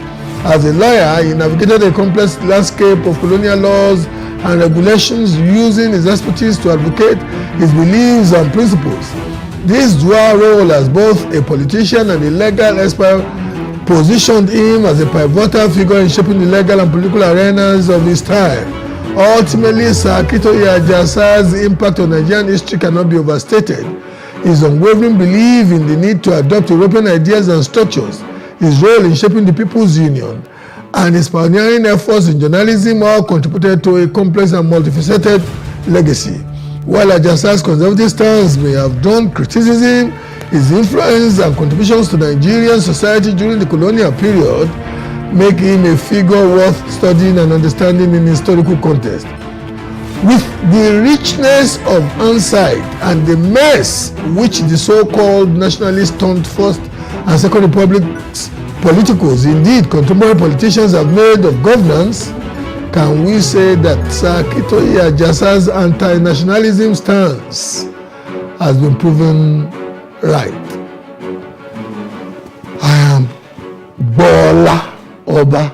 As a lawyer, he navigated a complex landscape of colonial laws and regulations using his expertise to advocate his beliefs and principles. This dual role as both a politician and a legal expert positioned him as a pivotal figure in shaping the legal and political arenas of his time. Ultimately, Sir Akintoye Ajasa's impact on Nigerian history cannot be overstated. His unwavering belief in the need to adopt European ideas and structures, his role in shaping the People's Union, and his pioneering efforts in journalism all contributed to a complex and multifaceted legacy. While Ajasa's conservative stance may have drawn criticism, his influence and contributions to Nigerian society during the colonial period make him a figure worth studying and understanding in historical context. With the richness of hindsight and the mess which the so-called nationalists turned First and Second Republic's politicals, indeed contemporary politicians, have made of governance, can we say that Sir Akintoye Ajasa's anti-nationalism stance has been proven right? I am Bola Oba.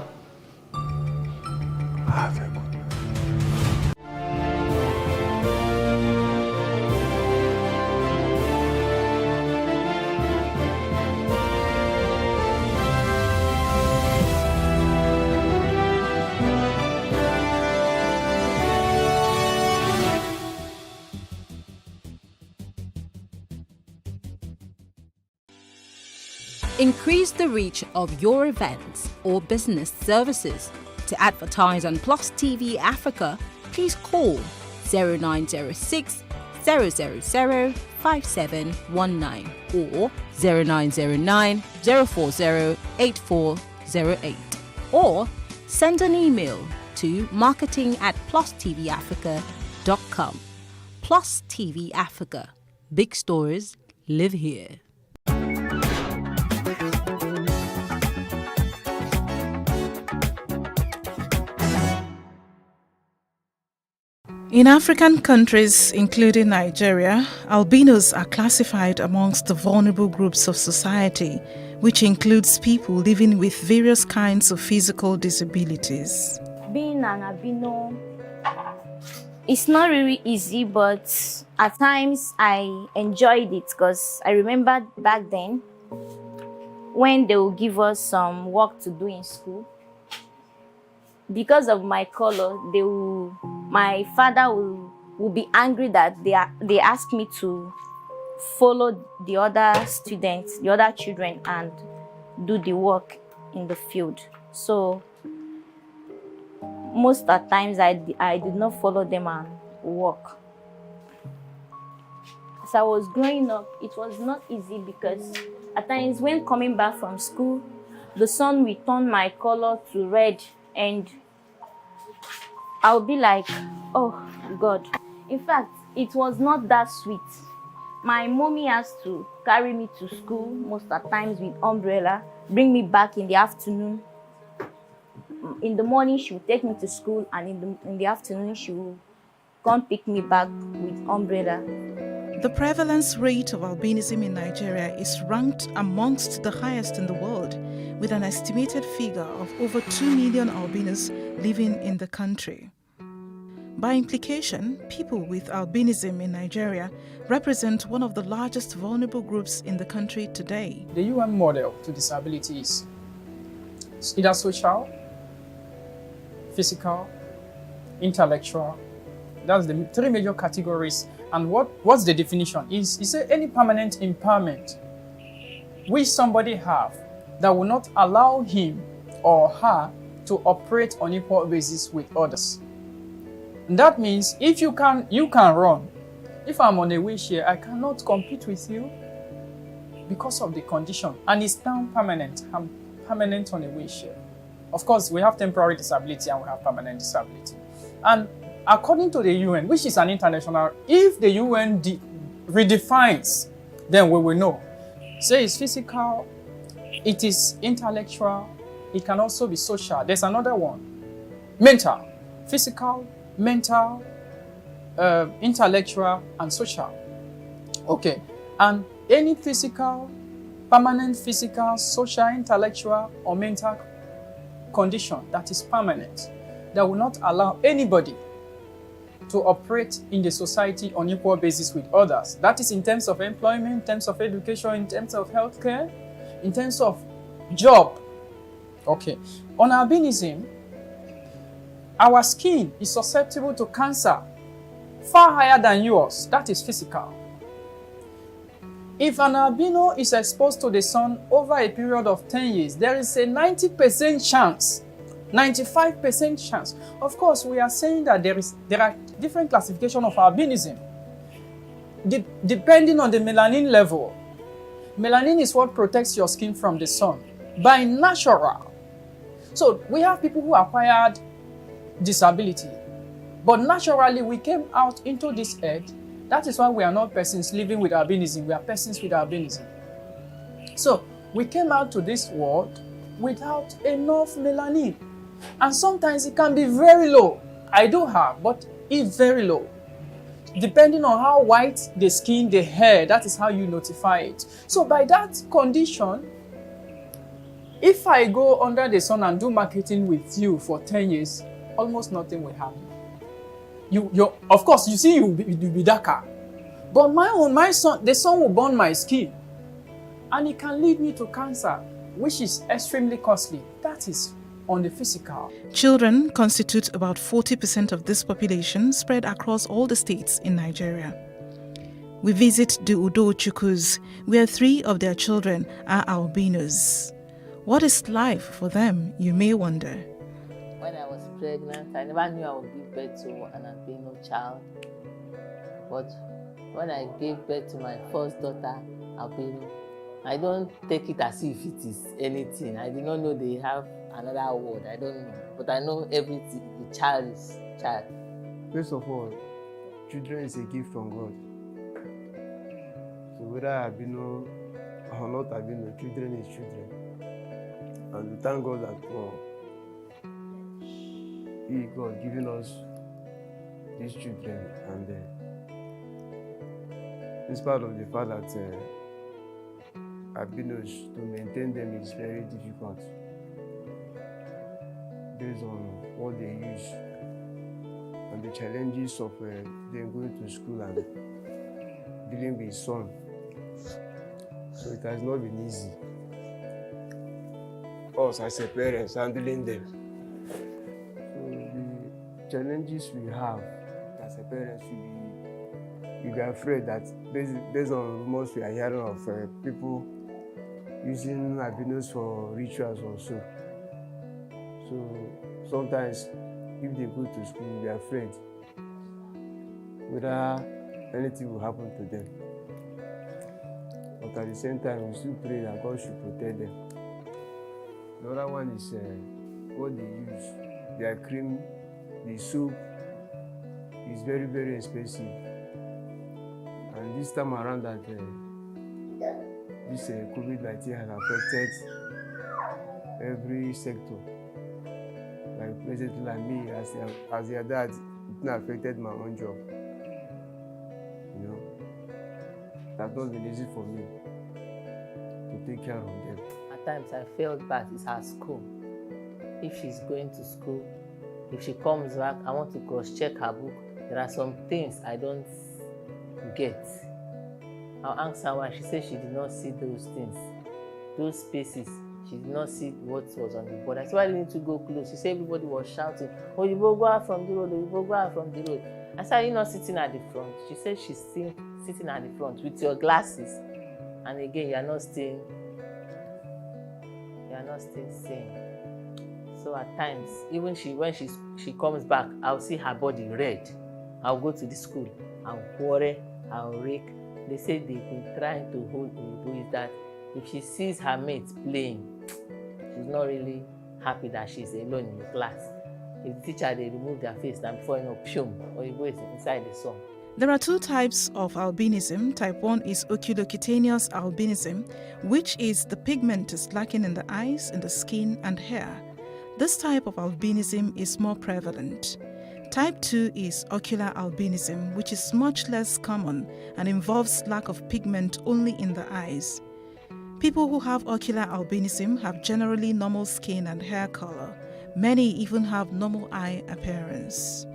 Increase the reach of your events or business services. To advertise on Plus TV Africa, please call 0906 000 5719 or 0909 040 8408, or send an email to marketing@plustvafrica.com. Plus TV Africa. Big stories live here. In African countries, including Nigeria, albinos are classified amongst the vulnerable groups of society, which includes people living with various kinds of physical disabilities. Being an albino, it's not really easy, but at times I enjoyed it because I remember back then when they would give us some work to do in school. Because of my color, my father will be angry that they asked me to follow the other students, the other children, and do the work in the field. So most of the times I did not follow them and work. As I was growing up, it was not easy because at times when coming back from school, the sun will turn my color to red, and I'll be like, oh God. In fact, it was not that sweet. My mommy has to carry me to school most of the times with umbrella, bring me back in the afternoon. In the morning, she will take me to school, and in the afternoon, she will come pick me back with umbrella. The prevalence rate of albinism in Nigeria is ranked amongst the highest in the world, with an estimated figure of over 2 million albinos living in the country. By implication, people with albinism in Nigeria represent one of the largest vulnerable groups in the country today. The UN model to disability is either social, physical, intellectual. That's the 3 major categories. And what's the definition? Is any permanent impairment which somebody have that will not allow him or her to operate on equal basis with others. And that means if you can run. If I'm on a wheelchair, I cannot compete with you because of the condition. And it's now permanent. I'm permanent on a wheelchair. Of course, we have temporary disability and we have permanent disability. And according to the UN, which is an international, if the UN redefines, then we will know. Say it's physical, it is intellectual, it can also be social. There's another one. Mental. Physical, mental, intellectual, and social. Okay. And any physical, permanent physical, social, intellectual, or mental condition that is permanent, that will not allow anybody to operate in the society on equal basis with others. That is in terms of employment, in terms of education, in terms of healthcare, in terms of job. Okay. On albinism, our skin is susceptible to cancer far higher than yours. That is physical. If an albino is exposed to the sun over a period of 10 years, there is a 90% chance, 95% chance. Of course, we are saying that there are different classifications of albinism depending on the melanin level. Melanin is what protects your skin from the sun by natural. So we have people who acquired disability, but naturally we came out into this earth. That is why we are not persons living with albinism, we are persons with albinism. So we came out to this world without enough melanin. And sometimes it can be very low. I do have, but it's very low. Depending on how white the skin, the hair, that is how you notify it. So by that condition, if I go under the sun and do marketing with you for 10 years, almost nothing will happen. Of course, you see, you'll be darker. But the sun will burn my skin. And it can lead me to cancer, which is extremely costly. That is on the physical. Children constitute about 40% of this population spread across all the states in Nigeria. We visit the Udo Chukus, where 3 of their children are albinos. What is life for them, you may wonder. When I was pregnant, I never knew I would give birth to an albino child. But when I gave birth to my first daughter, albino, I don't take it as if it is anything. I did not know they have another word. I don't know. But I know everything. The child is child. First of all, children is a gift from God. So whether albino or not albino, children is children. And we thank God that God giving us these children, and in spite of the fact that albinos, to maintain them is very difficult based on what they use and the challenges of them going to school and dealing with sun. So it has not been easy. Us as a parents handling them. So the challenges we have as a parents, we be afraid that based on rumors we are hearing of people using albinos for rituals or so. So sometimes if they go to school, we be afraid whether anything will happen to them. But at the same time, we still pray that God should protect them. The other one is what they use. Their cream, the soup is very, very expensive. And this time around that this COVID-19 has affected every sector. Like presently, like me, as their dad, it not affected my own job. You know, that's not been easy for me to take care of them. At times I felt bad. It's her school. If she's going to school, if she comes back, I want to cross-check her book. There are some things I don't get. I'll ask her why. She said she did not see those things, those spaces. She did not see what was on the board. I said, why did you need to go close? She said everybody was shouting, oh, you go out from the road, you go out from the road. I said, are you not sitting at the front? She said she's still sitting at the front with your glasses. And again, you are not still seeing. So at times, even when she comes back, I'll see her body red. I'll go to the school, I'll quarrel, I'll rake. They say they've been trying to hold me is that if she sees her mates playing, she's not really happy that she's alone in the class. If the teacher, they remove their face, and before you know, pum, or you go inside the sun. There are 2 types of albinism. Type 1 is oculocutaneous albinism, which is the pigment is lacking in the eyes, in the skin, and hair. This type of albinism is more prevalent. Type 2 is ocular albinism, which is much less common and involves lack of pigment only in the eyes. People who have ocular albinism have generally normal skin and hair color. Many even have normal eye appearance.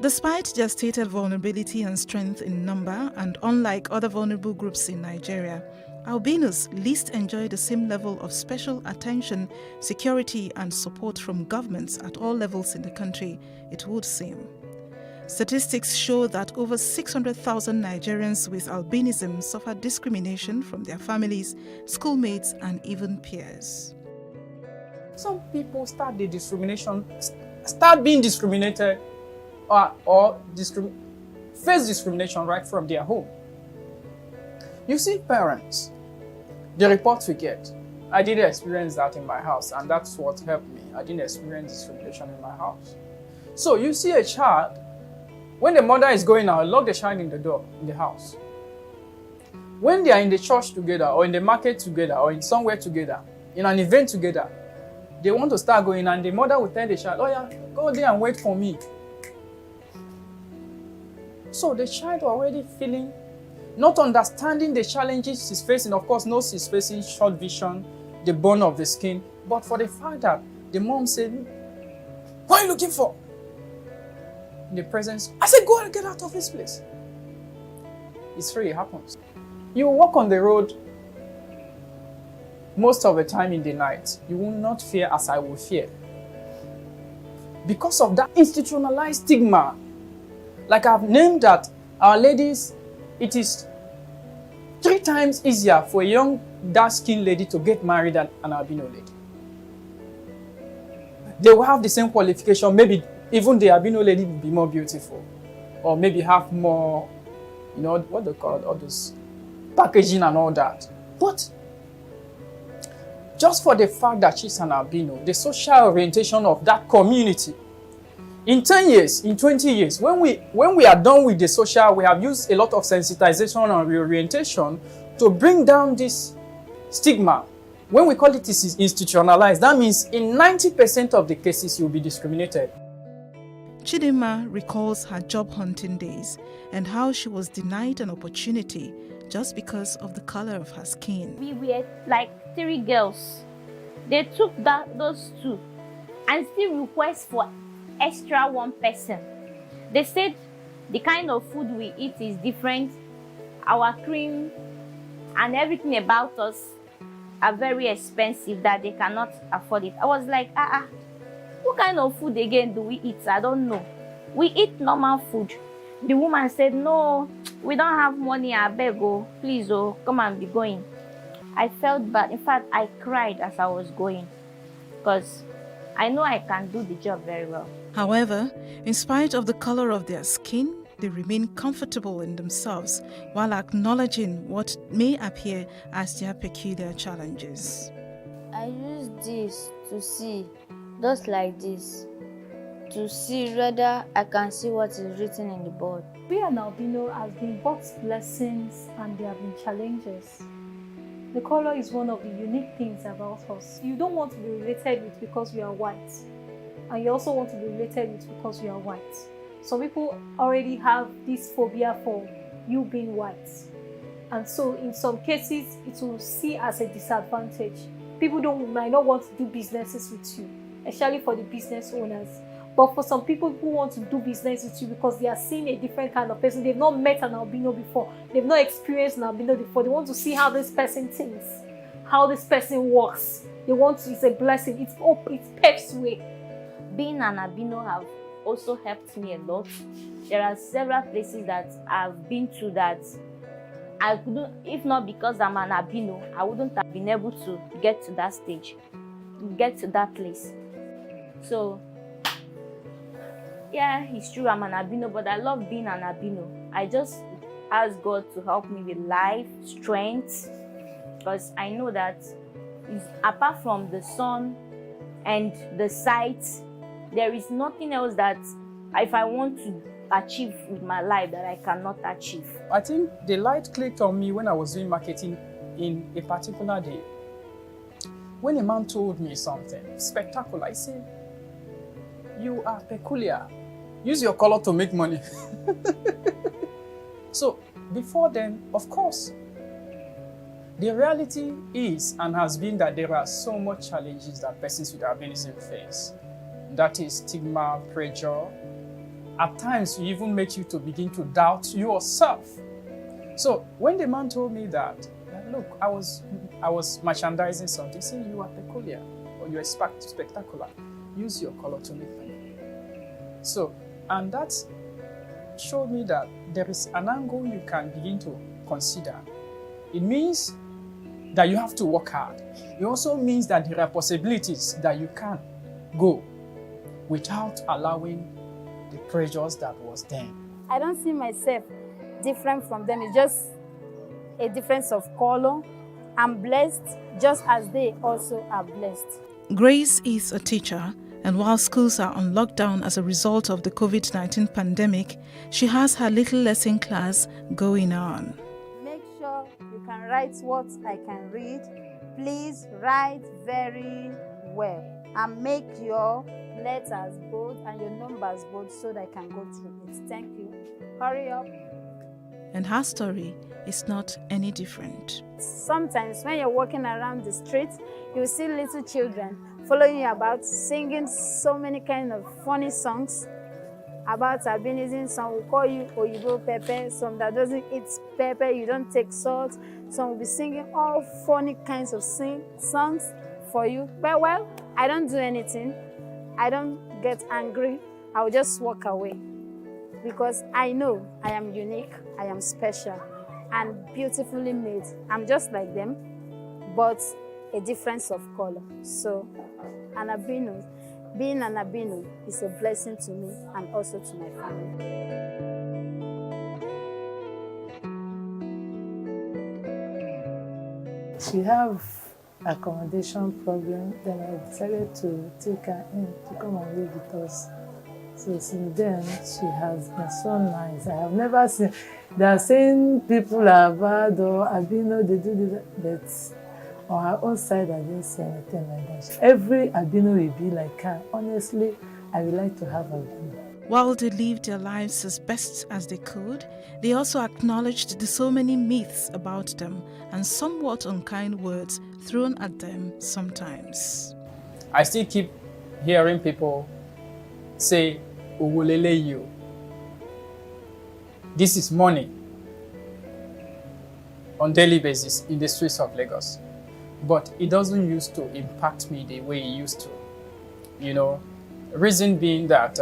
Despite their stated vulnerability and strength in number, and unlike other vulnerable groups in Nigeria, albinos least enjoy the same level of special attention, security, and support from governments at all levels in the country, it would seem. Statistics show that over 600,000 Nigerians with albinism suffer discrimination from their families, schoolmates, and even peers. Some people start being discriminated or face discrimination right from their home. You see parents, the reports we get, I didn't experience that in my house, and that's what helped me. I didn't experience discrimination in my house. So you see a child, when the mother is going out, lock the child in the door, in the house. When they are in the church together, or in the market together, or in somewhere together, in an event together, they want to start going, and the mother will tell the child, oh yeah, go there and wait for me. So the child already feeling, not understanding the challenges he's facing. Of course, knows he's facing short vision, the bone of the skin. But for the fact that the mom said, what are you looking for? In the presence, I said, go and get out of this place. It's really happens. You walk on the road most of the time in the night. You will not fear as I will fear. Because of that institutionalized stigma. Like I've named that, our ladies, it is 3 times easier for a young dark-skinned lady to get married than an albino lady. They will have the same qualification. Maybe even the albino lady will be more beautiful, or maybe have more, what they call all this packaging and all that. But just for the fact that she's an albino, the social orientation of that community, in 10 years, in 20 years, when we are done with the social, we have used a lot of sensitization and reorientation to bring down this stigma. When we call it institutionalized, that means in 90% of the cases you'll be discriminated. Chidinma recalls her job hunting days and how she was denied an opportunity just because of the color of her skin. We were like 3 girls. They took those 2 and still request for extra 1 person. They said the kind of food we eat is different. Our cream and everything about us are very expensive, that they cannot afford it. I was like, what kind of food again do we eat? I don't know. We eat normal food. The woman said, no, we don't have money. I beg, please, come and be going. I felt bad. In fact, I cried as I was going because I know I can do the job very well. However, in spite of the color of their skin, they remain comfortable in themselves while acknowledging what may appear as their peculiar challenges. I use this to see, just like this, to see whether I can see what is written in the board. Being an albino has been both blessings and there have been challenges. The color is one of the unique things about us. You don't want to be related with because you are white. And you also want to be related with because you are white. Some people already have this phobia for you being white. And so in some cases, it will see as a disadvantage. People might not want to do businesses with you, especially for the business owners. But for some people who want to do business with you because they are seeing a different kind of person, they've not met an albino before, they've not experienced an albino before, they want to see how this person thinks, how this person works. They want to, it's a blessing, it's paves way. Being an albino have also helped me a lot. There are several places that I've been to that I couldn't, if not because I'm an albino, I wouldn't have been able to get to that stage, get to that place. So, yeah, it's true I'm an albino, but I love being an albino. I just ask God to help me with life, strength, because I know that apart from the sun and the sight, there is nothing else that if I want to achieve with my life that I cannot achieve. I think the light clicked on me when I was doing marketing in a particular day. When a man told me something spectacular, I said, "You are peculiar. Use your color to make money." So before then, of course, the reality is and has been that there are so much challenges that persons with albinism face. That is stigma, pressure, at times it even makes you to begin to doubt yourself. So when the man told me that, look, I was merchandising something, saying you are peculiar or you are spectacular. Use your color to make money. So, and that showed me that there is an angle you can begin to consider. It means that you have to work hard. It also means that there are possibilities that you can go without allowing the pressures that was there. I don't see myself different from them. It's just a difference of color. I'm blessed just as they also are blessed. Grace is a teacher, and while schools are on lockdown as a result of the COVID-19 pandemic, she has her little lesson class going on. Make sure you can write what I can read. Please write very well and make your letters bold and your numbers bold so that I can go through it. Thank you. Hurry up. And her story is not any different. Sometimes when you're walking around the street, you see little children following you about, singing so many kind of funny songs about albinism. Some will call you Oyibo Pepper, some that doesn't eat pepper, you don't take salt. Some will be singing all funny kinds of songs for you. But well, I don't do anything. I don't get angry. I will just walk away because I know I am unique, I am special and beautifully made. I'm just like them, but a difference of color. So an albino, being an albino is a blessing to me and also to my family. She have accommodation problem, then I decided to take her in to come and live with us. So since then, she has been so nice. I have never seen, they are saying people are bad or albino, they do this, but on her own side, I didn't see anything like that. Every albino will be like her. Honestly, I would like to have albino. While they lived their lives as best as they could, they also acknowledged the so many myths about them and somewhat unkind words thrown at them sometimes. I still keep hearing people say, "Uwolele you." This is money on daily basis in the streets of Lagos. But it doesn't used to impact me the way it used to. You know, reason being that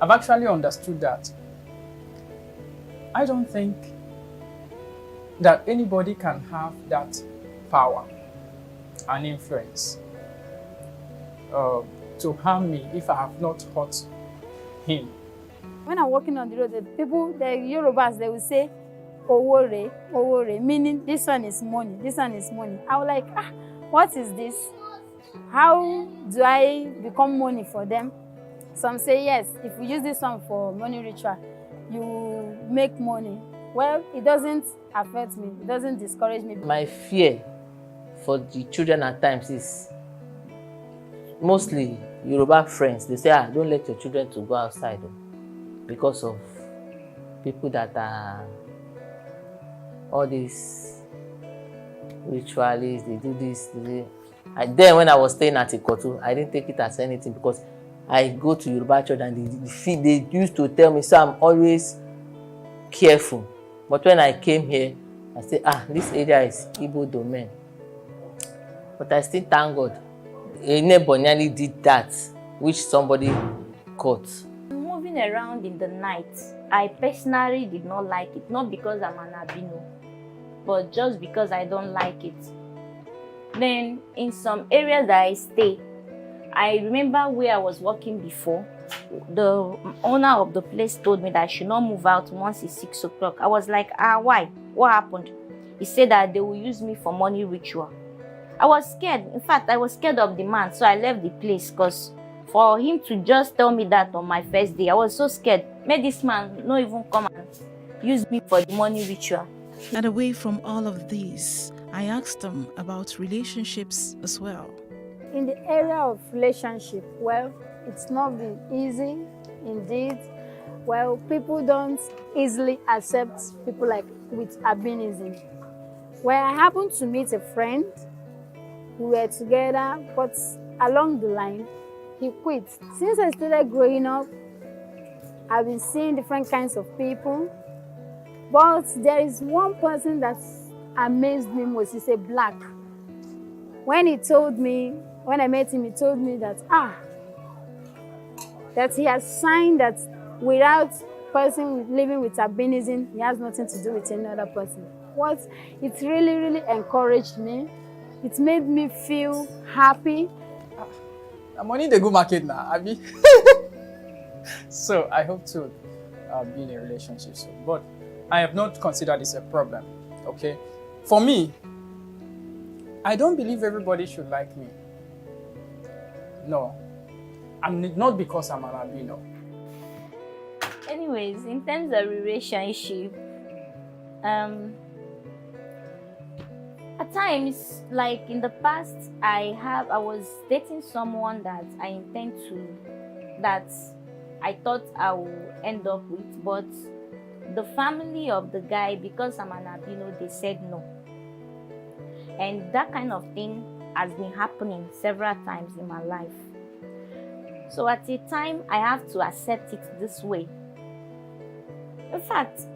I've actually understood that I don't think that anybody can have that power and influence to harm me if I have not hurt him. When I'm walking on the road, the people, the Yorubas, they will say, "Owore, owore," meaning this one is money, this one is money. I was like, what is this? How do I become money for them? Some say, yes, if you use this one for money ritual, you make money. Well, it doesn't affect me, it doesn't discourage me. My fear for the children at times is mostly Yoruba friends. They say, don't let your children to go outside because of people that are all these ritualists, they do this. Then when I was staying at Ikotu, I didn't take it as anything because I go to Yoruba church and they used to tell me, so I'm always careful. But when I came here, I said, this area is Igbo domain. But I still thank God. Neighbor nearly did that, which somebody caught. Moving around in the night, I personally did not like it. Not because I'm an albino, but just because I don't like it. Then in some areas that I stay, I remember where I was working before, the owner of the place told me that I should not move out once it's 6 o'clock. I was like, why? What happened? He said that they will use me for money ritual. I was scared. In fact, I was scared of the man, so I left the place because for him to just tell me that on my first day, I was so scared. Made this man not even come and use me for the money ritual. And away from all of these, I asked them about relationships as well. In the area of relationship, well, it's not been easy, indeed. Well, people don't easily accept people like with albinism. Well, I happened to meet a friend. We were together, but along the line, he quit. Since I started growing up, I've been seeing different kinds of people. But there is one person that amazed me most. He's a black. When he told me, when I met him, he told me that, that he has signed that without person living with albinism, he has nothing to do with any other person. It really, really encouraged me. It made me feel happy. I'm on in the good market now, Abby. So I hope to be in a relationship soon. But I have not considered this a problem, okay? For me, I don't believe everybody should like me. No. Not because I'm an albino. Anyways, in terms of relationship, at times, like in the past, I was dating someone that I thought I would end up with, but the family of the guy, because I'm an albino, they said no. And that kind of thing has been happening several times in my life. So at a time, I have to accept it this way. In fact,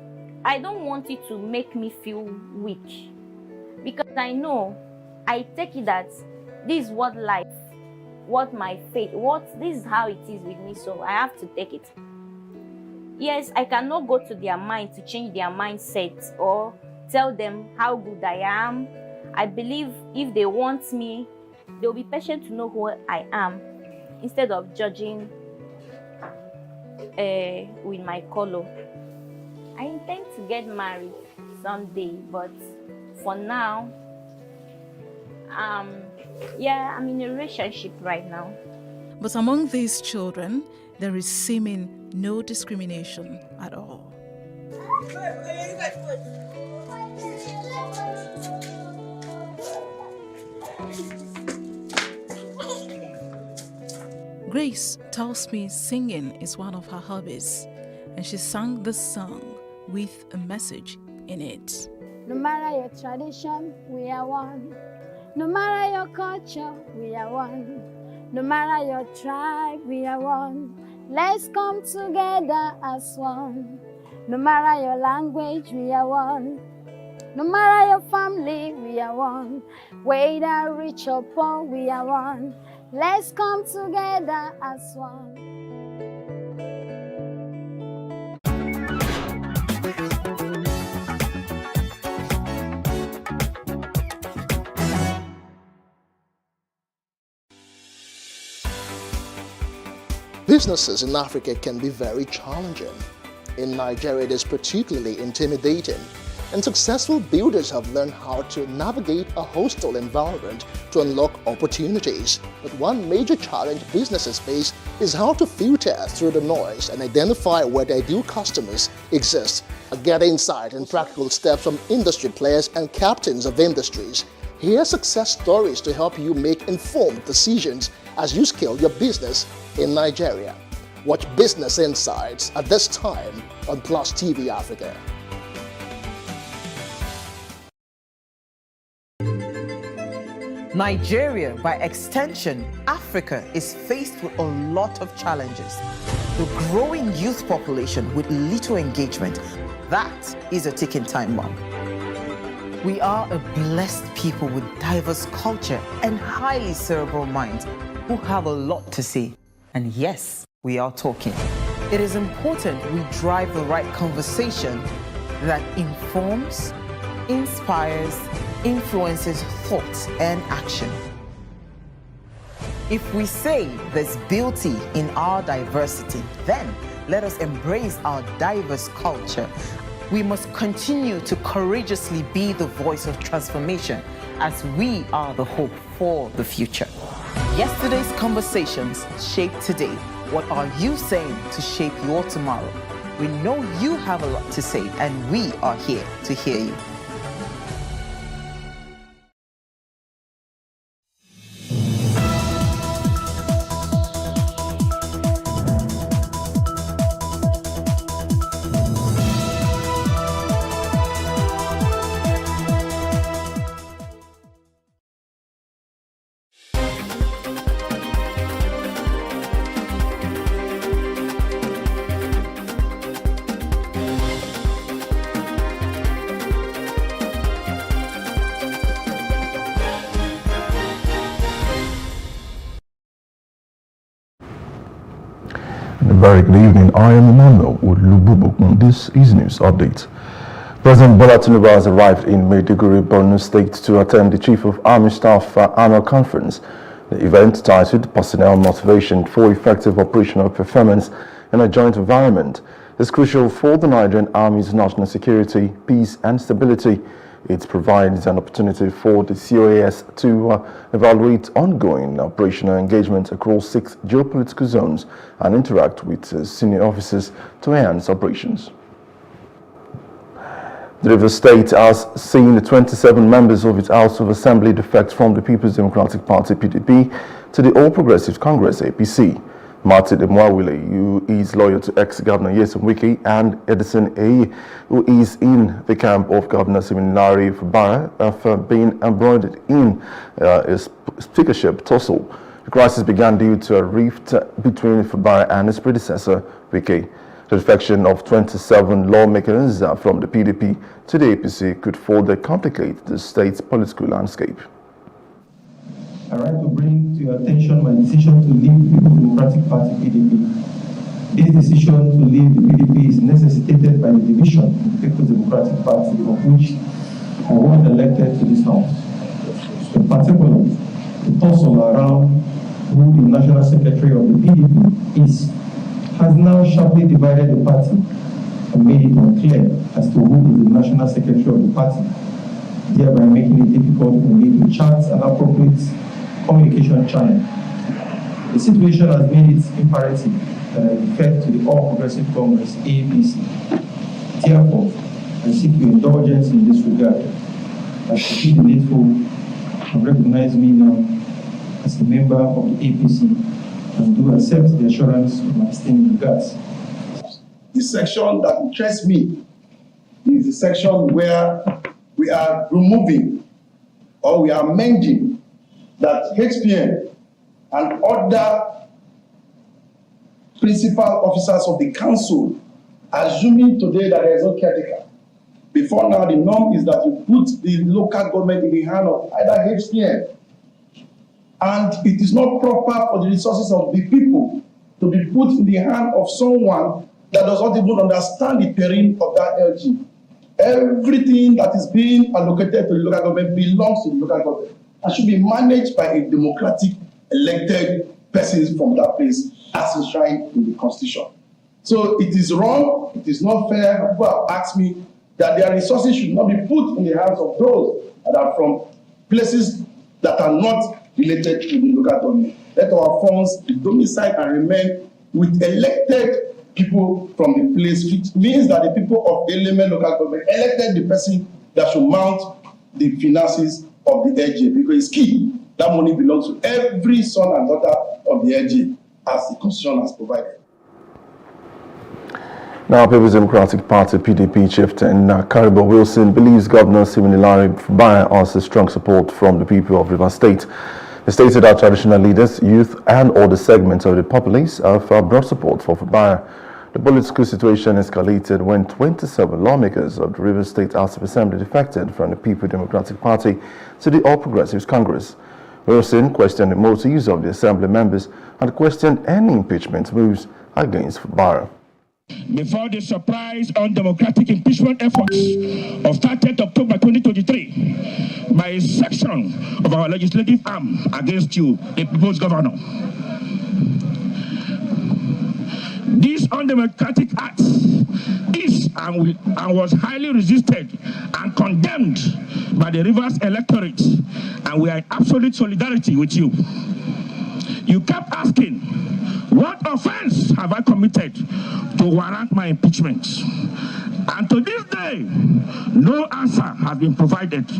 I don't want it to make me feel weak, because I know, I take it that this is what life, what my fate, this is how it is with me, so I have to take it. Yes, I cannot go to their mind to change their mindset or tell them how good I am. I believe if they want me, they'll be patient to know who I am instead of judging with my color. I intend to get married someday, but for now, I'm in a relationship right now. But among these children, there is seeming no discrimination at all. Grace tells me singing is one of her hobbies, and she sang this song with a message in it. No matter your tradition, we are one. No matter your culture, we are one. No matter your tribe, we are one. Let's come together as one. No matter your language, we are one. No matter your family, we are one. Whether rich or poor, we are one. Let's come together as one. Businesses in Africa can be very challenging. In Nigeria, it is particularly intimidating, and successful builders have learned how to navigate a hostile environment to unlock opportunities. But one major challenge businesses face is how to filter through the noise and identify where their ideal customers exist. Get insight and practical steps from industry players and captains of industries. Here are success stories to help you make informed decisions as you scale your business in Nigeria. Watch Business Insights at this time on Plus TV Africa. Nigeria, by extension, Africa, is faced with a lot of challenges. The growing youth population with little engagement, that is a ticking time bomb. We are a blessed people with diverse culture and highly cerebral minds who have a lot to say. And yes, we are talking. It is important we drive the right conversation that informs, inspires, influences thought and action. If we say there's beauty in our diversity, then let us embrace our diverse culture. We must continue to courageously be the voice of transformation as we are the hope for the future. Yesterday's conversations shape today. What are you saying to shape your tomorrow? We know you have a lot to say, and we are here to hear you. A very good evening. I am Emmanuel Ulububukun. This is News Update. President Bola Tinubu has arrived in Maiduguri, Borno State to attend the Chief of Army Staff Annual Conference. The event titled Personnel Motivation for Effective Operational Performance in a Joint Environment is crucial for the Nigerian Army's national security, peace and stability. It provides an opportunity for the COAS to evaluate ongoing operational engagement across 6 geopolitical zones and interact with senior officers to enhance operations. The Rivers State has seen 27 members of its House of Assembly defect from the People's Democratic Party (PDP) to the All Progressive Congress (APC). Martin Mwawile, who is loyal to ex-Governor Nyesom Wike, and Edison A, who is in the camp of Governor Siminalayi Fubara, have been embroiled in his speakership tussle. The crisis began due to a rift between Fubara and his predecessor, Wike. The defection of 27 lawmakers from the PDP to the APC could further complicate the state's political landscape. I like to bring to your attention my decision to leave the People's Democratic Party (PDP). This decision to leave the PDP is necessitated by the division in the People's Democratic Party, of which I was elected to this house. In particular, the tussle around who the National Secretary of the PDP is has now sharply divided the party and made it unclear as to who is the National Secretary of the party, thereby making it difficult for me to chart an appropriate communication channel. The situation has made it imperative that I defect to the All Progressive Congress (APC). Therefore, I seek your indulgence in this regard, as to be the needful and recognize me now as a member of the APC and do accept the assurance of my esteemed regards. The section that interests me is the section where we are removing or we are amending that HPN and other principal officers of the council, assuming today that there is no caretaker. Before now, the norm is that you put the local government in the hand of either HPN, and it is not proper for the resources of the people to be put in the hand of someone that does not even understand the terrain of that LG. Everything that is being allocated to the local government belongs to the local government and should be managed by a democratic elected person from that place as enshrined in the Constitution. So it is wrong, it is not fair. People have asked me that their resources should not be put in the hands of those that are from places that are not related to the local government. Let our funds be domiciled and remain with elected people from the place, which means that the people of Eleme local government elected the person that should mount the finances of the LG, because it's key. That money belongs to every son and daughter of the LG, as the Constitution has provided. Now, People's Democratic Party (PDP) chieftain Karibo Wilson believes Governor Siminalayi Fubara has strong support from the people of Rivers State. He stated that traditional leaders, youth, and other segments of the populace have brought support for Fubara. The political situation escalated when 27 lawmakers of the Rivers State House of Assembly defected from the People's Democratic Party to the All Progressives Congress. Wilson questioned the motives of the Assembly members and questioned any impeachment moves against Fubara. Before the surprise undemocratic impeachment efforts of 30th October 2023 by a section of our legislative arm against you, the proposed governor. This undemocratic act is and was highly resisted and condemned by the Rivers electorate, and we are in absolute solidarity with you. You kept asking, what offense have I committed to warrant my impeachment? And to this day, no answer has been provided.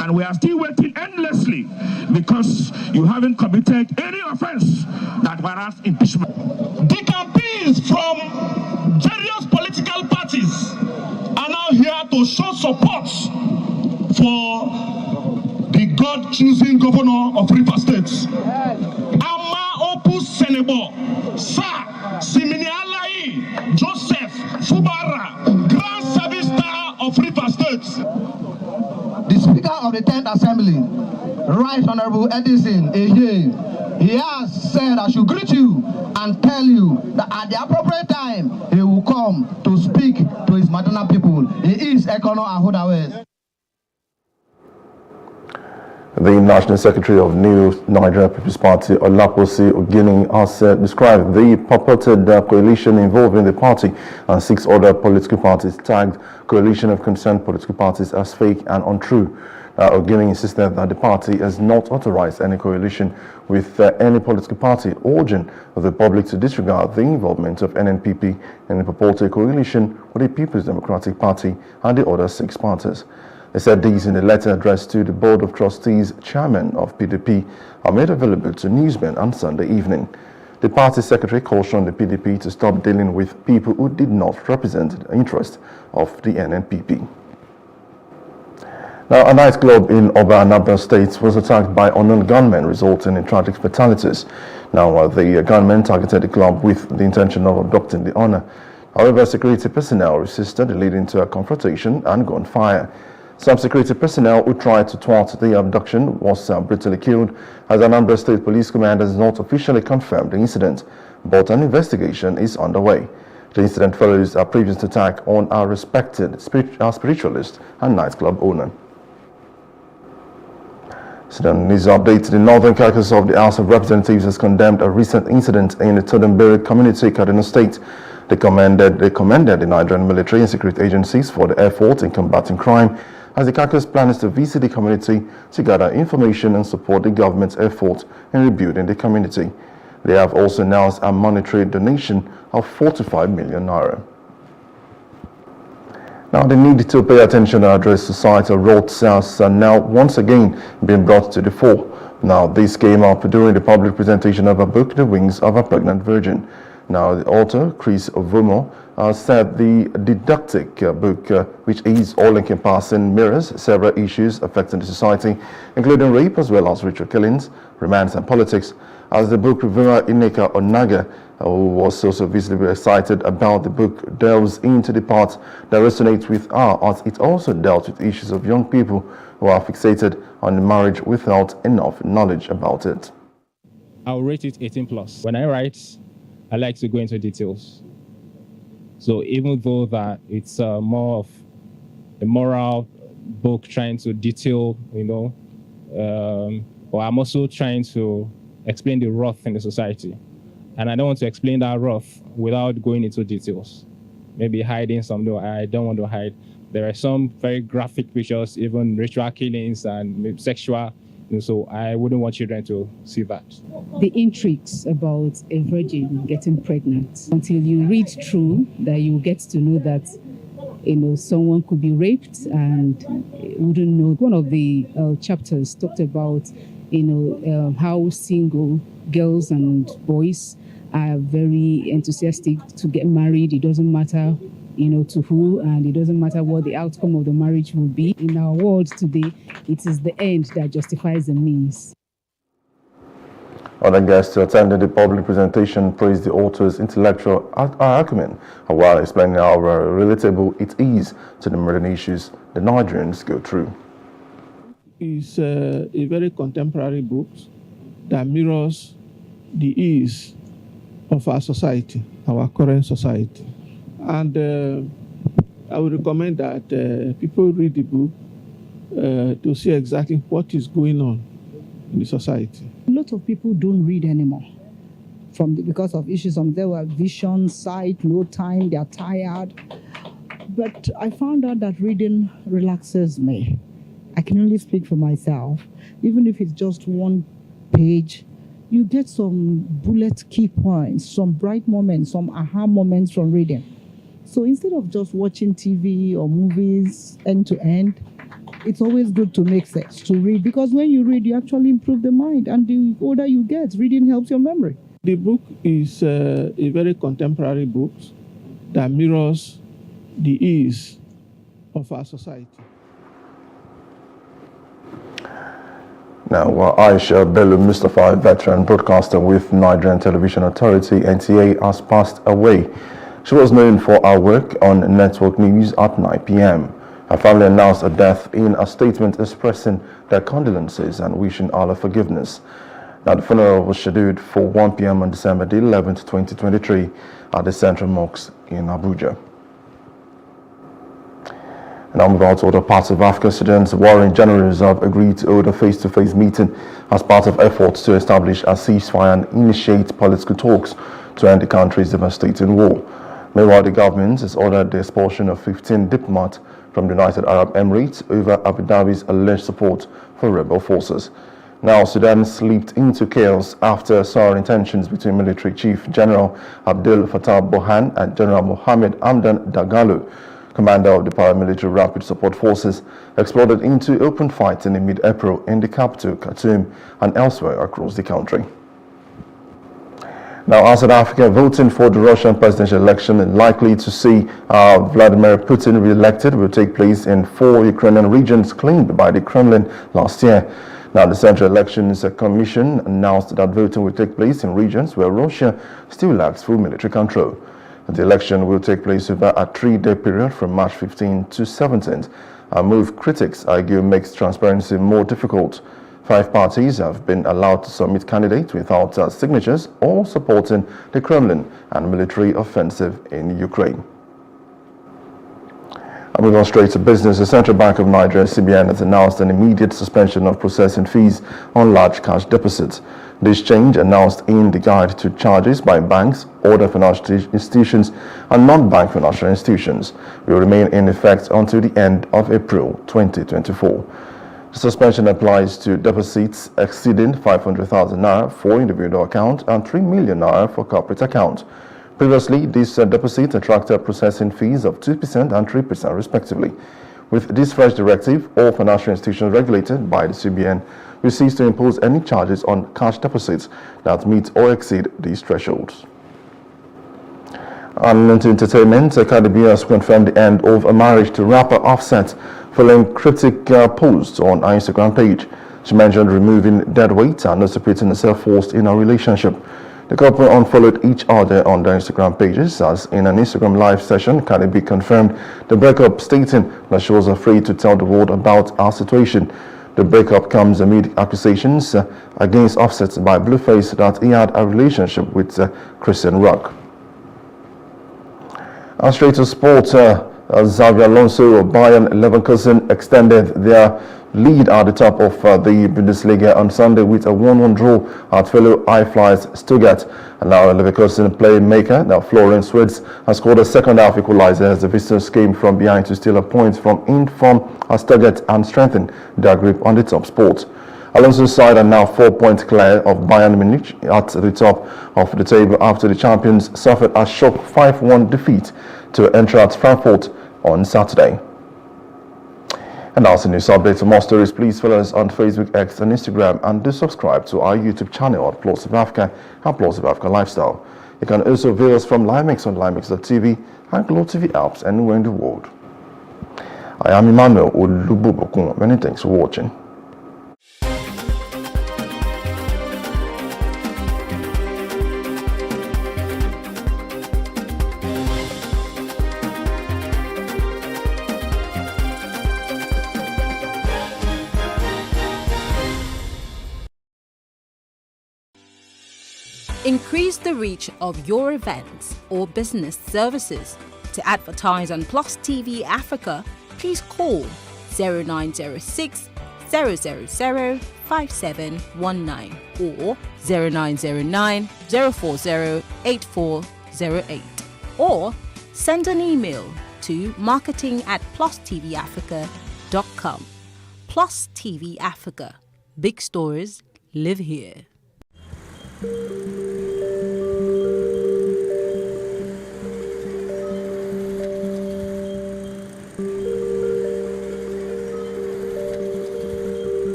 And we are still waiting endlessly because you haven't committed any offense that warrants impeachment. The campaigns from various political parties are now here to show support for the God-choosing governor of Rivers State. Ama Opus Senebo, Sir Siminalayi Joseph Fubara, Grand Service Star of Rivers State. The Speaker of the 10th Assembly Right Honorable Edison Eje. He has said I should greet you and tell you that at the appropriate time, he will come to speak to his Madonna people. He is Ekono Ahodawe. The National Secretary of New Nigeria People's Party, Olaposi Ogini, has described the purported coalition involving the party and 6 other political parties, tagged Coalition of Concerned Political Parties, as fake and untrue. Ogini insisted that the party has not authorized any coalition with any political party, urging the public to disregard the involvement of NNPP in the purported coalition with the People's Democratic Party and the other 6 parties. They said these in a letter addressed to the Board of Trustees chairman of PDP are made available to newsmen on Sunday evening. The party secretary cautioned the PDP to stop dealing with people who did not represent the interest of the NNPP. Now, a nightclub in Oba Anambra State was attacked by unknown gunmen, resulting in tragic fatalities. Now, the gunmen targeted the club with the intention of abducting the owner. However, security personnel resisted, leading to a confrontation and gunfire. Some security personnel who tried to thwart the abduction was brutally killed, as Anambra State Police Command has not officially confirmed the incident, but an investigation is underway. The incident follows a previous attack on our respected spiritualist and nightclub owner. Sudan News Update. The Northern Caucus of the House of Representatives has condemned a recent incident in the Todembere community, Kaduna State. They commended the Nigerian military and security agencies for the effort in combating crime, as the caucus plans to visit the community to gather information and support the government's effort in rebuilding the community. They have also announced a monetary donation of 45 million naira. Now, the need to pay attention to address societal road sales are now once again being brought to the fore. Now, this came up during the public presentation of a book, The Wings of a Pregnant Virgin. Now, the author, Chris Ovomo, said the didactic book, which is all-encompassing, mirrors several issues affecting the society, including rape as well as ritual killings, romance and politics. As the book reviewer Ineka Onaga, who was also visibly excited about the book, delves into the parts that resonate with her, as it also dealt with issues of young people who are fixated on marriage without enough knowledge about it. I'll rate it 18+. When I write, I like to go into details. So even though that it's more of a moral book trying to detail, or I'm also trying to explain the wrath in the society. And I don't want to explain that wrath without going into details. Maybe hiding some, though I don't want to hide. There are some very graphic pictures, even ritual killings and maybe sexual. So I wouldn't want children to see that. The intrigues about a virgin getting pregnant, until you read through that, you get to know that someone could be raped and wouldn't know. One of the chapters talked about how single girls and boys are very enthusiastic to get married. It doesn't matter to who, and it doesn't matter what the outcome of the marriage will be. In our world today, it is the end that justifies the means. Other guests who attended the public presentation praised the author's intellectual argument while explaining how relatable it is to the modern issues the Nigerians go through. It's a very contemporary book that mirrors the ease of our society, our current society. And I would recommend that people read the book to see exactly what is going on in the society. A lot of people don't read anymore because of issues. There were vision, sight, no time, they're tired. But I found out that reading relaxes me. I can only speak for myself. Even if it's just one page, you get some bullet key points, some bright moments, some aha moments from reading. So instead of just watching TV or movies end to end, it's always good to make sense, to read. Because when you read, you actually improve the mind. And the older you get, reading helps your memory. The book is a very contemporary book that mirrors the ease of our society. Now, Aisha Bello Mustafa, a veteran broadcaster with Nigerian Television Authority, NTA, has passed away. She was known for her work on network news at 9 p.m. Her family announced her death in a statement expressing their condolences and wishing Allah forgiveness. Now, the funeral was scheduled for 1 p.m. on December the 11th, 2023 at the Central Mosque in Abuja. And now move on to other parts of Africa. Sudan's warring General Reserve agreed to hold a face-to-face meeting as part of efforts to establish a ceasefire and initiate political talks to end the country's devastating war. Meanwhile, the government has ordered the expulsion of 15 diplomats from the United Arab Emirates over Abu Dhabi's alleged support for rebel forces. Now, Sudan slipped into chaos after sour tensions between Military Chief General Abdel Fattah Burhan and General Mohamed Hamdan Dagalo, commander of the paramilitary Rapid Support Forces, exploded into open fighting in mid-April in the capital, Khartoum, and elsewhere across the country. Now, outside Africa, voting for the Russian presidential election is likely to see Vladimir Putin re-elected will take place in 4 Ukrainian regions claimed by the Kremlin last year. Now, the Central Elections Commission announced that voting will take place in regions where Russia still lacks full military control. The election will take place over a 3-day period from March 15 to 17th, a move critics argue makes transparency more difficult. 5 parties have been allowed to submit candidates without signatures or supporting the Kremlin and military offensive in Ukraine. Moving on straight to business, the Central Bank of Nigeria, CBN, has announced an immediate suspension of processing fees on large cash deposits. This change, announced in the guide to charges by banks, other financial institutions, and non-bank financial institutions, will remain in effect until the end of April 2024. The suspension applies to deposits exceeding 500,000 naira for individual account and 3 million naira for corporate account. Previously, these deposits attracted processing fees of 2% and 3% respectively. With this fresh directive, all financial institutions regulated by the CBN will cease to impose any charges on cash deposits that meet or exceed these thresholds. And into entertainment, Cardi B has confirmed the end of a marriage to rapper Offset following cryptic posts on her Instagram page. She mentioned removing dead weight and not separating herself forced in a relationship. The couple unfollowed each other on their Instagram pages, as in an Instagram live session, Cardi B confirmed the breakup, stating that she was afraid to tell the world about her situation. The breakup comes amid accusations against Offset by Blueface that he had a relationship with Christian Rock. And straight to sport, Xabi Alonso of Bayern Leverkusen extended their lead at the top of the Bundesliga on Sunday with a 1-1 draw at fellow High-Flyers Stuttgart. And now Leverkusen playmaker, now Florian Wirtz, has scored a second-half equalizer as the visitors came from behind to steal a point from in-form Stuttgart and strengthen their grip on the top spot. Alonso's side are now 4 points clear of Bayern Munich at the top of the table after the champions suffered a shock 5-1 defeat to Eintracht Frankfurt on Saturday. And that's the news update. For more stories, please follow us on Facebook, X, and Instagram, and do subscribe to our YouTube channel at Plus of Africa and Plus of Africa Lifestyle. You can also view us from Limex on Limex.tv and Glow TV apps anywhere in the world. I am Emmanuel Olubobokun. Many thanks for watching. Increase the reach of your events or business services. To advertise on Plus TV Africa, please call 0906 000 5719 or 0909 040 8408, or send an email to marketing@plustvafrica.com. Plus TV Africa. Big stories live here.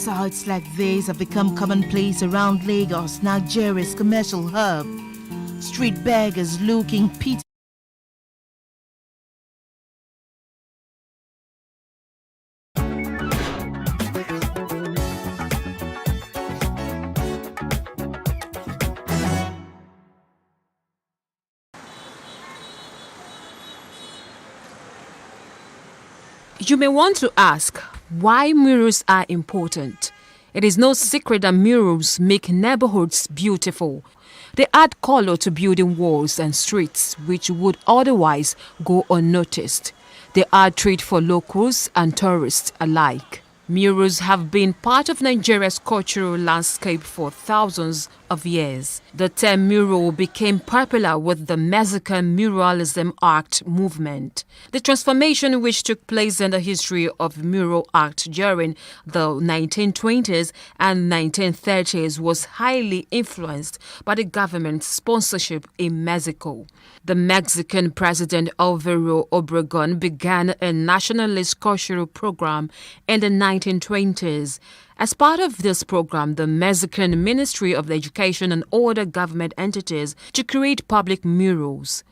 Sites like these have become commonplace around Lagos, Nigeria's commercial hub. Street beggars looking pity You may want to ask why murals are important. It is no secret that murals make neighborhoods beautiful. They add color to building walls and streets which would otherwise go unnoticed. They are a treat for locals and tourists alike. Murals have been part of Nigeria's cultural landscape for thousands of years. The term mural became popular with the Mexican muralism art movement. The transformation which took place in the history of mural art during the 1920s and 1930s was highly influenced by the government's sponsorship in Mexico. The Mexican president Alvaro Obregón began a nationalist cultural program in the 1920s. As part of this program, the Mexican Ministry of Education and other government entities to create public murals.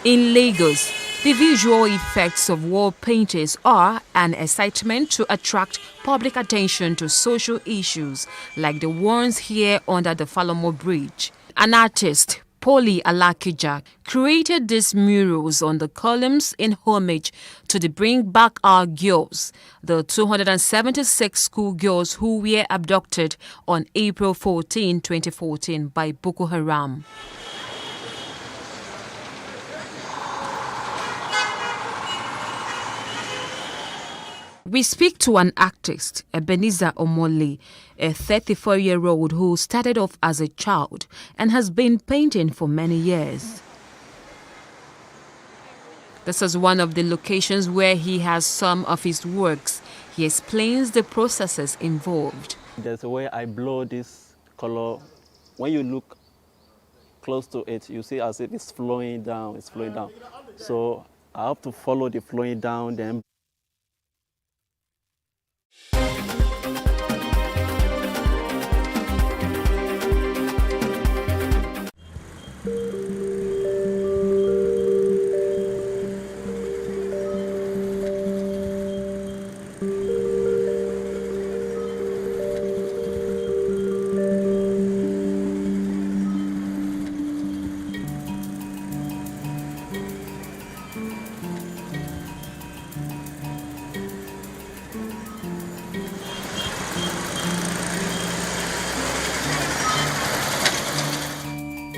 In Lagos, the visual effects of wall paintings are an excitement to attract public attention to social issues like the ones here under the Falomo Bridge. An artist, Poli Alakija, created these murals on the columns in homage to the Bring Back Our Girls, the 276 schoolgirls who were abducted on April 14, 2014 by Boko Haram. We speak to an artist, Ebenezer Omole, a 34-year-old who started off as a child and has been painting for many years. This is one of the locations where he has some of his works. He explains the processes involved. There's a way I blow this color. When you look close to it, you see as if it's flowing down, So I have to follow the flowing down, then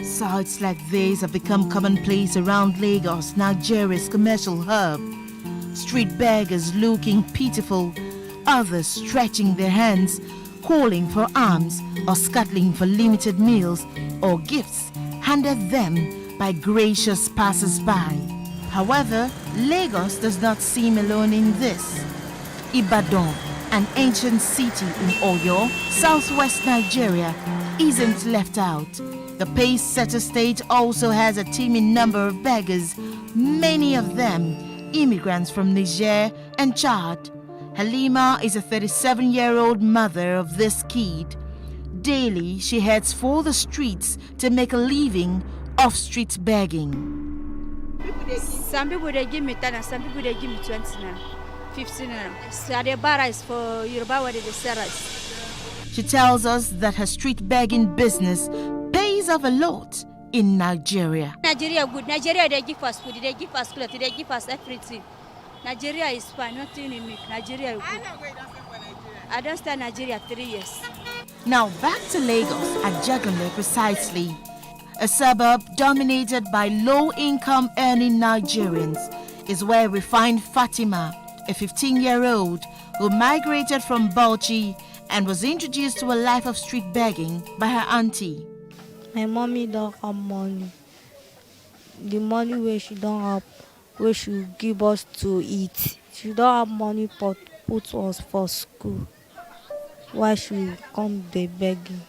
Sites like these have become commonplace around Lagos, Nigeria's commercial hub. Street beggars looking pitiful, others stretching their hands, calling for alms or scuttling for limited meals or gifts handed them by gracious passers-by. However, Lagos does not seem alone in this. Ibadan, an ancient city in Oyo, southwest Nigeria, isn't left out. The pace-setter state also has a teeming number of beggars, many of them immigrants from Niger and Chad. Halima is a 37-year-old mother of this kid. Daily, she heads for the streets to make a living off street begging. Some people they give me 10 and some people they give me 20 now, 15 now. So the bar is for Yoruba where they sell us. She tells us that her street begging business pays off a lot in Nigeria. Nigeria good. Nigeria they give us food, they give us clothes, they give us everything. Nigeria is fine, nothing unique. Nigeria is good. I don't stay in Nigeria 3 years. Now back to Lagos at Jagunle precisely. A suburb dominated by low-income earning Nigerians is where we find Fatima, a 15-year-old who migrated from Bauchi and was introduced to a life of street begging by her auntie. My mommy don't have money. The money where she don't have, where she give us to eat. She don't have money but put us for school. Why should we come there begging?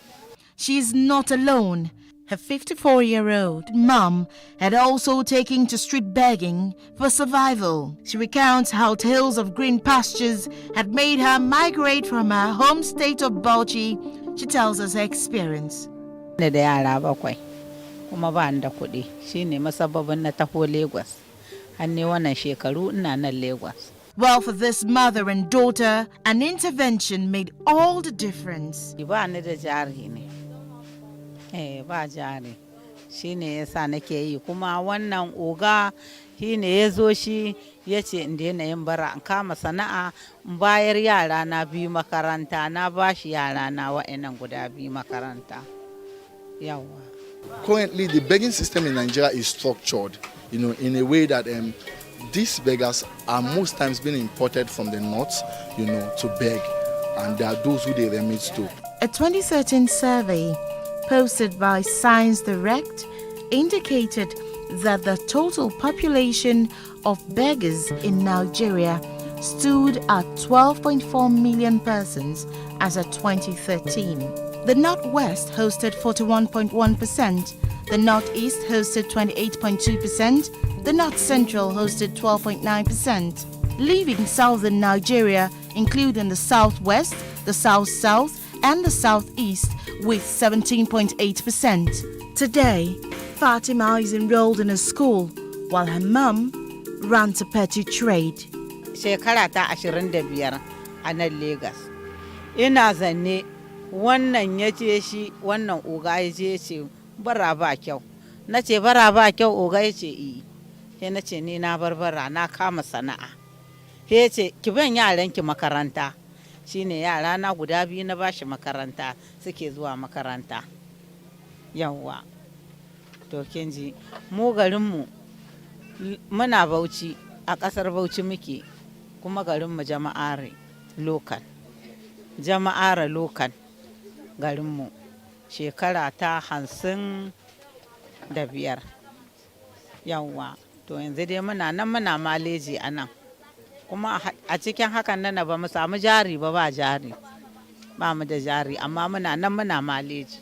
She is not alone. Her 54-year-old mom had also taken to street begging for survival. She recounts how tales of green pastures had made her migrate from her home state of Bauchi. She tells us her experience. Da yara bakwai kuma ba da kuɗi shine masababin na taho Lagos. Hanne wannan shekaru ina nan Lagos. Well, for this mother and daughter, an intervention made all the difference. Ba ni da jari ne. Ba jari. shi ne yasa nake yi, kuma wannan oga shi ne ya zo shi ya ce in daina yin bara, in kama sana'a, in bayar yara na biyu makaranta, na bashi yara na wa'annan guda biyu makaranta. Yawa. Currently, the begging system in Nigeria is structured, in a way that these beggars are most times being imported from the north, to beg, and there are those who they remit to. A 2013 survey posted by Science Direct indicated that the total population of beggars in Nigeria stood at 12.4 million persons as of 2013. The Northwest hosted 41.1%, the Northeast hosted 28.2%, the North Central hosted 12.9%, leaving Southern Nigeria, including the Southwest, the South-South, and the Southeast, with 17.8%. Today, Fatima is enrolled in a school, while her mum runs a petty trade. Shekara ta 25 a nan Lagos. Ina zanne wannan ya ce shi, wannan oga ya ce bara ba kyau. Na ce bara ba kyau, oga ya ce iya. Sai na ce ni na barbara, na kama sana'a. Sai ya ce ki ban yaranki makaranta. Shine yara na guda biyu na bashi makaranta, suke zuwa makaranta. Yawwa. To kin ji, mu garinmu muna Bauchi, a ƙasar Bauchi muke, kuma garinmu Jama'are local. Jama'are local garinmu. Shekara ta 55. Yawwa. To yanzu dai muna nan muna maleji a nan. Kuma a cikin hakan nan ba mu samu jari ba jari. Ba mu da jari, amma muna nan muna maleji.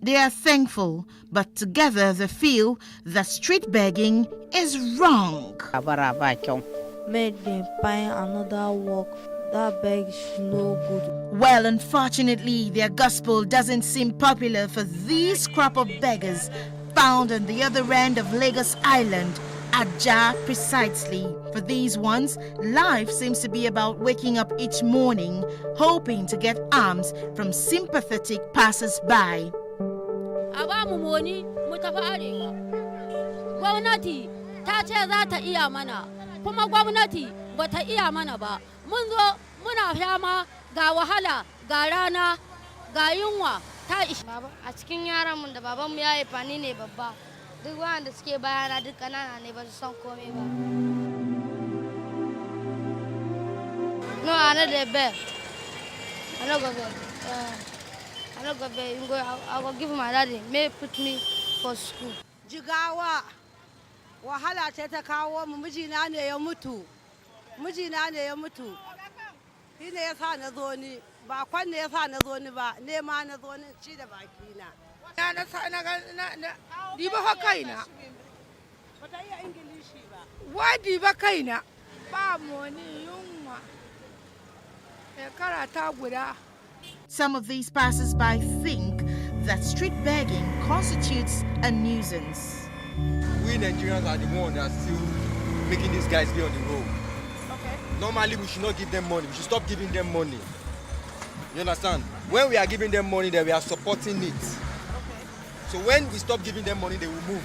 They are thankful, but together they feel that street begging is wrong. May they find another work. That beg is no good. Well, unfortunately, their gospel doesn't seem popular for these crop of beggars found on the other end of Lagos Island, Ajah precisely. For these ones, life seems to be about waking up each morning, hoping to get alms from sympathetic passers-by. Gwamnati ta ce za ta iya mana, kuma gwamnati ba ta iya mana ba. Mun zo muna fama ga wahala, ga rana, ga yunwa ta ishi. A cikin yaranmu da babanmu ya yi fani ne babba, duk wanda suke bayana duk ƙanana ne, ba su san komai ba. No, I know the bell. I know go bell. I know go bell. I will give my daddy. May put me for school. Jigawa, wahala ce ta kawo mu, mijina ne ya mutu. Mijina ne ya mutu. Shi ne ya sa na zo ni, ba kwan ne ya sa na zo ni ba, nema na zo ni ci da bakina. Na sa na diba fa kaina. Ba ta iya Ingilishi ba. Wa diba kaina. Ba moni yunwa. Some of these passers-by think that street begging constitutes a nuisance. We Nigerians are the ones that are still making these guys be on the road. Okay. Normally, we should not give them money. We should stop giving them money. You understand? When we are giving them money, then we are supporting it. Okay. So when we stop giving them money, they will move.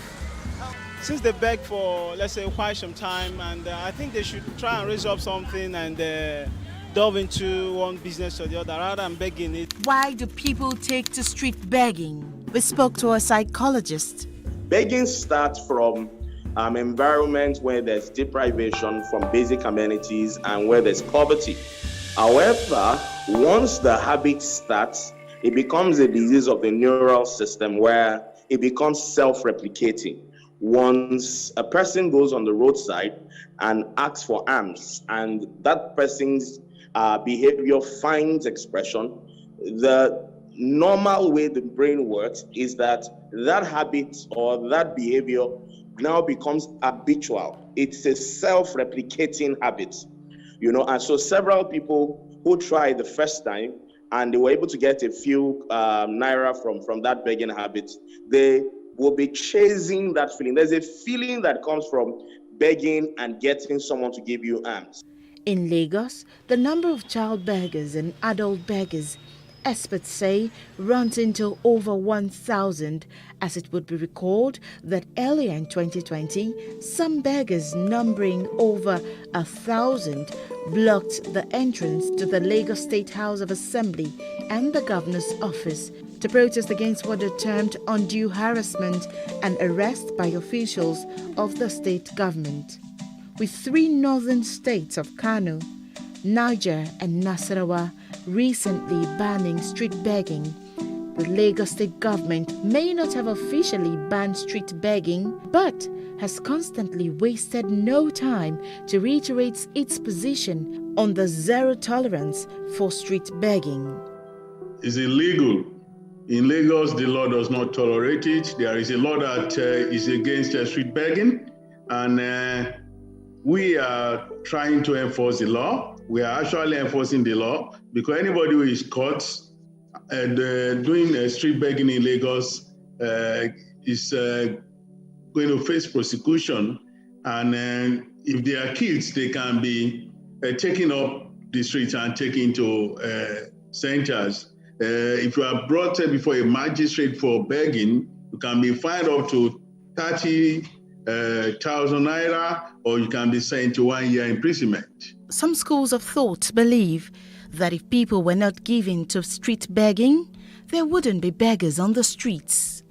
Since they beg for, let's say, quite some time, and I think they should try and raise up something and delve into one business or the other rather than begging it. Why do people take to street begging? We spoke to a psychologist. Begging starts from environments where there's deprivation from basic amenities and where there's poverty. However, once the habit starts, it becomes a disease of the neural system where it becomes self-replicating. Once a person goes on the roadside and asks for alms, and that person's behavior finds expression, the normal way the brain works is that that habit or that behavior now becomes habitual. It's a self-replicating habit, and so several people who tried the first time and they were able to get a few naira from that begging habit, they will be chasing that feeling. There's a feeling that comes from begging and getting someone to give you alms. In Lagos, the number of child beggars and adult beggars experts say runs into over 1,000, as it would be recalled that earlier in 2020, some beggars numbering over 1,000 blocked the entrance to the Lagos State House of Assembly and the Governor's office to protest against what they termed undue harassment and arrest by officials of the state government. With 3 northern states of Kano, Niger and Nasarawa recently banning street begging, the Lagos state government may not have officially banned street begging, but has constantly wasted no time to reiterate its position on the zero tolerance for street begging. It's illegal. In Lagos, the law does not tolerate it. There is a law that is against street begging, and we are trying to enforce the law. We are actually enforcing the law, because anybody who is caught doing street begging in Lagos is going to face prosecution. And if they are kids, they can be taken up the streets and taken to centers. If you are brought before a magistrate for begging, you can be fined up to 30,000 naira, or you can be sent to 1 year imprisonment. Some schools of thought believe that if people were not given to street begging, there wouldn't be beggars on the streets.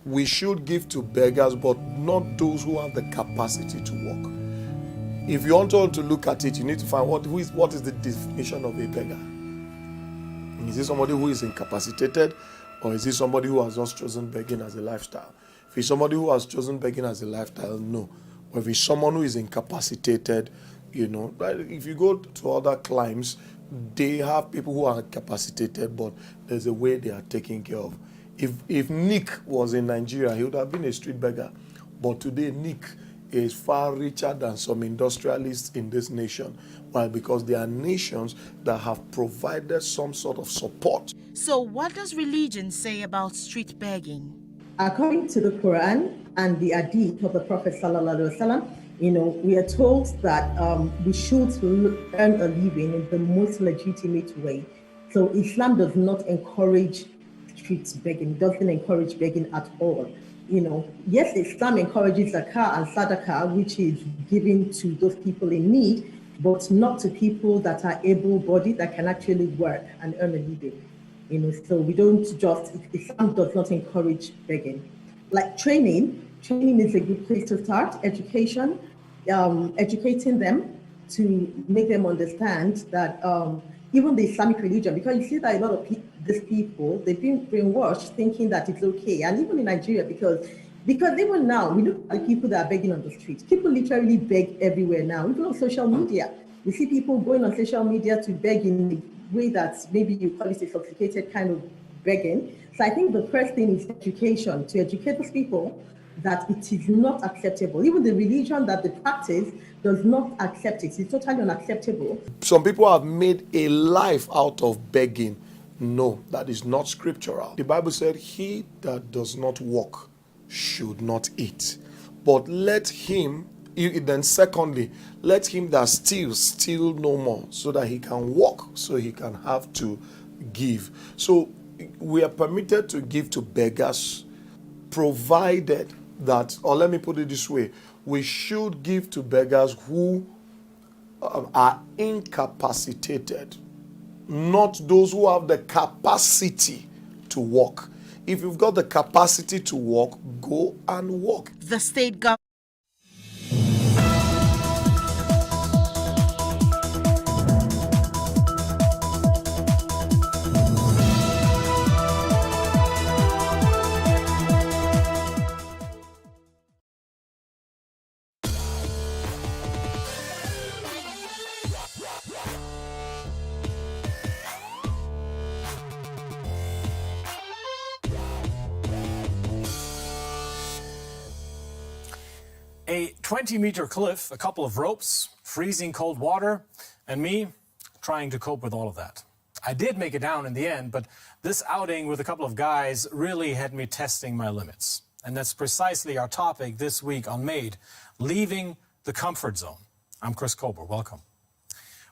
We should give to beggars, but not those who have the capacity to work. If you want to look at it, you need to find what is the definition of a beggar. Is it somebody who is incapacitated, or is it somebody who has just chosen begging as a lifestyle? If it's somebody who has chosen begging as a lifestyle, no. But if it's someone who is incapacitated, if you go to other climes, they have people who are incapacitated, but there's a way they are taken care of. If Nick was in Nigeria, he would have been a street beggar. But today, Nick is far richer than some industrialists in this nation. Why? Because there are nations that have provided some sort of support. So what does religion say about street begging? According to the Quran and the Hadith of the Prophet Sallallahu Alaihi Wasallam, we are told that we should earn a living in the most legitimate way. So Islam does not encourage street begging, doesn't encourage begging at all. Yes, Islam encourages zakah and sadaqah, which is given to those people in need, but not to people that are able-bodied, that can actually work and earn a living. So we don't Islam does not encourage begging. Like training is a good place to start. Education, educating them to make them understand that even the Islamic religion, because you see that a lot of these people, they've been brainwashed thinking that it's okay. And even in Nigeria, because even now, we look at the people that are begging on the streets. People literally beg everywhere now, even on social media. You see people going on social media to beg in a way that maybe you call it a sophisticated kind of begging. So I think the first thing is education, to educate those people that it is not acceptable. Even the religion that they practice does not accept it. It's totally unacceptable. Some people have made a life out of begging. No, that is not scriptural. The Bible said, he that does not work should not eat. But let him, then secondly, let him that steals steal no more, so that he can work, so he can have to give. So we are permitted to give to beggars, provided that, or let me put it this way, we should give to beggars who are incapacitated, not those who have the capacity to work. If you've got the capacity to work, go and work. The state government. A 20-meter cliff, a couple of ropes, freezing cold water, and me trying to cope with all of that. I did make it down in the end, but this outing with a couple of guys really had me testing my limits. And that's precisely our topic this week on Made, leaving the comfort zone. I'm Chris Colbert. Welcome.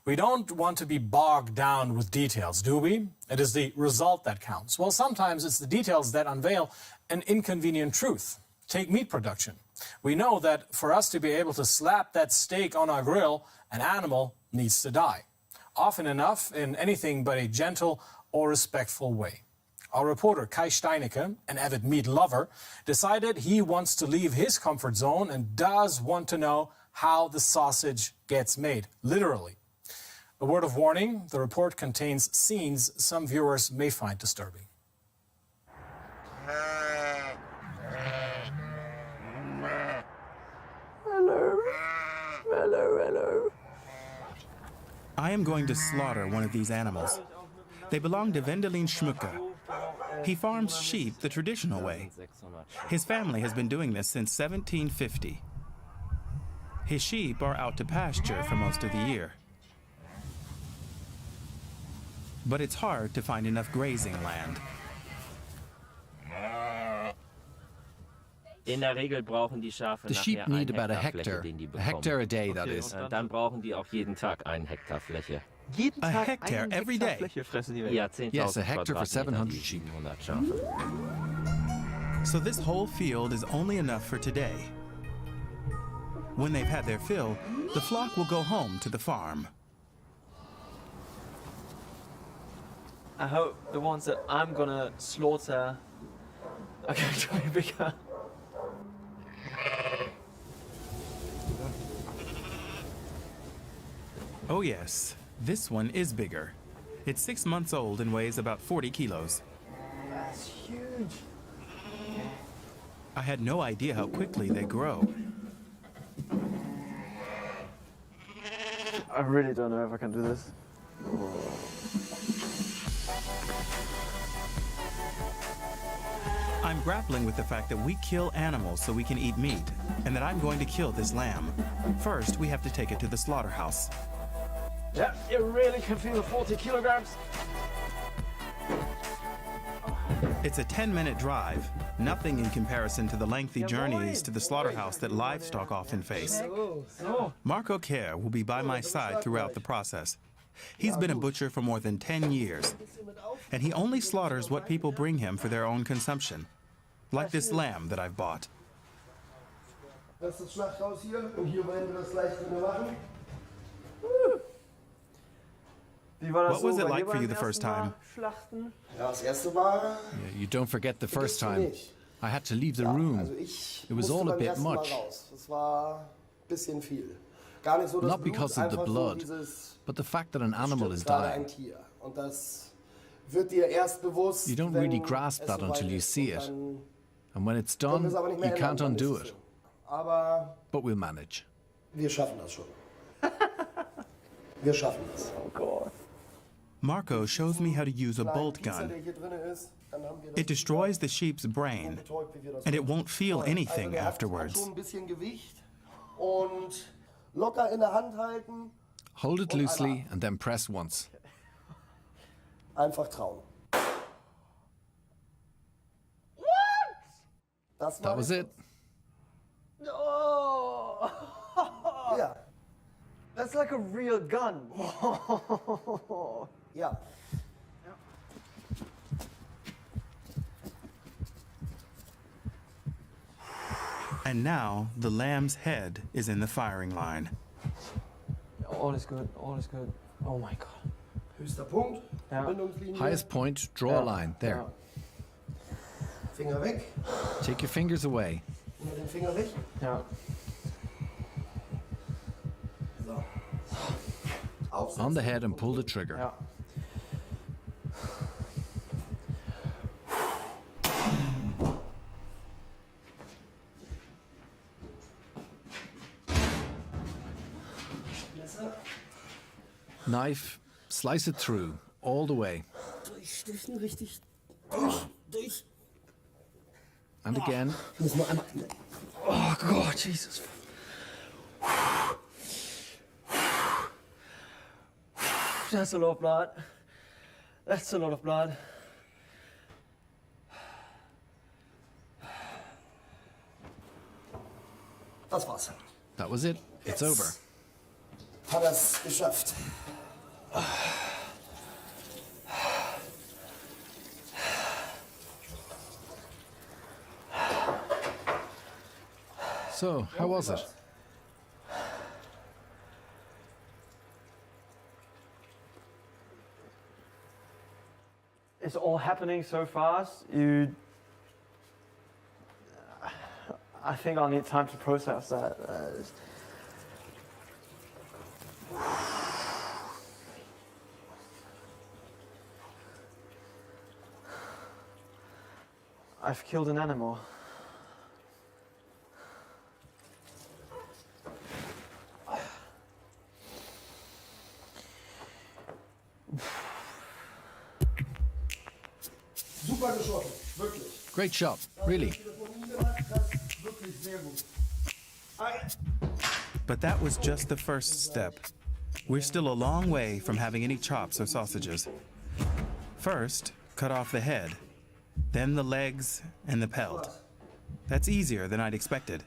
We don't want to be bogged down with details, do we? It is the result that counts. Well, sometimes it's the details that unveil an inconvenient truth. Take meat production. We know that for us to be able to slap that steak on our grill, an animal needs to die. Often enough in anything but a gentle or respectful way. Our reporter Kai Steinecke, an avid meat lover, decided he wants to leave his comfort zone and does want to know how the sausage gets made, literally. A word of warning, the report contains scenes some viewers may find disturbing. Hello. I am going to slaughter one of these animals. They belong to Wendelin Schmucke. He farms sheep the traditional way. His family has been doing this since 1750. His sheep are out to pasture for most of the year. But it's hard to find enough grazing land. The sheep need about a hectare a day, that is. A hectare every day? Yes, a hectare for 700 sheep. So this whole field is only enough for today. When they've had their fill, the flock will go home to the farm. I hope the ones that I'm gonna slaughter are going to be bigger. Oh yes, this one is bigger. It's 6 months old and weighs about 40 kilos. That's huge. I had no idea how quickly they grow. I really don't know if I can do this. I'm grappling with the fact that we kill animals so we can eat meat, and that I'm going to kill this lamb. First, we have to take it to the slaughterhouse. Yeah, you really can feel the 40 kilograms. It's a 10-minute drive, nothing in comparison to the lengthy journeys to the slaughterhouse that livestock often face. Marco Kerr will be by my side throughout the process. He's been a butcher for more than 10 years, and he only slaughters what people bring him for their own consumption, like this lamb that I've bought. What was it like for you the first time? You don't forget the first time. I had to leave the room. It was all a bit much. Not because of the blood, but the fact that an animal is dying. You don't really grasp that until you see it. And when it's done, you can't undo it. But we'll manage. Oh God. Marco shows me how to use a bolt gun. It destroys the sheep's brain, and it won't feel anything afterwards. Hold it loosely and then press once. Einfach trauen. That was it. Oh! Yeah. That's like a real gun. Yeah. And now the lamb's head is in the firing line. All is good, all is good. Oh my God. Höchster Punkt. Highest point, draw a line. There. Finger weg. Take your fingers away. Immer den Finger weg. Ja. On the head and pull the trigger. Ja. Knife, slice it through, all the way. Durchstechen, richtig. Durch. And again. Oh God, Jesus. That's a lot of blood. That's a lot of blood. Das war's. That was it. It's over. Hat er's geschafft. So, how was it? It's all happening so fast. I think I'll need time to process that. I've killed an animal. Great shot, really. But that was just the first step. We're still a long way from having any chops or sausages. First, cut off the head, then the legs and the pelt. That's easier than I'd expected.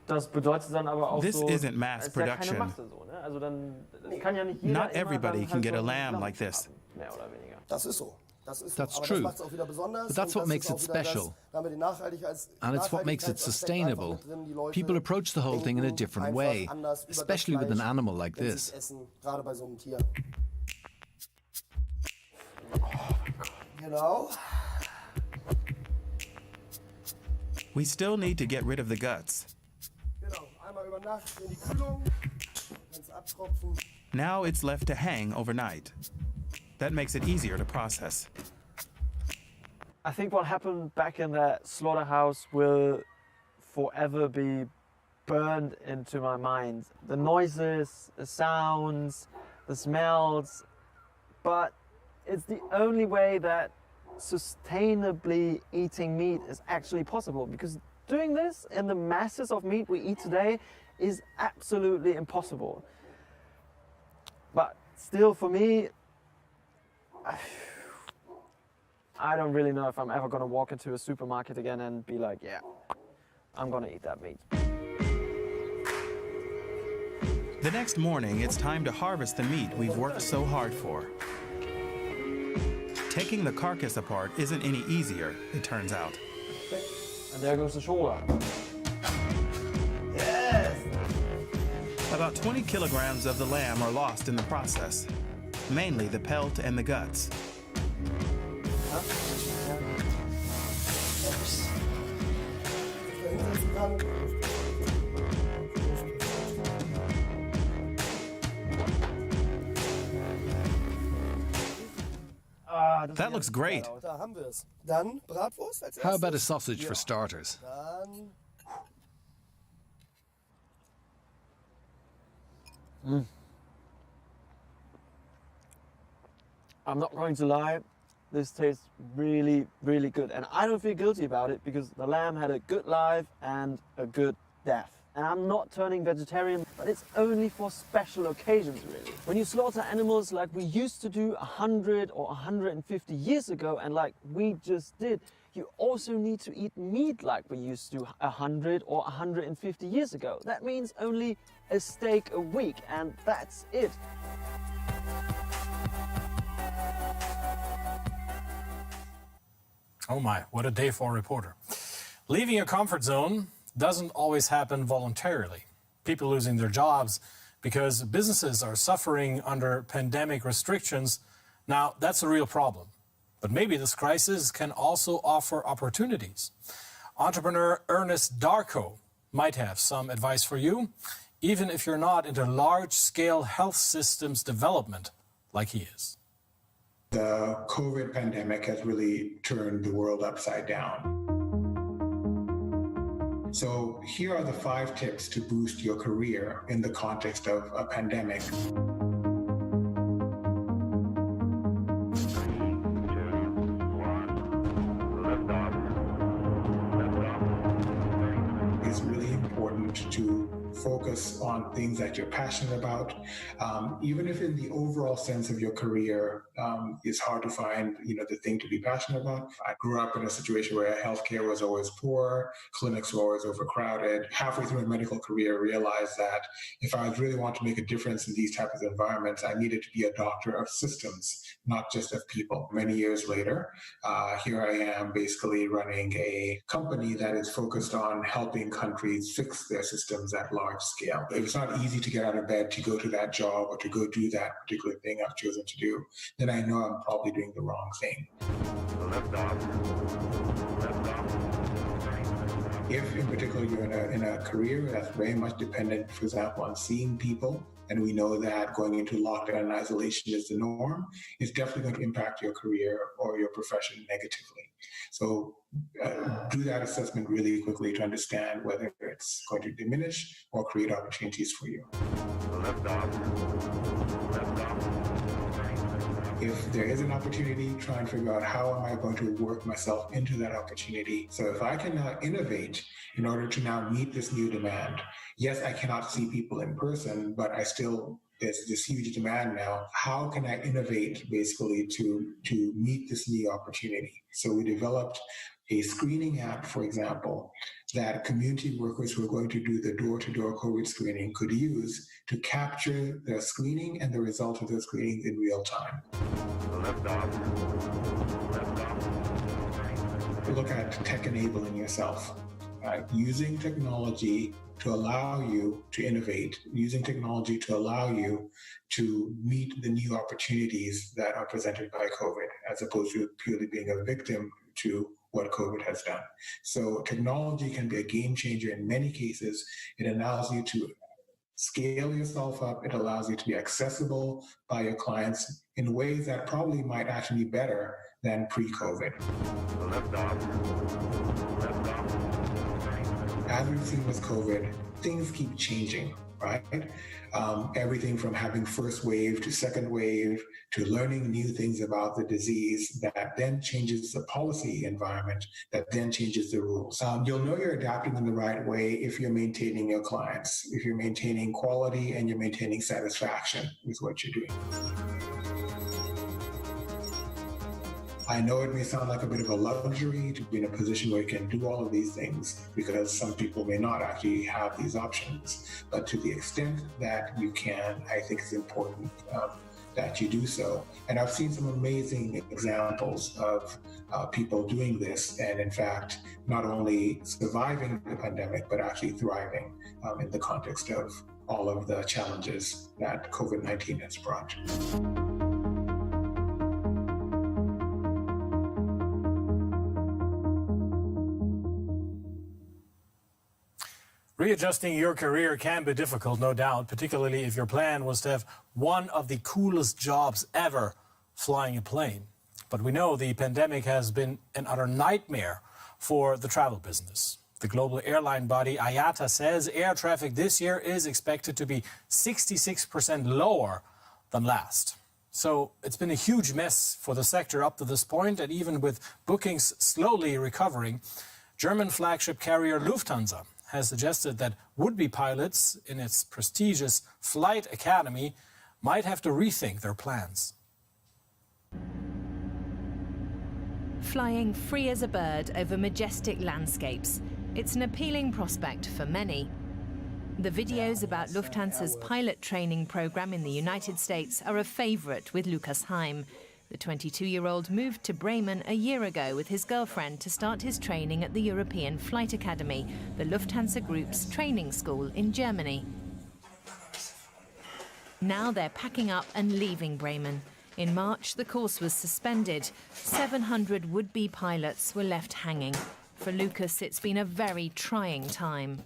Das bedeutet dann aber auch This so, isn't mass es ist ja keine production. Masse so, ne? Also dann kann ja nicht jeder Not immer everybody dann can halt get so a lamb Lamm like this. haben, mehr oder weniger. Das ist so. That's true. But that's what makes it special. And it's what makes it sustainable. People approach the whole thing in a different way, especially with an animal like this. We still need to get rid of the guts. Now it's left to hang overnight. That makes it easier to process. I think what happened back in that slaughterhouse will forever be burned into my mind. The noises, the sounds, the smells, but it's the only way that sustainably eating meat is actually possible, because doing this in the masses of meat we eat today is absolutely impossible. But still, for me, I don't really know if I'm ever going to walk into a supermarket again and be like, yeah, I'm going to eat that meat. The next morning, it's time to harvest the meat we've worked so hard for. Taking the carcass apart isn't any easier, it turns out. And there goes the shoulder. Yes! About 20 kilograms of the lamb are lost in the process, mainly the pelt and the guts. That looks great. How about a sausage for starters? I'm not going to lie, this tastes really, really good. And I don't feel guilty about it because the lamb had a good life and a good death. And I'm not turning vegetarian, but it's only for special occasions, really. When you slaughter animals like we used to do 100 or 150 years ago, and like we just did, you also need to eat meat like we used to 100 or 150 years ago. That means only a steak a week, and that's it. Oh my, what a day for a reporter. Leaving your comfort zone doesn't always happen voluntarily. People losing their jobs because businesses are suffering under pandemic restrictions. Now, that's a real problem. But maybe this crisis can also offer opportunities. Entrepreneur Ernest Darko might have some advice for you, even if you're not into large-scale health systems development like he is. The COVID pandemic has really turned the world upside down. So here are the 5 tips to boost your career in the context of a pandemic. It's really important to focus on things that you're passionate about. Even if in the overall sense of your career, it's hard to find, the thing to be passionate about. I grew up in a situation where healthcare was always poor, clinics were always overcrowded. Halfway through my medical career, I realized that if I really want to make a difference in these types of environments, I needed to be a doctor of systems, not just of people. Many years later, here I am basically running a company that is focused on helping countries fix their systems at large scale. If it's not easy to get out of bed to go to that job or to go do that particular thing I've chosen to do, then I know I'm probably doing the wrong thing. If in particular you're in a career that's very much dependent, for example, on seeing people, and we know that going into lockdown and isolation is the norm, it's definitely going to impact your career or your profession negatively. So do that assessment really quickly to understand whether it's going to diminish or create opportunities for you. If there is an opportunity, try and figure out how am I going to work myself into that opportunity. So if I can now innovate in order to now meet this new demand, yes, I cannot see people in person, but there's this huge demand now. How can I innovate basically to meet this new opportunity? So we developed a screening app, for example, that community workers who are going to do the door-to-door COVID screening could use to capture the screening and the result of the screening in real time. Look at tech enabling yourself, using technology to allow you to innovate, using technology to allow you to meet the new opportunities that are presented by COVID, as opposed to purely being a victim to what COVID has done. So technology can be a game changer in many cases. It allows you to scale yourself up. It allows you to be accessible by your clients in ways that probably might actually be better than pre-COVID. As we've seen with COVID, things keep changing, right? Everything from having first wave to second wave to learning new things about the disease that then changes the policy environment, that then changes the rules. You'll know you're adapting in the right way if you're maintaining your clients, if you're maintaining quality and you're maintaining satisfaction with what you're doing. I know it may sound like a bit of a luxury to be in a position where you can do all of these things because some people may not actually have these options. But to the extent that you can, I think it's important that you do so. And I've seen some amazing examples of people doing this and in fact, not only surviving the pandemic, but actually thriving in the context of all of the challenges that COVID-19 has brought. Readjusting your career can be difficult, no doubt, particularly if your plan was to have one of the coolest jobs ever, flying a plane. But we know the pandemic has been an utter nightmare for the travel business. The global airline body IATA says air traffic this year is expected to be 66% lower than last. So it's been a huge mess for the sector up to this point, and even with bookings slowly recovering, German flagship carrier Lufthansa has suggested that would-be pilots in its prestigious Flight Academy might have to rethink their plans. Flying free as a bird over majestic landscapes, it's an appealing prospect for many. The videos about Lufthansa's pilot training program in the United States are a favorite with Lukas Heim. The 22-year-old moved to Bremen a year ago with his girlfriend to start his training at the European Flight Academy, the Lufthansa Group's training school in Germany. Now they're packing up and leaving Bremen. In March, the course was suspended. 700 would-be pilots were left hanging. For Lukas, it's been a very trying time.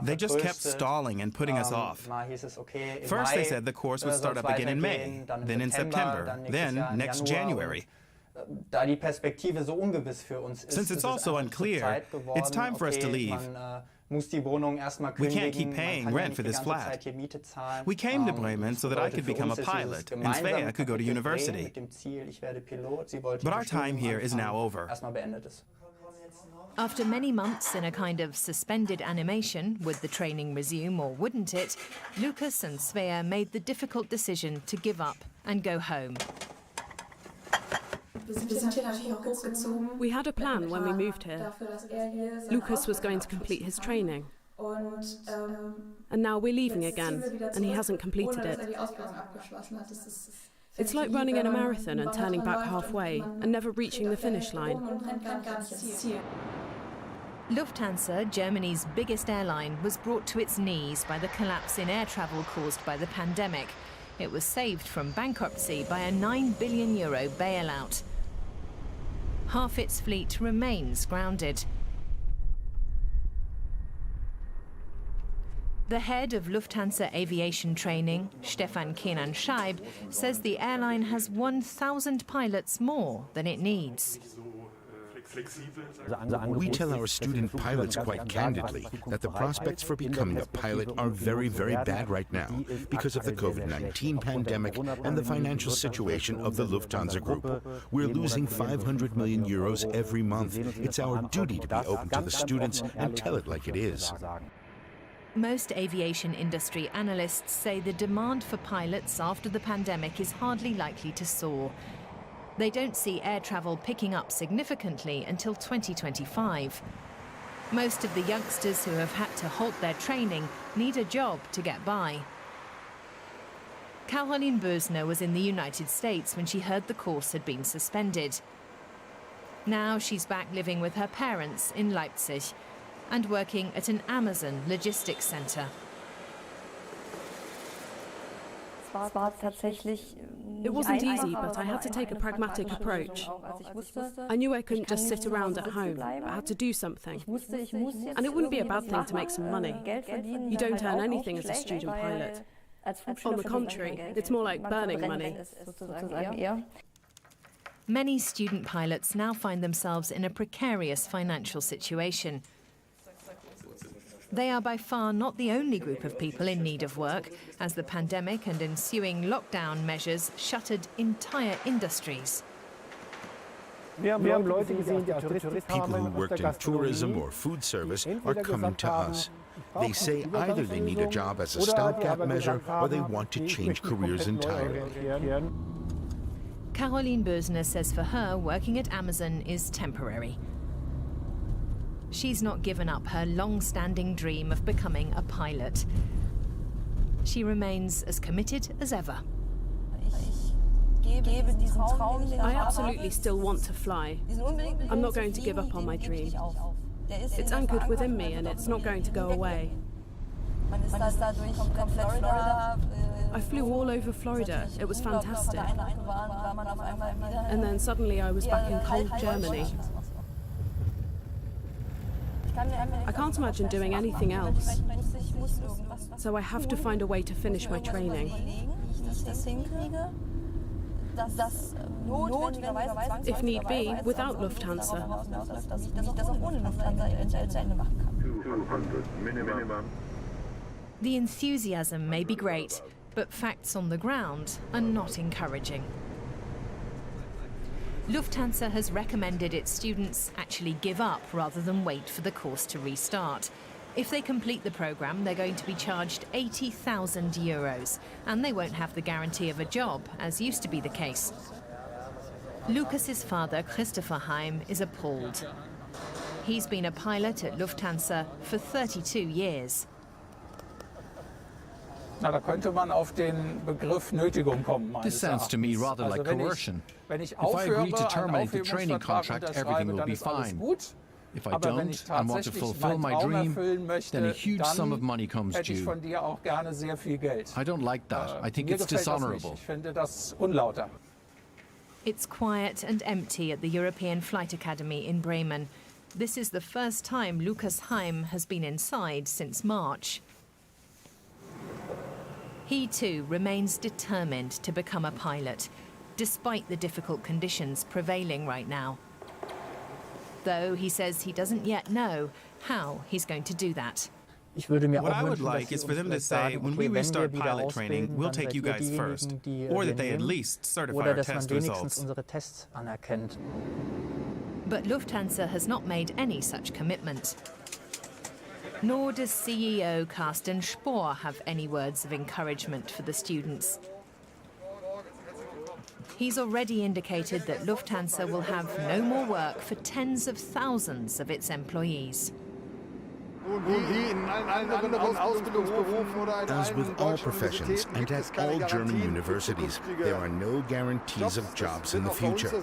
They just kept stalling and putting us off. First they said the course would start up again in May, then in September, then next January. Since it's also unclear, it's time for us to leave. We can't keep paying rent for this flat. We came to Bremen so that I could become a pilot and Svea could go to university. But our time here is now over. After many months in a kind of suspended animation, would the training resume or wouldn't it, Lukas and Svea made the difficult decision to give up and go home. We had a plan when we moved here. Lukas was going to complete his training. And now we're leaving again, and he hasn't completed it. It's like running in a marathon and turning back halfway and never reaching the finish line. Lufthansa, Germany's biggest airline, was brought to its knees by the collapse in air travel caused by the pandemic. It was saved from bankruptcy by a €9 billion bailout. Half its fleet remains grounded. The head of Lufthansa Aviation Training, Stefan Kenan-Scheib, says the airline has 1,000 pilots more than it needs. We tell our student pilots quite candidly that the prospects for becoming a pilot are very, very bad right now because of the COVID-19 pandemic and the financial situation of the Lufthansa Group. We're losing €500 million every month. It's our duty to be open to the students and tell it like it is. Most aviation industry analysts say the demand for pilots after the pandemic is hardly likely to soar. They don't see air travel picking up significantly until 2025. Most of the youngsters who have had to halt their training need a job to get by. Caroline Bösner was in the United States when she heard the course had been suspended. Now she's back living with her parents in Leipzig and working at an Amazon logistics center. It wasn't easy, but I had to take a pragmatic approach. I knew I couldn't just sit around at home. I had to do something. And it wouldn't be a bad thing to make some money. You don't earn anything as a student pilot. On the contrary, it's more like burning money. Many student pilots now find themselves in a precarious financial situation. They are by far not the only group of people in need of work, as the pandemic and ensuing lockdown measures shuttered entire industries. People who worked in tourism or food service are coming to us. They say either they need a job as a stopgap measure or they want to change careers entirely. Caroline Bösner says for her, working at Amazon is temporary. She's not given up her long-standing dream of becoming a pilot. She remains as committed as ever. I absolutely still want to fly. I'm not going to give up on my dream. It's anchored within me and it's not going to go away. I flew all over Florida. It was fantastic. And then suddenly I was back in cold Germany. I can't imagine doing anything else. So I have to find a way to finish my training. If need be, without Lufthansa. 200 minimum. The enthusiasm may be great, but facts on the ground are not encouraging. Lufthansa has recommended its students actually give up rather than wait for the course to restart. If they complete the programme, they're going to be charged €80,000, and they won't have the guarantee of a job, as used to be the case. Lukas's father, Christopher Heim, is appalled. He's been a pilot at Lufthansa for 32 years. This sounds to me rather like coercion. If I agree to terminate the training contract, everything will be fine. If I don't and want to fulfill my dream, then a huge sum of money comes due. I don't like that. I think it's dishonorable. It's quiet and empty at the European Flight Academy in Bremen. This is the first time Lukas Heim has been inside since March. He too remains determined to become a pilot, despite the difficult conditions prevailing right now. Though he says he doesn't yet know how he's going to do that. What I would like is for them to say, when we restart pilot training, we'll take you guys first, or that they at least certify our test results. But Lufthansa has not made any such commitment. Nor does CEO Carsten Spohr have any words of encouragement for the students. He's already indicated that Lufthansa will have no more work for tens of thousands of its employees. As with all professions and at all German universities, there are no guarantees of jobs in the future.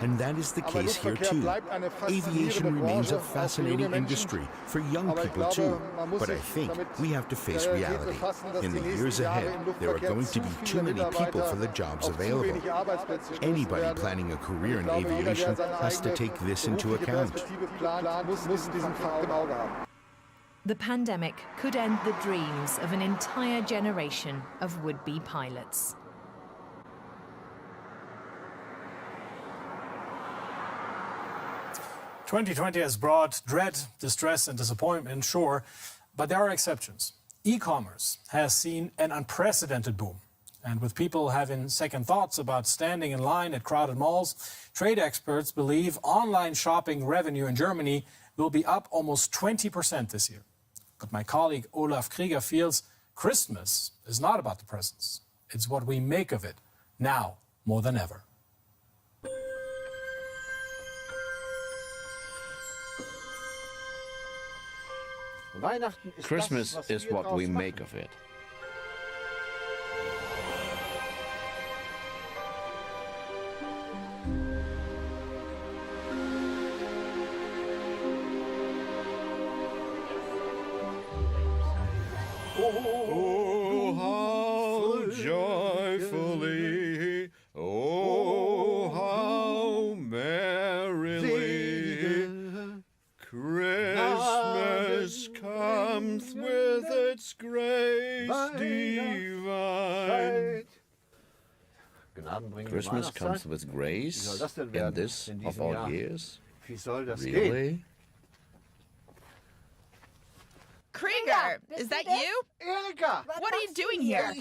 And that is the case here too. Aviation remains a fascinating industry for young people too. But I think we have to face reality. In the years ahead, there are going to be too many people for the jobs available. Anybody planning a career in aviation has to take this into account. The pandemic could end the dreams of an entire generation of would-be pilots. "2020 has brought dread, distress, and disappointment, sure, but there are exceptions. E-commerce has seen an unprecedented boom. And with people having second thoughts about standing in line at crowded malls, trade experts believe online shopping revenue in Germany will be up almost 20% this year. But my colleague Olaf Krieger feels Christmas is not about the presents. It's what we make of it, now more than ever. Christmas is what we make of it. Oh, how joyfully, oh, how merrily, Christmas comes with its grace divine. Christmas comes with grace in this of all years? Really? Krieger, is that you? What are you doing here?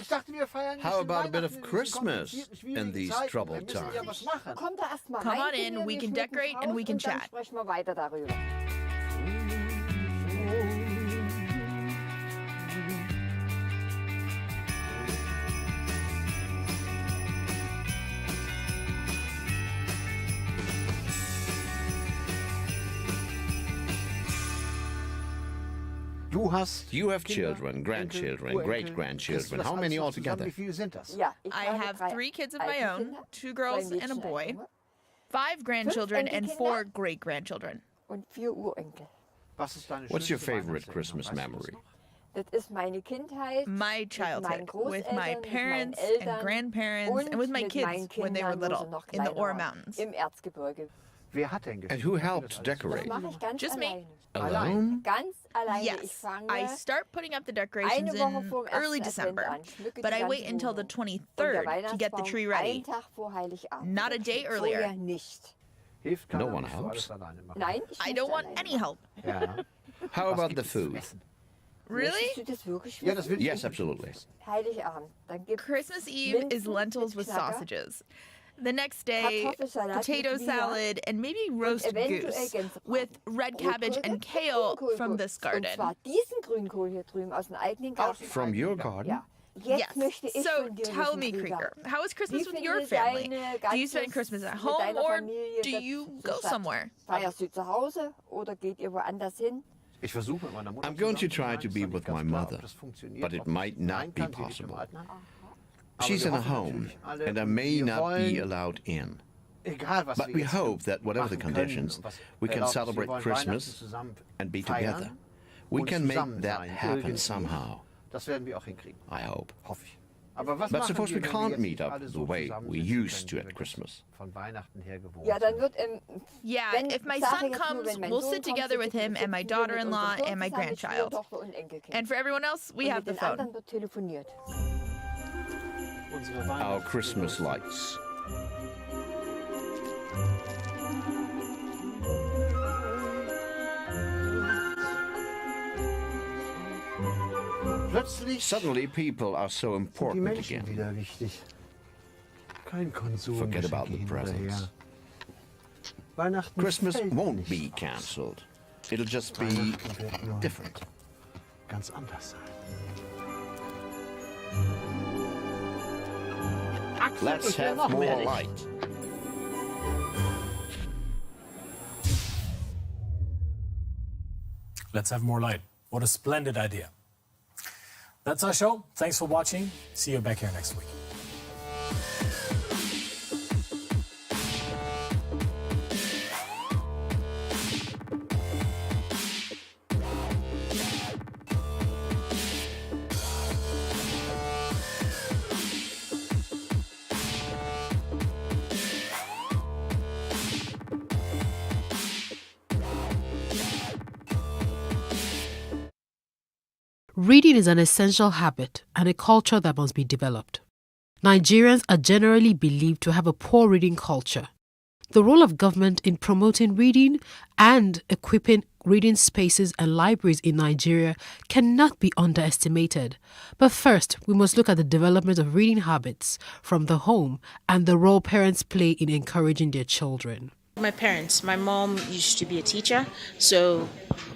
How about a bit of Christmas in these troubled times? Come on in, we can decorate and we can chat. You have children, grandchildren, great-grandchildren. How many altogether? I have 3 kids of my own, 2 girls and a boy, 5 grandchildren and 4 great-grandchildren. What's your favorite Christmas memory? My childhood, with my parents and grandparents and with my kids when they were little, in the Ore Mountains. And who helped decorate? Just me. Alone? Yes. I start putting up the decorations in early December, but I wait until the 23rd to get the tree ready. Not a day earlier. No one helps? I don't want any help. How about the food? Really? Yes, absolutely. Christmas Eve is lentils with sausages. The next day, potato salad and maybe roast goose with red cabbage and kale from this garden. From your garden? Yes. So tell me, Krieger, how is Christmas with your family? Do you spend Christmas at home or do you go somewhere? I'm going to try to be with my mother, but it might not be possible. She's in a home, and I may not be allowed in. But we hope that whatever the conditions, we can celebrate Christmas and be together. We can make that happen somehow. I hope. But suppose we can't meet up the way we used to at Christmas. Yeah, if my son comes, we'll sit together with him and my daughter-in-law and my grandchild. And for everyone else, we have the phone. Our Christmas lights. Suddenly people are so important again. Forget about the presents. Christmas won't be cancelled. It'll just be different. Ganz anders sein. Let's have more light. Let's have more light. What a splendid idea. That's our show. Thanks for watching. See you back here next week. Reading is an essential habit and a culture that must be developed. Nigerians are generally believed to have a poor reading culture. The role of government in promoting reading and equipping reading spaces and libraries in Nigeria cannot be underestimated. But first, we must look at the development of reading habits from the home and the role parents play in encouraging their children. My parents, my mom used to be a teacher, so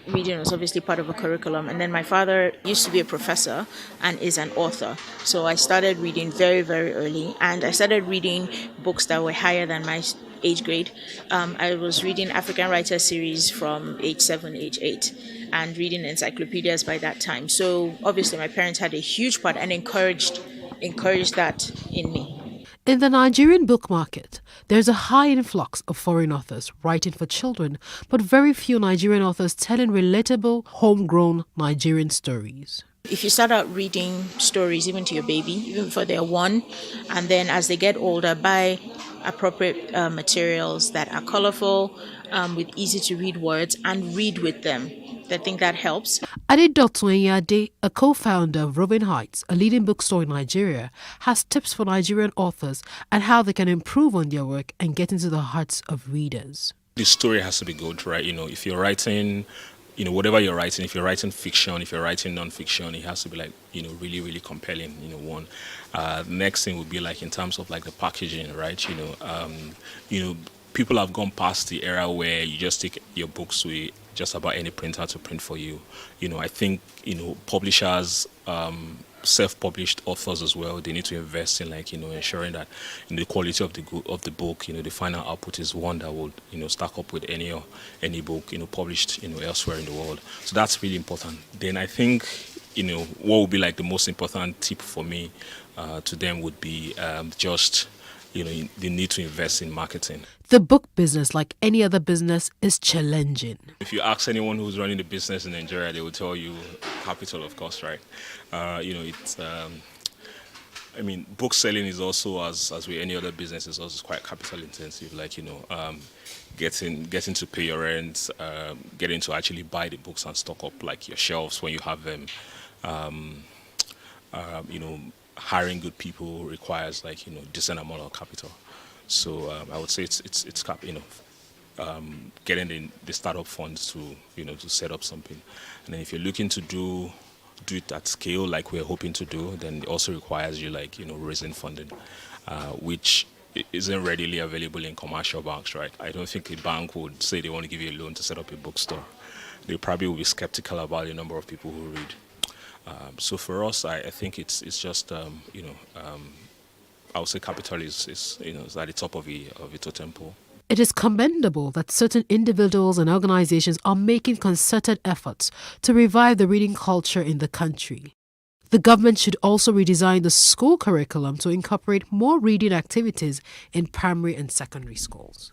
reading was obviously part of a curriculum. And then my father used to be a professor and is an author. So I started reading very, very early, and I started reading books that were higher than my age grade. I was reading African Writer series from age 7, age 8, and reading encyclopedias by that time. So obviously my parents had a huge part and encouraged that in me. In the Nigerian book market, there's a high influx of foreign authors writing for children, but very few Nigerian authors telling relatable, homegrown Nigerian stories. If you start out reading stories even to your baby, even before they're 1, and then as they get older, buy appropriate materials that are colorful, with easy to read words, and read with them. I think that helps. Adedotun Enyade, a co-founder of Robin Heights, a leading bookstore in Nigeria, has tips for Nigerian authors and how they can improve on their work and get into the hearts of readers. The story has to be good, right? If you're writing, whatever you're writing, if you're writing fiction, if you're writing non-fiction, it has to be like, really, really compelling, one. Next thing would be like in terms of like the packaging, right? People have gone past the era where you just take your books to just about any printer to print for you. I think, publishers, self-published authors as well, they need to invest in ensuring that the quality of the book, the final output is one that will, stack up with any book, published, elsewhere in the world. So that's really important. Then I think, what would be like the most important tip for me to them would be just, they need to invest in marketing. The book business, like any other business, is challenging. If you ask anyone who's running the business in Nigeria, they will tell you capital, of course, right? Book selling is also, as with any other business, is also quite capital intensive. Getting to pay your rent, getting to actually buy the books and stock up like your shelves when you have them. Hiring good people requires decent amount of capital. So I would say it's getting the startup funds to set up something. And then if you're looking to do it at scale like we're hoping to do, then it also requires you raising funding, which isn't readily available in commercial banks, right? I don't think a bank would say they want to give you a loan to set up a bookstore. They probably will be skeptical about the number of people who read. So for us, I think it's just I would say capital is at the top of the totem pole. It is commendable that certain individuals and organizations are making concerted efforts to revive the reading culture in the country. The government should also redesign the school curriculum to incorporate more reading activities in primary and secondary schools.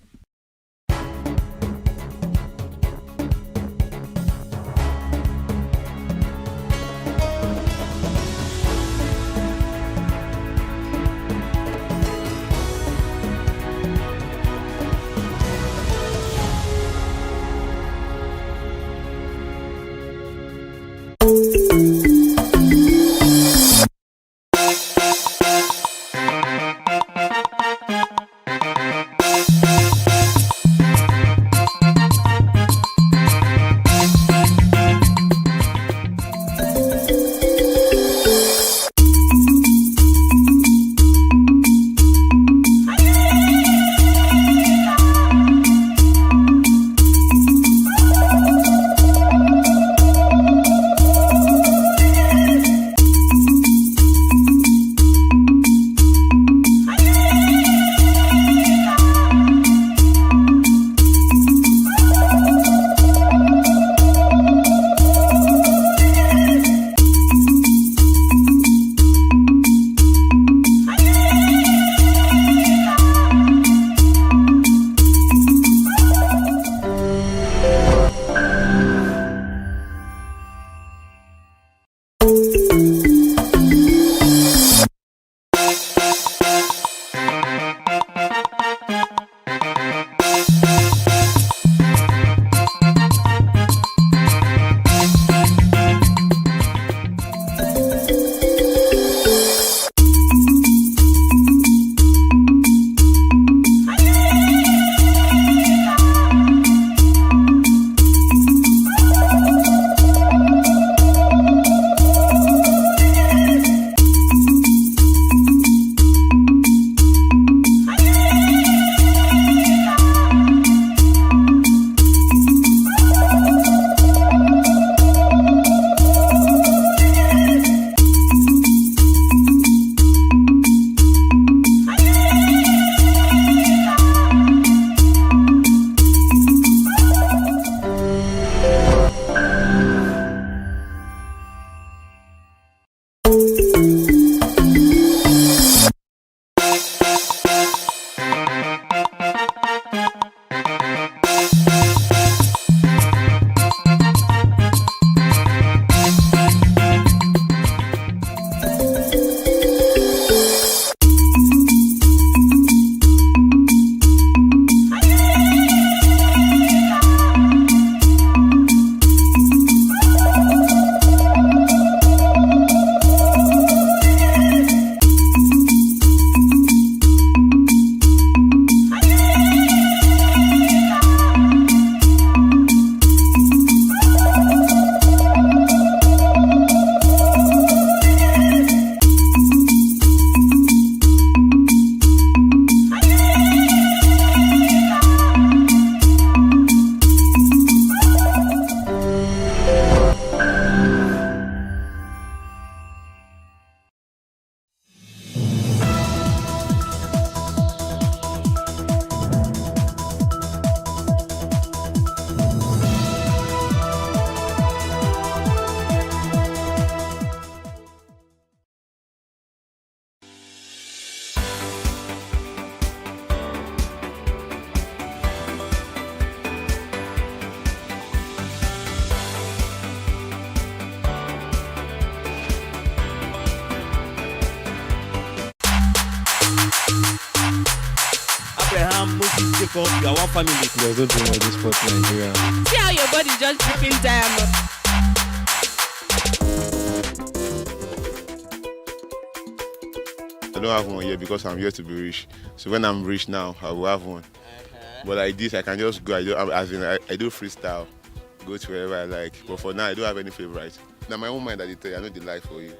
take up, you are one family. There's no dream of this sport in Nigeria. See how your body just dripping diamond. I don't have one yet because I'm yet to be rich. So when I'm rich now, I will have one. But like this, I can just go. I do freestyle, go to wherever I like. But for now, I don't have any favorite. Now my own mind that I tell you, I know the life for you.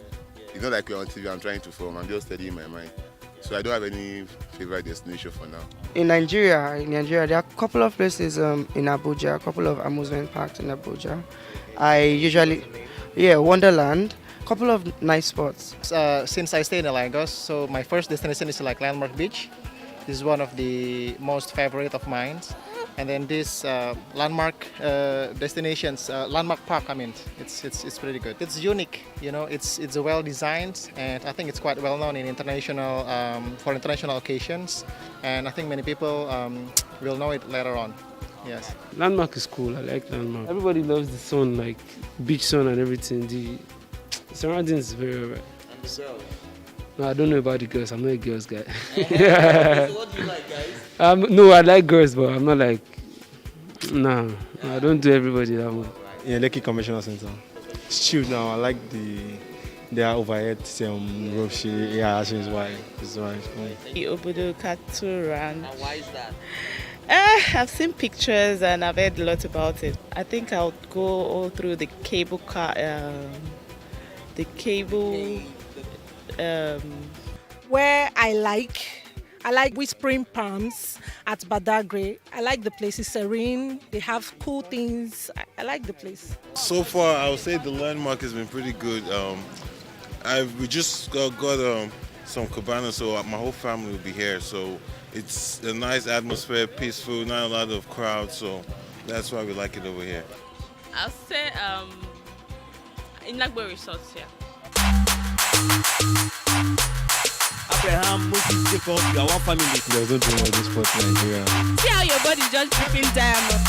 It's not like we're on TV. I'm trying to form. I'm just studying my mind. So I don't have any favorite destination for now. In Nigeria, there are a couple of places in Abuja, a couple of amusement parks in Abuja. Wonderland. Couple of nice spots. Since I stay in Lagos, so my first destination is like Landmark Beach. This is one of the most favorite of mine. And then this landmark destinations, landmark park. I mean, it's pretty good. It's unique, you know. It's well designed, and I think it's quite well known in international for international occasions. And I think many people will know it later on. Yes. Landmark is cool. I like Landmark. Everybody loves the sun, like beach sun and everything. The surroundings is very alright. And the girls? No, I don't know about the girls. I'm not a girls guy. So what do you like, guys? No, I like girls, but I'm not like. Nah, I don't do everybody that much. Yeah, Lekki Conventional Center. It's chill now. I like their overhead rope shit. Yeah, that's why. It's why it's fun. Obodo Katuran. And why is that? I've seen pictures and I've heard a lot about it. I think I'll go all through the cable car. Where I like Whispering Palms at Badagry. I like the place. It's serene. They have cool things. I like the place. So far, I would say the landmark has been pretty good. We just got some cabana, so my whole family will be here. So it's a nice atmosphere, peaceful, not a lot of crowds. So that's why we like it over here. I'll say in Lagbo Resorts here. Abraham, Moses, Jacob, you are one family. There's no dream of this sport in Nigeria. See how your body just dripping diamond.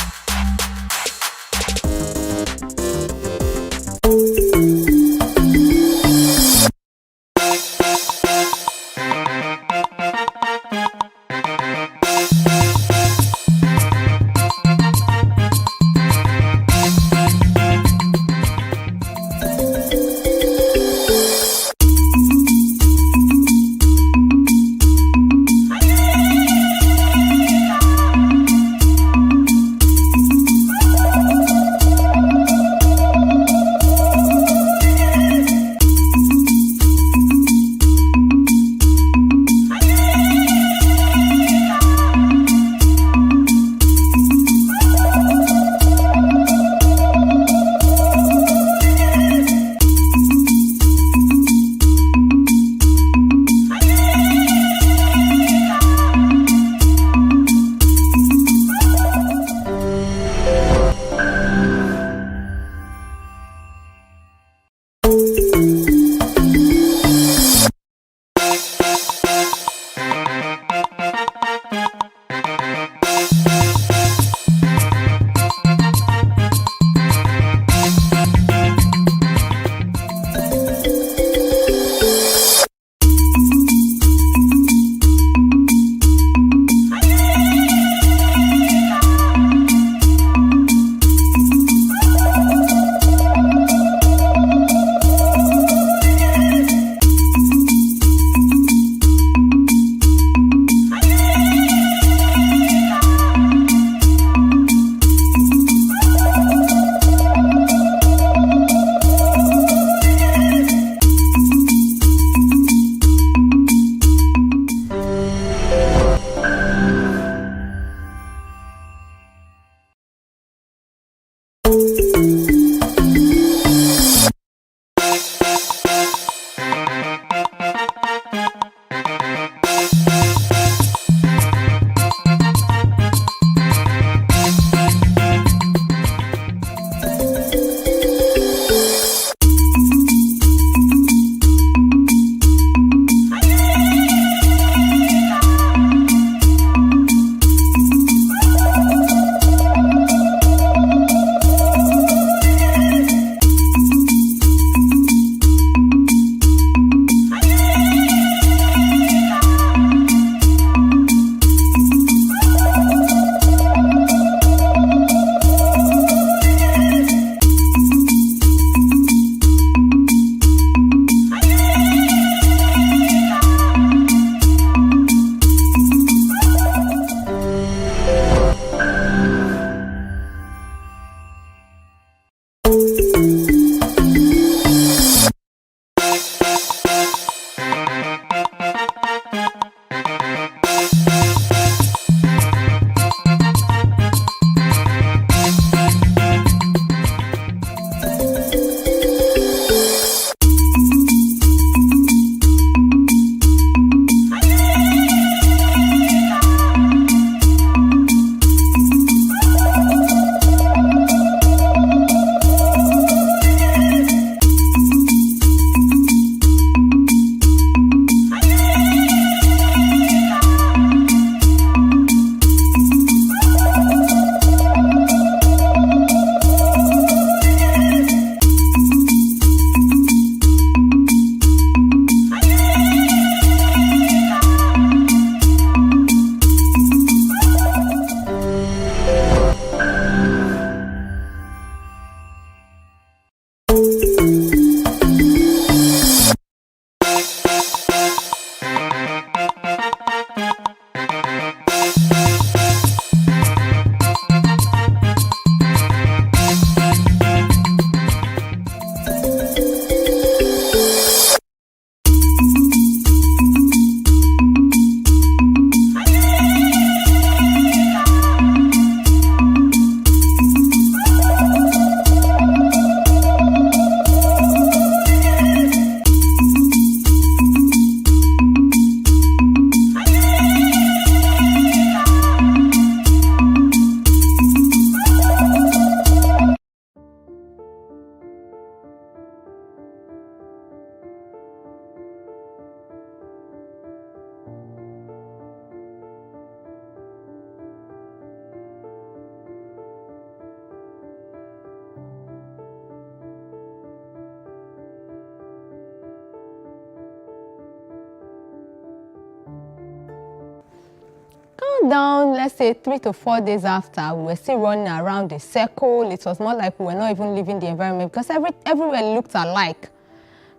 Countdown, let's say 3 to 4 days after, we were still running around the circle. It was more like we were not even leaving the environment because everywhere looked alike.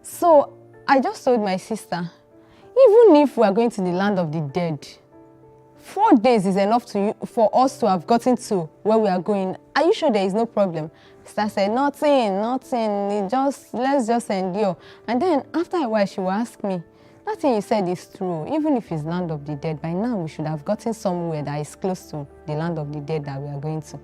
So I just told my sister, even if we are going to the land of the dead, 4 days is enough for us to have gotten to where we are going. Are you sure there is no problem? Sister said, nothing, let's just endure. And then after a while, she will ask me, that thing you said is true. Even if it's land of the dead, by now we should have gotten somewhere that is close to the land of the dead that we are going to.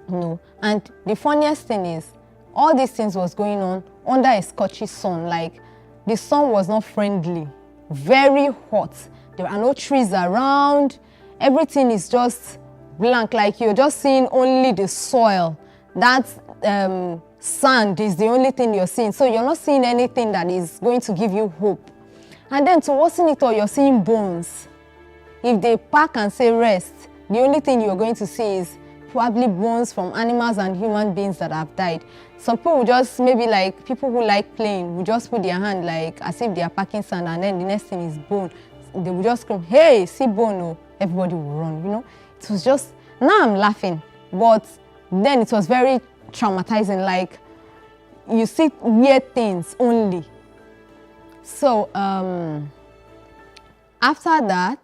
No. And the funniest thing is, all these things was going on under a scorchy sun. Like, the sun was not friendly, very hot. There are no trees around. Everything is just blank, like you're just seeing only the soil. That sand is the only thing you're seeing. So you're not seeing anything that is going to give you hope. And then to worsen it all, you're seeing bones. If they park and say rest, the only thing you're going to see is probably bones from animals and human beings that have died. Some people will just, maybe like people who like playing, will just put their hand like as if they are packing sand, and then the next thing is bone. They will just scream, hey, see bone, oh. Everybody will run, you know. It was just, now I'm laughing, but then it was very traumatizing, like you see weird things only. So after that,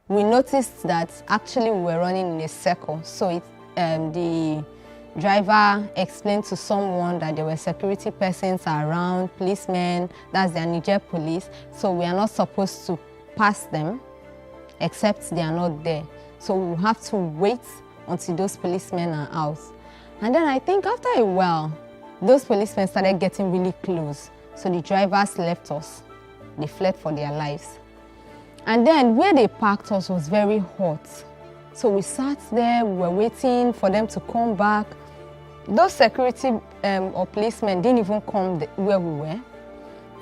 we noticed that actually we were running in a circle. So the driver explained to someone that there were security persons around, policemen, that's the Niger police. So we are not supposed to pass them except they are not there. So we have to wait until those policemen are out. And then I think after a while, those policemen started getting really close. So the drivers left us. They fled for their lives. And then where they parked us was very hot. So we sat there, we were waiting for them to come back. Those security or policemen didn't even come where we were.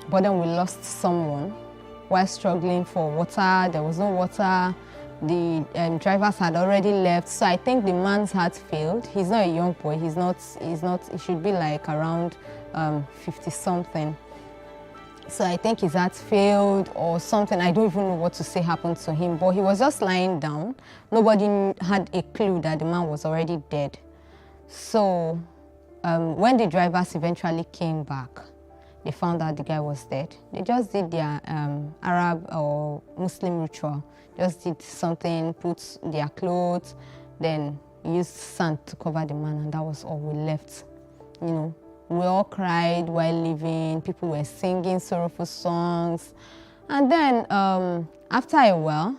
But then we lost someone while struggling for water. There was no water. The drivers had already left. So I think the man's heart failed. He's not a young boy. He should be like around 50 something. So I think his heart failed or something. I don't even know what to say happened to him, but he was just lying down. Nobody had a clue that the man was already dead. So when the drivers eventually came back, they found out the guy was dead. They just did their Arab or Muslim ritual. Just did something, put their clothes, then used sand to cover the man, and that was all. We left, you know. We all cried while leaving. People were singing sorrowful songs. And then after a while,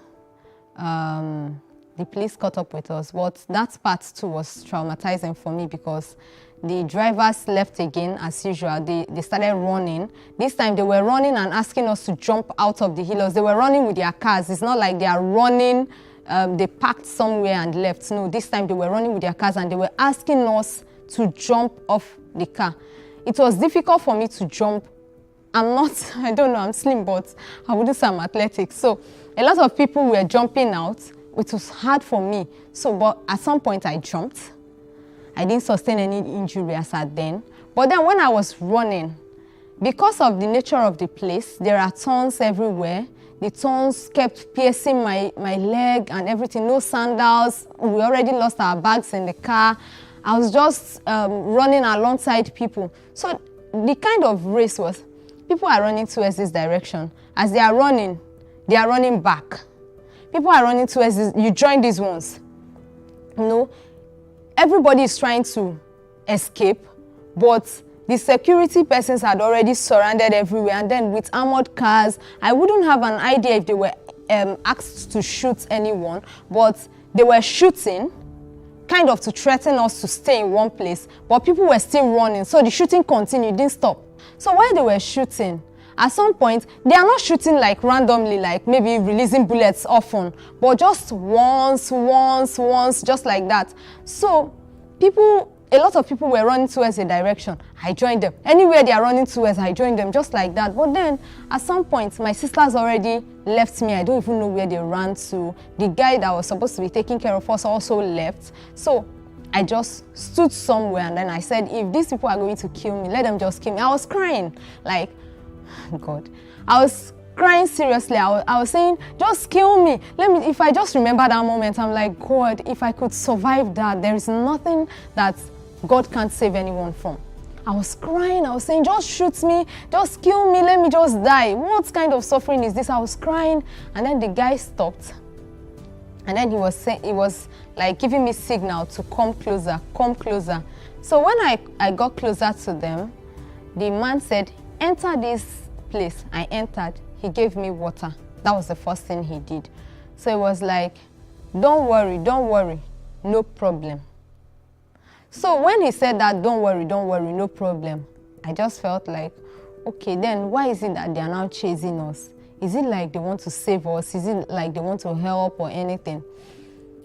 the police caught up with us. But that part too was traumatizing for me because the drivers left again as usual. They started running. This time they were running and asking us to jump out of the hills. They were running with their cars. It's not like they are running, they parked somewhere and left. No, this time they were running with their cars and they were asking us to jump off the car. It was difficult for me to jump. I don't know, I'm slim, but I wouldn't say I'm athletic. So a lot of people were jumping out. It was hard for me. So, but at some point I jumped. I didn't sustain any injury as at then. But then when I was running, because of the nature of the place, there are thorns everywhere. The thorns kept piercing my leg and everything. No sandals. We already lost our bags in the car. I was just running alongside people. So the kind of race was, people are running towards this direction. As they are running back. People are running towards this, you join these ones. You know, everybody is trying to escape, but the security persons had already surrounded everywhere. And then with armored cars, I wouldn't have an idea if they were asked to shoot anyone, but they were shooting kind of to threaten us to stay in one place, but people were still running, so the shooting continued, didn't stop. So while they were shooting, at some point, they are not shooting like randomly, like maybe releasing bullets often, but just once, just like that. So a lot of people were running towards a direction. I joined them. Anywhere they are running towards, I joined them, just like that. But then, at some point, my sisters already left me. I don't even know where they ran to. The guy that was supposed to be taking care of us also left. So I just stood somewhere and then I said, if these people are going to kill me, let them just kill me. I was crying, like, God. I was crying seriously. I was saying, just kill me. If I just remember that moment, I'm like, God, if I could survive that, there is nothing that God can't save anyone from. I was crying. I was saying, just shoot me, just kill me, let me just die. What kind of suffering is this? I was crying, and then the guy stopped. And then he was like giving me signal to come closer, come closer. So when I got closer to them, the man said, enter this place. I entered. He gave me water. That was the first thing he did. So it was like, don't worry, no problem. So when he said that, don't worry, no problem, I just felt like, okay, then why is it that they are now chasing us? Is it like they want to save us? Is it like they want to help or anything?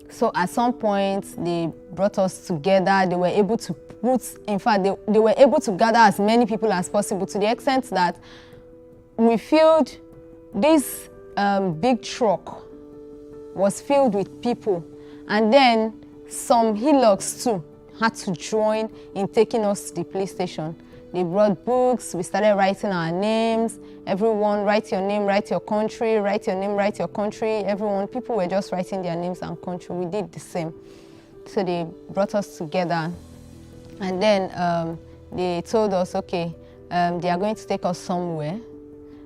So at some point, they brought us together. They were able to they were able to gather as many people as possible, to the extent that we filled this big truck was filled with people. And then some Hilux too had to join in taking us to the police station. They brought books, we started writing our names. Everyone, write your name, write your country, write your name, write your country. Everyone, people were just writing their names and country. We did the same. So they brought us together. And then they told us, okay, they are going to take us somewhere.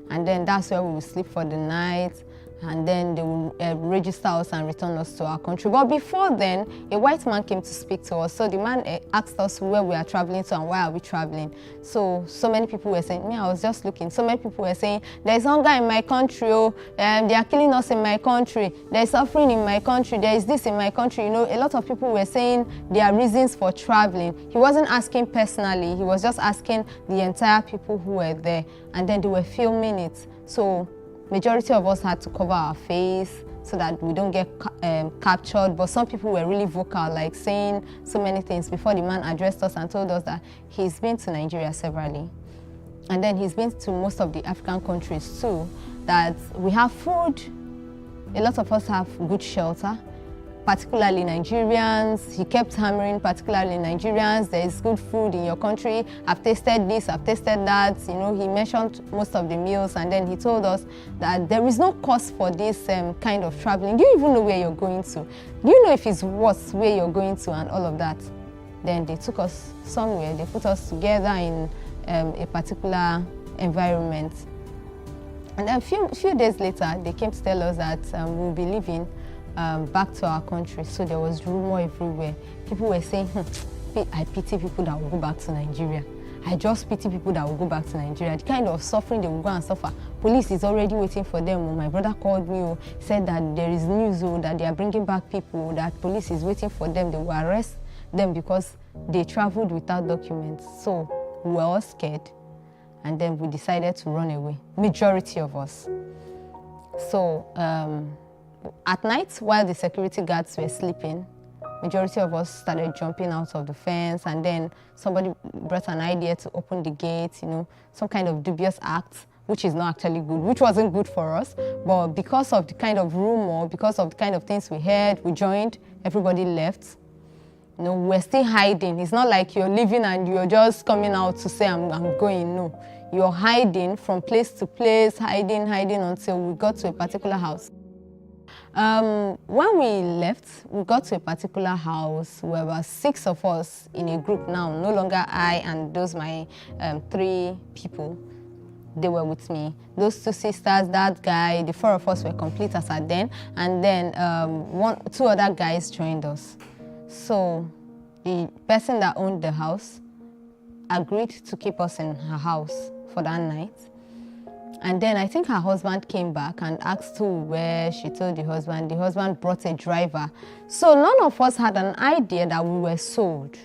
And then that's where we will sleep for the night. And then they will register us and return us to our country. But before then, a white man came to speak to us. So the man asked us where we are traveling to and why are we traveling. So many people were saying, I was just looking. So many people were saying, there's hunger in my country. They are killing us in my country. There's suffering in my country. There is this in my country. You know, a lot of people were saying their reasons for traveling. He wasn't asking personally. He was just asking the entire people who were there. And then they were filming it. So majority of us had to cover our face so that we don't get captured, but some people were really vocal, like saying so many things before the man addressed us and told us that he's been to Nigeria severally. And then he's been to most of the African countries too, that we have food, a lot of us have good shelter, particularly Nigerians. He kept hammering, particularly Nigerians, there is good food in your country. I've tasted this, I've tasted that. You know, he mentioned most of the meals, and then he told us that there is no cost for this kind of traveling. Do you even know where you're going to? Do you know if it's worth where you're going to and all of that? Then they took us somewhere. They put us together in a particular environment. And then a few days later, they came to tell us that we'll be leaving back to our country. So there was rumor everywhere. People were saying, I pity people that will go back to Nigeria. I just pity people that will go back to Nigeria. The kind of suffering they will go and suffer. Police is already waiting for them. My brother called me, said that there is news that they are bringing back people, that police is waiting for them. They will arrest them because they traveled without documents. So we were all scared. And then we decided to run away, majority of us. So at night, while the security guards were sleeping, majority of us started jumping out of the fence, and then somebody brought an idea to open the gate, you know, some kind of dubious act, which is not actually good, which wasn't good for us. But because of the kind of rumor, because of the kind of things we heard, we joined, everybody left. You know, we're still hiding. It's not like you're leaving and you're just coming out to say, I'm going. No, you're hiding from place to place, hiding until we got to a particular house. When we left, we got to a particular house. There were 6 of us in a group now, no longer I and those my 3 people. They were with me. Those 2 sisters, that guy, the 4 of us were complete as at then. And then 2 other guys joined us. So the person that owned the house agreed to keep us in her house for that night. And then I think her husband came back and asked who where. She told the husband brought a driver. So none of us had an idea that we were sold.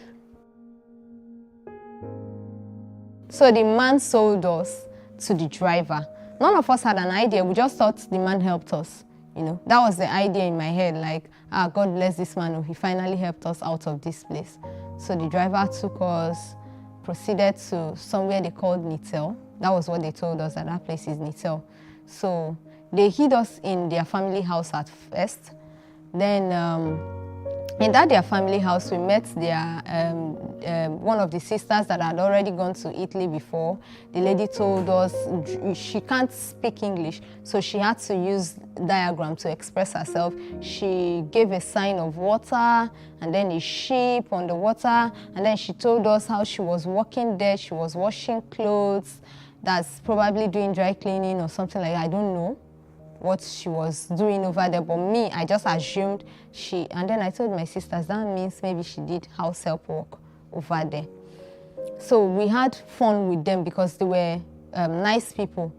So the man sold us to the driver. None of us had an idea. We just thought the man helped us. You know, that was the idea in my head, like, God bless this man, he finally helped us out of this place. So the driver took us, proceeded to somewhere they called Nitel. That was what they told us, that place is Nitel. So they hid us in their family house at first. Then In that their family house, we met their one of the sisters that had already gone to Italy before. The lady told us she can't speak English, so she had to use diagram to express herself. She gave a sign of water and then a ship on the water, and then she told us how she was working there. She was washing clothes, that's probably doing dry cleaning or something like that. I don't know what she was doing over there, but me, I just assumed and then I told my sisters that means maybe she did house help work over there. So we had fun with them because they were nice people.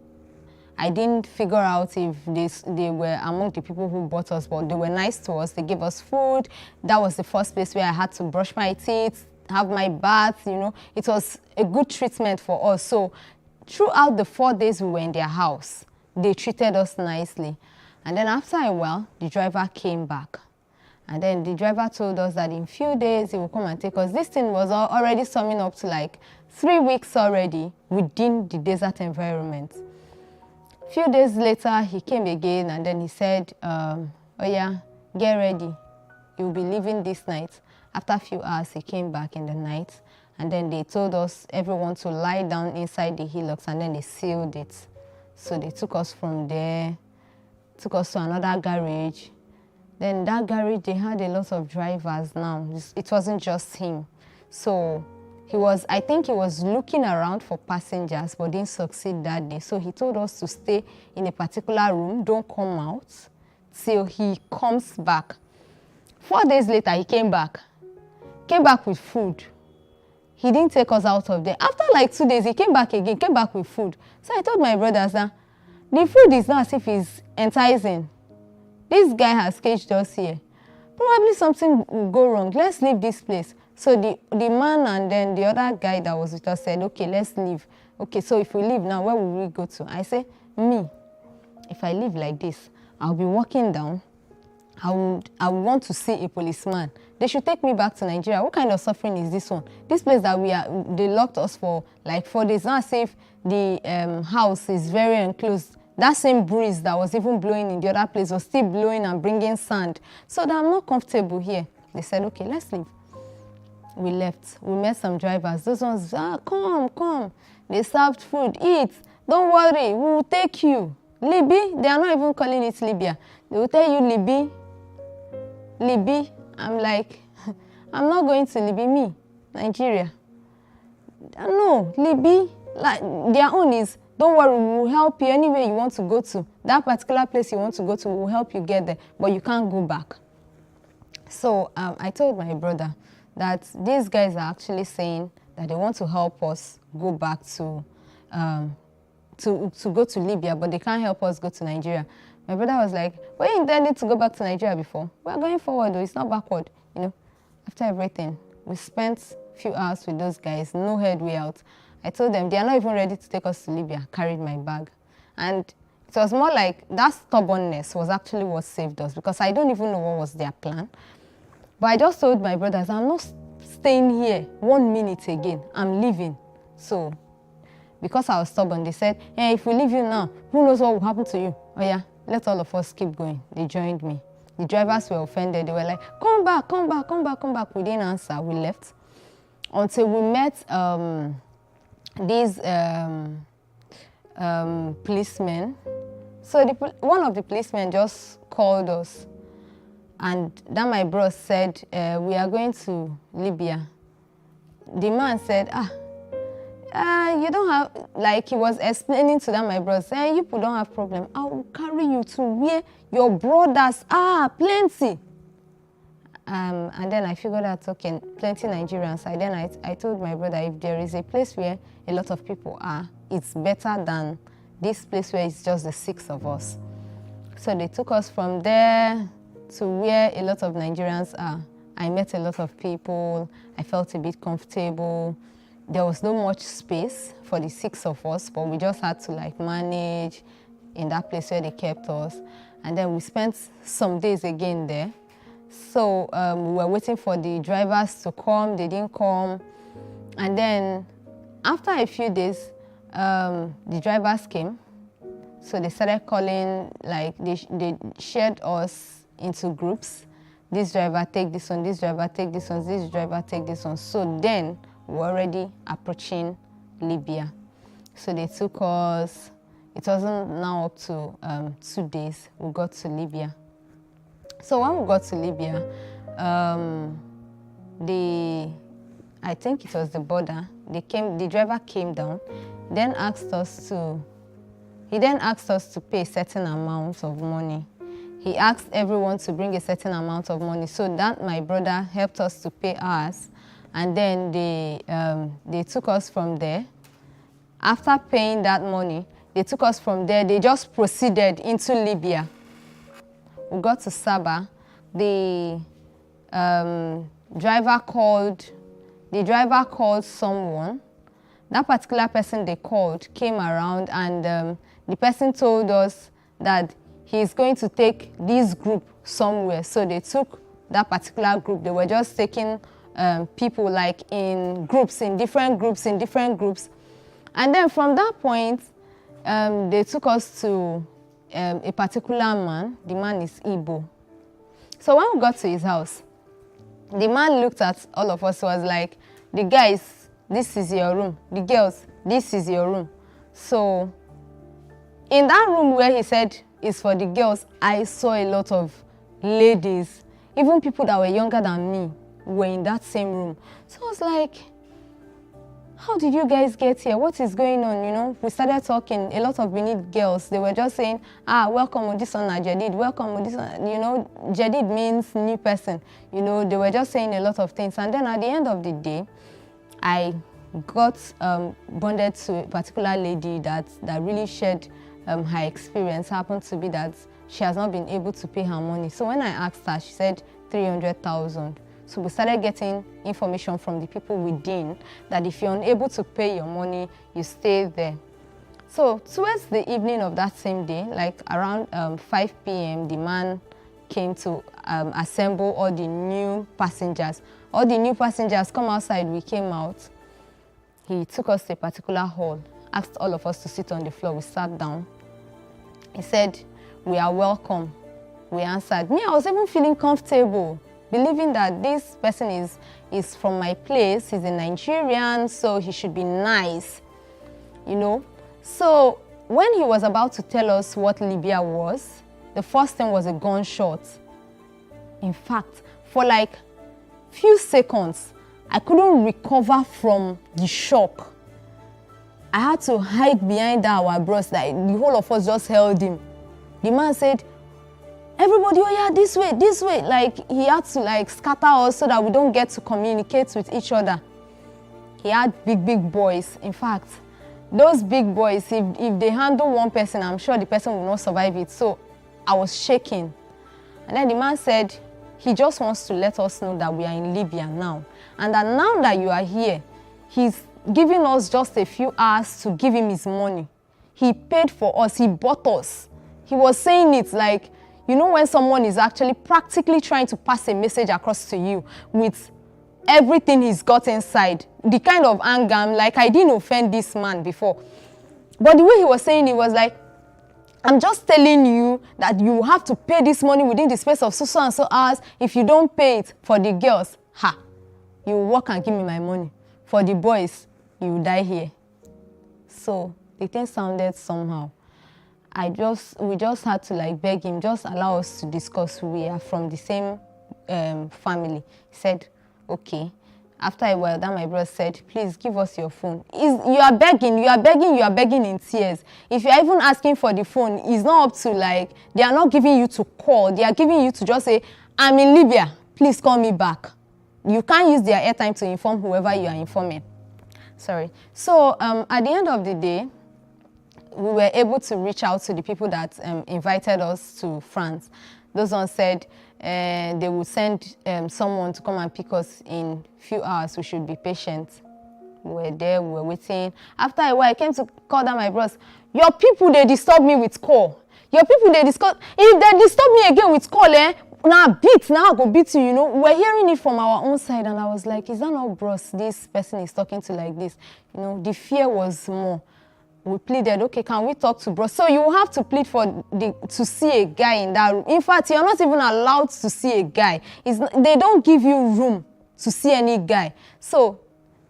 I didn't figure out if they were among the people who bought us, but they were nice to us. They gave us food. That was the first place where I had to brush my teeth, have my bath, you know. It was a good treatment for us. So throughout the 4 days we were in their house, they treated us nicely. And then after a while, the driver came back. And then the driver told us that in a few days he will come and take us. This thing was already summing up to like 3 weeks already within the desert environment. A few days later, he came again and then he said, oh yeah, get ready. You'll be leaving this night. After a few hours, he came back in the night. And then they told us, everyone to lie down inside the hillocks, and then they sealed it. So they took us from there, took us to another garage. Then that garage, they had a lot of drivers now. It wasn't just him. So I think he was looking around for passengers, but didn't succeed that day. So he told us to stay in a particular room, don't come out till he comes back. 4 days later, he came back with food. He didn't take us out of there. After like 2 days, he came back again, came back with food. So I told my brothers that the food is not as if it's enticing. This guy has caged us here. Probably something will go wrong. Let's leave this place. So the man and then the other guy that was with us said, okay, let's leave. Okay, so if we leave now, where will we go to? I say, me, if I leave like this, I'll be walking down. I would want to see a policeman. They should take me back to Nigeria. What kind of suffering is this one? This place that they locked us for like 4 days. Not as if the house is very enclosed. That same breeze that was even blowing in the other place was still blowing and bringing sand. So that I'm not comfortable here. They said, okay, let's leave. We left. We met some drivers. Those ones, come. They served food, eat. Don't worry, we will take you. Libya, they are not even calling it Libya. They will tell you Libya. I'm like, I'm not going to Libya, me, Nigeria. No, Libya, like their own is, don't worry, we will help you anywhere you want to go to. That particular place you want to go to, we will help you get there, but you can't go back. So I told my brother that these guys are actually saying that they want to help us go back to go to Libya, but they can't help us go to Nigeria. My brother was like, were you intending to go back to Nigeria before? We're going forward, though. It's not backward, you know. After everything, we spent a few hours with those guys, no headway out. I told them they are not even ready to take us to Libya. I carried my bag. And it was more like that stubbornness was actually what saved us, because I don't even know what was their plan. But I just told my brothers, I'm not staying here 1 minute again. I'm leaving. So, because I was stubborn, they said, hey, if we leave you now, who knows what will happen to you? Oh yeah, let all of us keep going. They joined me. The drivers were offended. They were like, come back. We didn't answer. We left. Until we met these policemen. So one of the policemen just called us. And then my bro said, we are going to Libya. The man said, you don't have, like he was explaining to them, my bro, saying, you people don't have problem. I will carry you to where your brothers are, plenty. And then I figured out, okay, plenty Nigerians. And then I told my brother, if there is a place where a lot of people are, it's better than this place where it's just the 6 of us. So they took us from there to where a lot of Nigerians are. I met a lot of people. I felt a bit comfortable. There was not much space for the 6 of us, but we just had to like manage in that place where they kept us. And then we spent some days again there. So we were waiting for the drivers to come. They didn't come. And then after a few days, the drivers came. So they started calling, like they shared us into groups. this driver take this one, this driver take this one, this driver take this one. So then we're already approaching Libya. So they took us, it wasn't now up to 2 days, we got to Libya. So when we got to Libya, I think it was the border, the driver came down, he then asked us to pay a certain amount of money. He asked everyone to bring a certain amount of money, so that my brother helped us to pay ours, and then they took us from there. After paying that money, they took us from there, they just proceeded into Libya. We got to Saba. The driver called someone. That particular person they called came around, and the person told us that he's going to take this group somewhere. So they took that particular group. They were just taking people like in groups, in different groups. And then from that point, they took us to a particular man. The man is Igbo. So when we got to his house, the man looked at all of us, was like, the guys, this is your room. The girls, this is your room. So in that room where he said is for the girls, I saw a lot of ladies, even people that were younger than me were in that same room. So I was like, how did you guys get here? What is going on, you know? We started talking, a lot of Benin girls, they were just saying, welcome with this one, Jadid, welcome with this one. You know, Jadid means new person. You know, they were just saying a lot of things. And then at the end of the day, I got bonded to a particular lady that really shared her experience. Happened to be that she has not been able to pay her money. So when I asked her, she said 300,000. So we started getting information from the people within that if you're unable to pay your money, you stay there. So towards the evening of that same day, like around 5 p.m., the man came to assemble all the new passengers. All the new passengers come outside, we came out. He took us to a particular hall, asked all of us to sit on the floor. We sat down. He said, we are welcome. We answered. Me, I was even feeling comfortable, believing that this person is from my place. He's a Nigerian, so he should be nice, you know. So when he was about to tell us what Libya was, the first thing was a gunshot. In fact, for like few seconds, I couldn't recover from the shock. I had to hide behind our bros, like the whole of us just held him. The man said, everybody, oh yeah, this way. Like he had to like scatter us so that we don't get to communicate with each other. He had big boys. In fact, those big boys, if they handle one person, I'm sure the person will not survive it. So I was shaking. And then the man said, he just wants to let us know that we are in Libya now. And that now that you are here, he's giving us just a few hours to give him his money. He paid for us, he bought us. He was saying it like, you know, when someone is actually practically trying to pass a message across to you with everything he's got inside, the kind of anger, I'm like, I didn't offend this man before. But the way he was saying it was like, I'm just telling you that you have to pay this money within the space of so and so hours. If you don't pay it for the girls, you walk and give me my money. For the boys, you die here. So the thing sounded somehow. We just had to like beg him, just allow us to discuss. We are from the same family. He said, okay. After a while, then my brother said, please give us your phone. You are begging in tears. If you're even asking for the phone, it's not up to like, they are not giving you to call. They are giving you to just say, I'm in Libya, please call me back. You can't use their airtime to inform whoever you are informing. Sorry. So at the end of the day, we were able to reach out to the people that invited us to France. Those ones said they would send someone to come and pick us in a few hours. We should be patient. We were there, we were waiting. After a while, I came to call down my bros. Your people, they disturb me with call. Your people, they disturb. If they disturb me again with call, now I go beat you, you know. We're hearing it from our own side, and I was like, is that not bros? This person is talking to like this. You know, the fear was more. we pleaded, okay, can we talk to bros? So you have to plead to see a guy in that room. In fact, you're not even allowed to see a guy. They don't give you room to see any guy. So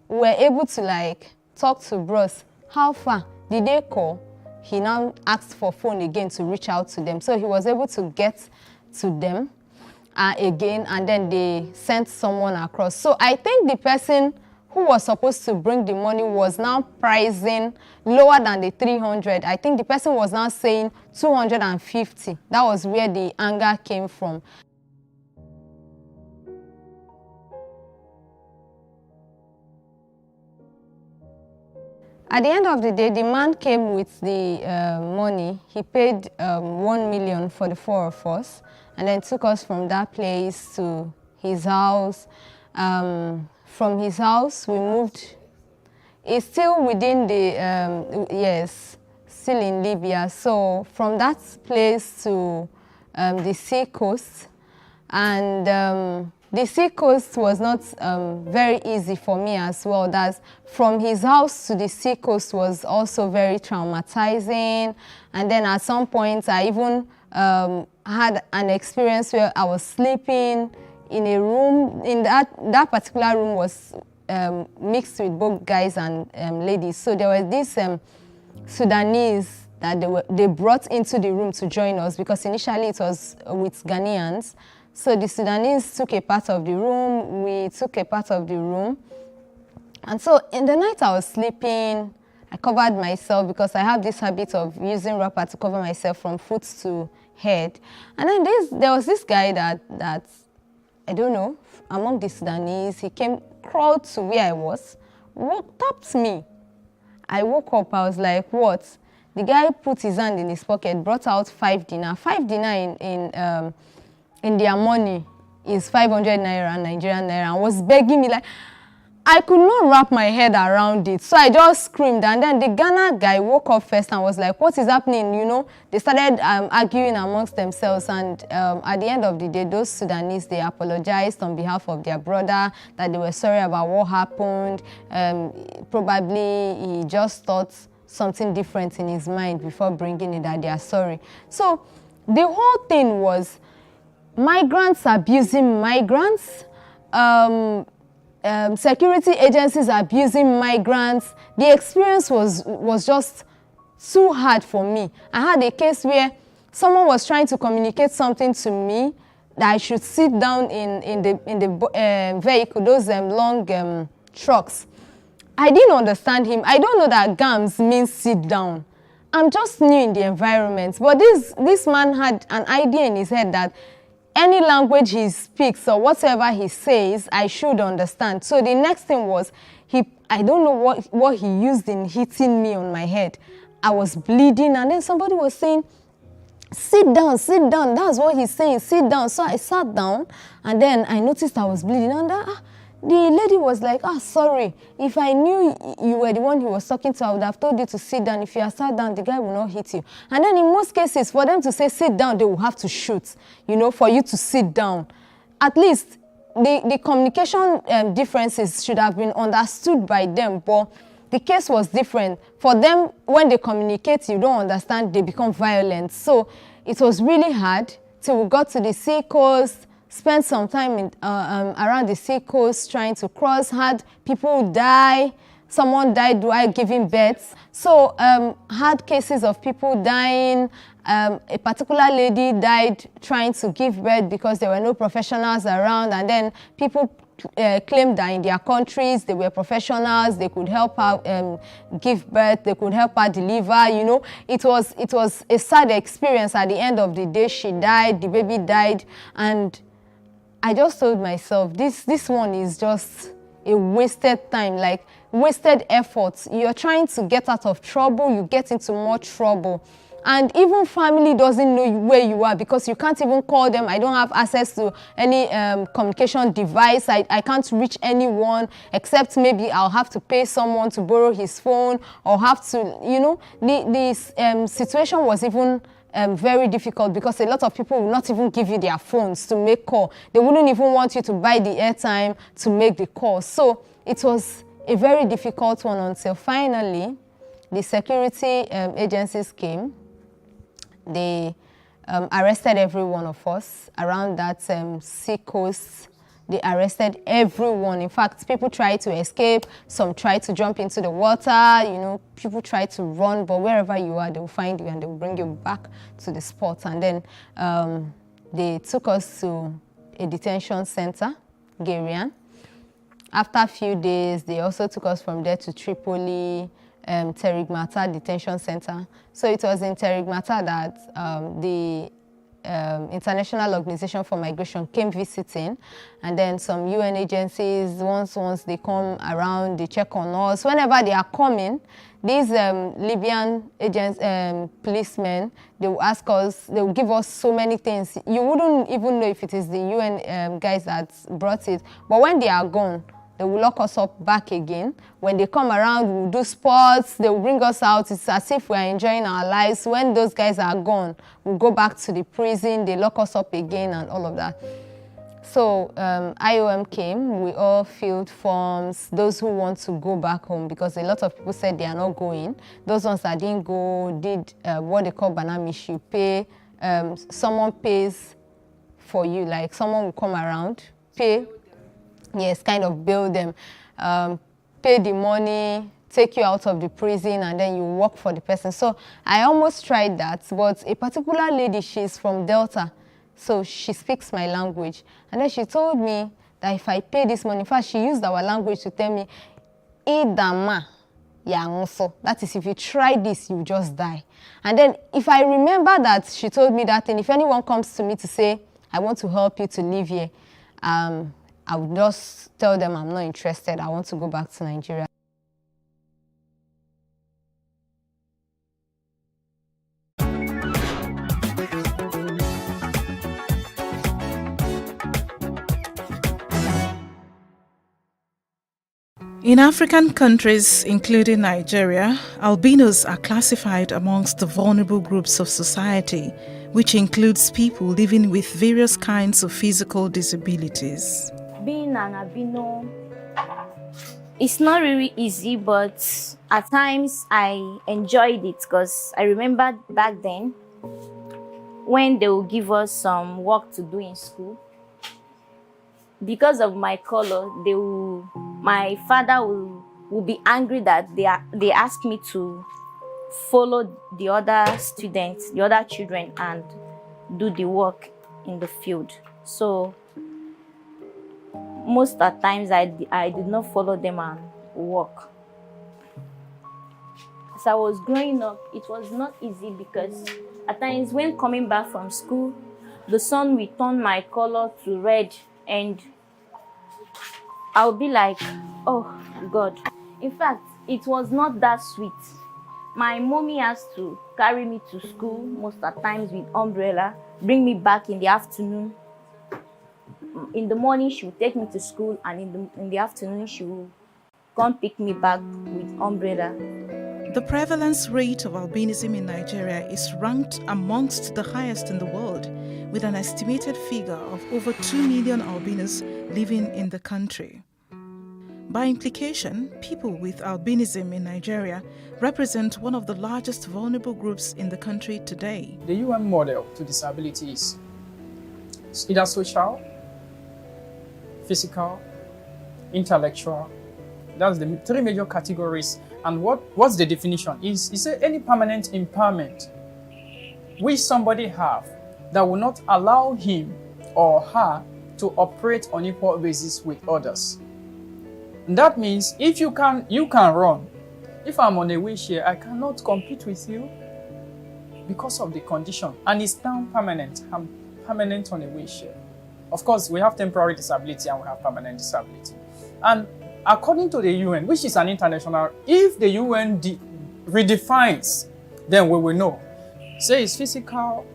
we're able to like talk to bros. How far? Did they call? He now asked for phone again to reach out to them. So he was able to get to them again, and then they sent someone across. So I think the person who was supposed to bring the money was now pricing lower than the 300. I think the person was now saying 250. That was where the anger came from. At the end of the day, the man came with the money. He paid 1 million for the 4 of us, and then took us from that place to his house. From his house, we moved. It's still within the, yes, still in Libya. So from that place to the sea coast, and the sea coast was not very easy for me as well. That's from his house to the sea coast was also very traumatizing. And then at some point, I even had an experience where I was sleeping in a room. In that particular room was mixed with both guys and ladies. So there was this Sudanese that they brought into the room to join us, because initially it was with Ghanaians. So the Sudanese took a part of the room, we took a part of the room. And so in the night I was sleeping, I covered myself because I have this habit of using wrapper to cover myself from foot to head. And then there was this guy that I don't know, among the Sudanese, he crawled to where I was, tapped me. I woke up, I was like, what? The guy put his hand in his pocket, brought out 5 dinar. 5 dinar in their money is 500 naira, Nigerian naira, and was begging me like, I could not wrap my head around it. So I just screamed, and then the Ghana guy woke up first and was like, what is happening? You know, they started arguing amongst themselves, and at the end of the day, those Sudanese, they apologized on behalf of their brother, that they were sorry about what happened. Probably he just thought something different in his mind before bringing it, that they are sorry. So the whole thing was migrants abusing migrants, security agencies abusing migrants. The experience was just too hard for me. I had a case where someone was trying to communicate something to me that I should sit down in the vehicle, those long trucks. I didn't understand him. I don't know that GAMS means sit down. I'm just new in the environment. But this man had an idea in his head that any language he speaks or whatever he says, I should understand. So the next thing was, I don't know what he used in hitting me on my head. I was bleeding, and then somebody was saying, sit down, sit down. That's what he's saying, sit down. So I sat down, and then I noticed I was bleeding. And the lady was like, sorry, if I knew you were the one he was talking to, I would have told you to sit down. If you had sat down, the guy will not hit you. And then in most cases, for them to say sit down, they will have to shoot, you know, for you to sit down. At least the communication differences should have been understood by them, but the case was different. For them, when they communicate, you don't understand, they become violent. So it was really hard till we got to the sea coast, spent some time around the sea coast trying to cross, had people die. Someone died while giving birth. So had cases of people dying. A particular lady died trying to give birth because there were no professionals around, and then people claimed that in their countries they were professionals, they could help her give birth, they could help her deliver, you know. It was a sad experience. At the end of the day, she died, the baby died, and I just told myself, this one is just a wasted time, like wasted efforts. You're trying to get out of trouble, you get into more trouble. And even family doesn't know where you are because you can't even call them. I don't have access to any communication device. I can't reach anyone except maybe I'll have to pay someone to borrow his phone or have to, you know, the situation was even very difficult because a lot of people will not even give you their phones to make call. They wouldn't even want you to buy the airtime to make the call. So it was a very difficult one until finally the security agencies came. They arrested every one of us around that sea coast. They arrested everyone. In fact, people tried to escape. Some tried to jump into the water. You know, people tried to run, but wherever you are, they will find you and they will bring you back to the spot. And then they took us to a detention center, Garian. After a few days, they also took us from there to Tripoli, Terigmata Detention Center. So it was in Terigmata that the International Organization for Migration came visiting, and then some UN agencies, once they come around, they check on us. Whenever they are coming, these Libyan agents, policemen, they will ask us, they will give us so many things. You wouldn't even know if it is the UN guys that brought it, but when they are gone, they will lock us up back again. When they come around, we'll do sports, they will bring us out. It's as if we're enjoying our lives. When those guys are gone, we'll go back to the prison, they lock us up again and all of that. So IOM came, we all filled forms, those who want to go back home, because a lot of people said they are not going. Those ones that didn't go did what they call banamish. You pay, someone pays for you, like someone will come around, pay, yes, kind of bill them, pay the money, take you out of the prison, and then you work for the person. So I almost tried that, but a particular lady, she's from Delta, so she speaks my language. And then she told me that if I pay this money, in fact, she used our language to tell me, Idama, Yangoso. That is, if you try this, you just die. And then if I remember that she told me that thing, if anyone comes to me to say, I want to help you to live here, I would just tell them I'm not interested. I want to go back to Nigeria. In African countries, including Nigeria, albinos are classified amongst the vulnerable groups of society, which includes people living with various kinds of physical disabilities. Being an albino, it's not really easy, but at times I enjoyed it because I remember back then when they would give us some work to do in school. Because of my color, my father will be angry that they asked me to follow the other students, the other children, and do the work in the field. So most of the times I did not follow them and work. As I was growing up, it was not easy because at times when coming back from school, the sun will turn my color to red and I'll be like, oh God. In fact, it was not that sweet. My mommy has to carry me to school most of the times with umbrella, bring me back in the afternoon. In the morning, she will take me to school, and in the afternoon, she will come pick me back with umbrella. The prevalence rate of albinism in Nigeria is ranked amongst the highest in the world, with an estimated figure of over 2 million albinos living in the country. By implication, people with albinism in Nigeria represent one of the largest vulnerable groups in the country today. The UN model to disability is either social, physical, intellectual. That's the 3 major categories. And what's the definition? Is there any permanent impairment which somebody have that will not allow him or her to operate on equal basis with others? And that means if you can run. If I'm on a wheelchair, I cannot compete with you because of the condition. And it's now permanent. I'm permanent on a wheelchair. Of course, we have temporary disability and we have permanent disability. And according to the UN, which is an international, if the UN redefines, then we will know. Say it's physical,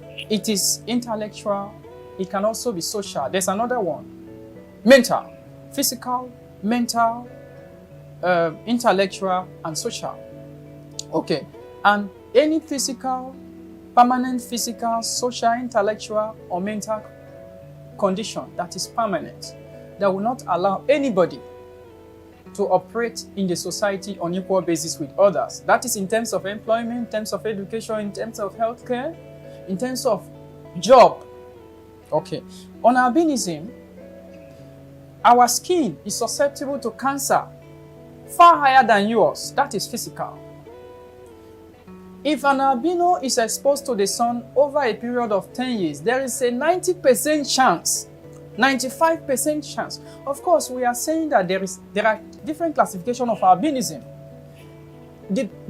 it is intellectual, it can also be social. There's another one. Mental, physical, mental, intellectual, and social. Okay, and any physical, permanent physical, social, intellectual, or mental condition that is permanent, that will not allow anybody to operate in the society on equal basis with others. That is in terms of employment, in terms of education, in terms of healthcare, in terms of job. Okay. On albinism, our skin is susceptible to cancer far higher than yours. That is physical. If an albino is exposed to the sun over a period of 10 years, there is a 90% chance, 95% chance. Of course, we are saying that there are different classifications of albinism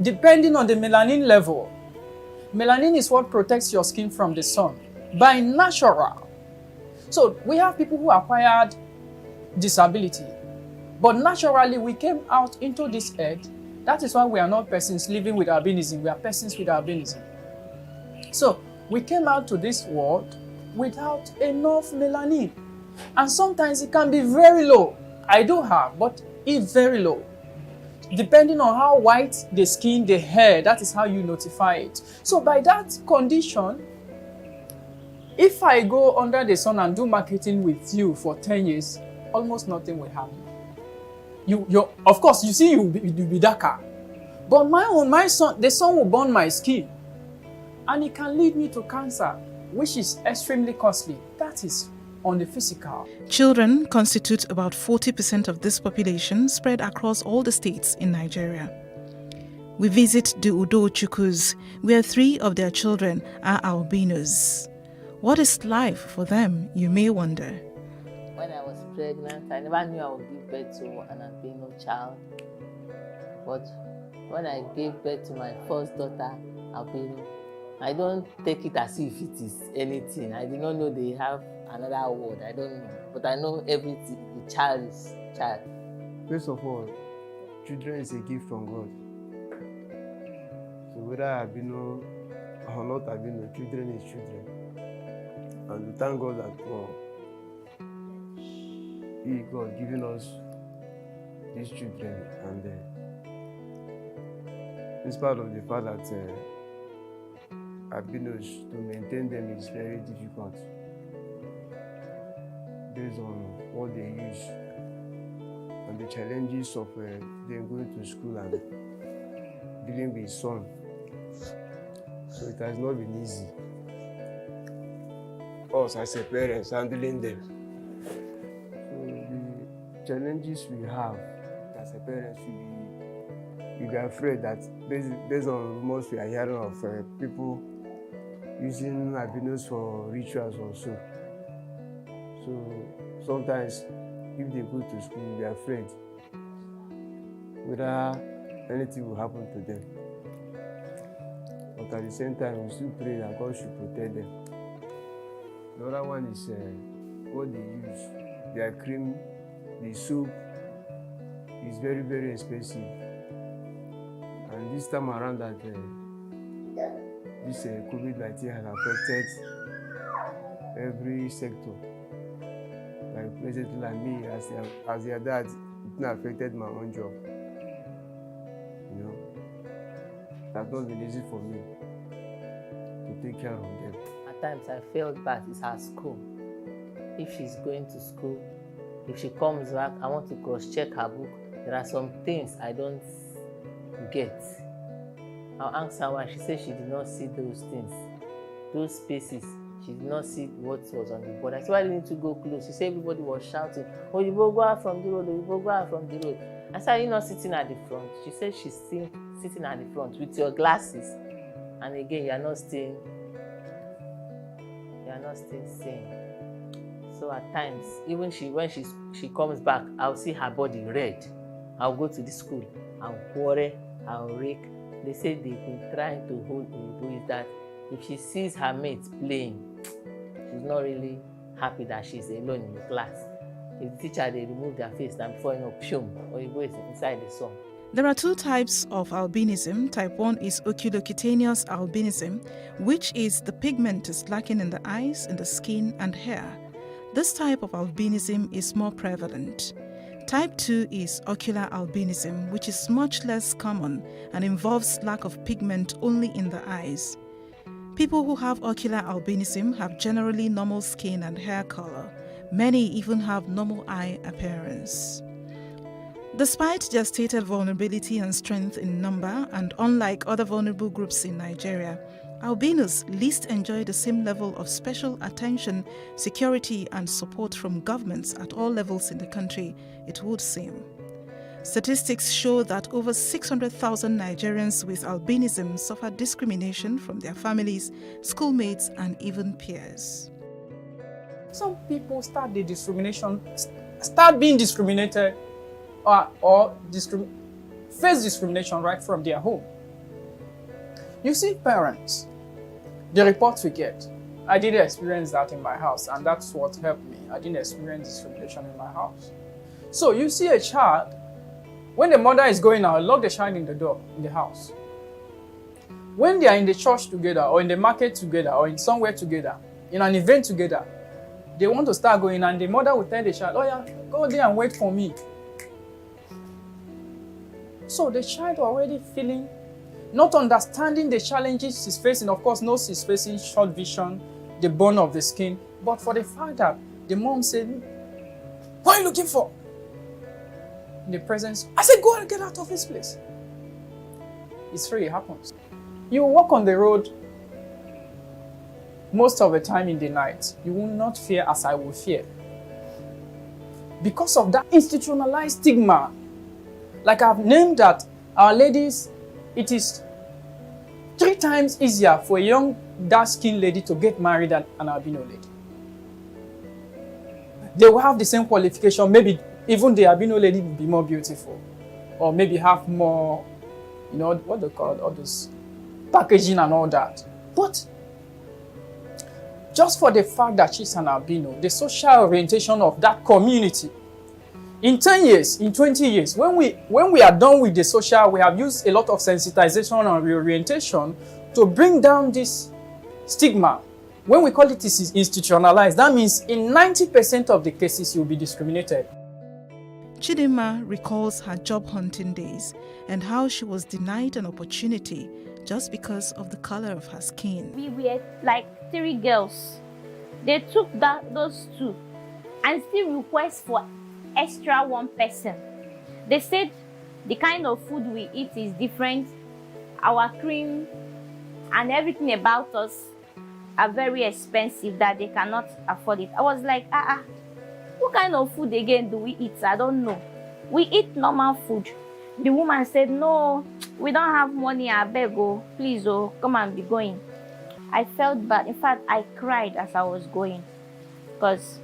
depending on the melanin level. Melanin is what protects your skin from the sun by natural. So we have people who acquired disability, but naturally we came out into this earth. That is why we are not persons living with albinism, we are persons with albinism. So we came out to this world without enough melanin. And sometimes it can be very low. I do have, but it's very low. Depending on how white the skin, the hair, that is how you notify it. So by that condition, if I go under the sun and do marketing with you for 10 years, almost nothing will happen. Of course, you see, you'll be darker. But the sun will burn my skin. And it can lead me to cancer, which is extremely costly. That is on the physical. Children constitute about 40% of this population spread across all the states in Nigeria. We visit the Udo Chukus, where 3 of their children are albinos. What is life for them, you may wonder. When I was pregnant, I never knew I would give birth to an albino child. But when I gave birth to my first daughter, albino, I don't take it as if it is anything. I did not know they have another word. I don't know. But I know everything. The child is child. First of all, children is a gift from God. So whether albino or not albino, children is children. And we thank God that He, God, giving us these children, and in spite of the fact that albinos, to maintain them is very difficult based on what they use and the challenges of them going to school and dealing with sun. So it has not been easy. Us as a parents handling them. So the challenges we have as a parents, we be afraid that based on rumors we are hearing of people using albinos for rituals or so. So sometimes if they go to school, we are afraid whether anything will happen to them. But at the same time, we still pray that God should protect them. The other one is what they use. Their cream, the soup is very, very expensive. And this time around that this COVID-19 has affected every sector. Like basically like me, as their dad, it affected my own job. You know, that's not been easy for me to take care of them. At times I felt bad. It's her school. If she's going to school, if she comes back, I want to cross-check her book. There are some things I don't get. I'll ask her why. She said she did not see those things, those spaces. She did not see what was on the board. I said, why did you need to go close? She said everybody was shouting, oh, you go out from the road, you go out from the road. I said, are you not sitting at the front? She said she's still sitting at the front with your glasses. And again, you are not still seeing. So at times, even when she comes back, I'll see her body red. I'll go to the school, I'll quarrel, I'll rake. They say they've been trying to hold me is that if she sees her mates playing, she's not really happy that she's alone in the class. If the teacher, they remove their face, and before you know, pshum, or you go inside the sun. There are 2 types of albinism. Type 1 is oculocutaneous albinism, which is the pigment is lacking in the eyes, in the skin, and hair. This type of albinism is more prevalent. Type 2 is ocular albinism, which is much less common and involves lack of pigment only in the eyes. People who have ocular albinism have generally normal skin and hair color. Many even have normal eye appearance. Despite their stated vulnerability and strength in number, and unlike other vulnerable groups in Nigeria, albinos least enjoy the same level of special attention, security, and support from governments at all levels in the country, it would seem. Statistics show that over 600,000 Nigerians with albinism suffer discrimination from their families, schoolmates, and even peers. Some people start being discriminated face discrimination right from their home. You see parents, the reports we get, I didn't experience that in my house, and that's what helped me. I didn't experience discrimination in my house. So you see a child, when the mother is going out, lock the child in the door in the house. When they are in the church together, or in the market together, or in somewhere together, in an event together, they want to start going, and the mother will tell the child, oh yeah, go there and wait for me. So the child already feeling, not understanding the challenges he's facing, of course knows he's facing short vision, the bone of the skin, but for the fact that the mom said, what are you looking for? In the presence, I said, go and get out of this place. It really happens. You walk on the road most of the time in the night, you will not fear as I will fear. Because of that institutionalized stigma, like I've named that, our ladies, it is 3 times easier for a young dark-skinned lady to get married than an albino lady. They will have the same qualification, maybe even the albino lady will be more beautiful, or maybe have more, you know, what they call all this packaging and all that. But just for the fact that she's an albino, the social orientation of that community, in 10 years, in 20 years, when we are done with the social, we have used a lot of sensitization and reorientation to bring down this stigma. When we call it institutionalized, that means in 90% of the cases you'll be discriminated. Chidinma recalls her job hunting days and how she was denied an opportunity just because of the color of her skin. We were like 3 girls. They took those 2 and still request for extra 1 person. They said the kind of food we eat is different. Our cream and everything about us are very expensive, that they cannot afford it. I was like, what kind of food again do we eat? I don't know. We eat normal food. The woman said, no, we don't have money. I beg, oh, please, oh, come and be going. I felt bad. In fact, I cried as I was going because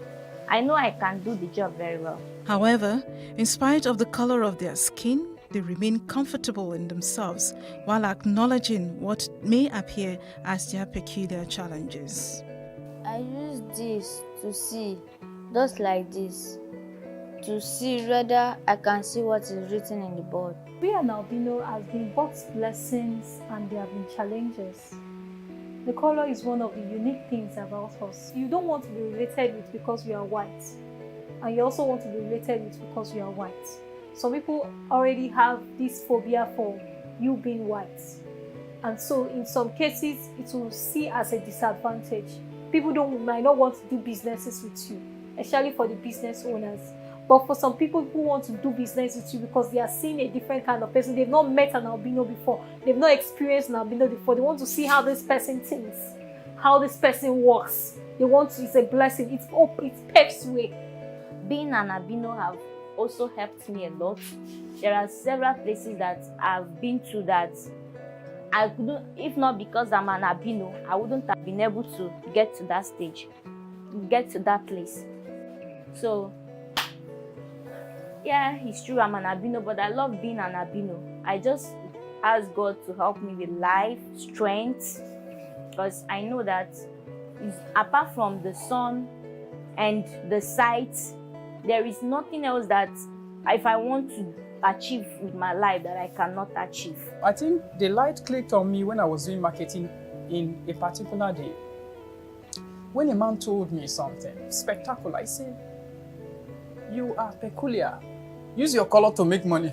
I know I can do the job very well. However, in spite of the color of their skin, they remain comfortable in themselves while acknowledging what may appear as their peculiar challenges. I use this to see, just like this, to see whether I can see what is written in the board. Being an albino has been both blessings and there have been challenges. The color is one of the unique things about us. You don't want to be related with because you are white, and you also want to be related with because you are white. Some people already have this phobia for you being white, and so in some cases it will see as a disadvantage. People might not want to do businesses with you, especially for the business owners. But for some people who want to do business with you because they are seeing a different kind of person, they've not met an albino before, they've not experienced an albino before, they want to see how this person thinks, how this person works. They want to, it's a blessing, it's paves way. Being an albino have also helped me a lot. There are several places that I've been to that I couldn't, if not because I'm an albino, I wouldn't have been able to get to that stage, get to that place. So, yeah, it's true I'm an albino, but I love being an albino. I just ask God to help me with life, strength, because I know that apart from the sun and the sight, there is nothing else that if I want to achieve with my life that I cannot achieve. I think the light clicked on me when I was doing marketing in a particular day. When a man told me something spectacular, I said, "You are peculiar. Use your color to make money."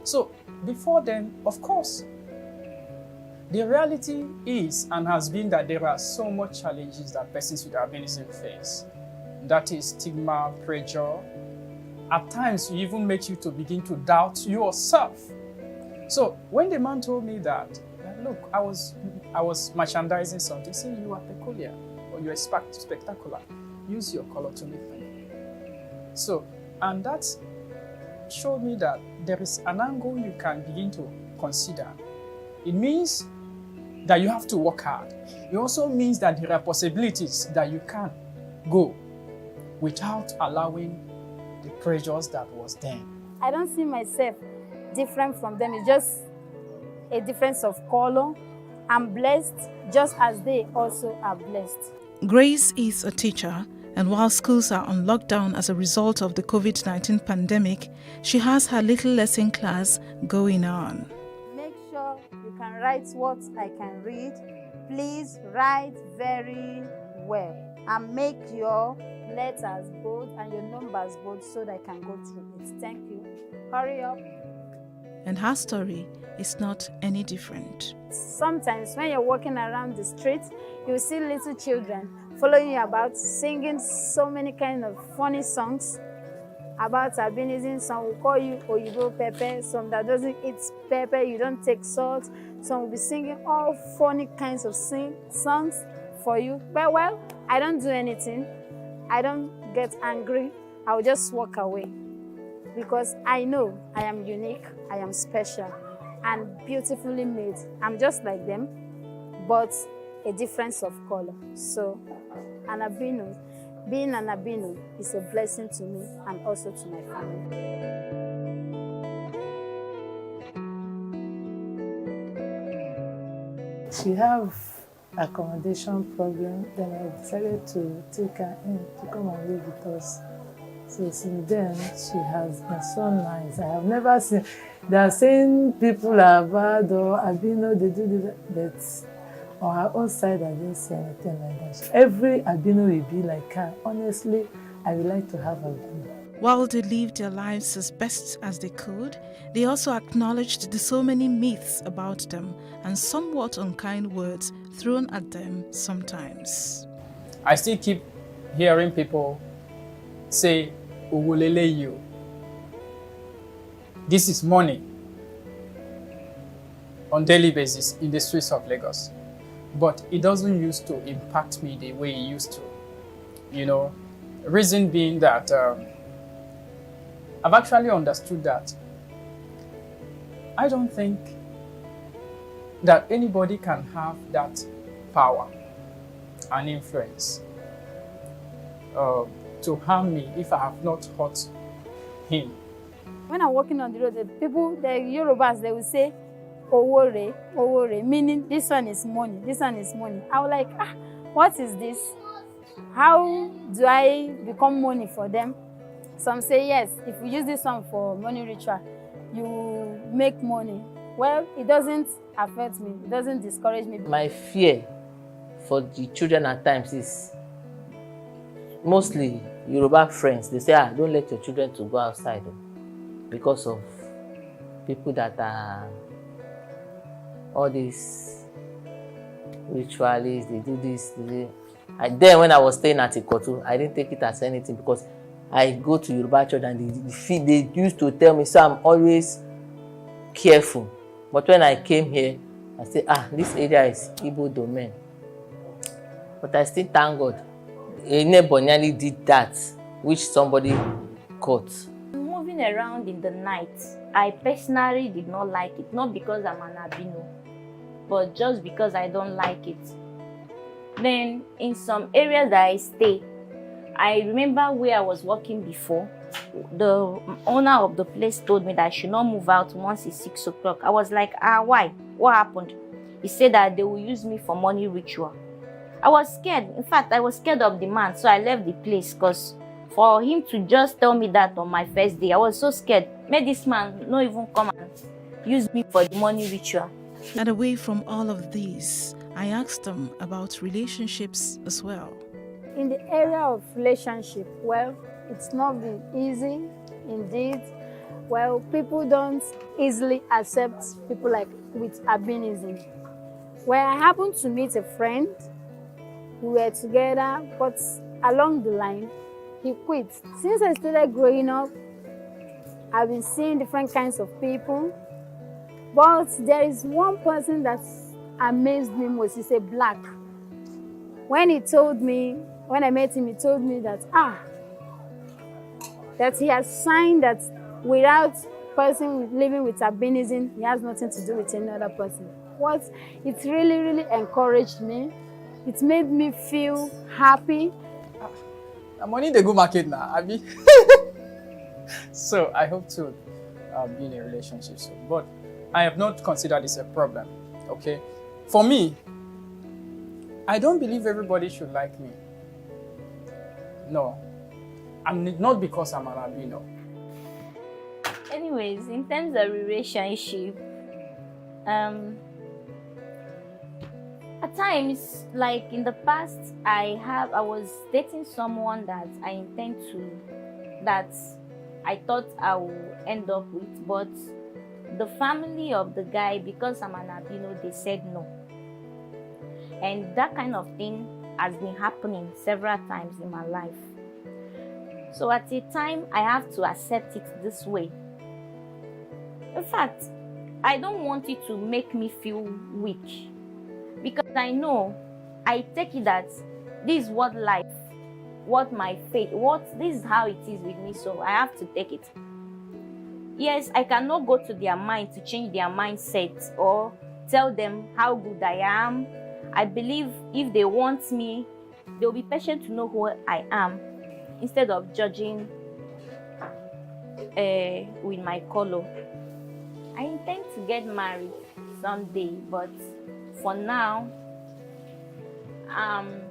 So before then, of course, the reality is and has been that there are so much challenges that persons with albinism face. That is stigma, pressure, at times it even makes you to begin to doubt yourself. So when the man told me that, look, I was merchandising something, saying you are peculiar or you are spectacular. Use your color to make money. So, and that showed me that there is an angle you can begin to consider. It means that you have to work hard. It also means that there are possibilities that you can go without allowing the pressures that was there. I don't see myself different from them. It's just a difference of color. I'm blessed just as they also are blessed. Grace is a teacher, and while schools are on lockdown as a result of the COVID-19 pandemic, she has her little lesson class going on. Make sure you can write what I can read. Please write very well and make your letters bold and your numbers bold so that I can go through it. Thank you. Hurry up. And her story is not any different. Sometimes when you're walking around the street, you see little children following you about, singing so many kind of funny songs about albinism. Some will call you Oyibo Pepper, some that doesn't eat pepper, you don't take salt. Some will be singing all funny kinds of songs for you. But well, I don't do anything. I don't get angry. I'll just walk away because I know I am unique, I am special and beautifully made. I'm just like them, but a difference of color. So an albino, being an albino is a blessing to me and also to my family. She have accommodation problem, then I decided to take her in to come and live with us. So since then, she has been so nice. I have never seen, they are saying people are bad or albino, they do this, but on her own side, I didn't see anything like that. So every albino will be like her. Honestly, I would like to have albino. While they lived their lives as best as they could, they also acknowledged the so many myths about them and somewhat unkind words thrown at them sometimes. I still keep hearing people say, "Uwulele you." This is money on daily basis in the streets of Lagos. But it doesn't used to impact me the way it used to. You know, reason being that I've actually understood that I don't think that anybody can have that power and influence to harm me if I have not hurt him. When I'm walking on the road, the people, the Yorubas, they will say, "Owore, owore," meaning this one is money, this one is money. I was like, what is this? How do I become money for them? Some say, yes, if you use this one for money ritual, you make money. Well, it doesn't affect me, it doesn't discourage me. My fear for the children at times is mostly Yoruba friends. They say, don't let your children to go outside because of people that are all these ritualists, they do this. Then when I was staying at Ikotu, I didn't take it as anything because I go to Yoruba church and they used to tell me, so I'm always careful. But when I came here, I said, this area is Igbo domain. But I still thank God. Neighbor nearly did that, which somebody caught. Moving around in the night, I personally did not like it. Not because I'm an albino, but just because I don't like it. Then in some areas that I stay, I remember where I was working before, the owner of the place told me that I should not move out once it's 6 o'clock. I was like, why? What happened? He said that they will use me for money ritual. I was scared. In fact, I was scared of the man, so I left the place because for him to just tell me that on my first day, I was so scared. Made this man not even come and use me for the money ritual. And away from all of these, I asked them about relationships as well. In the area of relationship, well, it's not been easy, indeed. Well, people don't easily accept people like with albinism. Well, I happened to meet a friend. We were together, but along the line, he quit. Since I started growing up, I've been seeing different kinds of people. But there is one person that amazed me most. He's a black. When he told me, when I met him, he told me that, that he has signed that without person living with albinism, he has nothing to do with any other person. It really, really encouraged me. It made me feel happy. I'm on the good market now, Abby. So I hope to be in a relationship soon. But I have not considered this a problem, okay? For me, I don't believe everybody should like me. No. Not because I'm an albino. Anyways, in terms of relationship, at times, like in the past, I was dating someone that I thought I would end up with, but the family of the guy, because I'm an albino, they said no. And that kind of thing has been happening several times in my life. So at a time, I have to accept it this way. In fact, I don't want it to make me feel weak, because I know, I take it that this is what life, what my fate, this is how it is with me, so I have to take it. Yes, I cannot go to their mind to change their mindset or tell them how good I am. I believe if they want me, they'll be patient to know who I am instead of judging with my color. I intend to get married someday, but for now, I'm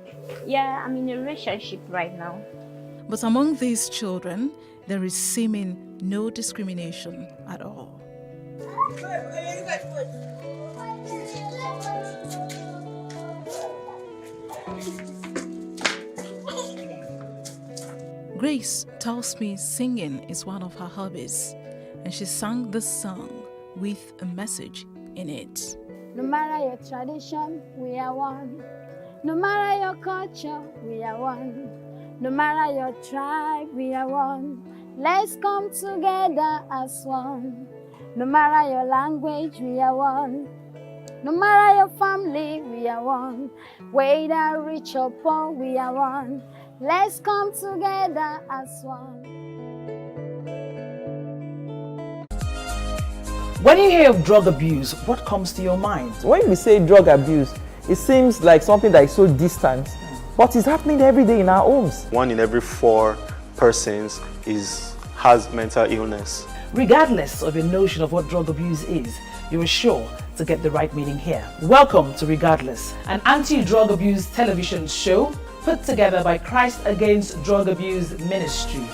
in a relationship right now. But among these children, there is seeming no discrimination at all. Grace tells me singing is one of her hobbies, and she sang this song with a message in it. No matter your tradition, we are one. No matter your culture, we are one. No matter your tribe, we are one. Let's come together as one. No matter your language, we are one. No matter your family, we are one. Whether rich or poor, we are one. Let's come together as one. When you hear of drug abuse, what comes to your mind? When we say drug abuse, it seems like something that is so distant, but it's happening every day in our homes. 1 in every 4 persons has mental illness. Regardless of your notion of what drug abuse is, you are sure to get the right meaning here. Welcome to Regardless, an anti-drug abuse television show put together by Christ Against Drug Abuse Ministry.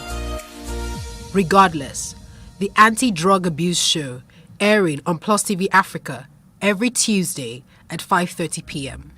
Regardless, the anti-drug abuse show, airing on Plus TV Africa every Tuesday at 5:30 p.m.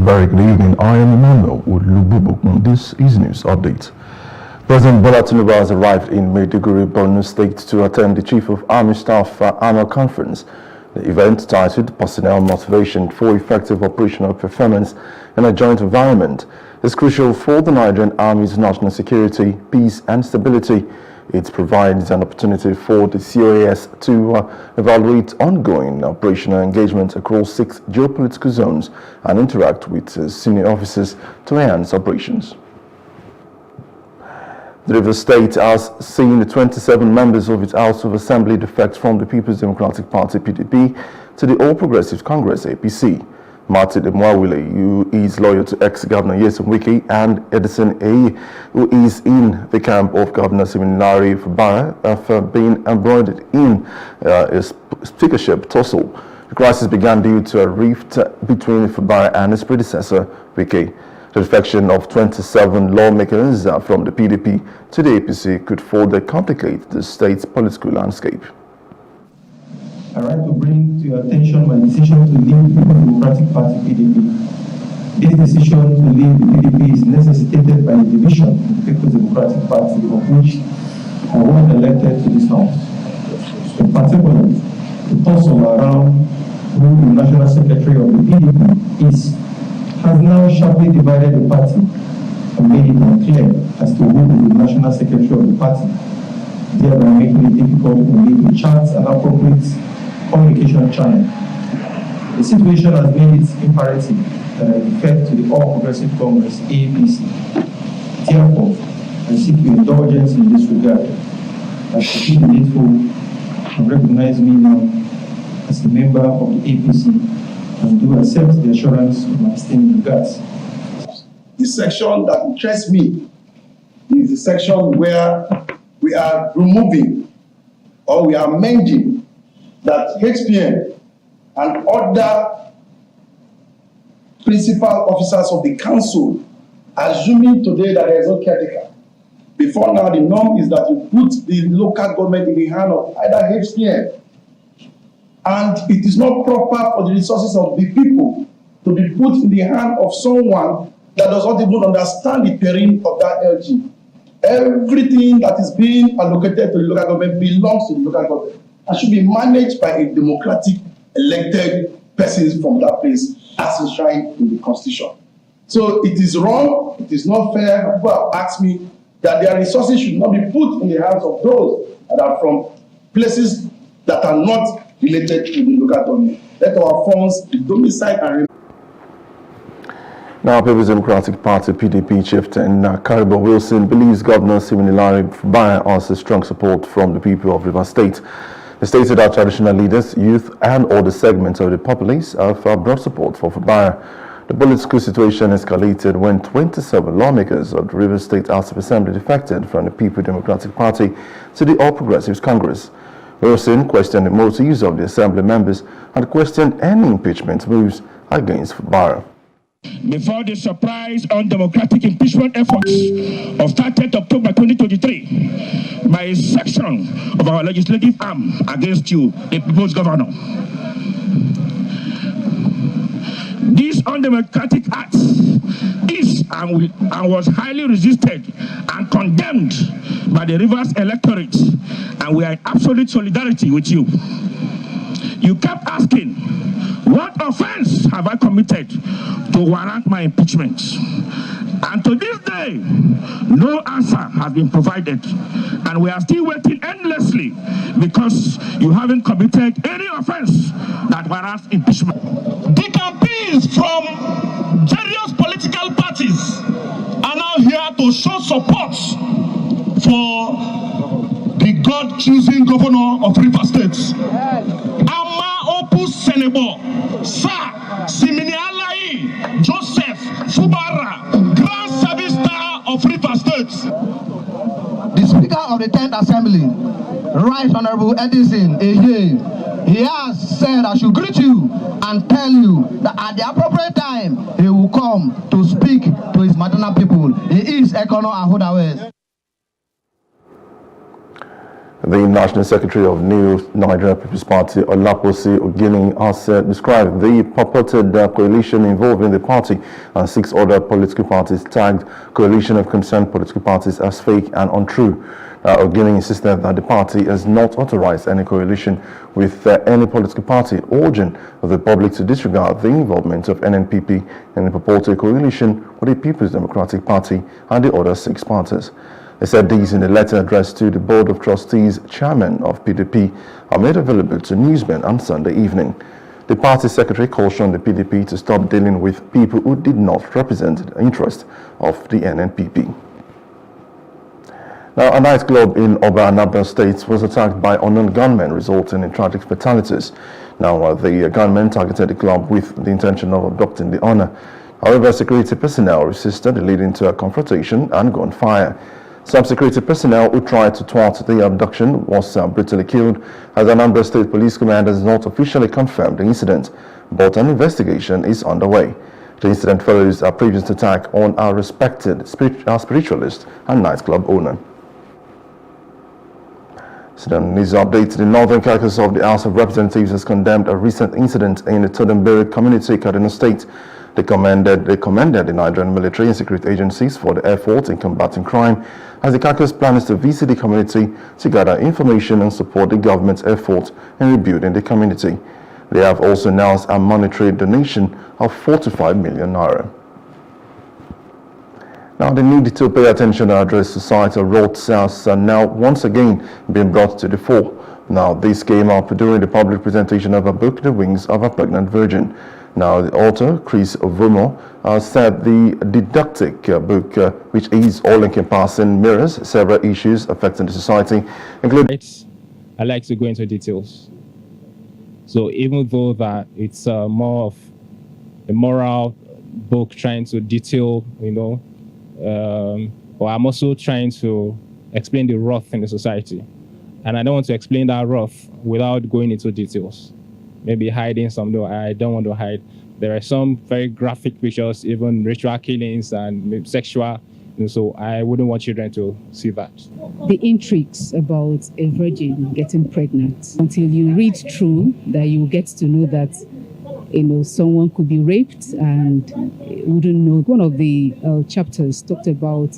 Very good evening. I am Emmanuel with Lububuk. This is news update. President Bola Tinubu has arrived in Maiduguri, Borno State to attend the Chief of Army Staff Annual Conference. The event, titled Personnel Motivation for Effective Operational Performance in a Joint Environment, is crucial for the Nigerian Army's national security, peace and stability. It provides an opportunity for the COAS to evaluate ongoing operational engagement across 6 geopolitical zones and interact with senior officers to enhance operations. The Rivers State has seen the 27 members of its House of Assembly defect from the People's Democratic Party (PDP) to the All Progressives Congress (APC). Martin Mwawile, who is loyal to ex-Governor Nyesom Wike, and Edison A, who is in the camp of Governor Siminalayi Fubara, have been embroidered in a speakership tussle. The crisis began due to a rift between Fubara and his predecessor, Wike. The defection of 27 lawmakers from the PDP to the APC could further complicate the state's political landscape. I'd like to bring to your attention my decision to leave the Democratic Party (PDP). This decision to leave the PDP is necessitated by the division in the People's Democratic Party, of which I was elected to this house. In particular, the tussle around who the National Secretary of the PDP is has now sharply divided the party and made it unclear as to who is the National Secretary of the party, thereby making it difficult to lead the charts and appropriate communication channel. The situation has made it imperative that I defect to the All Progressive Congress (APC). Therefore, I seek your indulgence in this regard, as to be needful and recognize me now as a member of the APC, and do accept the assurance of my esteemed regards. The section that interests me is the section where we are removing or we are amending that HPN and other principal officers of the council, assuming today that there is no caretaker. Before now, the norm is that you put the local government in the hand of either HPN, and it is not proper for the resources of the people to be put in the hand of someone that does not even understand the terrain of that LG. Everything that is being allocated to the local government belongs to the local government and should be managed by a democratic elected person from that place as enshrined in the Constitution. So it is wrong, it is not fair. People have asked me that their resources should not be put in the hands of those that are from places that are not related to the local government. Let our funds be domiciled and Now, People's Democratic Party (PDP) chieftain Karibo Wilson believes Governor Siminalayi Fubara has strong support from the people of Rivers State. He stated that traditional leaders, youth, and other segments of the populace have brought support for Fubara. The political situation escalated when 27 lawmakers of the Rivers State House of Assembly defected from the People's Democratic Party to the All Progressives Congress. Wilson questioned the motives of the Assembly members and questioned any impeachment moves against Fubara. Before the surprise undemocratic impeachment efforts of 30th October 2023 by a section of our legislative arm against you, the People's Governor. This undemocratic act is and was highly resisted and condemned by the Rivers electorate, and we are in absolute solidarity with you. You kept asking, what offense have I committed to warrant my impeachment? And to this day, no answer has been provided. And we are still waiting endlessly because you haven't committed any offense that warrants impeachment. The campaigns from various political parties are now here to show support for the God-choosing governor of Rivers State. Ama Opus Senebo, Sir Siminalayi Joseph Fubara, Grand Service Star of Rivers State. The Speaker of the 10th Assembly, Right Honorable Edison Eye, he has said I should greet you and tell you that at the appropriate time he will come to speak to his maternal people. He is Ekono Ahoda West. The National Secretary of New Nigeria People's Party, Olaposi Ogini, has described the purported coalition involving the party and 6 other political parties tagged coalition of concerned political parties as fake and untrue. Ogini insisted that the party has not authorized any coalition with any political party, urging the public to disregard the involvement of NNPP in the purported coalition with the People's Democratic Party and the other 6 parties. They said these in a letter addressed to the Board of Trustees chairman of PDP are made available to newsmen on Sunday evening. The party secretary cautioned the PDP to stop dealing with people who did not represent the interest of the NNPP. Now, a nightclub in Oba Anambra State was attacked by unknown gunmen, resulting in tragic fatalities. Now, the gunmen targeted the club with the intention of abducting the owner. However, security personnel resisted, leading to a confrontation and gunfire. Some security personnel who tried to thwart the abduction was brutally killed, as Anambra State Police Command has not officially confirmed the incident, but an investigation is underway. The incident follows a previous attack on a respected spiritualist and nightclub owner. So then, news update. The Northern Caucus of the House of Representatives has condemned a recent incident in the Todembere community, Kaduna State. They commended the Nigerian military and security agencies for the effort in combating crime, as the caucus plans to visit the community to gather information and support the government's effort in rebuilding the community. They have also announced a monetary donation of 45 million naira. Now, the need to pay attention and address societal roles are now once again being brought to the fore. Now, this came up during the public presentation of a book, The Wings of a Pregnant Virgin. Now, the author, Chris Ovomo, said the didactic book, which is all-encompassing, mirrors several issues affecting the society, including... I like to go into details. So even though that it's more of a moral book trying to detail, but I'm also trying to explain the wrath in the society. And I don't want to explain that wrath without going into details. Maybe hiding some, though I don't want to hide. There are some very graphic pictures, even ritual killings and sexual, so I wouldn't want children to see that. The intrigues about a virgin getting pregnant, until you read through that, you get to know that someone could be raped and wouldn't know. One of the chapters talked about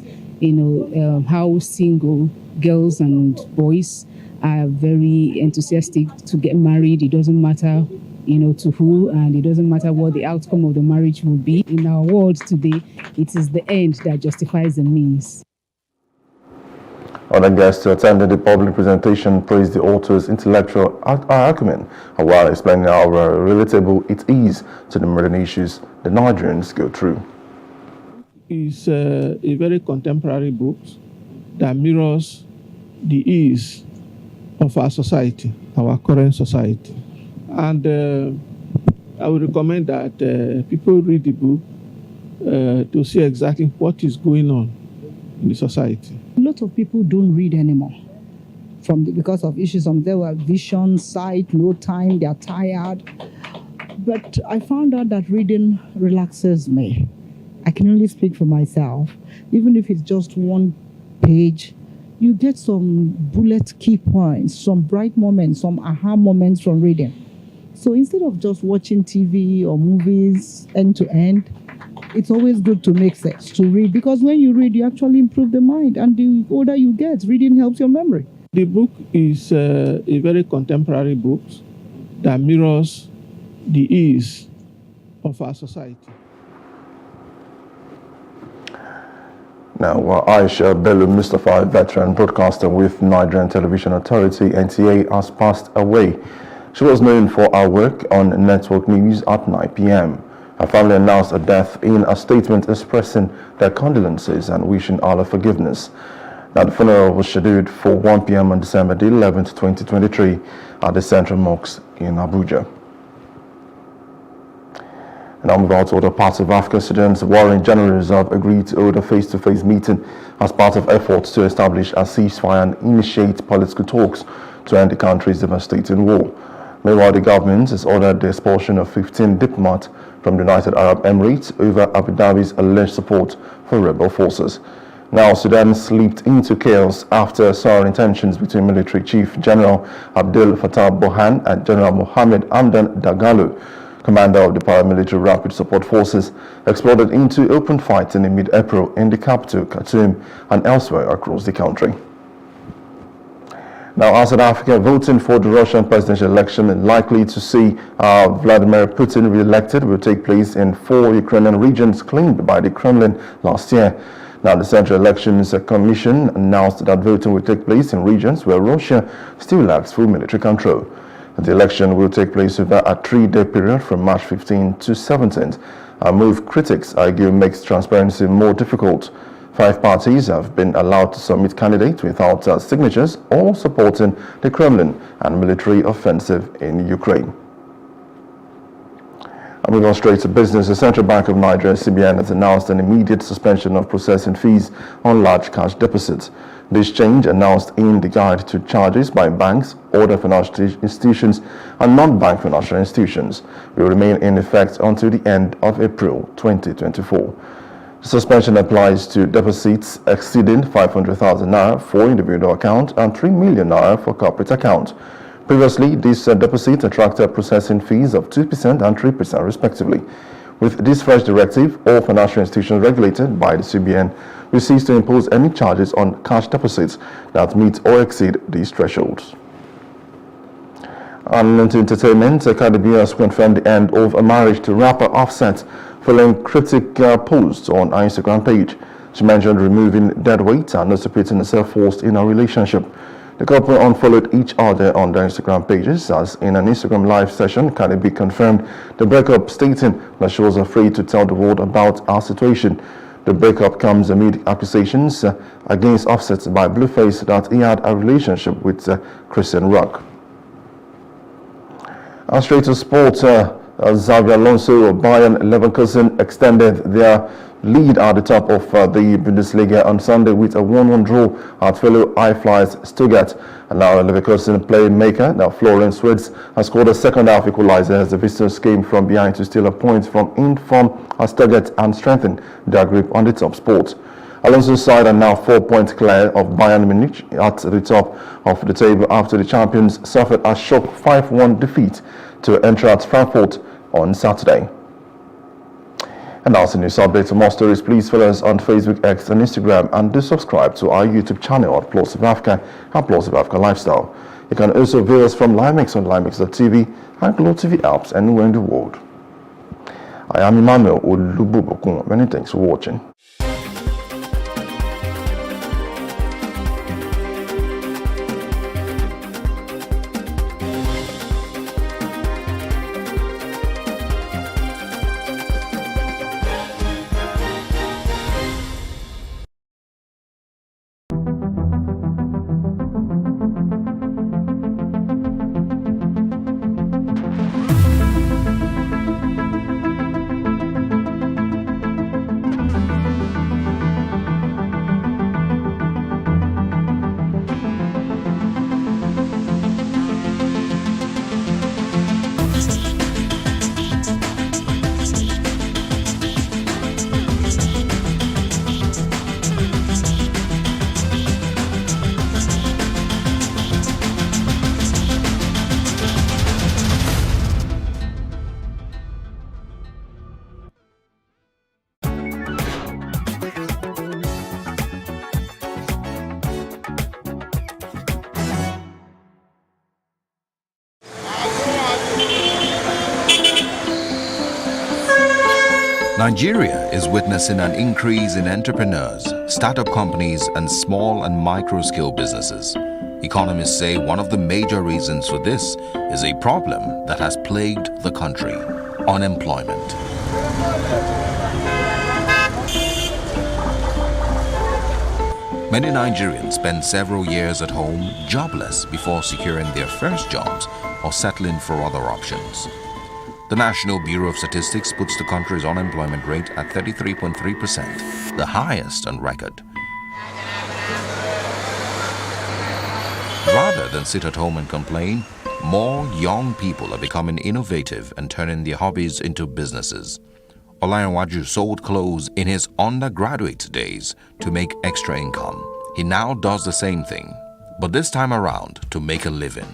how single girls and boys are very enthusiastic to get married. It doesn't matter to who, and it doesn't matter what the outcome of the marriage will be. In our world today, it is the end that justifies the means. Other guests who attended the public presentation praised the author's intellectual acumen while explaining how relatable it is to the modern issues the Nigerians go through. It's a very contemporary book that mirrors the ease of our society, our current society. And I would recommend that people read the book to see exactly what is going on in the society. A lot of people don't read anymore because of issues. There were vision, sight, no time, they are tired. But I found out that reading relaxes me. I can only speak for myself. Even if it's just one page, you get some bullet key points, some bright moments, some aha moments from reading. So instead of just watching TV or movies end to end, it's always good to make sense, to read, because when you read, you actually improve the mind, and the older you get, reading helps your memory. The book is a very contemporary book that mirrors the ease of our society. Now, Aisha Bello Mustafa, a veteran broadcaster with Nigerian Television Authority, NTA, has passed away. She was known for her work on network news at 9 p.m. Her family announced her death in a statement expressing their condolences and wishing Allah forgiveness. Now, the funeral was scheduled for 1 p.m. on December the 11th, 2023 at the Central Mosque in Abuja. Now move on to other parts of Africa. Sudan's warring generals have agreed to hold a face-to-face meeting as part of efforts to establish a ceasefire and initiate political talks to end the country's devastating war. Meanwhile, the government has ordered the expulsion of 15 diplomats from the United Arab Emirates over Abu Dhabi's alleged support for rebel forces. Now, Sudan slipped into chaos after sour tensions between Military Chief General Abdel Fattah Burhan and General Mohammed Hamdan Dagalo, commander of the paramilitary Rapid Support Forces, exploded into open fighting in mid-April in the capital, Khartoum, and elsewhere across the country. Now, as South Africa voting for the Russian presidential election likely to see Vladimir Putin re-elected will take place in 4 Ukrainian regions claimed by the Kremlin last year. Now, the Central Elections Commission announced that voting will take place in regions where Russia still lacks full military control. The election will take place over a 3-day period from March 15 to 17th, a move critics argue makes transparency more difficult. 5 parties have been allowed to submit candidates without signatures, all supporting the Kremlin and military offensive in Ukraine. And moving on straight to business, the Central Bank of Nigeria, CBN, has announced an immediate suspension of processing fees on large cash deposits. This change, announced in the guide to charges by banks, other financial institutions, and non-bank financial institutions, will remain in effect until the end of April 2024. The suspension applies to deposits exceeding 500,000 naira for individual account and 3 million naira for corporate account. Previously, these deposits attracted processing fees of 2% and 3% respectively. With this fresh directive, all financial institutions regulated by the CBN will cease to impose any charges on cash deposits that meet or exceed these thresholds. And into entertainment, Cardi B has confirmed the end of a marriage to rapper Offset following cryptic posts on her Instagram page. She mentioned removing dead weight and anticipating herself forced in a relationship. The couple unfollowed each other on their Instagram pages, as in an Instagram live session, Cardi B confirmed the breakup, stating that she was afraid to tell the world about her situation. The breakup comes amid accusations against Offset by Blueface that he had a relationship with Christian Rock. And straight to sports, Xabi Alonso of Bayern Leverkusen extended their lead at the top of the Bundesliga on Sunday with a 1-1 draw at fellow high flyers Stuttgart. And now Leverkusen playmaker, now Florian Wirtz, has scored a second-half equalizer as the visitors came from behind to steal a point from in-form at Stuttgart and strengthen their grip on the top spot. Alonso's side are now 4 points clear of Bayern Munich at the top of the table after the champions suffered a shock 5-1 defeat to Eintracht Frankfurt on Saturday. And that's the news update. For more stories, please follow us on Facebook, X, and Instagram, and do subscribe to our YouTube channel at Plus of Africa and Plus of Africa Lifestyle. You can also view us from Limex on Limex.tv and Glow TV apps anywhere in the world. I am Emmanuel Olububokun. Many thanks for watching. Nigeria is witnessing an increase in entrepreneurs, startup companies, and small and micro-scale businesses. Economists say one of the major reasons for this is a problem that has plagued the country: unemployment. Many Nigerians spend several years at home jobless before securing their first jobs or settling for other options. The National Bureau of Statistics puts the country's unemployment rate at 33.3%, the highest on record. Rather than sit at home and complain, more young people are becoming innovative and turning their hobbies into businesses. Olayanwaju sold clothes in his undergraduate days to make extra income. He now does the same thing, but this time around to make a living.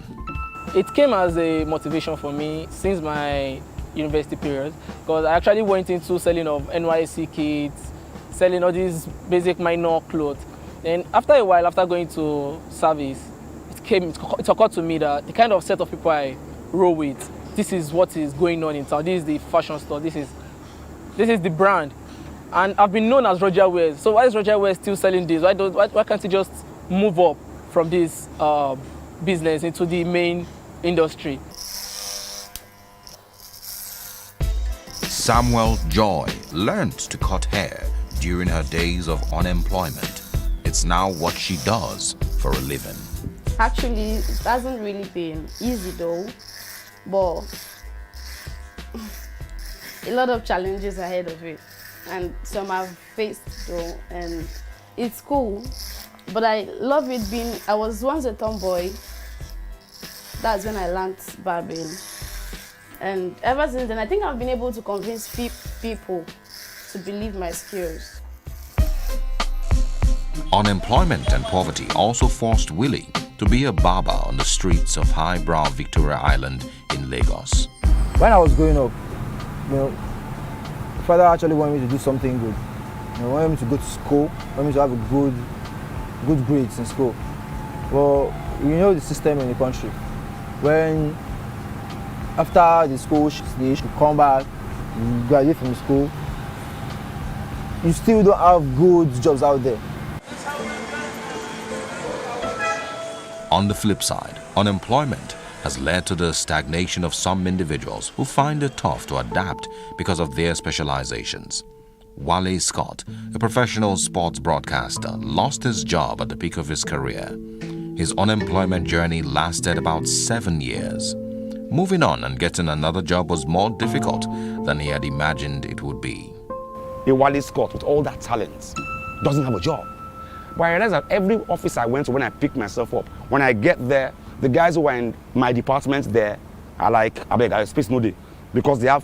It came as a motivation for me since my university period, because I actually went into selling of NYSC kits, selling all these basic minor clothes. Then after a while, after going to service, it occurred to me that the kind of set of people I roll with, this is what is going on in town. This is the fashion store. This is the brand. And I've been known as Roger Wears. So why is Roger Wears still selling this? Why can't he just move up from this business into the main industry? Samuel Joy learned to cut hair during her days of unemployment. It's now what she does for a living. Actually, it hasn't really been easy though, but a lot of challenges ahead of it, and some I've faced though, and it's cool. But I love it being, I was once a tomboy. That's when I learned barbing. And ever since then, I think I've been able to convince people to believe my skills. Unemployment and poverty also forced Willie to be a barber on the streets of highbrow Victoria Island in Lagos. When I was growing up, father actually wanted me to do something good. Wanted me to go to school, wanted me to have a good grades in school. Well, the system in the country. When after the school stage, you come back, you graduate from school, you still don't have good jobs out there. On the flip side, unemployment has led to the stagnation of some individuals who find it tough to adapt because of their specializations. Wale Scott, a professional sports broadcaster, lost his job at the peak of his career. His unemployment journey lasted about 7 years. Moving on and getting another job was more difficult than he had imagined it would be. A Wale Scott with all that talent doesn't have a job. But I realized that every office I went to, when I picked myself up, when I get there, the guys who are in my department there are like, I beg, I space no day, because they have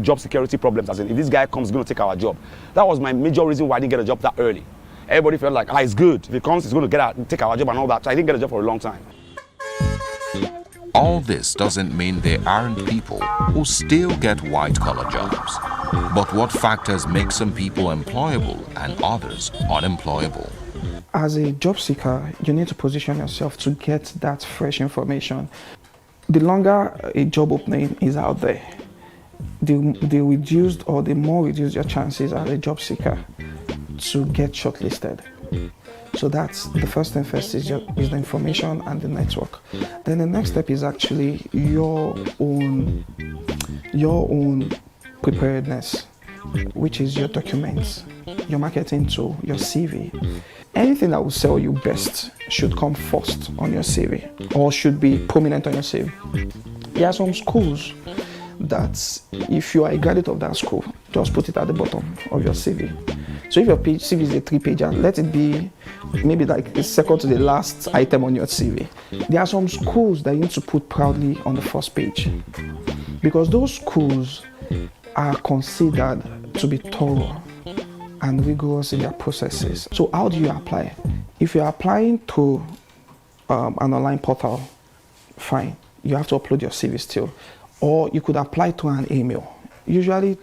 job security problems. As in, if this guy comes, he's going to take our job. That was my major reason why I didn't get a job that early. Everybody felt like, it's good. If he comes, he's going to take our job and all that. So I didn't get a job for a long time. All this doesn't mean there aren't people who still get white-collar jobs. But what factors make some people employable and others unemployable? As a job seeker, you need to position yourself to get that fresh information. The longer a job opening is out there, the reduced or the more reduced your chances as a job seeker to get shortlisted. So that's the first thing first is the information and the network. Then the next step is actually your own preparedness, which is your documents, your marketing tool, your CV. Anything that will sell you best should come first on your CV or should be prominent on your CV. There are some schools that if you are a graduate of that school, just put it at the bottom of your CV. So if your CV is a 3-pager, let it be maybe like the second to the last item on your CV. There are some schools that you need to put proudly on the first page because those schools are considered to be thorough and rigorous in their processes. So how do you apply? If you're applying to an online portal, fine, you have to upload your CV still. Or you could apply to an email. Usually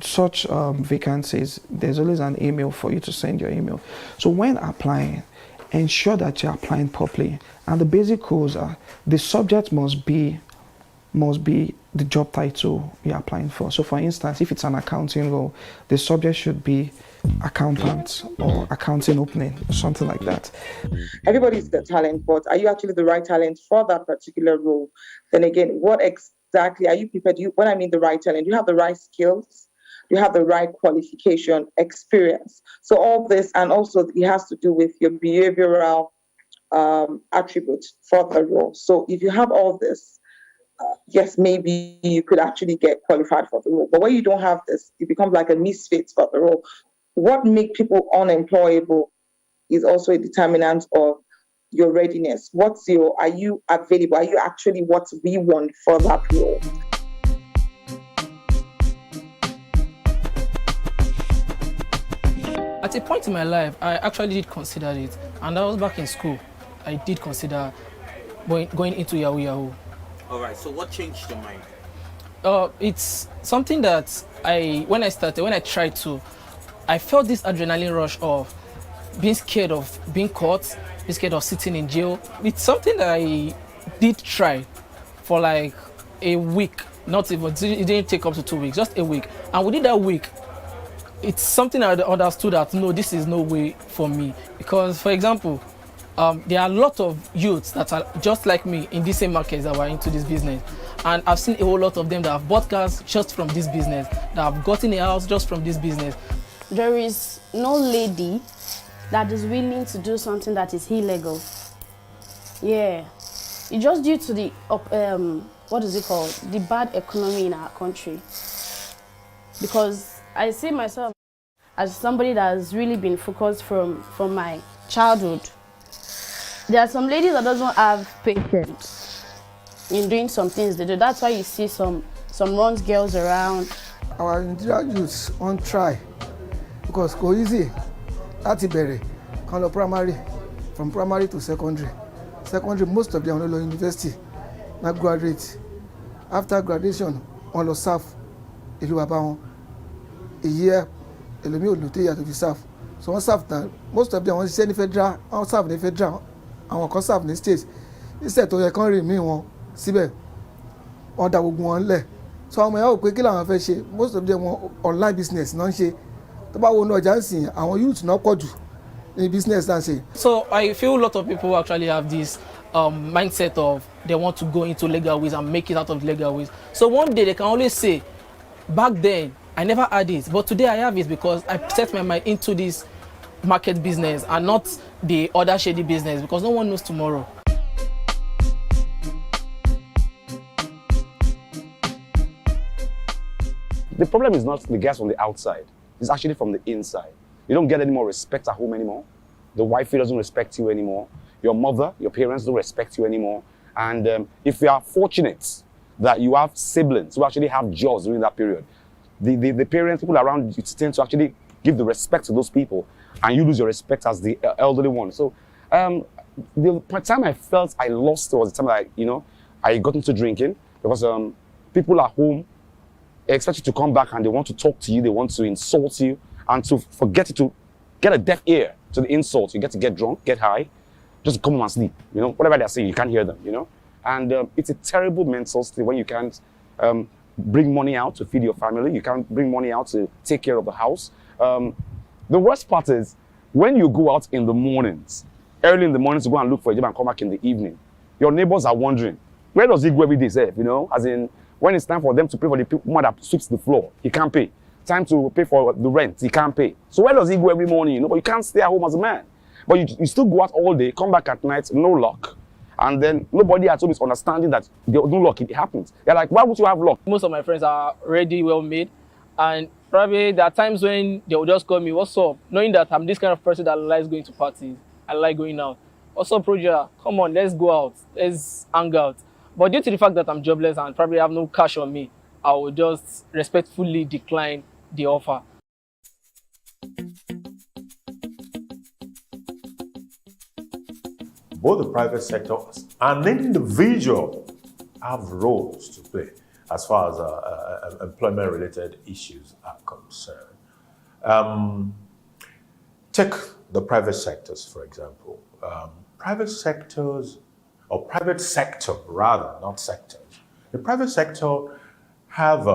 such vacancies, there's always an email for you to send your email. So when applying, ensure that you're applying properly. And the basic rules are, the subject must be the job title you're applying for. So for instance, if it's an accounting role, the subject should be accountant or accounting opening, something like that. Everybody's got talent, but are you actually the right talent for that particular role? Then again, what exactly are you prepared? When I mean the right talent, you have the right skills, you have the right qualification, experience. So all this, and also it has to do with your behavioral attributes for the role. So if you have all this, yes, maybe you could actually get qualified for the role. But when you don't have this, you become like a misfit for the role. What makes people unemployable is also a determinant of your readiness. Are you available? Are you actually what we want for that role? At a point in my life, I actually did consider it, and I was back in school. I did consider going into Yahoo Yahoo. All right, so what changed your mind? It's something that when I tried to, I felt this adrenaline rush of being scared of being caught, being scared of sitting in jail. It's something that I did try for like a week, not even, it didn't take up to 2 weeks, just a week. And within that week, it's something I understood that no, this is no way for me. Because, for example, there are a lot of youths that are just like me in the same markets that were into this business. And I've seen a whole lot of them that have bought cars just from this business, that have gotten a house just from this business. There is no lady that is willing to do something that is illegal. Yeah. It's just due to the, what is it called? The bad economy in our country. Because I see myself as somebody that has really been focused from my childhood. There are some ladies that doesn't have patience in doing some things they do. That's why you see some runs girls around. Our Nigerian youths won't try because go easy. That's very kind of primary, from primary to secondary. Secondary, most of them are in university, not graduate. After graduation, on the serve, a year, to be serve. So one serve now, most of them want to send the federal, one serve the federal, and one can serve the states. Instead to the country, me one, sibe, on that one le. So I'm out quickly and fresh. Most of them want online business, non she. About one agency, our youth not quite in business and say. So I feel a lot of people actually have this mindset of they want to go into legal ways and make it out of legal ways. So one day they can always say, back then I never had it, but today I have it because I set my mind into this market business and not the other shady business, because no one knows tomorrow. The problem is not the guys from the outside. It's actually from the inside. You don't get any more respect at home anymore. The wifey doesn't respect you anymore. Your mother, your parents don't respect you anymore. And if you are fortunate that you have siblings who actually have jobs during that period, the parents, people around you tend to actually give the respect to those people, and you lose your respect as the elderly one. So the time I felt I lost was the time I got into drinking, because people at home expect you to come back and they want to talk to you, they want to insult you, and to forget it, to get a deaf ear to the insult. You get to get drunk, get high, just come home and sleep. Whatever they're saying, you can't hear them. And it's a terrible mental state when you can't bring money out to feed your family. You can't bring money out to take care of the house. The worst part is when you go out in the mornings, early in the mornings to go and look for a job and come back in the evening, your neighbors are wondering, where does he go every day, Seth? As in, when it's time for them to pay for the woman that sweeps the floor, he can't pay. Time to pay for the rent, he can't pay. So where does he go every morning? But you can't stay at home as a man. But you still go out all day, come back at night, no luck. And then nobody at home is understanding that no luck, it happens. They're like, why would you have luck? Most of my friends are already well made. And probably there are times when they will just call me, what's up? Knowing that I'm this kind of person that likes going to parties. I like going out. What's up, Proja? Come on, let's go out. Let's hang out. But due to the fact that I'm jobless and probably have no cash on me, I will just respectfully decline the offer. Both the private sector and individual have roles to play as far as employment-related issues are concerned. Take the private sectors, for example. Private sectors, or private sector rather, not sectors. The private sector have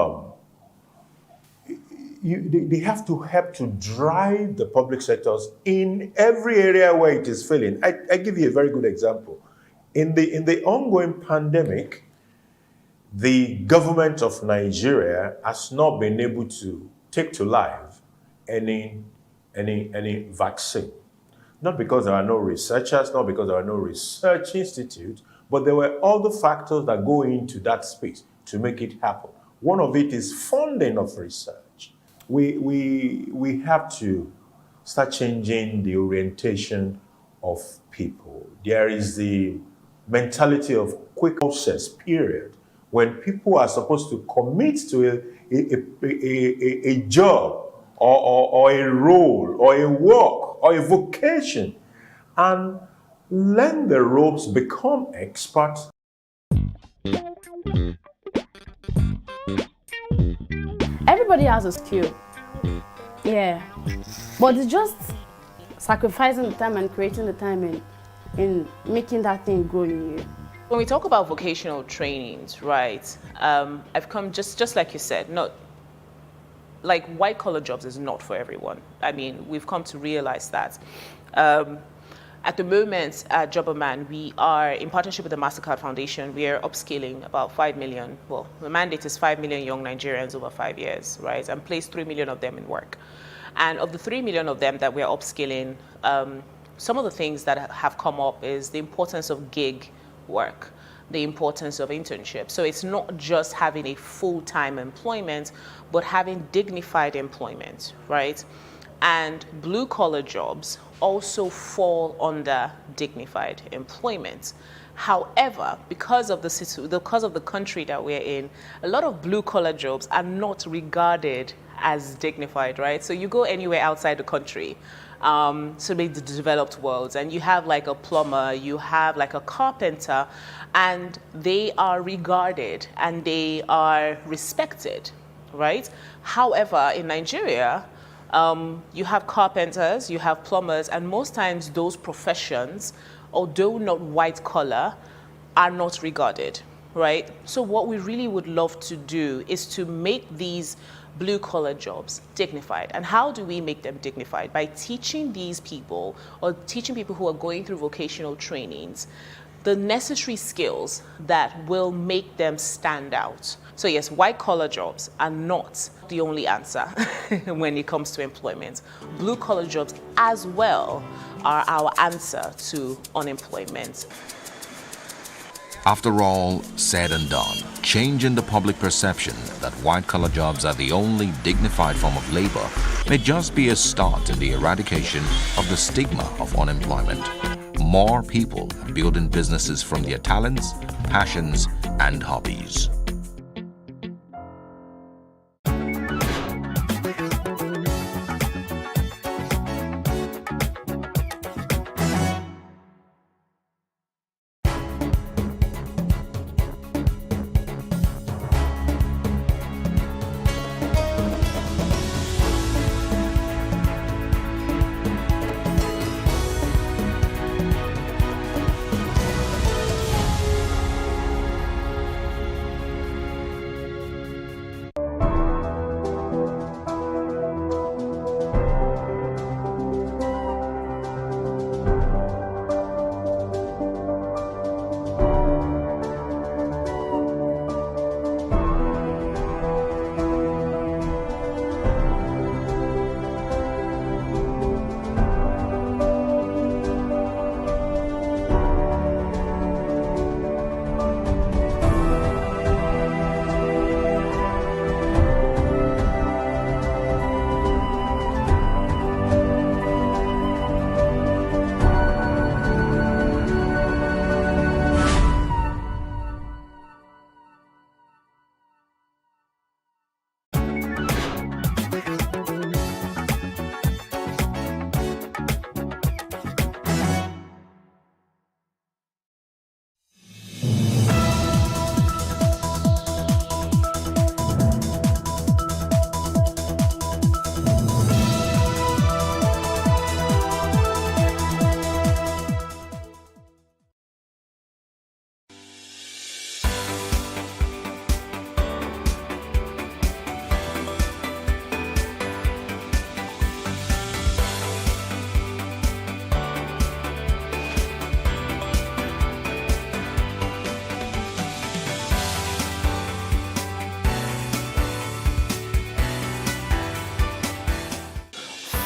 they have to help to drive the public sectors in every area where it is failing. I give you a very good example. In the ongoing pandemic, the government of Nigeria has not been able to take to life any vaccine. Not because there are no researchers, not because there are no research institutes, but there were other factors that go into that space to make it happen. One of it is funding of research. We have to start changing the orientation of people. There is the mentality of quick process period when people are supposed to commit to a job or a role or a work or a vocation and learn the ropes, become experts. Everybody has a skill. Yeah. But it's just sacrificing the time and creating the time in making that thing grow in you. When we talk about vocational trainings, right, I've come, just like you said, not like white collar jobs is not for everyone. I mean, we've come to realize that. At the moment at Jobberman, we are in partnership with the MasterCard Foundation. We are upskilling about 5 million, well, the mandate is 5 million young Nigerians over 5 years, right, and place 3 million of them in work. And of the 3 million of them that we're upskilling, some of the things that have come up is the importance of gig work, the importance of internship. So it's not just having a full-time employment, but having dignified employment, right? And blue-collar jobs also fall under dignified employment. However, because of the country that we're in, a lot of blue-collar jobs are not regarded as dignified, right? So you go anywhere outside the country, so maybe the developed worlds, and you have like a plumber, you have like a carpenter, and they are regarded and they are respected, right? However, in Nigeria, you have carpenters, you have plumbers, and most times those professions, although not white collar, are not regarded, right? So what we really would love to do is to make these blue collar jobs dignified. And how do we make them dignified? By teaching these people, or teaching people who are going through vocational trainings, the necessary skills that will make them stand out. So yes, white collar jobs are not the only answer when it comes to employment. Blue collar jobs as well are our answer to unemployment. After all said and done, changing the public perception that white-collar jobs are the only dignified form of labor may just be a start in the eradication of the stigma of unemployment. More people are building businesses from their talents, passions, and hobbies.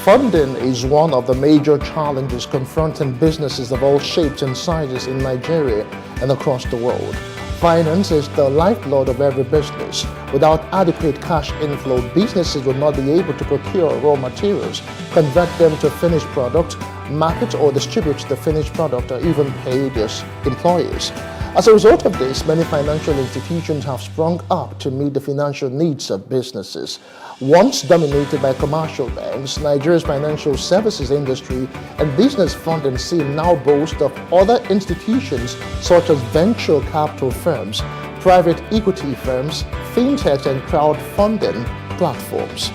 Funding is one of the major challenges confronting businesses of all shapes and sizes in Nigeria and across the world. Finance is the lifeblood of every business. Without adequate cash inflow, businesses will not be able to procure raw materials, convert them to finished product, market or distribute the finished product, or even pay their employees. As a result of this, many financial institutions have sprung up to meet the financial needs of businesses. Once dominated by commercial banks, Nigeria's financial services industry and business funding scene now boast of other institutions such as venture capital firms, private equity firms, fintech and crowdfunding platforms.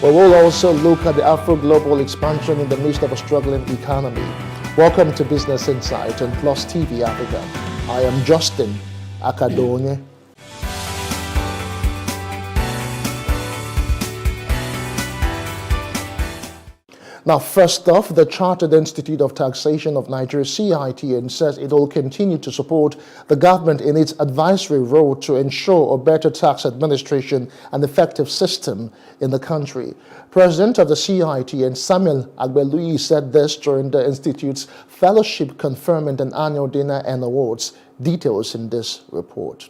We will also look at the Afro-global expansion in the midst of a struggling economy. Welcome to Business Insight on Plus TV Africa. I am Justin Akadonye. Now, first off, the Chartered Institute of Taxation of Nigeria, CITN, says it will continue to support the government in its advisory role to ensure a better tax administration and effective system in the country. President of the CITN, Samuel Agbeluyi, said this during the Institute's Fellowship Conferment and Annual Dinner and Awards. Details in this report.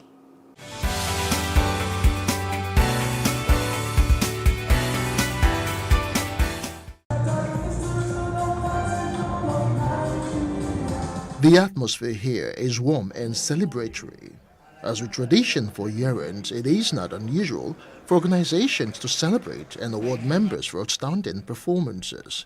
The atmosphere here is warm and celebratory. As with tradition for year-ends, it is not unusual for organizations to celebrate and award members for outstanding performances.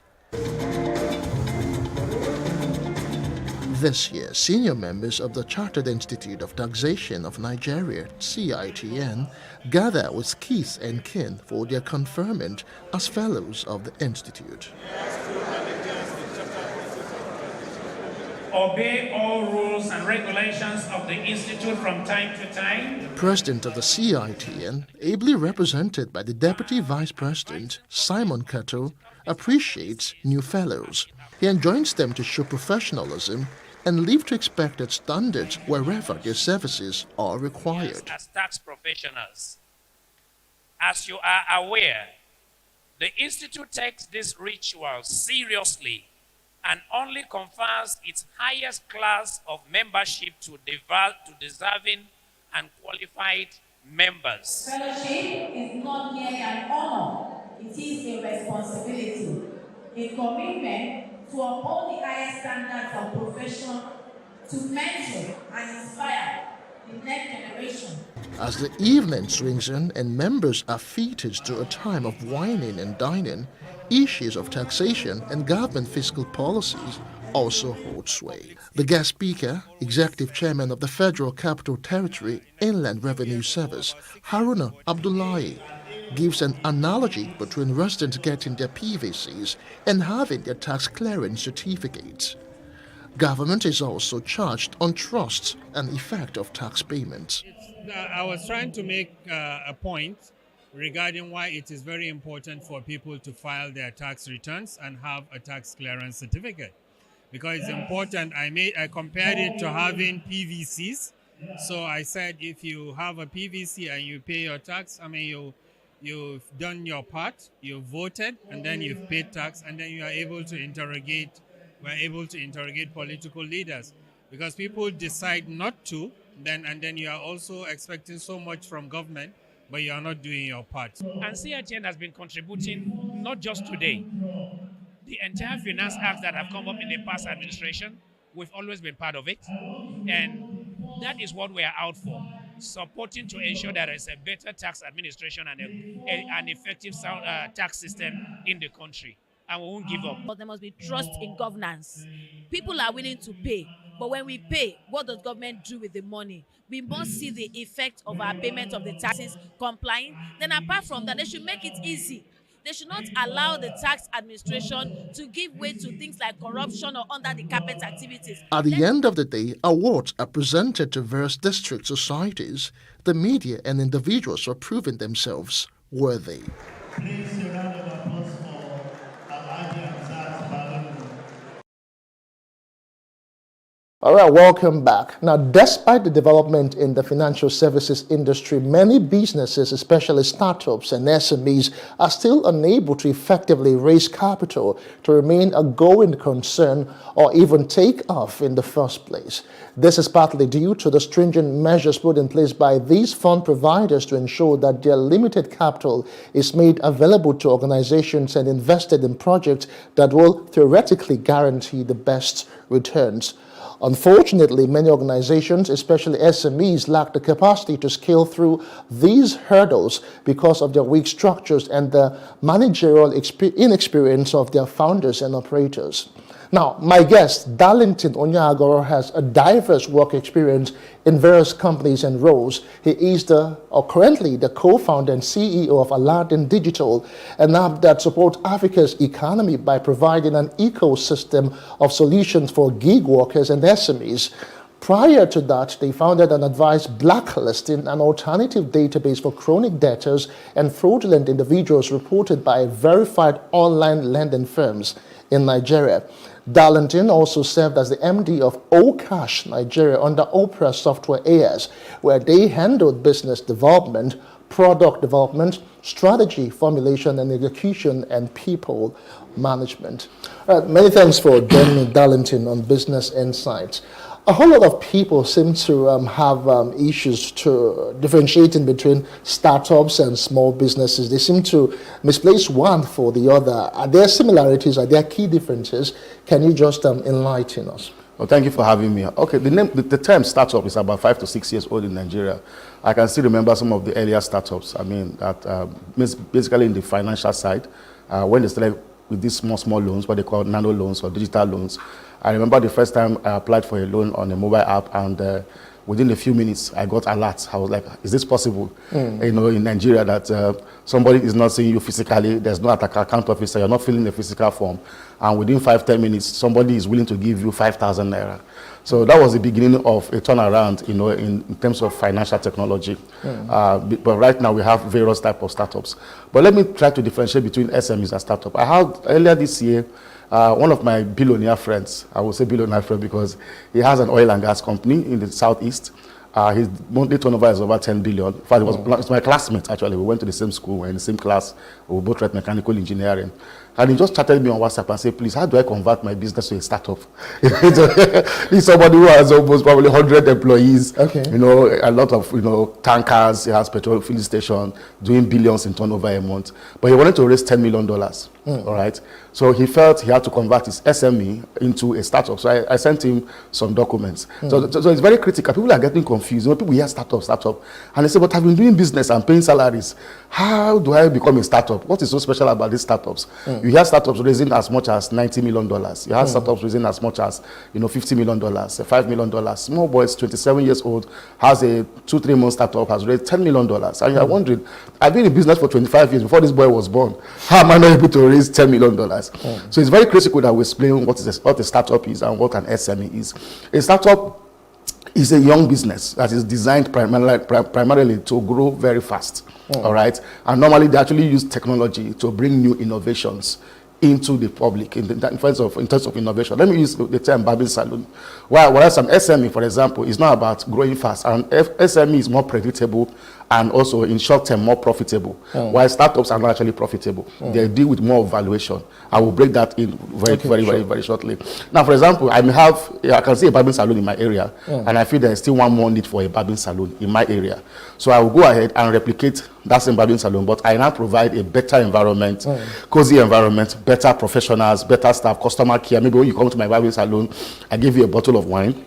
This year, senior members of the Chartered Institute of Taxation of Nigeria, CITN, gather with kith and kin for their conferment as fellows of the Institute. Obey all rules and regulations of the Institute from time to time. President of the CITN, ably represented by the Deputy Vice President, Simon Kato, appreciates new fellows. He enjoins them to show professionalism and live to expected standards wherever their services are required. As tax professionals, as you are aware, the Institute takes this ritual seriously and only confers its highest class of membership to deserving and qualified members. Fellowship is not merely an honor, it is a responsibility, a commitment to uphold the highest standards of profession, to mentor and inspire the next generation. As the evening swings in and members are feted to a time of wining and dining, issues of taxation and government fiscal policies also hold sway. The guest speaker, Executive Chairman of the Federal Capital Territory Inland Revenue Service, Haruna Abdullahi, gives an analogy between residents getting their PVCs and having their tax clearance certificates. Government is also charged on trust and effect of tax payments. I was trying to make a point regarding why it is very important for people to file their tax returns and have a tax clearance certificate. Because it's important, I compared it to having PVCs. So I said if you have a PVC and you pay your tax, you've done your part, you've voted, and then you've paid tax, and then we're able to interrogate political leaders. Because people decide not to, and then you are also expecting so much from government, but you are not doing your part. And CITN has been contributing not just today. The entire Finance Act that have come up in the past administration, we've always been part of it. And that is what we are out for, supporting to ensure that there is a better tax administration and an effective tax system in the country. And we won't give up. But there must be trust in governance. People are willing to pay, but when we pay, what does government do with the money? We must see the effect of our payment of the taxes complying. Then apart from that, they should make it easy. They should not allow the tax administration to give way to things like corruption or under the carpet activities. At the end of the day, awards are presented to various district societies. The media and individuals are proving themselves worthy. Please, a round of applause for Alhaji Hamzat Balogun. All right, welcome back. Now, despite the development in the financial services industry, many businesses, especially startups and SMEs, are still unable to effectively raise capital to remain a going concern or even take off in the first place. This is partly due to the stringent measures put in place by these fund providers to ensure that their limited capital is made available to organizations and invested in projects that will theoretically guarantee the best returns. On Unfortunately, many organizations, especially SMEs, lack the capacity to scale through these hurdles because of their weak structures and the managerial inexperience of their founders and operators. Now, my guest, Darlington Onyeagoro, has a diverse work experience in various companies and roles. He is currently the co-founder and CEO of Aladdin Digital, an app that supports Africa's economy by providing an ecosystem of solutions for gig workers and SMEs. Prior to that, they founded and advised Blacklisting, an alternative database for chronic debtors and fraudulent individuals reported by verified online lending firms in Nigeria. Darlington also served as the MD of Okash Nigeria under Opera Software AS, where they handled business development, product development, strategy formulation and execution, and people management. Many thanks for joining Darlington on Business Insights. A whole lot of people seem to have issues to differentiating between startups and small businesses. They seem to misplace one for the other. Are there similarities? Are there key differences? Can you just enlighten us? Well, thank you for having me. Okay, the term startup is about 5 to 6 years old in Nigeria. I can still remember some of the earlier startups. I mean, that basically in the financial side, when they started with these small loans, what they call nano loans or digital loans. I remember the first time I applied for a loan on a mobile app, and within a few minutes, I got alerts. I was like, is this possible? You know, in Nigeria, that somebody is not seeing you physically, there's no account officer, you're not filling a physical form, and within 5-10 minutes, somebody is willing to give you 5,000 naira. So that was the beginning of a turnaround, you know, in terms of financial technology. But right now we have various types of startups. But let me try to differentiate between SMEs and startups. I had earlier this year, one of my billionaire friends, I will say billionaire friend because he has an oil and gas company in the southeast. His monthly turnover is over 10 billion. In fact, it was my classmate, actually. We went to the same school, we were in the same class. We both read mechanical engineering. And he just chatted me on WhatsApp and said, please, how do I convert my business to a startup? He's somebody who has almost probably 100 employees, you know, a lot of, you know, tankers. He has petrol filling station, doing billions in turnover a month. But he wanted to raise $10 million, all right? So he felt he had to convert his SME into a startup. So I sent him some documents. So it's very critical. People are getting confused. You know, people hear startup. And they say, but I've been doing business and paying salaries. How do I become a startup? What is so special about these startups? You hear startups raising as much as $90 million. You have startups raising as much as, you know, $50 million, $5 million. Small boys, 27 years old, has a 2-3 month startup, has raised $10 million. And you're wondering, I've been in business for 25 years before this boy was born. How am I not able to raise $10 million? So it's very critical that we explain what a startup is and what an SME is. A startup is a young business that is designed primarily to grow very fast, all right? And normally they actually use technology to bring new innovations into the public in terms of innovation. Let me use the term barbing salon. Whereas an SME, for example, is not about growing fast. And SME is more predictable and also in short term more profitable. While startups are not actually profitable. They deal with more valuation. I will break that in very shortly. Now, for example, I can see a barbing salon in my area, and I feel there is still one more need for a barbing salon in my area. So I will go ahead and replicate that same barbing salon, but I now provide a better environment, cozy environment, better professionals, better staff, customer care. Maybe when you come to my barbing salon, I give you a bottle of wine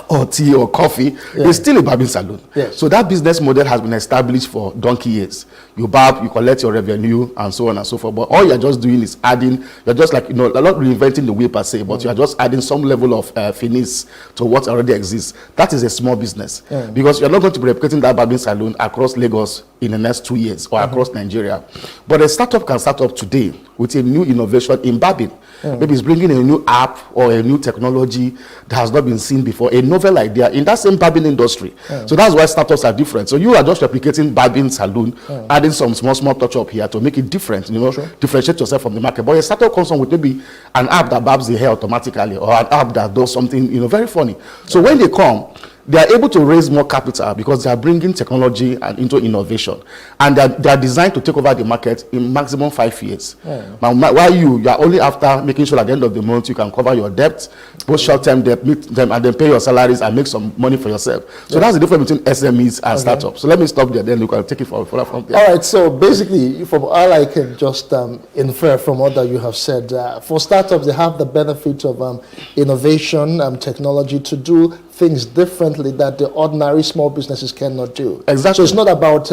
or tea or coffee. It's still a barbing salon. So that business model has been established for donkey years. You barb, you collect your revenue, and so on and so forth. But all you're just doing is adding, you're just like, you know, not reinventing the wheel per se, but you're just adding some level of finesse to what already exists. That is a small business. Because you're not going to be replicating that barbing salon across Lagos in the next 2 years or across Nigeria. But a startup can start up today with a new innovation in barbing. Maybe it's bringing a new app or a new technology that has not been seen before, a novel idea in that same barbing industry. So that's why startups are different. So you are just replicating barbing salon, adding some small touch up here to make it different, you know, differentiate yourself from the market. But a startup comes on with maybe an app that barbs the hair automatically or an app that does something, you know, very funny. So when they come, they are able to raise more capital because they are bringing technology and into innovation, and they are designed to take over the market in maximum 5 years. Now, while you are only after making sure at the end of the month you can cover your debt, both short-term debt, meet them, and then pay your salaries and make some money for yourself. So that's the difference between SMEs and startups. So let me stop there, then you can take it from there. All right, so basically, from all I can just infer from what that you have said, for startups, they have the benefit of innovation, technology to do things differently that the ordinary small businesses cannot do. Exactly. So it's not about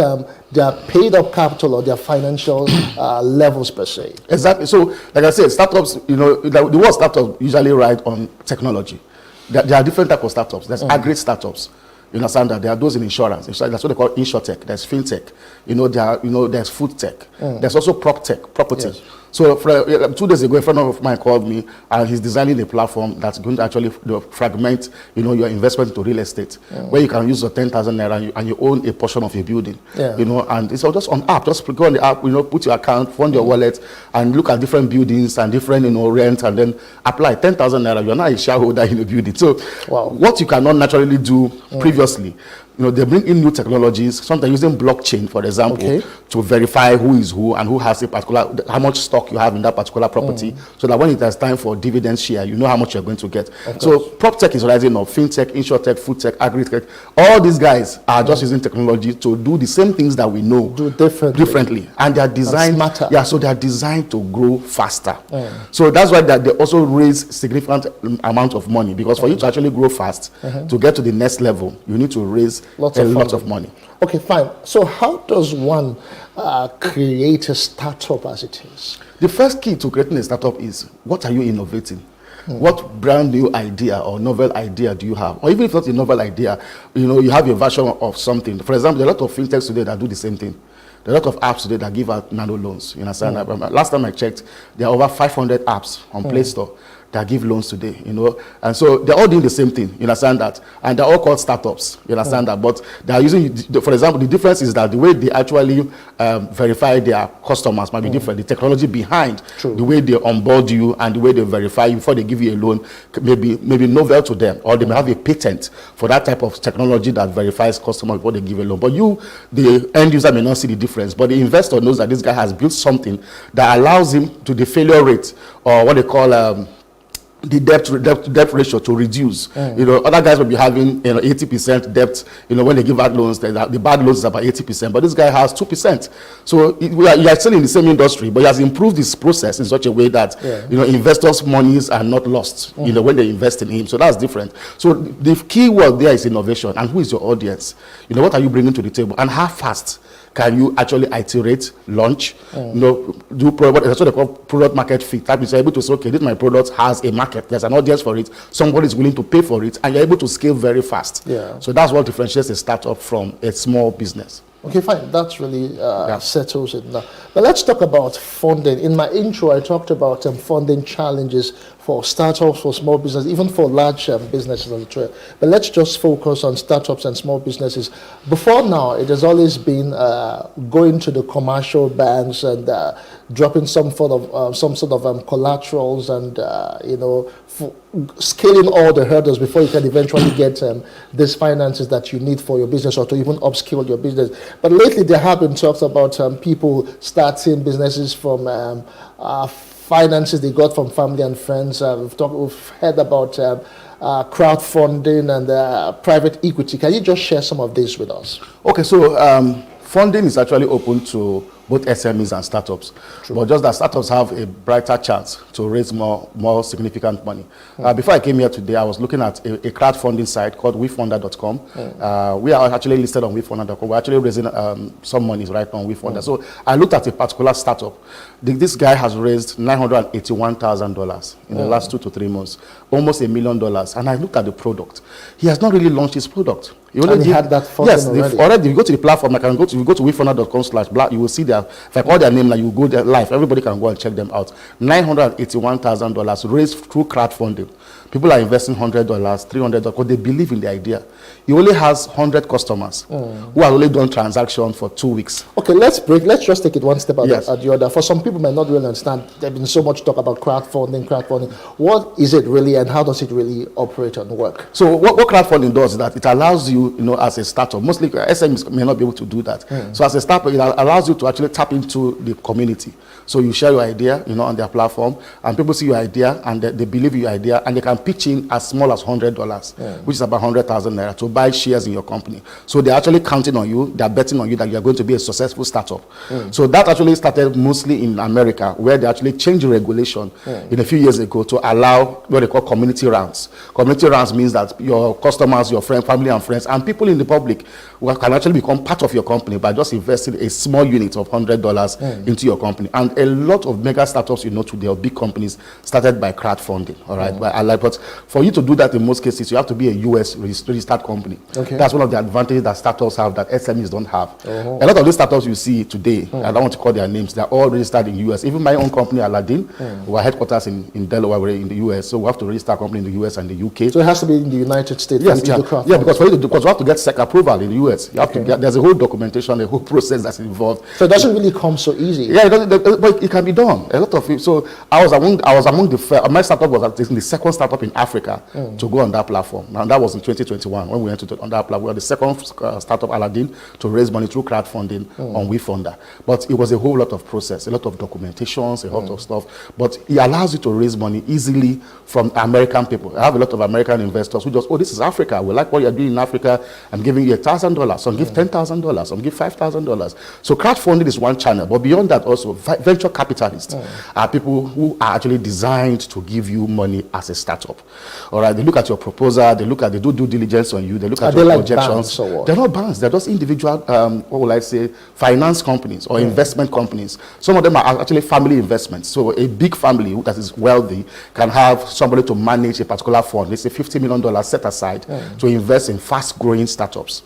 their paid-up capital or their financial levels per se. Exactly. So, like I said, startups, the word startup usually ride on technology. There are different types of startups. There's agri startups. You understand that there are those in insurance. That's what they call insurtech. There's fintech. There's food tech. There's also prop tech, property. Yes. So 2 days ago, a friend of mine called me, and he's designing a platform that's going to actually fragment, your investment into real estate, where you can use your 10,000 naira and you own a portion of a building. And it's all just on app. Just go on the app, put your account, fund your wallet, and look at different buildings and different, rent, and then apply 10,000 naira. You're now a shareholder in a building. So what you cannot naturally do previously, they bring in new technologies, sometimes using blockchain, for example, to verify who is who and who has a particular, how much stock you have in that particular property, so that when it is time for dividend share, you know how much you're going to get. So prop tech is rising up, fintech, insurtech, food tech, agri-tech. All these guys are just using technology to do the same things that we know differently. And they are designed, so they are designed to grow faster. So that's why they also raise significant amount of money, because for you to actually grow fast, to get to the next level, you need to raise a lot of money. Okay, fine. So how does one create a startup as it is? The first key to creating a startup is, what are you innovating? What brand new idea or novel idea do you have? Or even if not a novel idea, you have a version of something. For example, there are a lot of fintechs today that do the same thing. There are a lot of apps today that give out nano loans. You understand? Last time I checked, there are over 500 apps on Play Store that give loans today, and so they're all doing the same thing. You understand that? And they're all called startups. You understand that? But they are using, for example, the difference is that the way they actually verify their customers might be different. The technology behind the way they onboard you and the way they verify you before they give you a loan maybe novel to them, or they may have a patent for that type of technology that verifies customers before they give a loan. But you, the end user, may not see the difference. But the investor knows that this guy has built something that allows him to the failure rate, or what they call the debt ratio, to reduce. Other guys will be having 80% debt. When they give out loans, the bad loans is about 80%, but this guy has 2%. So you are still in the same industry, but he has improved this process in such a way that investors' monies are not lost. When they invest in him. So that's different. So the key word there is innovation, and who is your audience? What are you bringing to the table, and how fast can you actually iterate, launch, do product? That's what they call product market fit. That means you're able to say, okay, this my product has a market, there's an audience for it, somebody is willing to pay for it, and you're able to scale very fast. So that's what differentiates a startup from a small business. Okay, fine. That really settles it now. But let's talk about funding. In my intro, I talked about funding challenges for startups, for small business, even for large businesses as well. But let's just focus on startups and small businesses. Before now, it has always been going to the commercial banks and dropping some sort of collaterals and scaling all the hurdles before you can eventually get these finances that you need for your business, or to even upskill your business. But lately, there have been talks about people starting businesses from finances they got from family and friends. We've heard about crowdfunding and private equity. Can you just share some of this with us? Okay, so funding is actually open to both SMEs and startups, but just that startups have a brighter chance to raise more significant money. Before I came here today, I was looking at a crowdfunding site called WeFunder.com. We are actually listed on WeFunder.com. We're actually raising some monies right now on WeFunder. So I looked at a particular startup. This guy has raised $981,000 in the last 2 to 3 months, almost $1 million. And I looked at the product. He has not really launched his product. He had that funding already. Already. You go to the platform. You go to WeFunder.com/black. You will see their, if I call their name, like you go there live. Everybody can go and check them out. $981,000 raised through crowdfunding. People are investing $100, $300 because they believe in the idea. He only has 100 customers who have only done transaction for 2 weeks. Okay, let's just take it one step at Yes. the other. For some people might not really understand, there's been so much talk about crowdfunding. What is it really and how does it really operate and work? So what crowdfunding does is that it allows you, as a startup, mostly SMEs may not be able to do that. So as a startup, it allows you to actually tap into the community. So you share your idea, on their platform, and people see your idea and they believe in your idea, and they can pitch in as small as $100, which is about 100,000 naira, to buy shares in your company. So they're actually counting on you, they're betting on you that you're going to be a successful startup. So that actually started mostly in America, where they actually changed the regulation in a few years ago to allow what they call community rounds. Community rounds means that your customers, your friends, family and friends, and people in the public can actually become part of your company by just investing a small unit of $100 into your company. And a lot of mega startups, today, or big companies, started by crowdfunding. All right, but for you to do that, in most cases, you have to be a US registered company. Okay. That's one of the advantages that startups have that SMEs don't have. A lot of these startups you see today, I don't want to call their names, they're all registered in US. Even my own company, Aladdin, we're headquarters in Delaware, we're in the US, so we have to register a company in the US and the UK. So it has to be in the United States. Yes, because we have to get SEC approval in the US. You have to there's a whole documentation, a whole process that's involved. So it doesn't really come so easy. Yeah, but it can be done. A lot of it. So I was among the first. My startup was the second startup in Africa to go on that platform. And that was in 2021 when we went on that platform. We were the second startup, Aladdin, to raise money through crowdfunding on WeFunder. But it was a whole lot of process, a lot of documentations, a lot of stuff. But it allows you to raise money easily from American people. I have a lot of American investors who just, this is Africa. We like what you're doing in Africa. I'm giving you $1,000. Some give $10,000. Some give $5,000. So crowdfunding is one channel. But beyond that, also venture capitalists are people who are actually designed to give you money as a startup. All right, they look at your proposal, they do due diligence on you, they look at your projections. They're not banks, they're just individual, finance companies or investment companies. Some of them are actually family investments. So a big family that is wealthy can have somebody to manage a particular fund. It's a $50 million set aside to invest in fast-growing startups.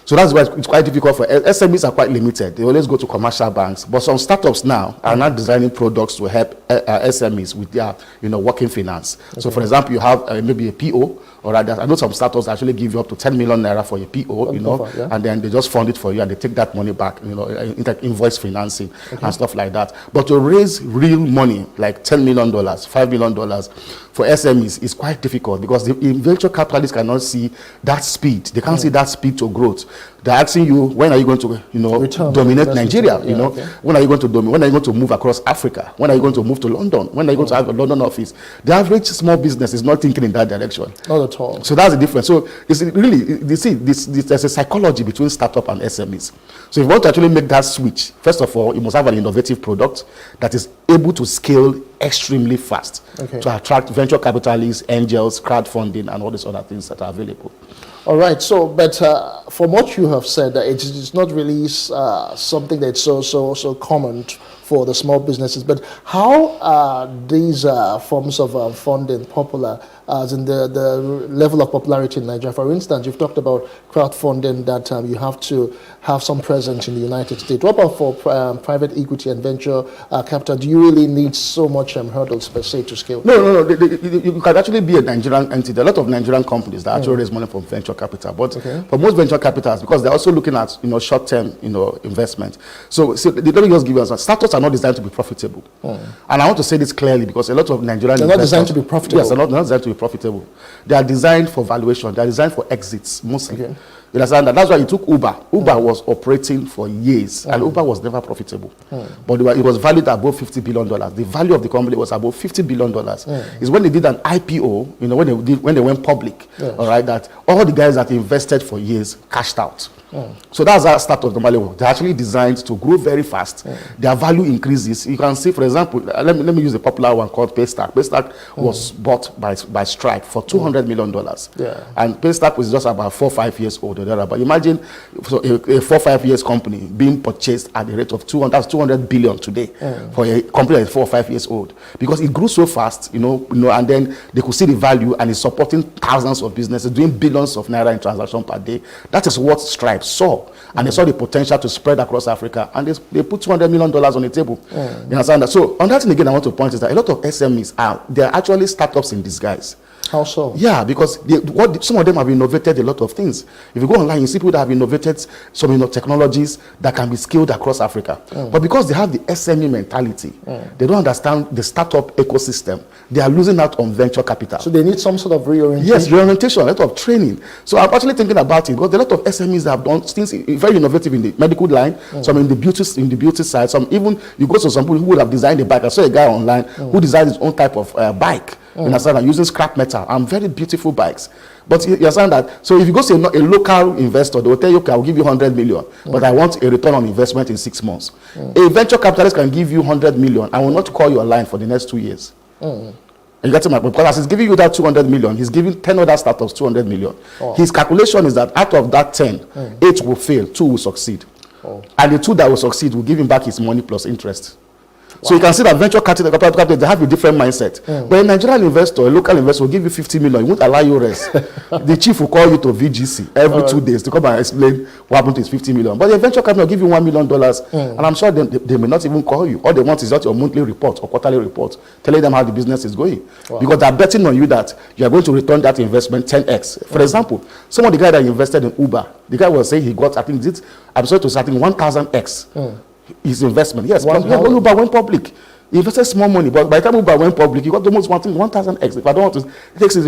So that's why it's quite difficult for SMEs are quite limited. They always go to commercial banks, but some startups now are not designing products to help SMEs with their working finance. So for example, you have maybe a PO, or I know some startups actually give you up to 10 million naira for a PO, and then they just fund it for you and they take that money back, invoice financing and stuff like that. But to raise real money like $10 million, $5 million for SMEs is quite difficult because the venture capitalists cannot see that speed. They can't see that speed to growth. They're asking you, when are you going to dominate Nigeria? When are you going to dominate? When are you going to move across Africa? When are you going to move to London? When are you going to have a London office? The average small business is not thinking in that direction. Not at all. So that's the difference. So it's really, you see, there's a psychology between startup and SMEs. So if you want to actually make that switch, first of all, you must have an innovative product that is able to scale extremely fast to attract venture capitalists, angels, crowdfunding, and all these other things that are available. All right. So, but from what you have said, it's not really something that's so common for the small businesses. But how are these forms of funding popular, as in the level of popularity in Nigeria? For instance, you've talked about crowdfunding that you have to have some presence in the United States. What about for private equity and venture capital? Do you really need so much hurdles per se to scale? No. You can actually be a Nigerian entity. There are a lot of Nigerian companies that actually raise money from venture capital. But for most venture capitals, because they're also looking at short-term investment. So let me just give you a startups are not designed to be profitable. And I want to say this clearly because a lot of Nigerian they're not designed to be profitable. Yes, they're not designed to be profitable. They are designed for valuation. They are designed for exits mostly. You understand that? That's why it took Uber. Uber was operating for years, and Uber was never profitable. But it was valued at above $50 billion. The value of the company was above $50 billion. It's when they did an IPO, when they went public, all right, that all the guys that invested for years cashed out. So that's how startups normally work. They're actually designed to grow very fast. Their value increases. You can see, for example, let me use a popular one called Paystack. Paystack was bought by Stripe for $200 million. And Paystack was just about 4 or 5 years old. But imagine a 4 or 5 years company being purchased at the rate of 200 billion today for a company that is 4 or 5 years old. Because it grew so fast, and then they could see the value and it's supporting thousands of businesses, doing billions of naira in transaction per day. That is what Stripe saw, and they saw the potential to spread across Africa, and they put $200 million on the table. You understand that? So on that thing again, I want to point is that a lot of SMEs they're actually startups in disguise. How so? Yeah, because some of them have innovated a lot of things. If you go online, you see people that have innovated some technologies that can be scaled across Africa. But because they have the SME mentality, they don't understand the startup ecosystem. They are losing out on venture capital. So they need some sort of reorientation. Yes, reorientation, a lot of training. So I'm actually thinking about it because a lot of SMEs have done things very innovative in the medical line, some in the beauty side, some even you go to some people who would have designed a bike. I saw a guy online who designed his own type of bike. You understand? Using scrap metal and very beautiful bikes. But you understand that? So if you go to a local investor, they will tell you, okay, I'll give you 100 million, but I want a return on investment in 6 months. A venture capitalist can give you 100 million. I will not call your line for the next 2 years. You get my point? Because as he's giving you that 200 million, he's giving 10 other startups 200 million. His calculation is that out of that 10, 8 will fail, 2 will succeed. And the 2 that will succeed will give him back his money plus interest. So you can see that venture capital, they have a different mindset. But a Nigerian investor, a local investor will give you 50 million. He won't allow you rest. The chief will call you to VGC every 2 days to come and explain what happened to his 50 million. But the venture capital will give you $1 million. And I'm sure they may not even call you. All they want is just your monthly report or quarterly report telling them how the business is going. Because they're betting on you that you are going to return that investment 10x. For example, some of the guy that invested in Uber, the guy was saying he got, I think, 1,000x. His investment, yes. When Uber went public, he invested small money, but by the time Uber went public, he got almost 1,000x. If I don't want to,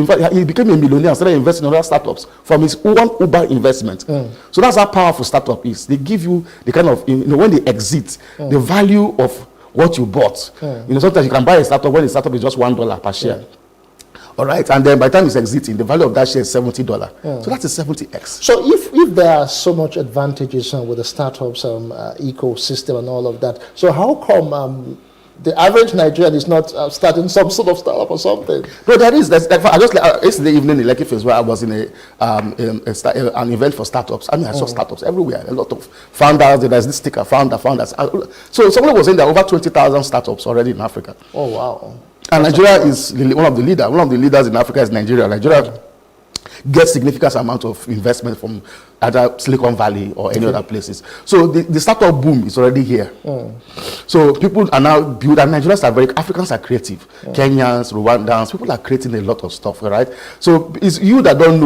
in fact, he became a millionaire and started investing in other startups from his own Uber investment. So that's how powerful startup is. They give you the kind of, when they exit, the value of what you bought. Sometimes you can buy a startup when the startup is just $1 per share. All right, and then by the time it's exiting, the value of that share is $70. So that's a 70x. So if there are so much advantages with the startups ecosystem and all of that, so how come the average Nigerian is not starting some sort of startup or something? No, there is. Yesterday evening in Lekki Phase where I was in an event for startups. I mean, I saw startups everywhere. A lot of founders. There's this sticker, founders. So someone was saying there are over 20,000 startups already in Africa. Oh, wow. And Nigeria is one of the leaders. One of the leaders in Africa is Nigeria. Nigeria gets significant amount of investment from either Silicon Valley or any other places. So the startup boom is already here. So people are now building, and Nigerians are Africans are creative. Kenyans, Rwandans, people are creating a lot of stuff, right? So it's you that don't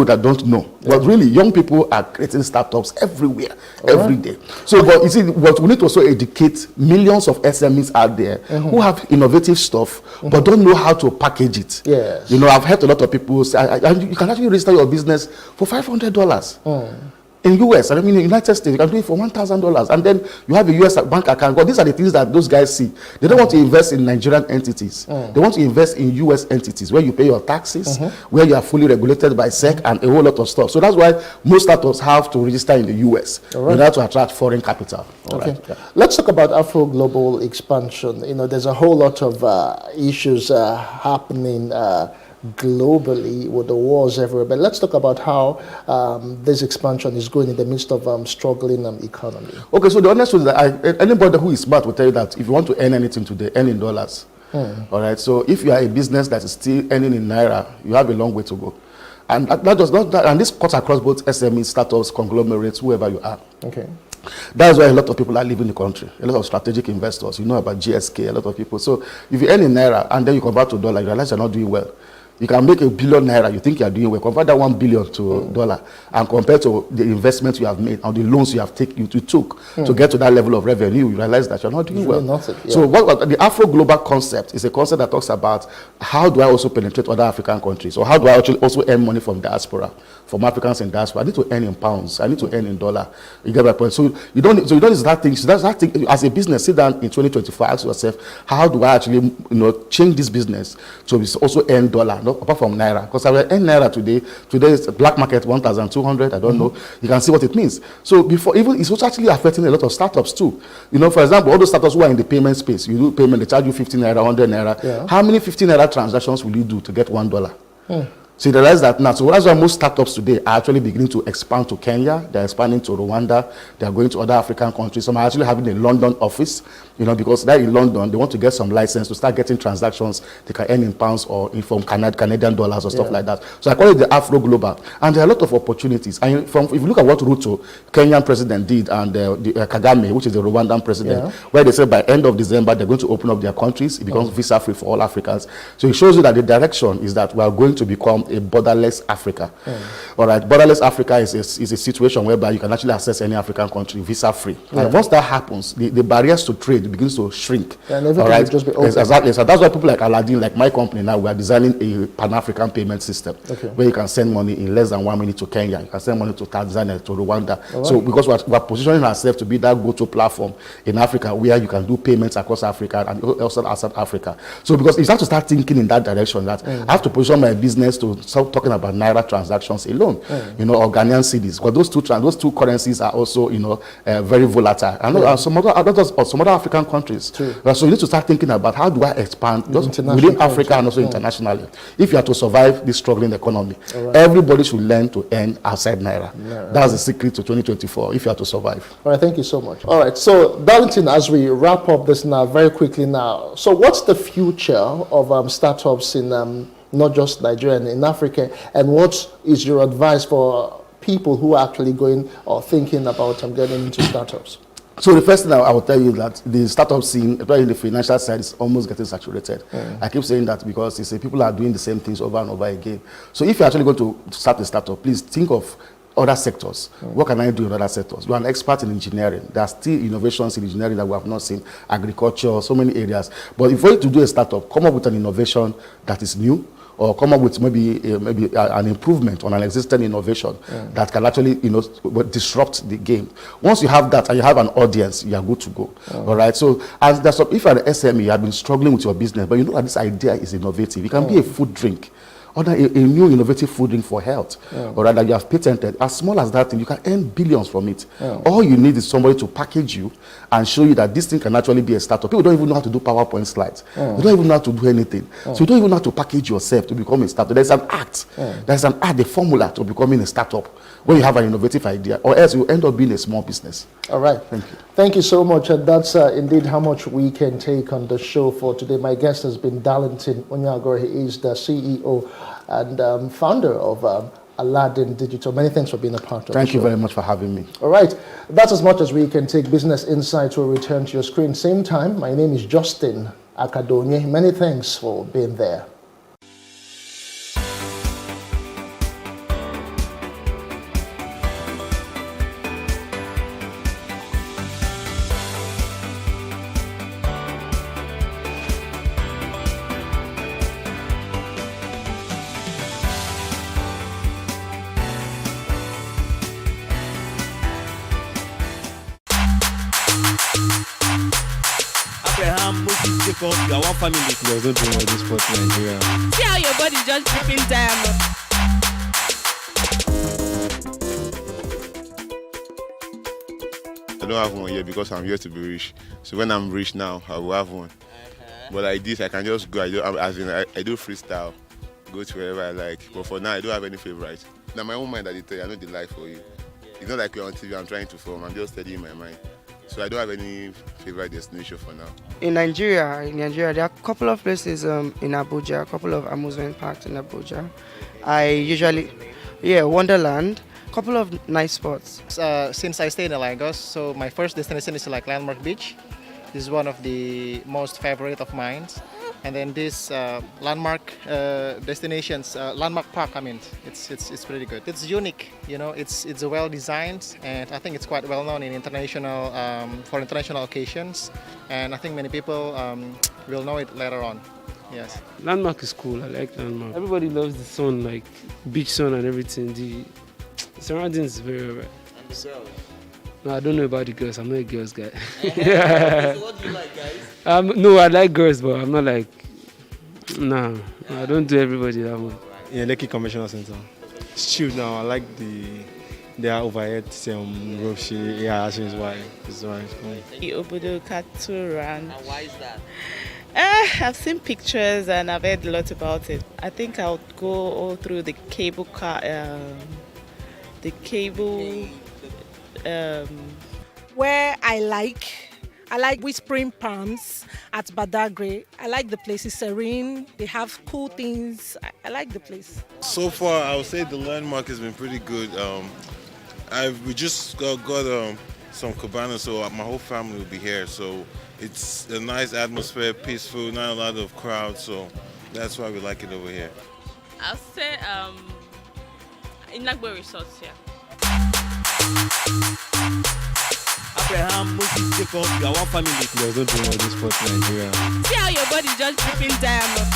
know. But really, young people are creating startups everywhere, every day. So, but you see, what we need to also educate millions of SMEs out there who have innovative stuff, but don't know how to package it. Yes. I've heard a lot of people say, you can actually register your business for $500. In US, in the United States, you can do it for $1,000, and then you have a US bank account. But these are the things that those guys see. They don't want to invest in Nigerian entities. They want to invest in US entities where you pay your taxes, where you are fully regulated by SEC, and a whole lot of stuff. So that's why most startups have to register in the US in order to attract foreign capital. Let's talk about Afro global expansion. There's a whole lot of issues happening globally with the wars everywhere. But let's talk about how this expansion is going in the midst of struggling economy. Okay, so the honest truth is that anybody who is smart will tell you that if you want to earn anything today, earn in dollars. All right, so if you are a business that is still earning in Naira, you have a long way to go. And and this cuts across both SMEs, startups, conglomerates, whoever you are. Okay. That's why a lot of people are leaving the country. A lot of strategic investors, about GSK, a lot of people. So if you earn in Naira and then you convert to dollar, you realize you're not doing well. You can make $1 billion Naira, you think you are doing well. Convert that 1 billion to dollar, and compared to the investments you have made or the loans you took to get to that level of revenue, you realize that you're not doing well. So what the Afro Global concept is a concept that talks about how do I also penetrate other African countries, or how do I actually also earn money from diaspora, from Africans in diaspora. I need to earn in pounds. I need to earn in dollar. You get my point. So you don't start thinking. So that's that thing. As a business, sit down in 2024, ask yourself, how do I actually change this business to also earn dollar? Apart from Naira, because I will earn Naira today is black market 1,200. I don't know. You can see what it means. So it's also actually affecting a lot of startups too. For example, all those startups who are in the payment space, you do payment, they charge you 15 Naira, 100 Naira. How many 15 Naira transactions will you do to get $1? So you realize that now. So that's why most startups today are actually beginning to expand to Kenya. They're expanding to Rwanda. They're going to other African countries. Some are actually having a London office, because they're in London. They want to get some license to start getting transactions they can earn in pounds or from Canadian dollars or stuff like that. So I call it the Afro Global. And there are a lot of opportunities. And if you look at what Ruto, Kenyan president, did, and Kagame, which is the Rwandan president, where they said by end of December they're going to open up their countries. It becomes visa free for all Africans. So it shows you that the direction is that we are going to become a borderless Africa. All right, borderless Africa is a situation whereby you can actually access any African country visa free. And once that happens, the barriers to trade begins to shrink. And everything will just be open. Exactly. So that's why people like Aladdin, like my company now, we are designing a Pan-African payment system where you can send money in less than 1 minute to Kenya. You can send money to Tanzania, to Rwanda. So because we're positioning ourselves to be that go-to platform in Africa where you can do payments across Africa and also outside Africa. So because you have to start thinking in that direction, that I have to position my business to start talking about Naira transactions alone, or Ghanaian cedis, because those two currencies are also, very volatile. And some other African countries. So you need to start thinking about how do I expand just within Africa and also internationally. If you are to survive this struggling economy, everybody should learn to earn outside Naira. That's the secret to 2024, if you are to survive. All right, thank you so much. All right, so Darlington, as we wrap up this now, very quickly now, so what's the future of startups in not just Nigeria and in Africa, and what is your advice for people who are actually going or thinking about getting into startups? So the first thing I will tell you that the startup scene, especially in the financial side, is almost getting saturated. I keep saying that because people are doing the same things over and over again. So if you're actually going to start a startup, please think of other sectors. What can I do in other sectors? You're an expert in engineering. There are still innovations in engineering that we have not seen, agriculture, so many areas. But if you to do a startup, come up with an innovation that is new, or come up with maybe an improvement on an existing innovation that can actually disrupt the game. Once you have that and you have an audience, you are good to go. All right. So as if you're an SME, you have been struggling with your business, but you know that this idea is innovative. It can be a food drink. Or a new innovative food drink for health, or that you have patented. As small as that thing, you can earn billions from it. All you need is somebody to package you and show you that this thing can actually be a startup. People don't even know how to do PowerPoint slides. They don't even know how to do anything. So you don't even know how to package yourself to become a startup. There's an act. There's an art, the formula to becoming a startup when you have an innovative idea, or else you end up being a small business. All right. Thank you. Thank you so much. And that's indeed how much we can take on the show for today. My guest has been Darlington Onyeagor. He is the CEO and founder of Aladdin Digital. Many thanks for being a part of the show. Thank you very much for having me. All right. That's as much as we can take. Business Insights will return to your screen same time. My name is Justin Akadonye. Many thanks for being there. You are one family. There's no dream of this sport in Nigeria. See how your body just dripping diamond. I don't have one yet because I'm yet to be rich. So when I'm rich now, I will have one. But like this, I can just go. I do freestyle, go to wherever I like. But for now, I don't have any favorite. Now my own mind, I tell you, I know the life for you. It's not like you're on TV. I'm trying to film. I'm just studying my mind. So I don't have any favorite destination for now. In Nigeria, there are a couple of places in Abuja, a couple of amusement parks in Abuja. I usually, Wonderland, a couple of nice spots. Since I stay in Lagos, so my first destination is like Landmark Beach. This is one of the most favorite of mine. And then this landmark destinations, landmark park. I mean, it's pretty good. It's unique, It's well designed, and I think it's quite well known in international for international occasions. And I think many people will know it later on. Yes. Landmark is cool. I like Landmark. Everybody loves the sun, like beach sun and everything. The surroundings is very alright. And the girls. No, I don't know about the girls. I'm not a girls guy. So what do you like, guys? No, I like girls, but I'm not like. Nah, I don't do everybody that much. Yeah, Lekki Conventional Center. It's chill now. I like their overhead roof. Yeah, that's why. It's why. Obodo Katuran. And why is that? I've seen pictures and I've heard a lot about it. I think I'll go all through the cable car, where I like Whispering Palms at Badagry. I like the place. It's serene. They have cool things. I like the place. So far, I would say the landmark has been pretty good. We just got some cabanas, so my whole family will be here. So it's a nice atmosphere, peaceful, not a lot of crowds. So that's why we like it over here. I'll say in Nagbo Resorts here. Abraham, Moses, Jacob, you are one family. There's no dream of this sport in Nigeria. See how your body is just dripping diamond.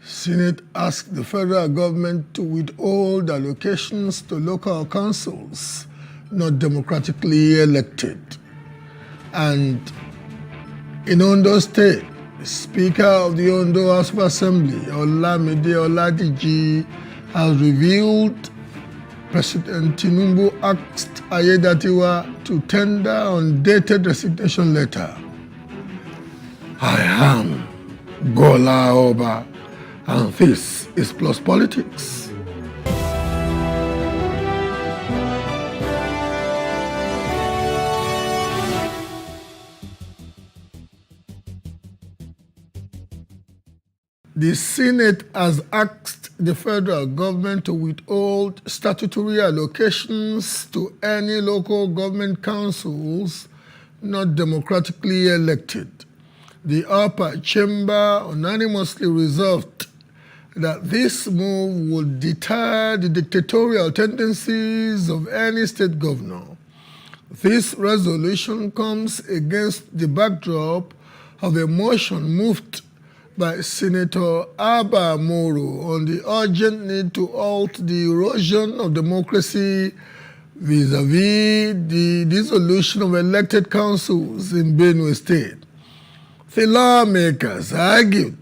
Senate asked the federal government to withhold allocations to local councils not democratically elected. And in Ondo State, the Speaker of the Ondo House of Assembly, Olamide Oladiji, has revealed President Tinubu asked Ayedatiwa to tender undated resignation letter. I am Gola Oba, and this is Plus Politics. The Senate has asked the federal government to withhold statutory allocations to any local government councils not democratically elected. The upper chamber unanimously resolved that this move would deter the dictatorial tendencies of any state governor. This resolution comes against the backdrop of a motion moved by Senator Abba Moro on the urgent need to halt the erosion of democracy vis-a-vis the dissolution of elected councils in Benue State. The lawmakers argued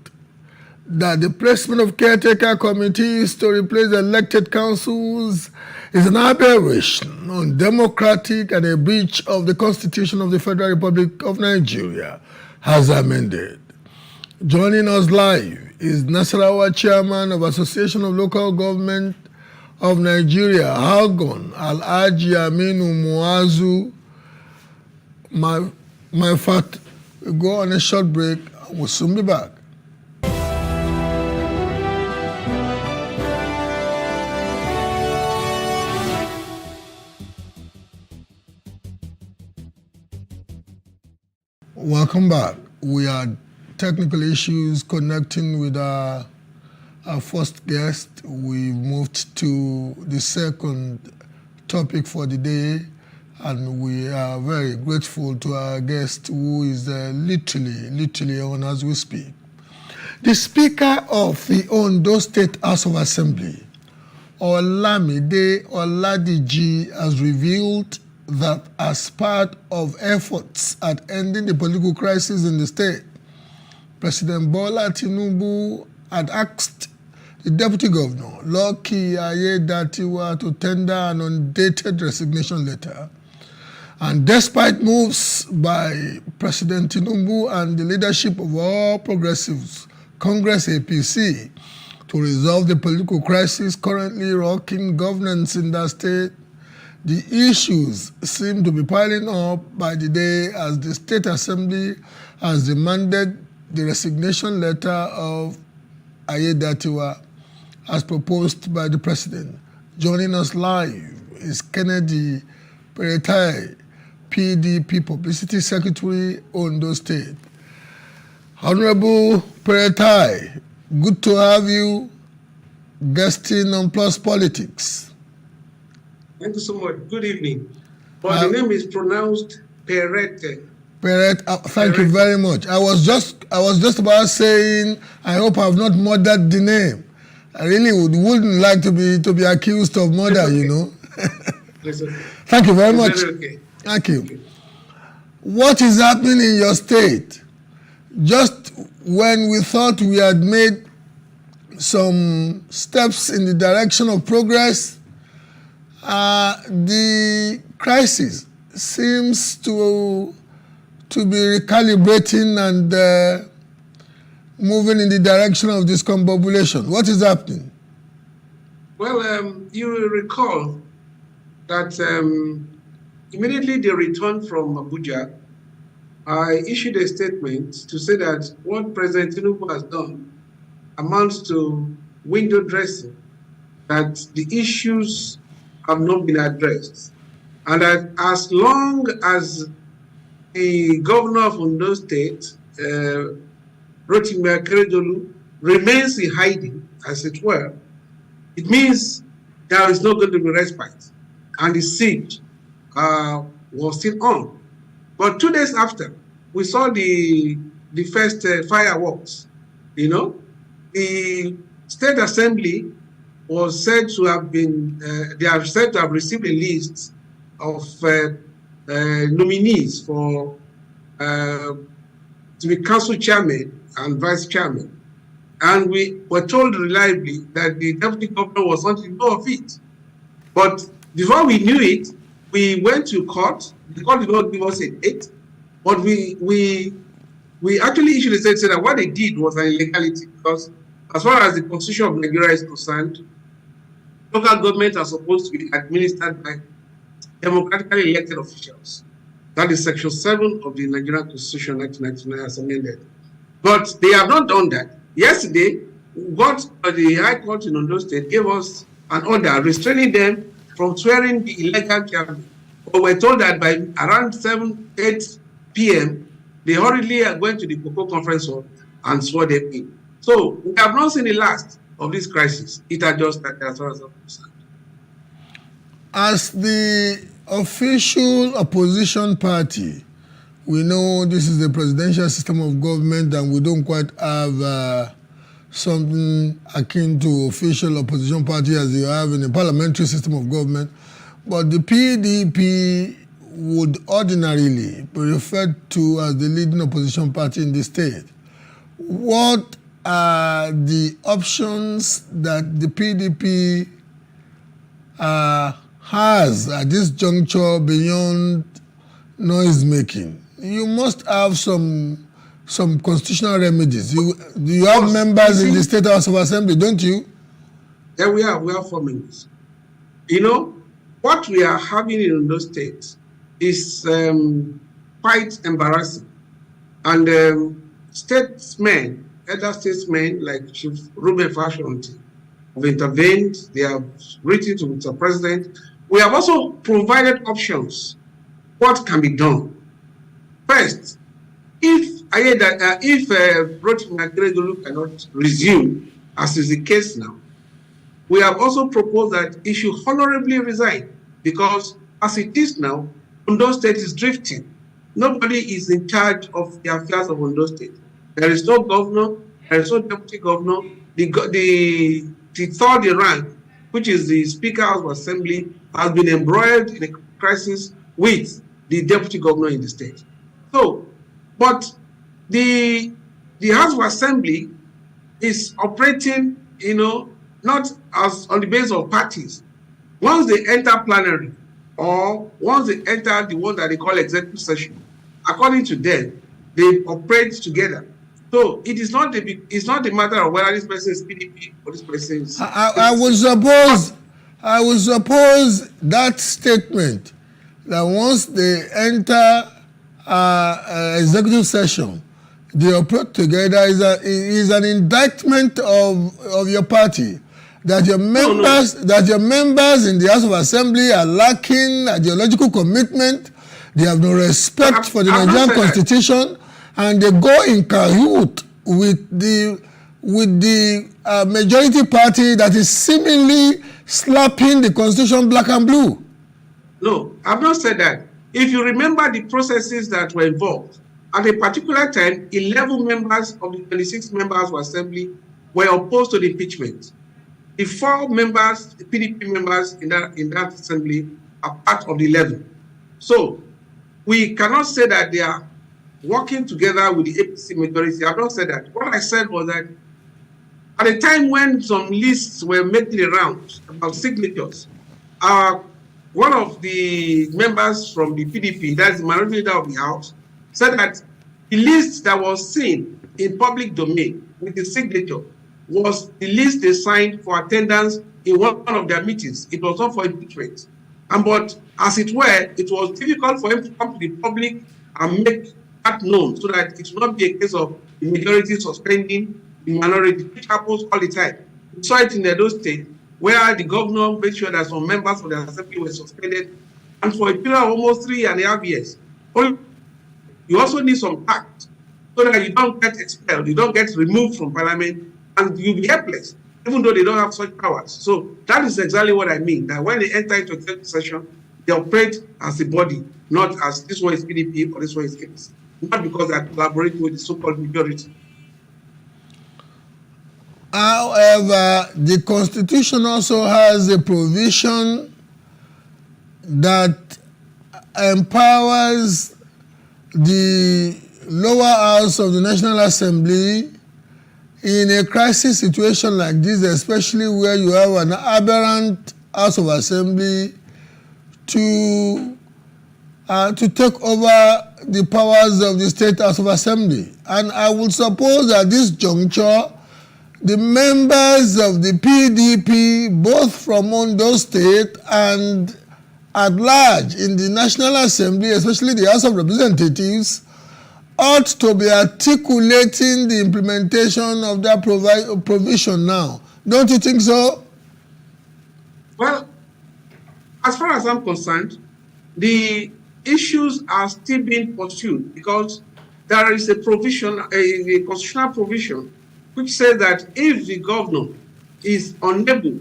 that the placement of caretaker committees to replace elected councils is an aberration, undemocratic, and a breach of the Constitution of the Federal Republic of Nigeria, as amended. Joining us live is Nasarawa Chairman of Association of Local Government of Nigeria, Algon Alhaji Aminu Muazu. My fact, we'll go on a short break and we'll soon be back. Welcome back. We had technical issues connecting with our first guest. We moved to the second topic for the day, and we are very grateful to our guest who is literally on as we speak. The Speaker of the Ondo State House of Assembly, Olamide Oladiji, has revealed that as part of efforts at ending the political crisis in the state, President Bola Tinubu had asked the Deputy Governor, Lucky Ayedatiwa, to tender an undated resignation letter. And despite moves by President Tinubu and the leadership of All Progressives Congress APC to resolve the political crisis currently rocking governance in that state, the issues seem to be piling up by the day as the State Assembly has demanded the resignation letter of Ayedatiwa as proposed by the President. Joining us live is Kennedy Peretai, PDP Publicity Secretary, Ondo State. Honorable Peretai, good to have you. guesting on Plus Politics. Thank you so much. Good evening. But the name is pronounced Perete. Perete, thank you very much. I was just about saying, I hope I have not murdered the name. I really wouldn't like to be accused of murder, you know. Thank you very much. Okay. Thank you. What is happening in your state? Just when we thought we had made some steps in the direction of progress, the crisis seems to be recalibrating and moving in the direction of discombobulation. What is happening? Well, you will recall that immediately they returned from Abuja, I issued a statement to say that what President Tinubu has done amounts to window dressing, that the issues have not been addressed, and that as long as the governor of Ondo State, Rotimi Akeredolu, remains in hiding, as it were, it means there is not going to be respite, and the siege was still on. But 2 days after, we saw the first fireworks. You know, the State Assembly was said to have been, they are said to have received a list of nominees for to be council chairman and vice chairman. And we were told reliably that the deputy governor was not in know of it. But before we knew it, we went to court. The court did not give us a date, but we actually issued a statement saying that what they did was an illegality, because as far as the Constitution of Nigeria is concerned, local governments are supposed to be administered by democratically elected officials. That is Section 7 of the Nigerian Constitution 1999 as amended. But they have not done that. Yesterday, what the High Court in Ondo State gave us an order restraining them from swearing the illegal chairman. But we're told that by around 8 p.m., they hurriedly are going to the Cocoa Conference Hall and swore them in. So we have not seen the last of this crisis. It has just started as far as I'm concerned. As the official opposition party, we know this is the presidential system of government and we don't quite have something akin to official opposition party as you have in the parliamentary system of government. But the PDP would ordinarily be referred to as the leading opposition party in the state. What are the options that the PDP has at this juncture beyond noise making? You must have some constitutional remedies. You have members in the State House of Assembly, don't you? Yeah, we have 4 members. You know, what we are having in those states is quite embarrassing. And statesmen, elder statesmen like Chief Ruben Fashionti have intervened. They have written to Mr. President. We have also provided options. What can be done? First, if Rotimi Akeredolu cannot resume, as is the case now, we have also proposed that he should honorably resign, because as it is now, Ondo State is drifting. Nobody is in charge of the affairs of Ondo State. There is no governor, there is no deputy governor. The third in rank, which is the Speaker of Assembly, has been embroiled in a crisis with the deputy governor in the state. So, but the House of Assembly is operating, you know, not as on the basis of parties. Once they enter plenary, or once they enter the one that they call executive session, according to them, they operate together. So it is not the matter of whether this person is PDP or this person is. I would suppose that statement that once they enter executive session, they operate together is an indictment of your party. That your members in the House of Assembly are lacking ideological commitment. They have no respect for the Nigerian Constitution, and they go in cahoot with the with the majority party that is seemingly slapping the constitution black and blue? No, I've not said that. If you remember the processes that were involved, at a particular time, 11 members of the 26 members of assembly were opposed to the impeachment. The 4 members, the PDP members in that assembly, are part of the 11. So we cannot say that they are working together with the APC majority. I've not said that. What I said was that at a time when some lists were making the rounds about signatures, one of the members from the PDP, that's the minority leader of the House, said that the list that was seen in public domain with the signature was the list they signed for attendance in one of their meetings. It was not for impeachment. But as it were, it was difficult for him to come to the public and make that known so that it will not be a case of the majority suspending the minority, which happens all the time. We saw it in Edo State, where the governor made sure that some members of the assembly were suspended, and for a period of almost 3.5 years. You also need some tact so that you don't get expelled, you don't get removed from parliament, and you'll be helpless, even though they don't have such powers. So that is exactly what I mean, that when they enter into executive session, they operate as a body, not as this one is PDP or this one is APC, not because they are collaborating with the so-called majority. However, the Constitution also has a provision that empowers the lower house of the National Assembly in a crisis situation like this, especially where you have an aberrant House of Assembly, to take over the powers of the State House of Assembly. And I would suppose at this juncture, the members of the PDP, both from Ondo State and at large in the National Assembly, especially the House of Representatives, ought to be articulating the implementation of that provision now. Don't you think so? Well, as far as I'm concerned, the issues are still being pursued because there is a provision, a constitutional provision, which says that if the governor is unable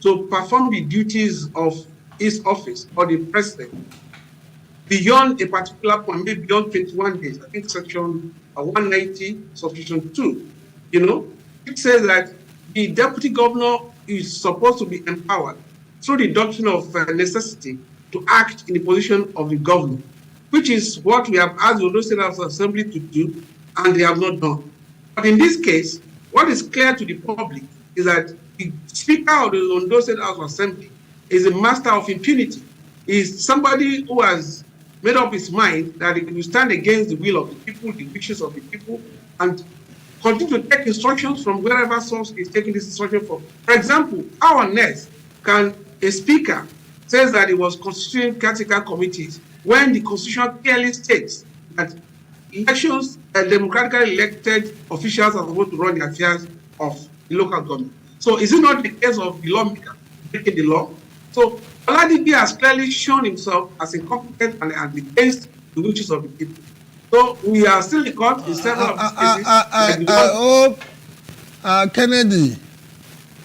to perform the duties of his office or the president beyond a particular point, maybe beyond 21 days, I think section 190, subsection 2, it says that the deputy governor is supposed to be empowered through the doctrine of necessity to act in the position of the governor, which is what we have asked the Ondo State House Assembly to do, and they have not done. But in this case, what is clear to the public is that the Speaker of the Ondo State House Assembly is a master of impunity. He is somebody who has made up his mind that he will stand against the will of the people, the wishes of the people, and continue to take instructions from wherever source is taking this instruction from. For example, how on earth can a speaker say that he was constituting caretaker committees when the Constitution clearly states that elections and democratically elected officials are supposed to run the affairs of the local government? So is it not the case of the lawmaker breaking the law? So Oladipo has clearly shown himself as incompetent and against the wishes of the people. So we are still in court in several of these cases. I hope, Kennedy,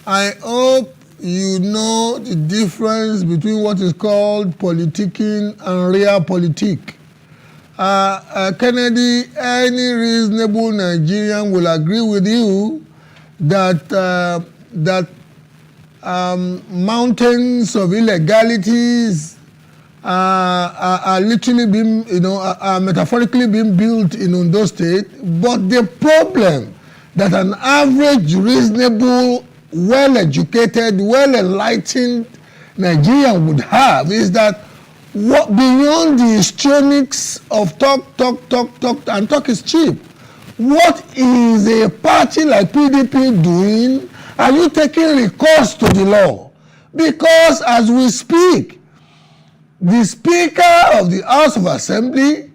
I hope you know the difference between what is called politicking and realpolitik. Kennedy, any reasonable Nigerian will agree with you that mountains of illegalities are literally being, are metaphorically being built in Ondo State. But the problem that an average, reasonable, well-educated, well-enlightened Nigerian would have is that what beyond the histrionics of talk, and talk is cheap. What is a party like PDP doing? Are you taking recourse to the law? Because as we speak, the Speaker of the House of Assembly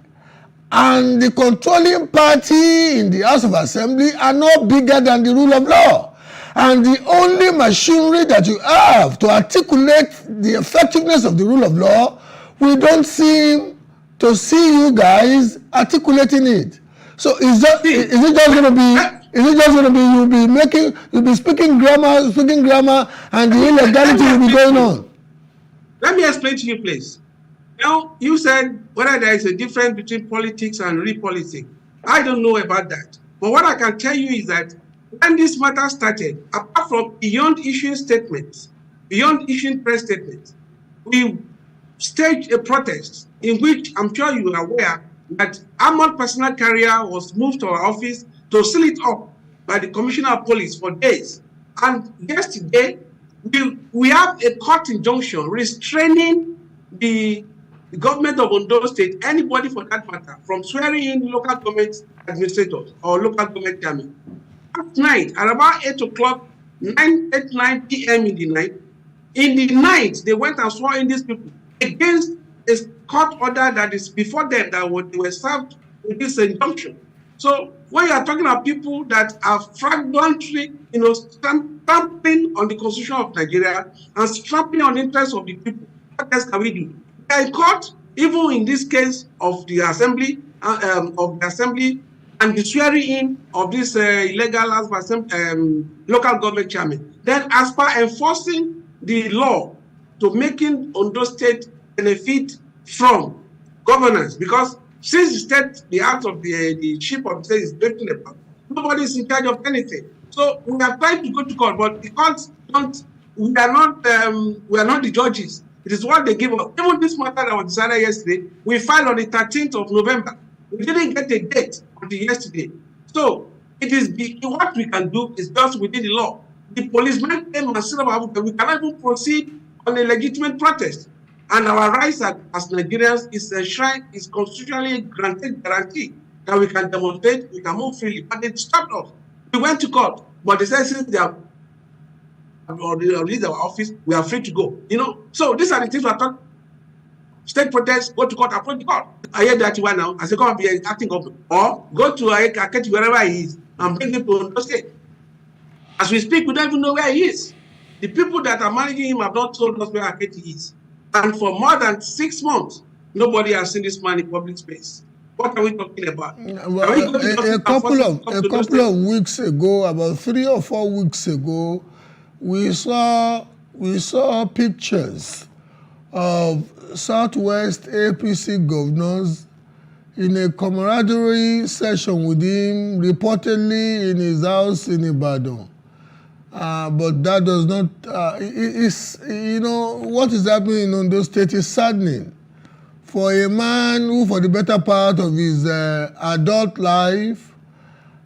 and the controlling party in the House of Assembly are no bigger than the rule of law. And the only machinery that you have to articulate the effectiveness of the rule of law, we don't seem to see you guys articulating it. So is it just going to be Is it just going to be you'll be speaking grammar, and the illegality will be going on? Let me explain to you, please. Now, you said whether there is a difference between politics and real politics. I don't know about that. But what I can tell you is that when this matter started, apart from beyond issuing statements, beyond issuing press statements, we staged a protest in which I'm sure you are aware that armored personnel carrier was moved to our office to seal it up by the Commissioner of Police for days. And yesterday, we have a court injunction restraining the government of Ondo State, anybody for that matter, from swearing in local government administrators or local government chairmen. At night, at about 8 o'clock, 9 p.m. in the night, they went and swore in these people against a court order that is before them that they were served with this injunction. So when you are talking about people that are fraudulently, stamping on the Constitution of Nigeria and stamping on the interests of the people, what else can we do? We are in court, even in this case of the assembly, and the swearing in of this illegal local government chairman. Then, as per enforcing the law to making Ondo State benefit from governance, because since the act of the chief of the state is breaking the law, nobody is in charge of anything. So we are trying to go to court, but the courts don't. We are not the judges. It is what they give us. Even this matter that was decided yesterday, we filed on the 13th of November. We didn't get a date until yesterday. So it is what we can do is just within the law. The policemen came and said about we cannot even proceed on a legitimate protest. And our rights as Nigerians is enshrined, is constitutionally granted guarantee that we can demonstrate, we can move freely. But they stopped us. We went to court, but they said since they have released our office, we are free to go. So these are the things we are talking. State protests, go to court, approach the court. I hear that one now. I say, come and be acting government. Or go to Aketi, wherever he is, and bring him to Ondo State. As we speak, we don't even know where he is. The people that are managing him have not told us where Aketi is. And for more than 6 months, nobody has seen this man in public space. What are we talking about? Well, a couple of weeks ago, about 3 or 4 weeks ago, we saw pictures of Southwest APC governors in a camaraderie session with him, reportedly in his house in Ibadan. But that does not, what is happening in Ondo State is saddening. For a man who, for the better part of his adult life,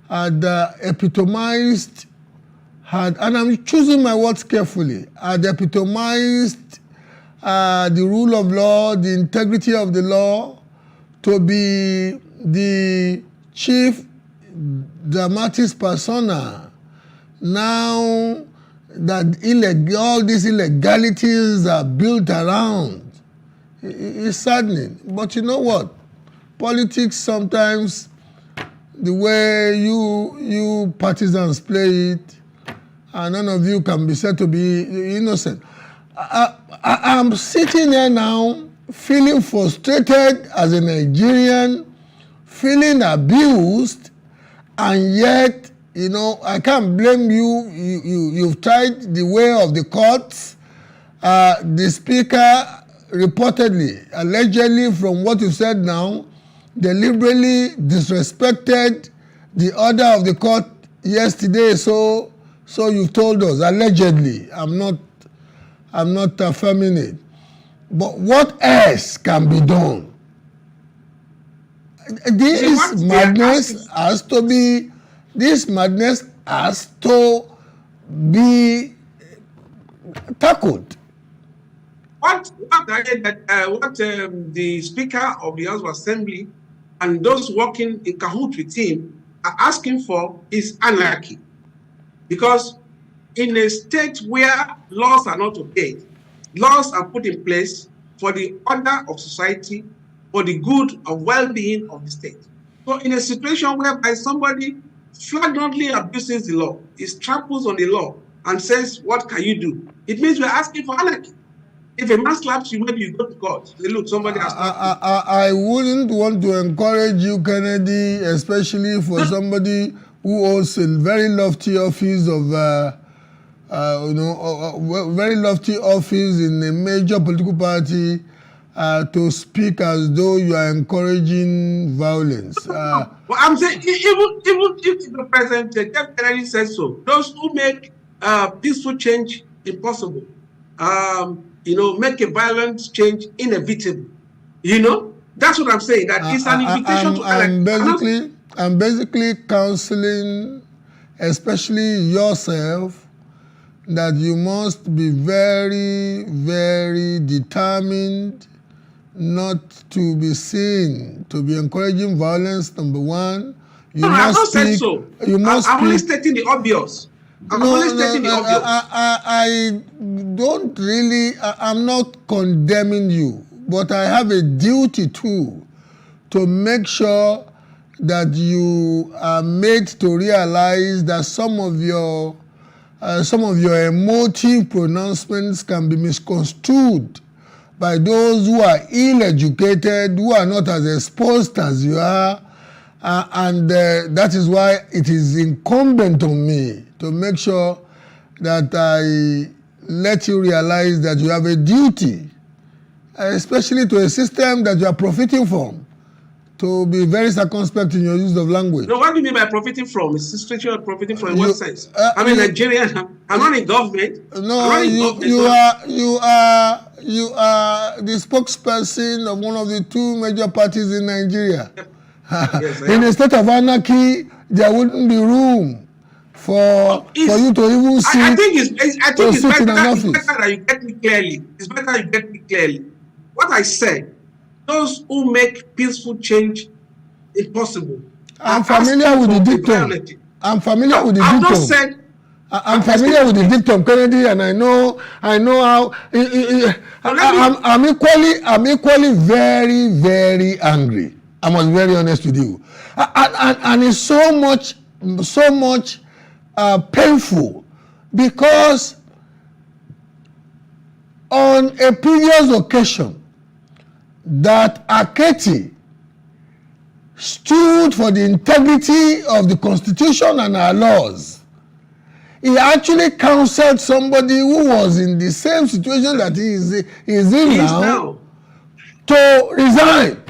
had epitomized, and I'm choosing my words carefully, had epitomized the rule of law, the integrity of the law, to be the chief dramatis persona. Now that all these illegalities are built around, it's saddening. But you know what? Politics sometimes, the way you partisans play it, and none of you can be said to be innocent. I'm sitting here now feeling frustrated as a Nigerian, feeling abused, and yet, I can't blame you. You've tried the way of the courts. The speaker reportedly, allegedly, from what you said now, deliberately disrespected the order of the court yesterday. So you've told us, allegedly. I'm not affirming it. But what else can be done? This madness has to be tackled. What the Speaker of the House of Assembly and those working in cahoots with him are asking for is anarchy. Because in a state where laws are not obeyed, laws are put in place for the order of society, for the good of well-being of the state. So in a situation whereby somebody flagrantly abuses the law, tramples on the law, and says, what can you do? It means we're asking for anarchy. If a man slaps you, maybe you go to court. Say, look, somebody has slapped you. I wouldn't want to encourage you, Kennedy, especially for somebody who holds a very lofty office of, very lofty office in a major political party, to speak as though you are encouraging violence. Well, I'm saying, even if the president, Jeff Kennedy said so, those who make peaceful change impossible, make a violent change inevitable. That's what I'm saying. That it's an invitation to I'm basically counseling, especially yourself, that you must be very, very determined not to be seen to be encouraging violence. Number one, I have not said so. I'm only stating the obvious. I'm not condemning you, but I have a duty too to make sure that you are made to realize that some of your emotive pronouncements can be misconstrued by those who are ill-educated, who are not as exposed as you are, and that is why it is incumbent on me to make sure that I let you realize that you have a duty, especially to a system that you are profiting from, to be very circumspect in your use of language. No, what do you mean by profiting from? Is this situation of profiting from in what sense? I'm a Nigerian. I'm not in government. No, you are the spokesperson of one of the two major parties in Nigeria. Yes, in a state of anarchy, there wouldn't be room for you to even sit. I think it's better that you get me clearly. It's better you get me clearly. What I said, those who make peaceful change impossible. I'm familiar with the dictum. I'm familiar with the dictum. I'm familiar with the dictum, Kennedy, and I know how. I'm equally very, very angry. I must be very honest with you, and it's so much painful because on a previous occasion that Aketi stood for the integrity of the Constitution and our laws, he actually counseled somebody who was in the same situation that he is in now to resign.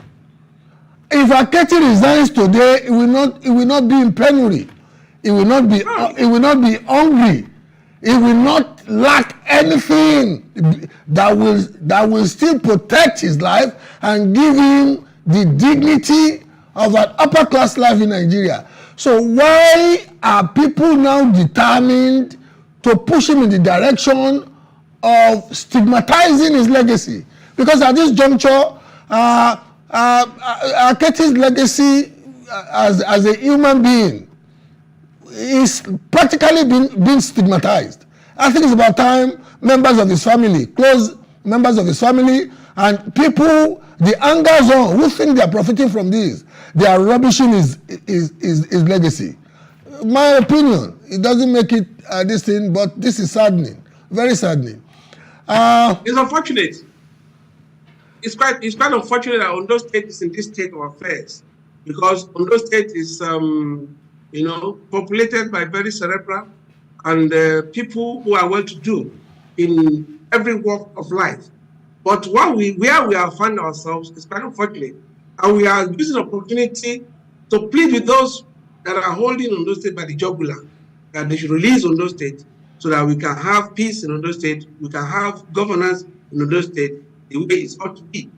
If Aketi resigns today, it will not be in penury. It will not be hungry. It will not lack anything that will still protect his life and give him the dignity of an upper class life in Nigeria. So why are people now determined to push him in the direction of stigmatizing his legacy? Because at this juncture, Aketi's legacy as a human being is practically being stigmatized. I think it's about time members of his family, close members of his family, and people, the anger zone, who think they are profiting from this, they are rubbishing his legacy. My opinion, it doesn't make it this thing, but this is saddening, very saddening. It's unfortunate. It's quite unfortunate that Ondo State is in this state of affairs, because Ondo State is, populated by very cerebral and people who are well-to-do in every walk of life. But where we have found ourselves is quite unfortunate, and we are using the opportunity to plead with those that are holding Ondo State by the jugular, that they should release Ondo State so that we can have peace in Ondo State, we can have governance in Ondo State the way it ought to be.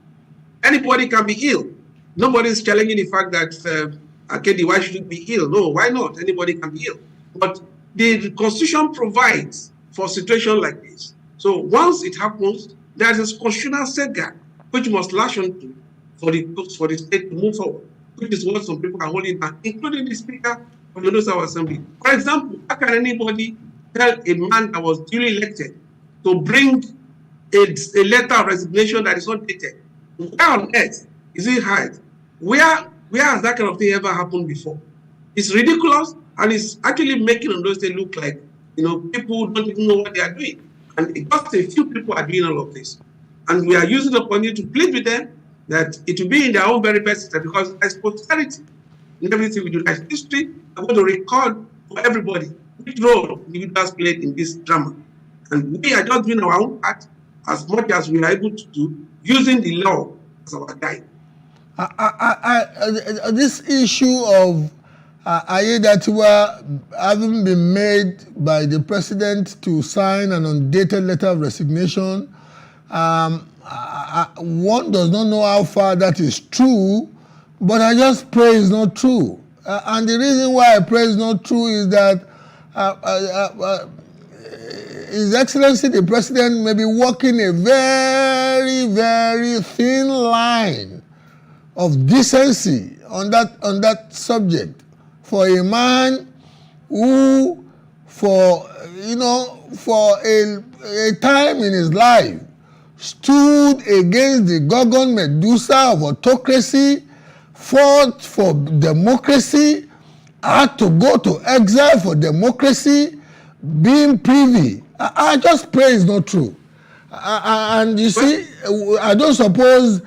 Anybody can be ill. Nobody is challenging the fact that Akedi, why should it be ill? No, why not? Anybody can be ill. But the Constitution provides for a situation like this. So once it happens, there is a constitutional safeguard which must lash onto for the state to move forward, which is what some people are holding back, including the Speaker of the House Assembly. For example, how can anybody tell a man that was duly elected to bring a letter of resignation that is not dated? Where on earth is it hide? Where has that kind of thing ever happened before? It's ridiculous, and it's actually making Ondo State look like people don't even know what they are doing. And just a few people are doing all of this. And we are using the opportunity to plead with them that it will be in their own very best interest, because as posterity, in everything we do. As history, I'm going to record for everybody which role individuals played in this drama. And we are just doing our own part as much as we are able to do, using the law as our guide. This issue of Aiyedatiwa having been made by the president to sign an undated letter of resignation, one does not know how far that is true, but I just pray it's not true. And the reason why I pray it's not true is that His Excellency the President may be walking a very, very thin line of decency on that subject for a man who, for a time in his life, stood against the Gorgon Medusa of autocracy, fought for democracy, had to go to exile for democracy, being privy. I just pray it's not true. And you see, I don't suppose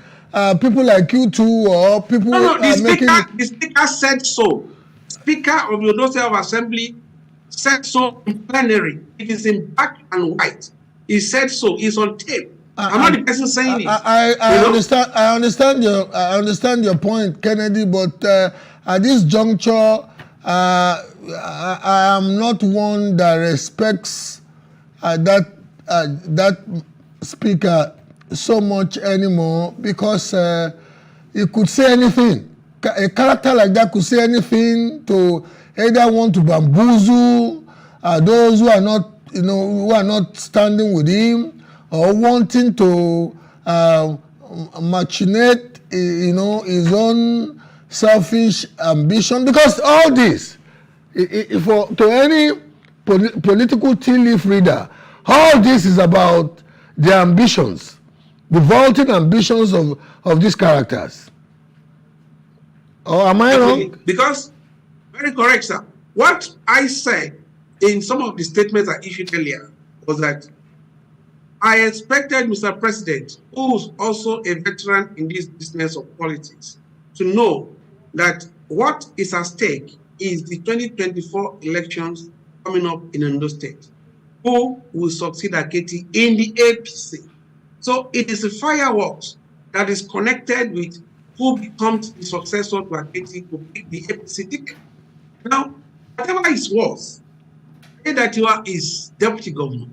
people like you two or people the speaker said so. Speaker of the Ondo State Assembly said so in plenary. It is in black and white. He said so. It's on tape. I'm not the person saying it. I understand your point, Kennedy, but at this juncture, I am not one that respects that speaker so much anymore, because he could say anything. A character like that could say anything to either want to bamboozle those who are not standing with him, or wanting to machinate his own selfish ambition. Because all this, to any political tea leaf reader, all this is about the ambitions, the vaulting ambitions of these characters. Or am I wrong? Because, very correct, sir. What I said in some of the statements I issued earlier was that I expected Mr. President, who is also a veteran in this business of politics, to know that what is at stake is the 2024 elections coming up in Ondo State. Who will succeed Aketi in the APC? So it is a fireworks that is connected with who becomes the successor to Aketi to pick the APC ticket. Now, whatever it was, Aiyedatiwa is deputy governor,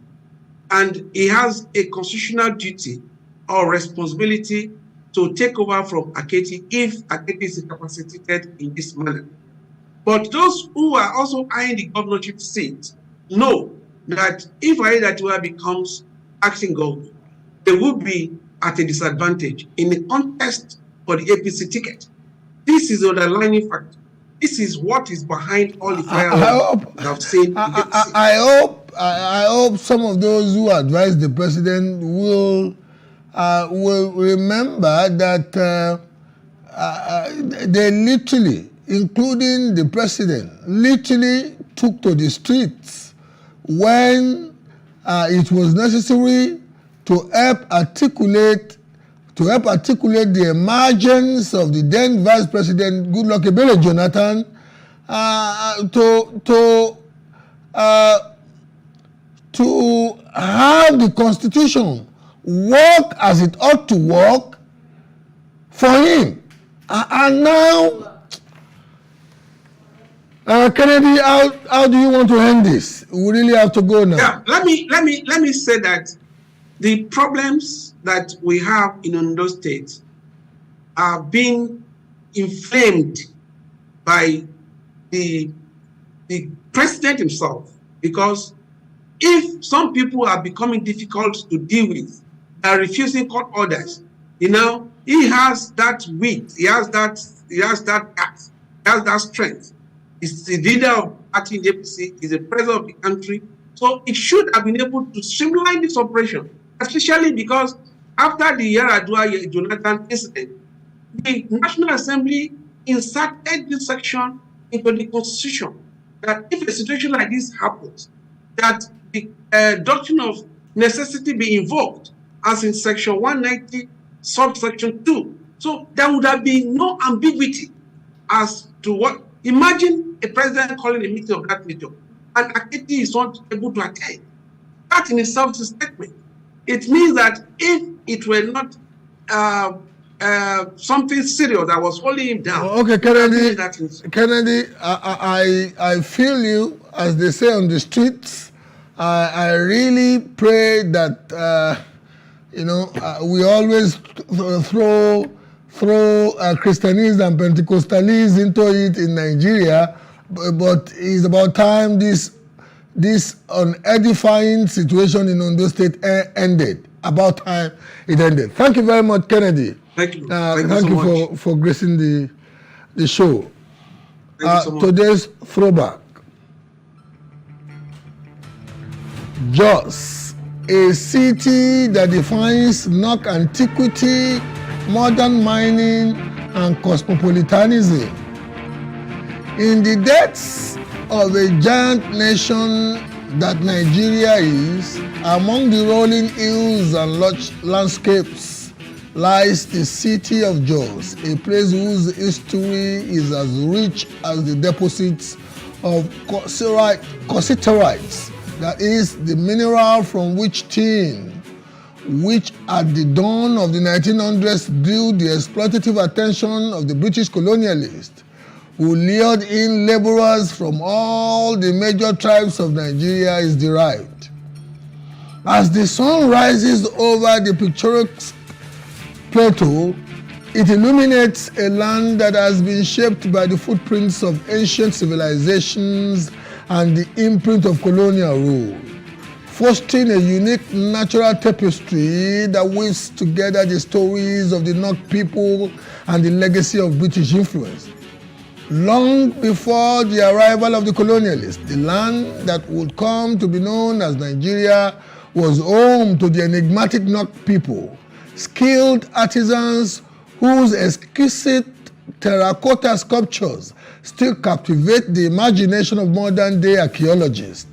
and he has a constitutional duty or responsibility to take over from Aketi if Aketi is incapacitated in this manner. But those who are also eyeing the governorship seat know that if Aiyedatiwa becomes acting governor, they will be at a disadvantage in the contest for the APC ticket. This is the underlying factor. This is what is behind all the fireworks I've seen. I hope some of those who advise the president will remember that they literally, including the president, literally took to the streets when it was necessary to help articulate the emergence of the then Vice President Goodluck Ebele Jonathan to have the Constitution work as it ought to work for him. And now, Kennedy, how do you want to end this? We really have to go now. Yeah, let me say that the problems that we have in Ondo State are being inflamed by the president himself, because if some people are becoming difficult to deal with, are refusing court orders, he has that wit, he has that act, he has that strength. He's the leader of party in the APC, he's the president of the country, so it should have been able to streamline this operation, especially because after the Yaradua Jonathan incident, the National Assembly inserted this section into the Constitution that if a situation like this happens, that the doctrine of necessity be invoked, as in Section 190, subsection 2. So there would have been no ambiguity as to what. Imagine a president calling a meeting of that nature, and Aketi is not able to attend. That in itself is a statement. It means that if it were not something serious that was holding him down. Okay, Kennedy, I feel you, as they say on the streets. I really pray that we always throw Christianese and Pentecostalism into it in Nigeria, but it's about time this unedifying situation in Ondo State ended. About time it ended. Thank you very much, Kennedy. Thank you. Thank you for gracing the show. Thank you so much. Today's throwback. Jos, a city that defines Nok antiquity, modern mining, and cosmopolitanism. In the depths of a giant nation that Nigeria is, among the rolling hills and lush landscapes, lies the city of Jos, a place whose history is as rich as the deposits of cassiterite, that is, the mineral from which tin, which at the dawn of the 1900s drew the exploitative attention of the British colonialists, who lured in laborers from all the major tribes of Nigeria, is derived. As the sun rises over the picturesque plateau, it illuminates a land that has been shaped by the footprints of ancient civilizations and the imprint of colonial rule, fostering a unique natural tapestry that weaves together the stories of the Nok people and the legacy of British influence. Long before the arrival of the colonialists, the land that would come to be known as Nigeria was home to the enigmatic Nok people, skilled artisans whose exquisite terracotta sculptures still captivate the imagination of modern-day archaeologists.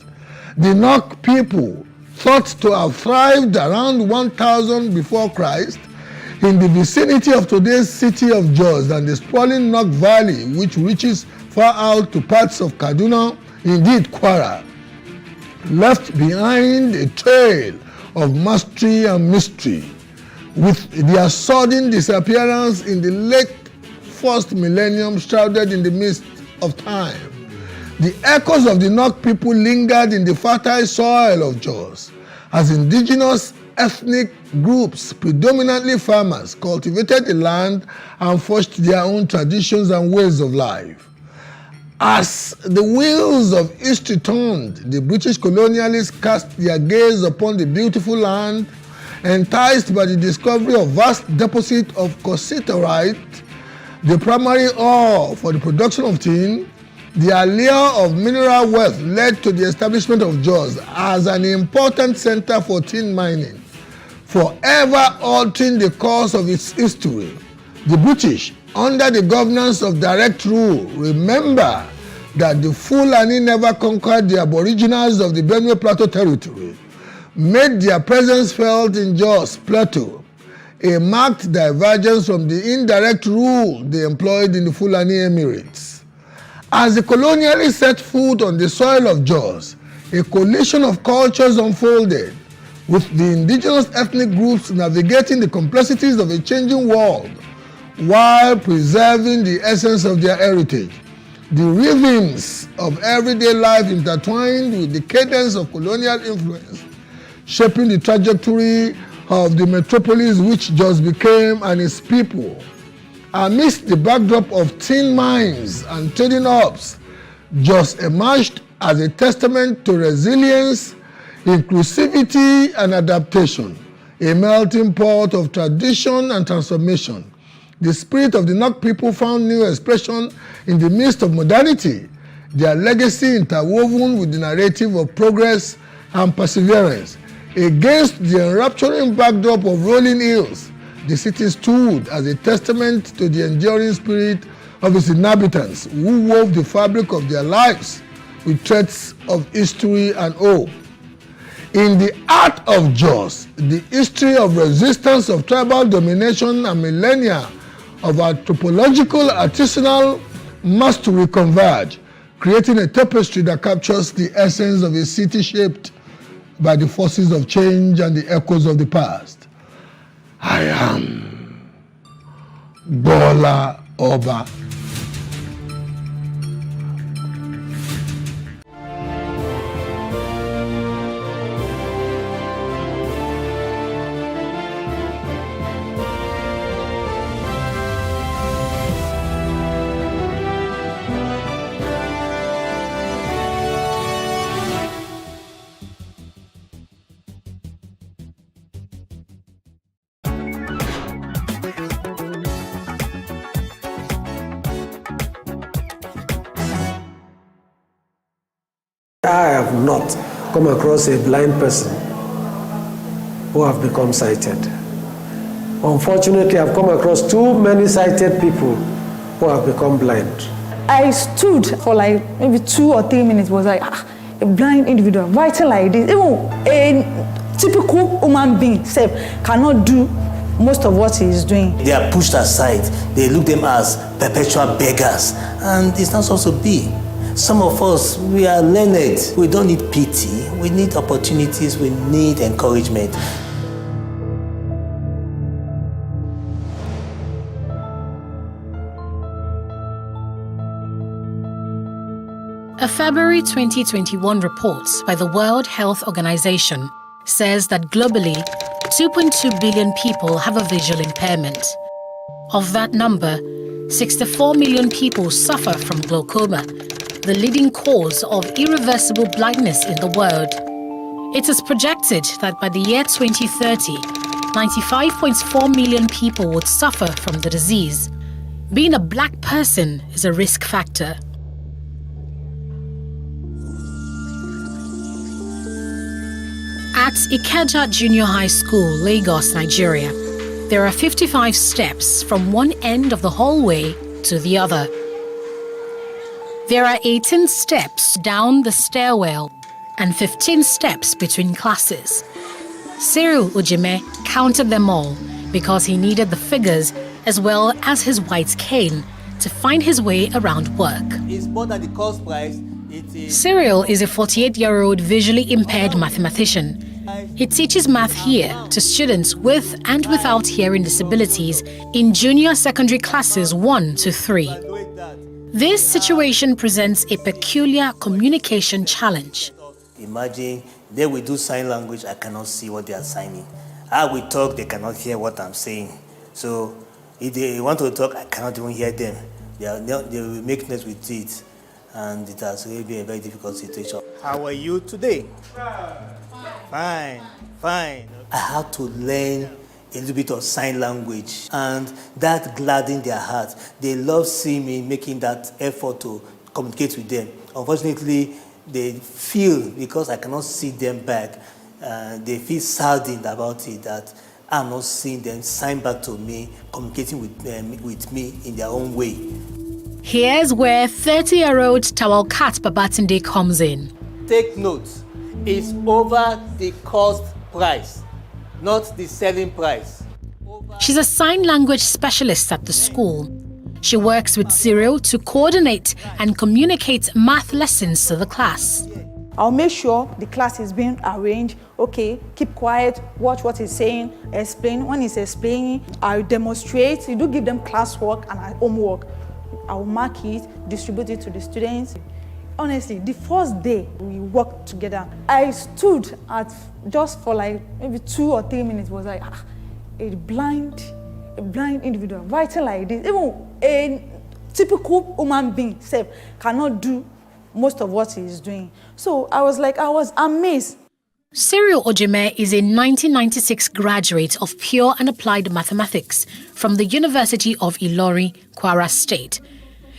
The Nok people, thought to have thrived around 1000 before Christ, in the vicinity of today's city of Jos and the sprawling Nok Valley, which reaches far out to parts of Kaduna, indeed Kwara, left behind a trail of mastery and mystery. With their sudden disappearance in the late first millennium shrouded in the mist of time, the echoes of the Nok people lingered in the fertile soil of Jos as indigenous ethnic groups, predominantly farmers, cultivated the land and forged their own traditions and ways of life. As the wheels of history turned, the British colonialists cast their gaze upon the beautiful land, enticed by the discovery of vast deposits of cassiterite, the primary ore for the production of tin. The allure of mineral wealth led to the establishment of Jos as an important center for tin mining, forever altering the course of its history. The British, under the governance of direct rule, remember that the Fulani never conquered the aboriginals of the Benue Plateau territory, made their presence felt in Jos Plateau, a marked divergence from the indirect rule they employed in the Fulani Emirates. As the colonialists set foot on the soil of Jos, a coalition of cultures unfolded, with the indigenous ethnic groups navigating the complexities of a changing world while preserving the essence of their heritage. The rhythms of everyday life intertwined with the cadence of colonial influence, shaping the trajectory of the metropolis which Jos became and its people. Amidst the backdrop of tin mines and trading hubs, Jos emerged as a testament to resilience, inclusivity, and adaptation, a melting pot of tradition and transformation. The spirit of the Nok people found new expression in the midst of modernity, their legacy interwoven with the narrative of progress and perseverance. Against the enrapturing backdrop of rolling hills, the city stood as a testament to the enduring spirit of its inhabitants, who wove the fabric of their lives with threads of history and hope. In the heart of Jos, the history of resistance of tribal domination and millennia of anthropological, artisanal, must reconverge, creating a tapestry that captures the essence of a city shaped by the forces of change and the echoes of the past. I am Bola Oba. I have not come across a blind person who have become sighted. Unfortunately, I've come across too many sighted people who have become blind. I stood for like maybe 2 or 3 minutes, was like, a blind individual writing like this. Even a typical human being cannot do most of what he is doing. They are pushed aside. They look them as perpetual beggars. And it's not supposed to be. Some of us, we are learned. We don't need pity. We need opportunities. We need encouragement. A February 2021 report by the World Health Organization says that globally, 2.2 billion people have a visual impairment. Of that number, 64 million people suffer from glaucoma, the leading cause of irreversible blindness in the world. It is projected that by the year 2030, 95.4 million people would suffer from the disease. Being a black person is a risk factor. At Ikeja Junior High School, Lagos, Nigeria, there are 55 steps from one end of the hallway to the other. There are 18 steps down the stairwell and 15 steps between classes. Cyril Ojime counted them all because he needed the figures as well as his white cane to find his way around work. It's more than the cost price. Cyril is a 48-year-old visually impaired mathematician. He teaches math here to students with and without hearing disabilities in junior secondary classes 1 to 3. This situation presents a peculiar communication challenge. Imagine they will do sign language, I cannot see what they are signing. I will talk, they cannot hear what I'm saying. So if they want to talk, I cannot even hear them. They will make noise with it. And it has really been a very difficult situation. How are you today? Fine. I had to learn a little bit of sign language, and that gladdened their heart. They love seeing me making that effort to communicate with them. Unfortunately, they feel, because I cannot see them back, they feel saddened about it, that I'm not seeing them sign back to me, communicating with me in their own way. Here's where 30-year-old Tawalkat Babatunde comes in. Take note, it's over the cost price, not the selling price. She's a sign language specialist at the school. She works with Cyril to coordinate and communicate math lessons to the class. I'll make sure the class is being arranged. Okay, keep quiet, watch what he's saying, explain. When he's explaining, I'll demonstrate. You do give them classwork and homework. I'll mark it, distribute it to the students. Honestly, the first day we worked together, I stood at just for like maybe 2 or 3 minutes, was like, a blind individual writing like this. Even a typical human being cannot do most of what he is doing. So I was amazed. Cyril Ojime is a 1996 graduate of Pure and Applied Mathematics from the University of Ilorin, Kwara State.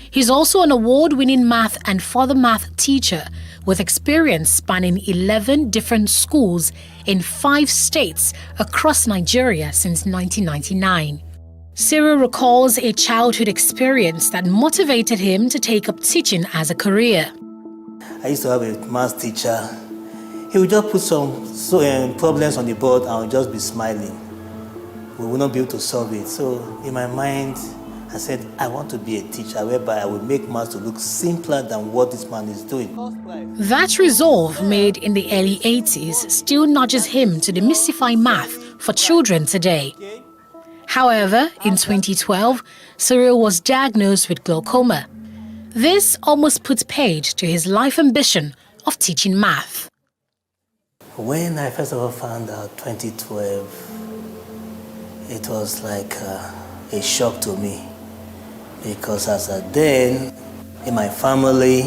He's also an award-winning math and further math teacher with experience spanning 11 different schools in 5 states across Nigeria since 1999. Cyril recalls a childhood experience that motivated him to take up teaching as a career. I used to have a math teacher. He would just put some problems on the board and I would just be smiling. We would not be able to solve it. So in my mind, I said, I want to be a teacher whereby I will make maths to look simpler than what this man is doing. That resolve made in the early 80s still nudges him to demystify math for children today. However, in 2012, Cyril was diagnosed with glaucoma. This almost put paid to his life ambition of teaching math. When I first of all found out 2012, it was like a shock to me, because as a then, in my family,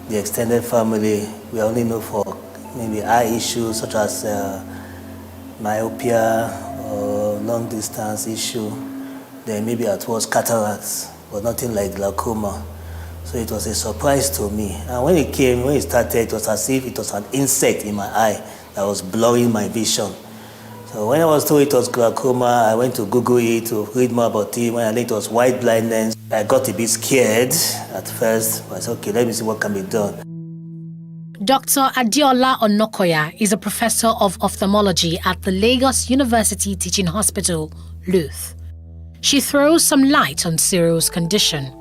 the extended family, we only know for maybe eye issues such as myopia or long distance issue, then maybe at worst cataracts, but nothing like glaucoma. So it was a surprise to me. And when it came, when it started, it was as if it was an insect in my eye that was blurring my vision. So when I was told it was glaucoma, I went to Google it to read more about it. When I learned it was white blindness, I got a bit scared at first. But I said, okay, let me see what can be done. Dr. Adiola Onokoya is a professor of ophthalmology at the Lagos University Teaching Hospital, LUTH. She throws some light on Cyril's condition.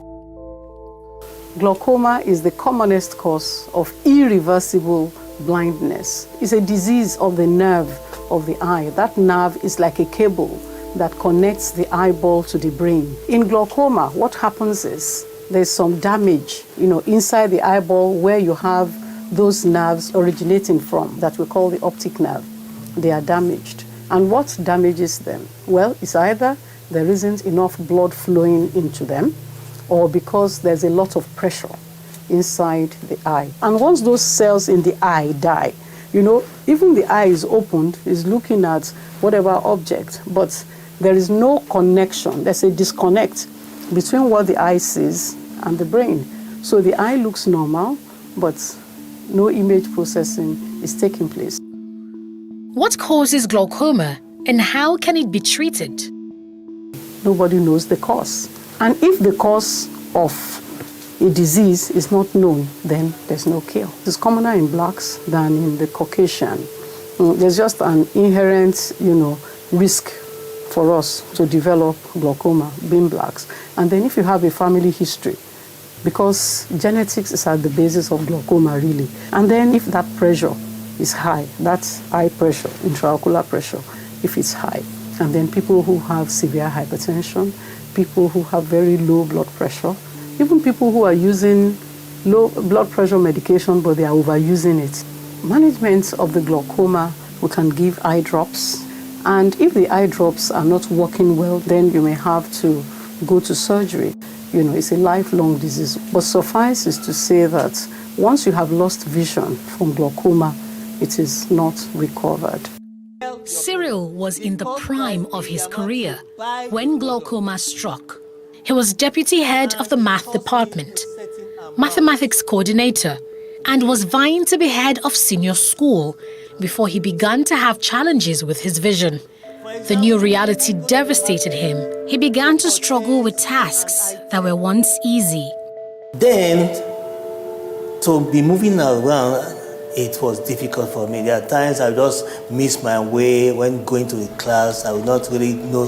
Glaucoma is the commonest cause of irreversible blindness. It's a disease of the nerve of the eye. That nerve is like a cable that connects the eyeball to the brain. In glaucoma, what happens is there's some damage, inside the eyeball where you have those nerves originating from that we call the optic nerve. They are damaged. And what damages them? Well, it's either there isn't enough blood flowing into them, or because there's a lot of pressure inside the eye. And once those cells in the eye die, even the eye is opened, is looking at whatever object, but there is no connection. There's a disconnect between what the eye sees and the brain. So the eye looks normal, but no image processing is taking place. What causes glaucoma and how can it be treated? Nobody knows the cause. And if the cause of a disease is not known, then there's no cure. It's commoner in blacks than in the Caucasian. There's just an inherent, risk for us to develop glaucoma, being blacks. And then if you have a family history, because genetics is at the basis of glaucoma, really. And then if that pressure is high, that's eye pressure, intraocular pressure, if it's high, and then people who have severe hypertension, people who have very low blood pressure, even people who are using low blood pressure medication but they are overusing it. Management of the glaucoma, we can give eye drops, and if the eye drops are not working well, then you may have to go to surgery. It's a lifelong disease. But suffice is to say that once you have lost vision from glaucoma, it is not recovered. Cyril was in the prime of his career when glaucoma struck. He was deputy head of the math department, mathematics coordinator, and was vying to be head of senior school before he began to have challenges with his vision. The new reality devastated him. He began to struggle with tasks that were once easy. Then, to be moving around, it was difficult for me. There are times I would just miss my way when going to the class. I would not really know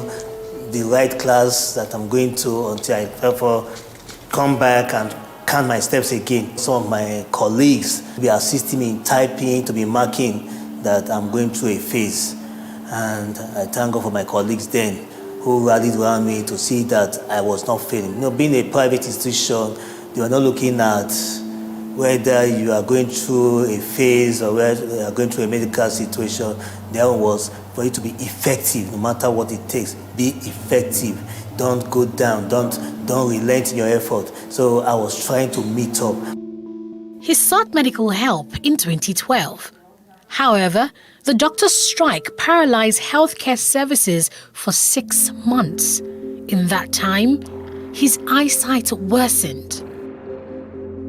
the right class that I'm going to until I therefore come back and count my steps again. Some of my colleagues will be assisting me in typing, to be marking that I'm going through a phase. And I thank God for my colleagues then who rallied around me to see that I was not failing. Being a private institution, they were not looking at whether you are going through a phase or whether you are going through a medical situation. There was for you to be effective, no matter what it takes. Be effective. Don't go down. Don't relent in your effort. So I was trying to meet up. He sought medical help in 2012. However, the doctor's strike paralyzed healthcare services for 6 months. In that time, his eyesight worsened.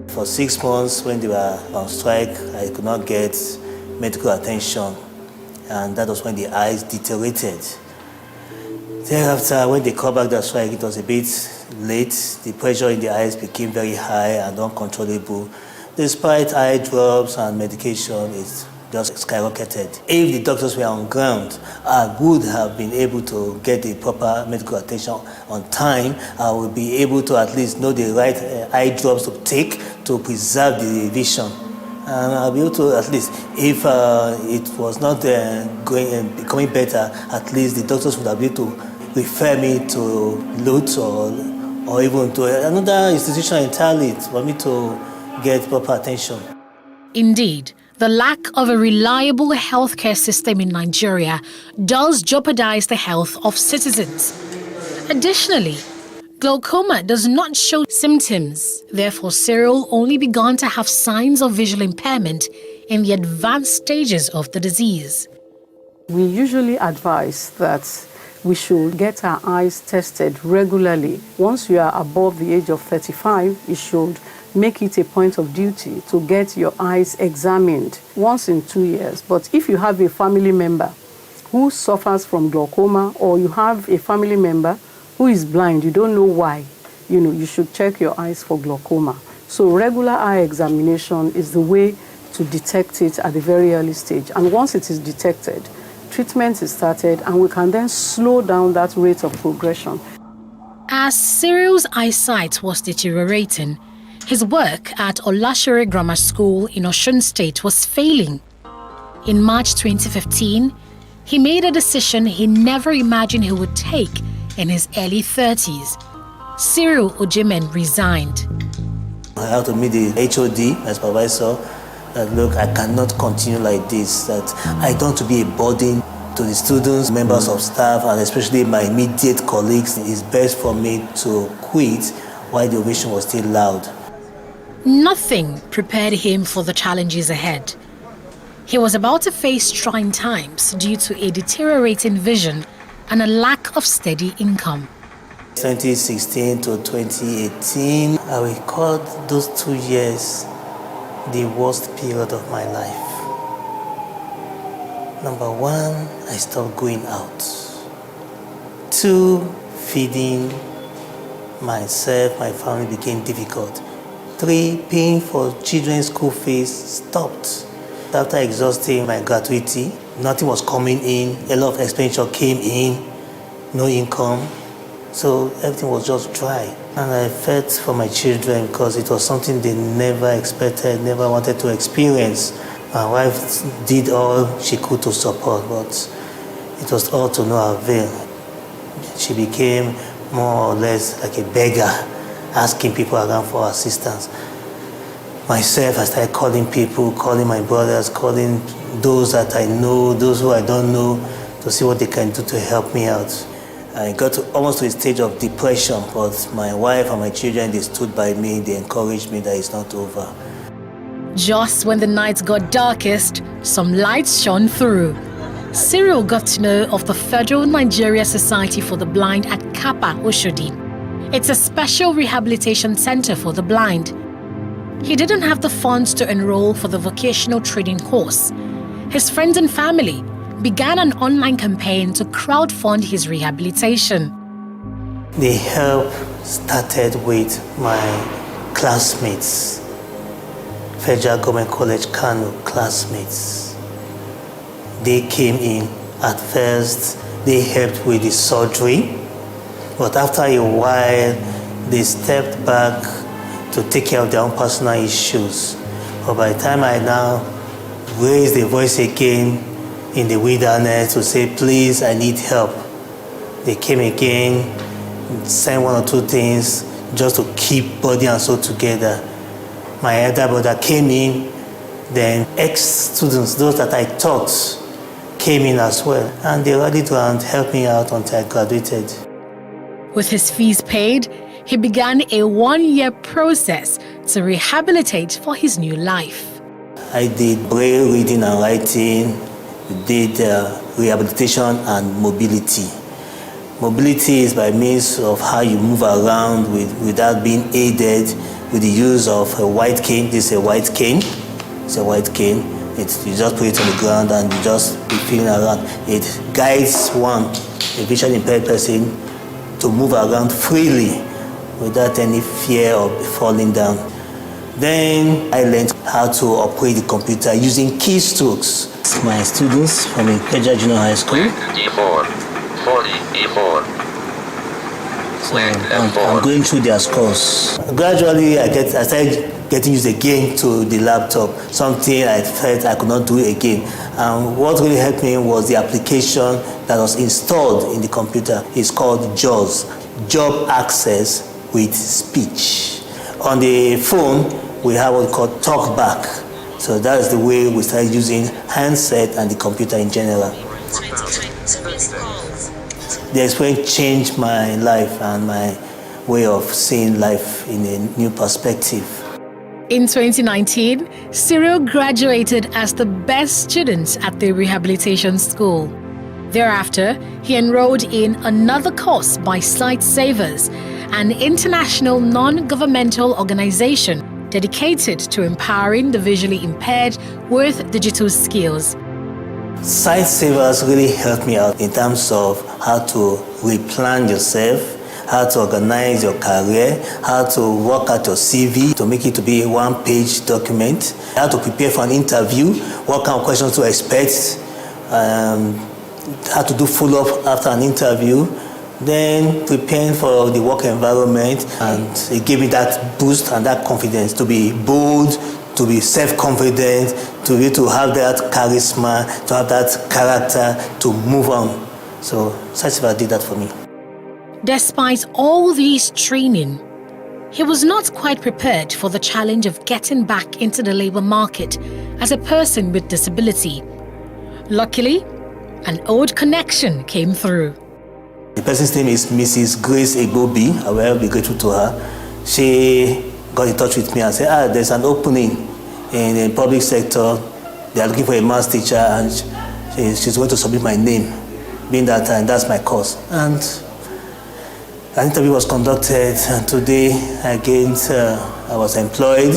For 6 months, when they were on strike, I could not get medical attention, and that was when the eyes deteriorated. Thereafter, when they called back the strike, it was a bit late. The pressure in the eyes became very high and uncontrollable. Despite eye drops and medication, it just skyrocketed. If the doctors were on ground, I would have been able to get the proper medical attention on time. I would be able to at least know the right eye drops to take to preserve the vision. And I'll be able to at least, if it was not becoming better, at least the doctors would have been able to refer me to Lutz or even to another institution entirely for me to get proper attention. Indeed, the lack of a reliable healthcare system in Nigeria does jeopardize the health of citizens. Additionally, glaucoma does not show symptoms. Therefore, Cyril only began to have signs of visual impairment in the advanced stages of the disease. We usually advise that we should get our eyes tested regularly. Once you are above the age of 35, you should make it a point of duty to get your eyes examined once in 2 years. But if you have a family member who suffers from glaucoma, or you have a family member who is blind, you don't know why, you should check your eyes for glaucoma. So regular eye examination is the way to detect it at the very early stage. And once it is detected, treatment is started, and we can then slow down that rate of progression. As Cyril's eyesight was deteriorating, his work at Olashere Grammar School in Osun State was failing. In March 2015, he made a decision he never imagined he would take in his early 30s. Cyril Ojemen resigned. I had to meet the HOD, my supervisor, that look, I cannot continue like this, that I don't want to be a burden to the students, members of staff, and especially my immediate colleagues. It's best for me to quit while the ovation was still loud. Nothing prepared him for the challenges ahead. He was about to face trying times due to a deteriorating vision and a lack of steady income. 2016 to 2018, I will call those 2 years the worst period of my life. Number one, I stopped going out. 2, feeding myself, my family became difficult. 3, paying for children's school fees stopped. After exhausting my gratuity, nothing was coming in, a lot of expenditure came in, no income. So everything was just dry. And I felt for my children because it was something they never expected, never wanted to experience. My wife did all she could to support, but it was all to no avail. She became more or less like a beggar, asking people around for assistance. Myself, I started calling people, calling my brothers, calling those that I know, those who I don't know, to see what they can do to help me out. I got almost to a stage of depression, but my wife and my children, they stood by me, they encouraged me that it's not over. Just when the night got darkest, some lights shone through. Cyril got to know of the Federal Nigeria Society for the Blind at Kappa, Oshodi. It's a special rehabilitation center for the blind. He didn't have the funds to enroll for the vocational training course. His friends and family began an online campaign to crowdfund his rehabilitation. The help started with my classmates, Federal Government College Kano classmates. They came in. At first, they helped with the surgery, but after a while, they stepped back to take care of their own personal issues. But by the time I now raised the voice again in the wilderness to say, please, I need help, they came again, sent 1 or 2 things just to keep body and soul together. My elder brother came in, then ex-students, those that I taught, came in as well, and they rallied around, helped me out until I graduated. With his fees paid, he began a 1-year process to rehabilitate for his new life. I did braille reading and writing, did rehabilitation and mobility. Mobility is by means of how you move around without being aided with the use of a white cane. This is a white cane. It's a white cane. You just put it on the ground and you just be feeling around. It guides one, a visually impaired person, to move around freely without any fear of falling down. Then I learned how to operate the computer using keystrokes. My students from Ikeja Junior High School. E4, 40, E4. So I'm going through their scores. Gradually, I started getting used again to the laptop, something I felt I could not do again. And what really helped me was the application that was installed in the computer. It's called JAWS, Job Access with Speech. On the phone, we have what we call TalkBack. So that's the way we started using handset and the computer in general. The experience changed my life and my way of seeing life in a new perspective. In 2019, Cyril graduated as the best student at the rehabilitation school. Thereafter, he enrolled in another course by Sightsavers, an international non-governmental organization dedicated to empowering the visually impaired with digital skills. Sightsavers really helped me out in terms of how to replan yourself, how to organize your career, how to work out your CV to make it to be a one-page document, how to prepare for an interview, what kind of questions to expect, how to do follow-up after an interview, then preparing for the work environment, and it gave me that boost and that confidence to be bold, to be self-confident, to be to have that charisma, to have that character, to move on. So Sightsavers did that for me. Despite all this training, he was not quite prepared for the challenge of getting back into the labor market as a person with disability. Luckily, an old connection came through. The person's name is Mrs. Grace Egbobi. I will be grateful to her. She got in touch with me and said, there's an opening in the public sector. They are looking for a maths teacher, and she's going to submit my name, being that that's my course. And an interview was conducted, and today I was employed.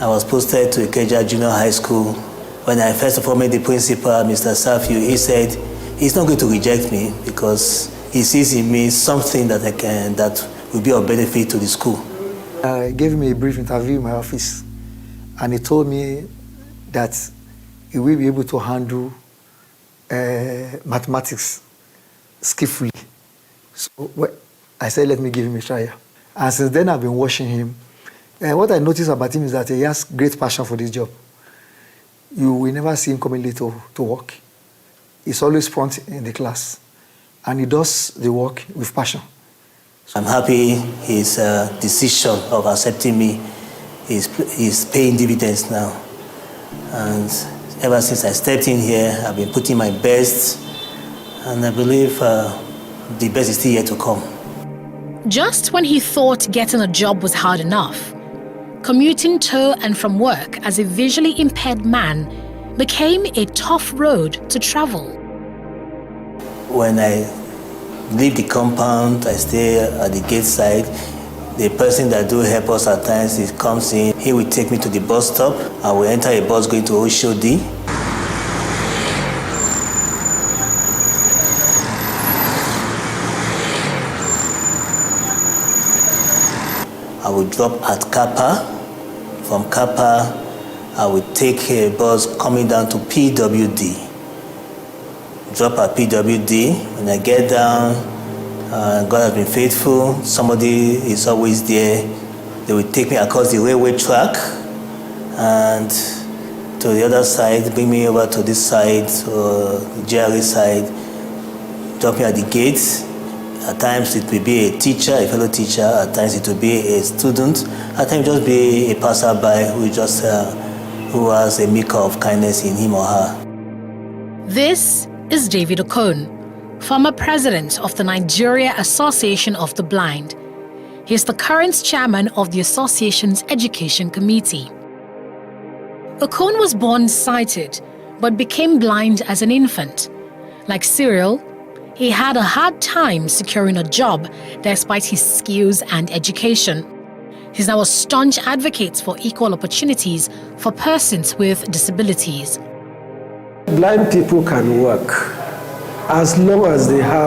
I was posted to Ikeja Junior High School. When I first of all met the principal, Mr. Safiu, he said he's not going to reject me because he sees in me something that will be of benefit to the school. He gave me a brief interview in my office, and he told me that he will be able to handle mathematics skillfully. So I said, let me give him a try. And since then, I've been watching him. What I noticed about him is that he has great passion for this job. You will never see him coming late to work. He's always front in the class, and he does the work with passion. I'm happy his decision of accepting me is paying dividends now. And ever since I stepped in here, I've been putting my best, and I believe the best is still yet to come. Just when he thought getting a job was hard enough, commuting to and from work as a visually impaired man became a tough road to travel. When I leave the compound, I stay at the gate side. The person that do help us at times, he comes in, he will take me to the bus stop. I will enter a bus going to Oshodi. I will drop at Kappa. From Kappa, I will take a bus coming down to PWD. Drop at PWD. When I get down, God has been faithful. Somebody is always there. They will take me across the railway track and to the other side, bring me over to this side, to the GRA side, drop me at the gate. At times it will be a teacher, a fellow teacher. At times it will be a student. At times just be a passerby who has a maker of kindness in him or her. This is David Okon, former president of the Nigeria Association of the Blind. He is the current chairman of the association's education committee. Okon was born sighted, but became blind as an infant. Like Cyril, he had a hard time securing a job despite his skills and education. He's now a staunch advocate for equal opportunities for persons with disabilities. Blind people can work as long as they have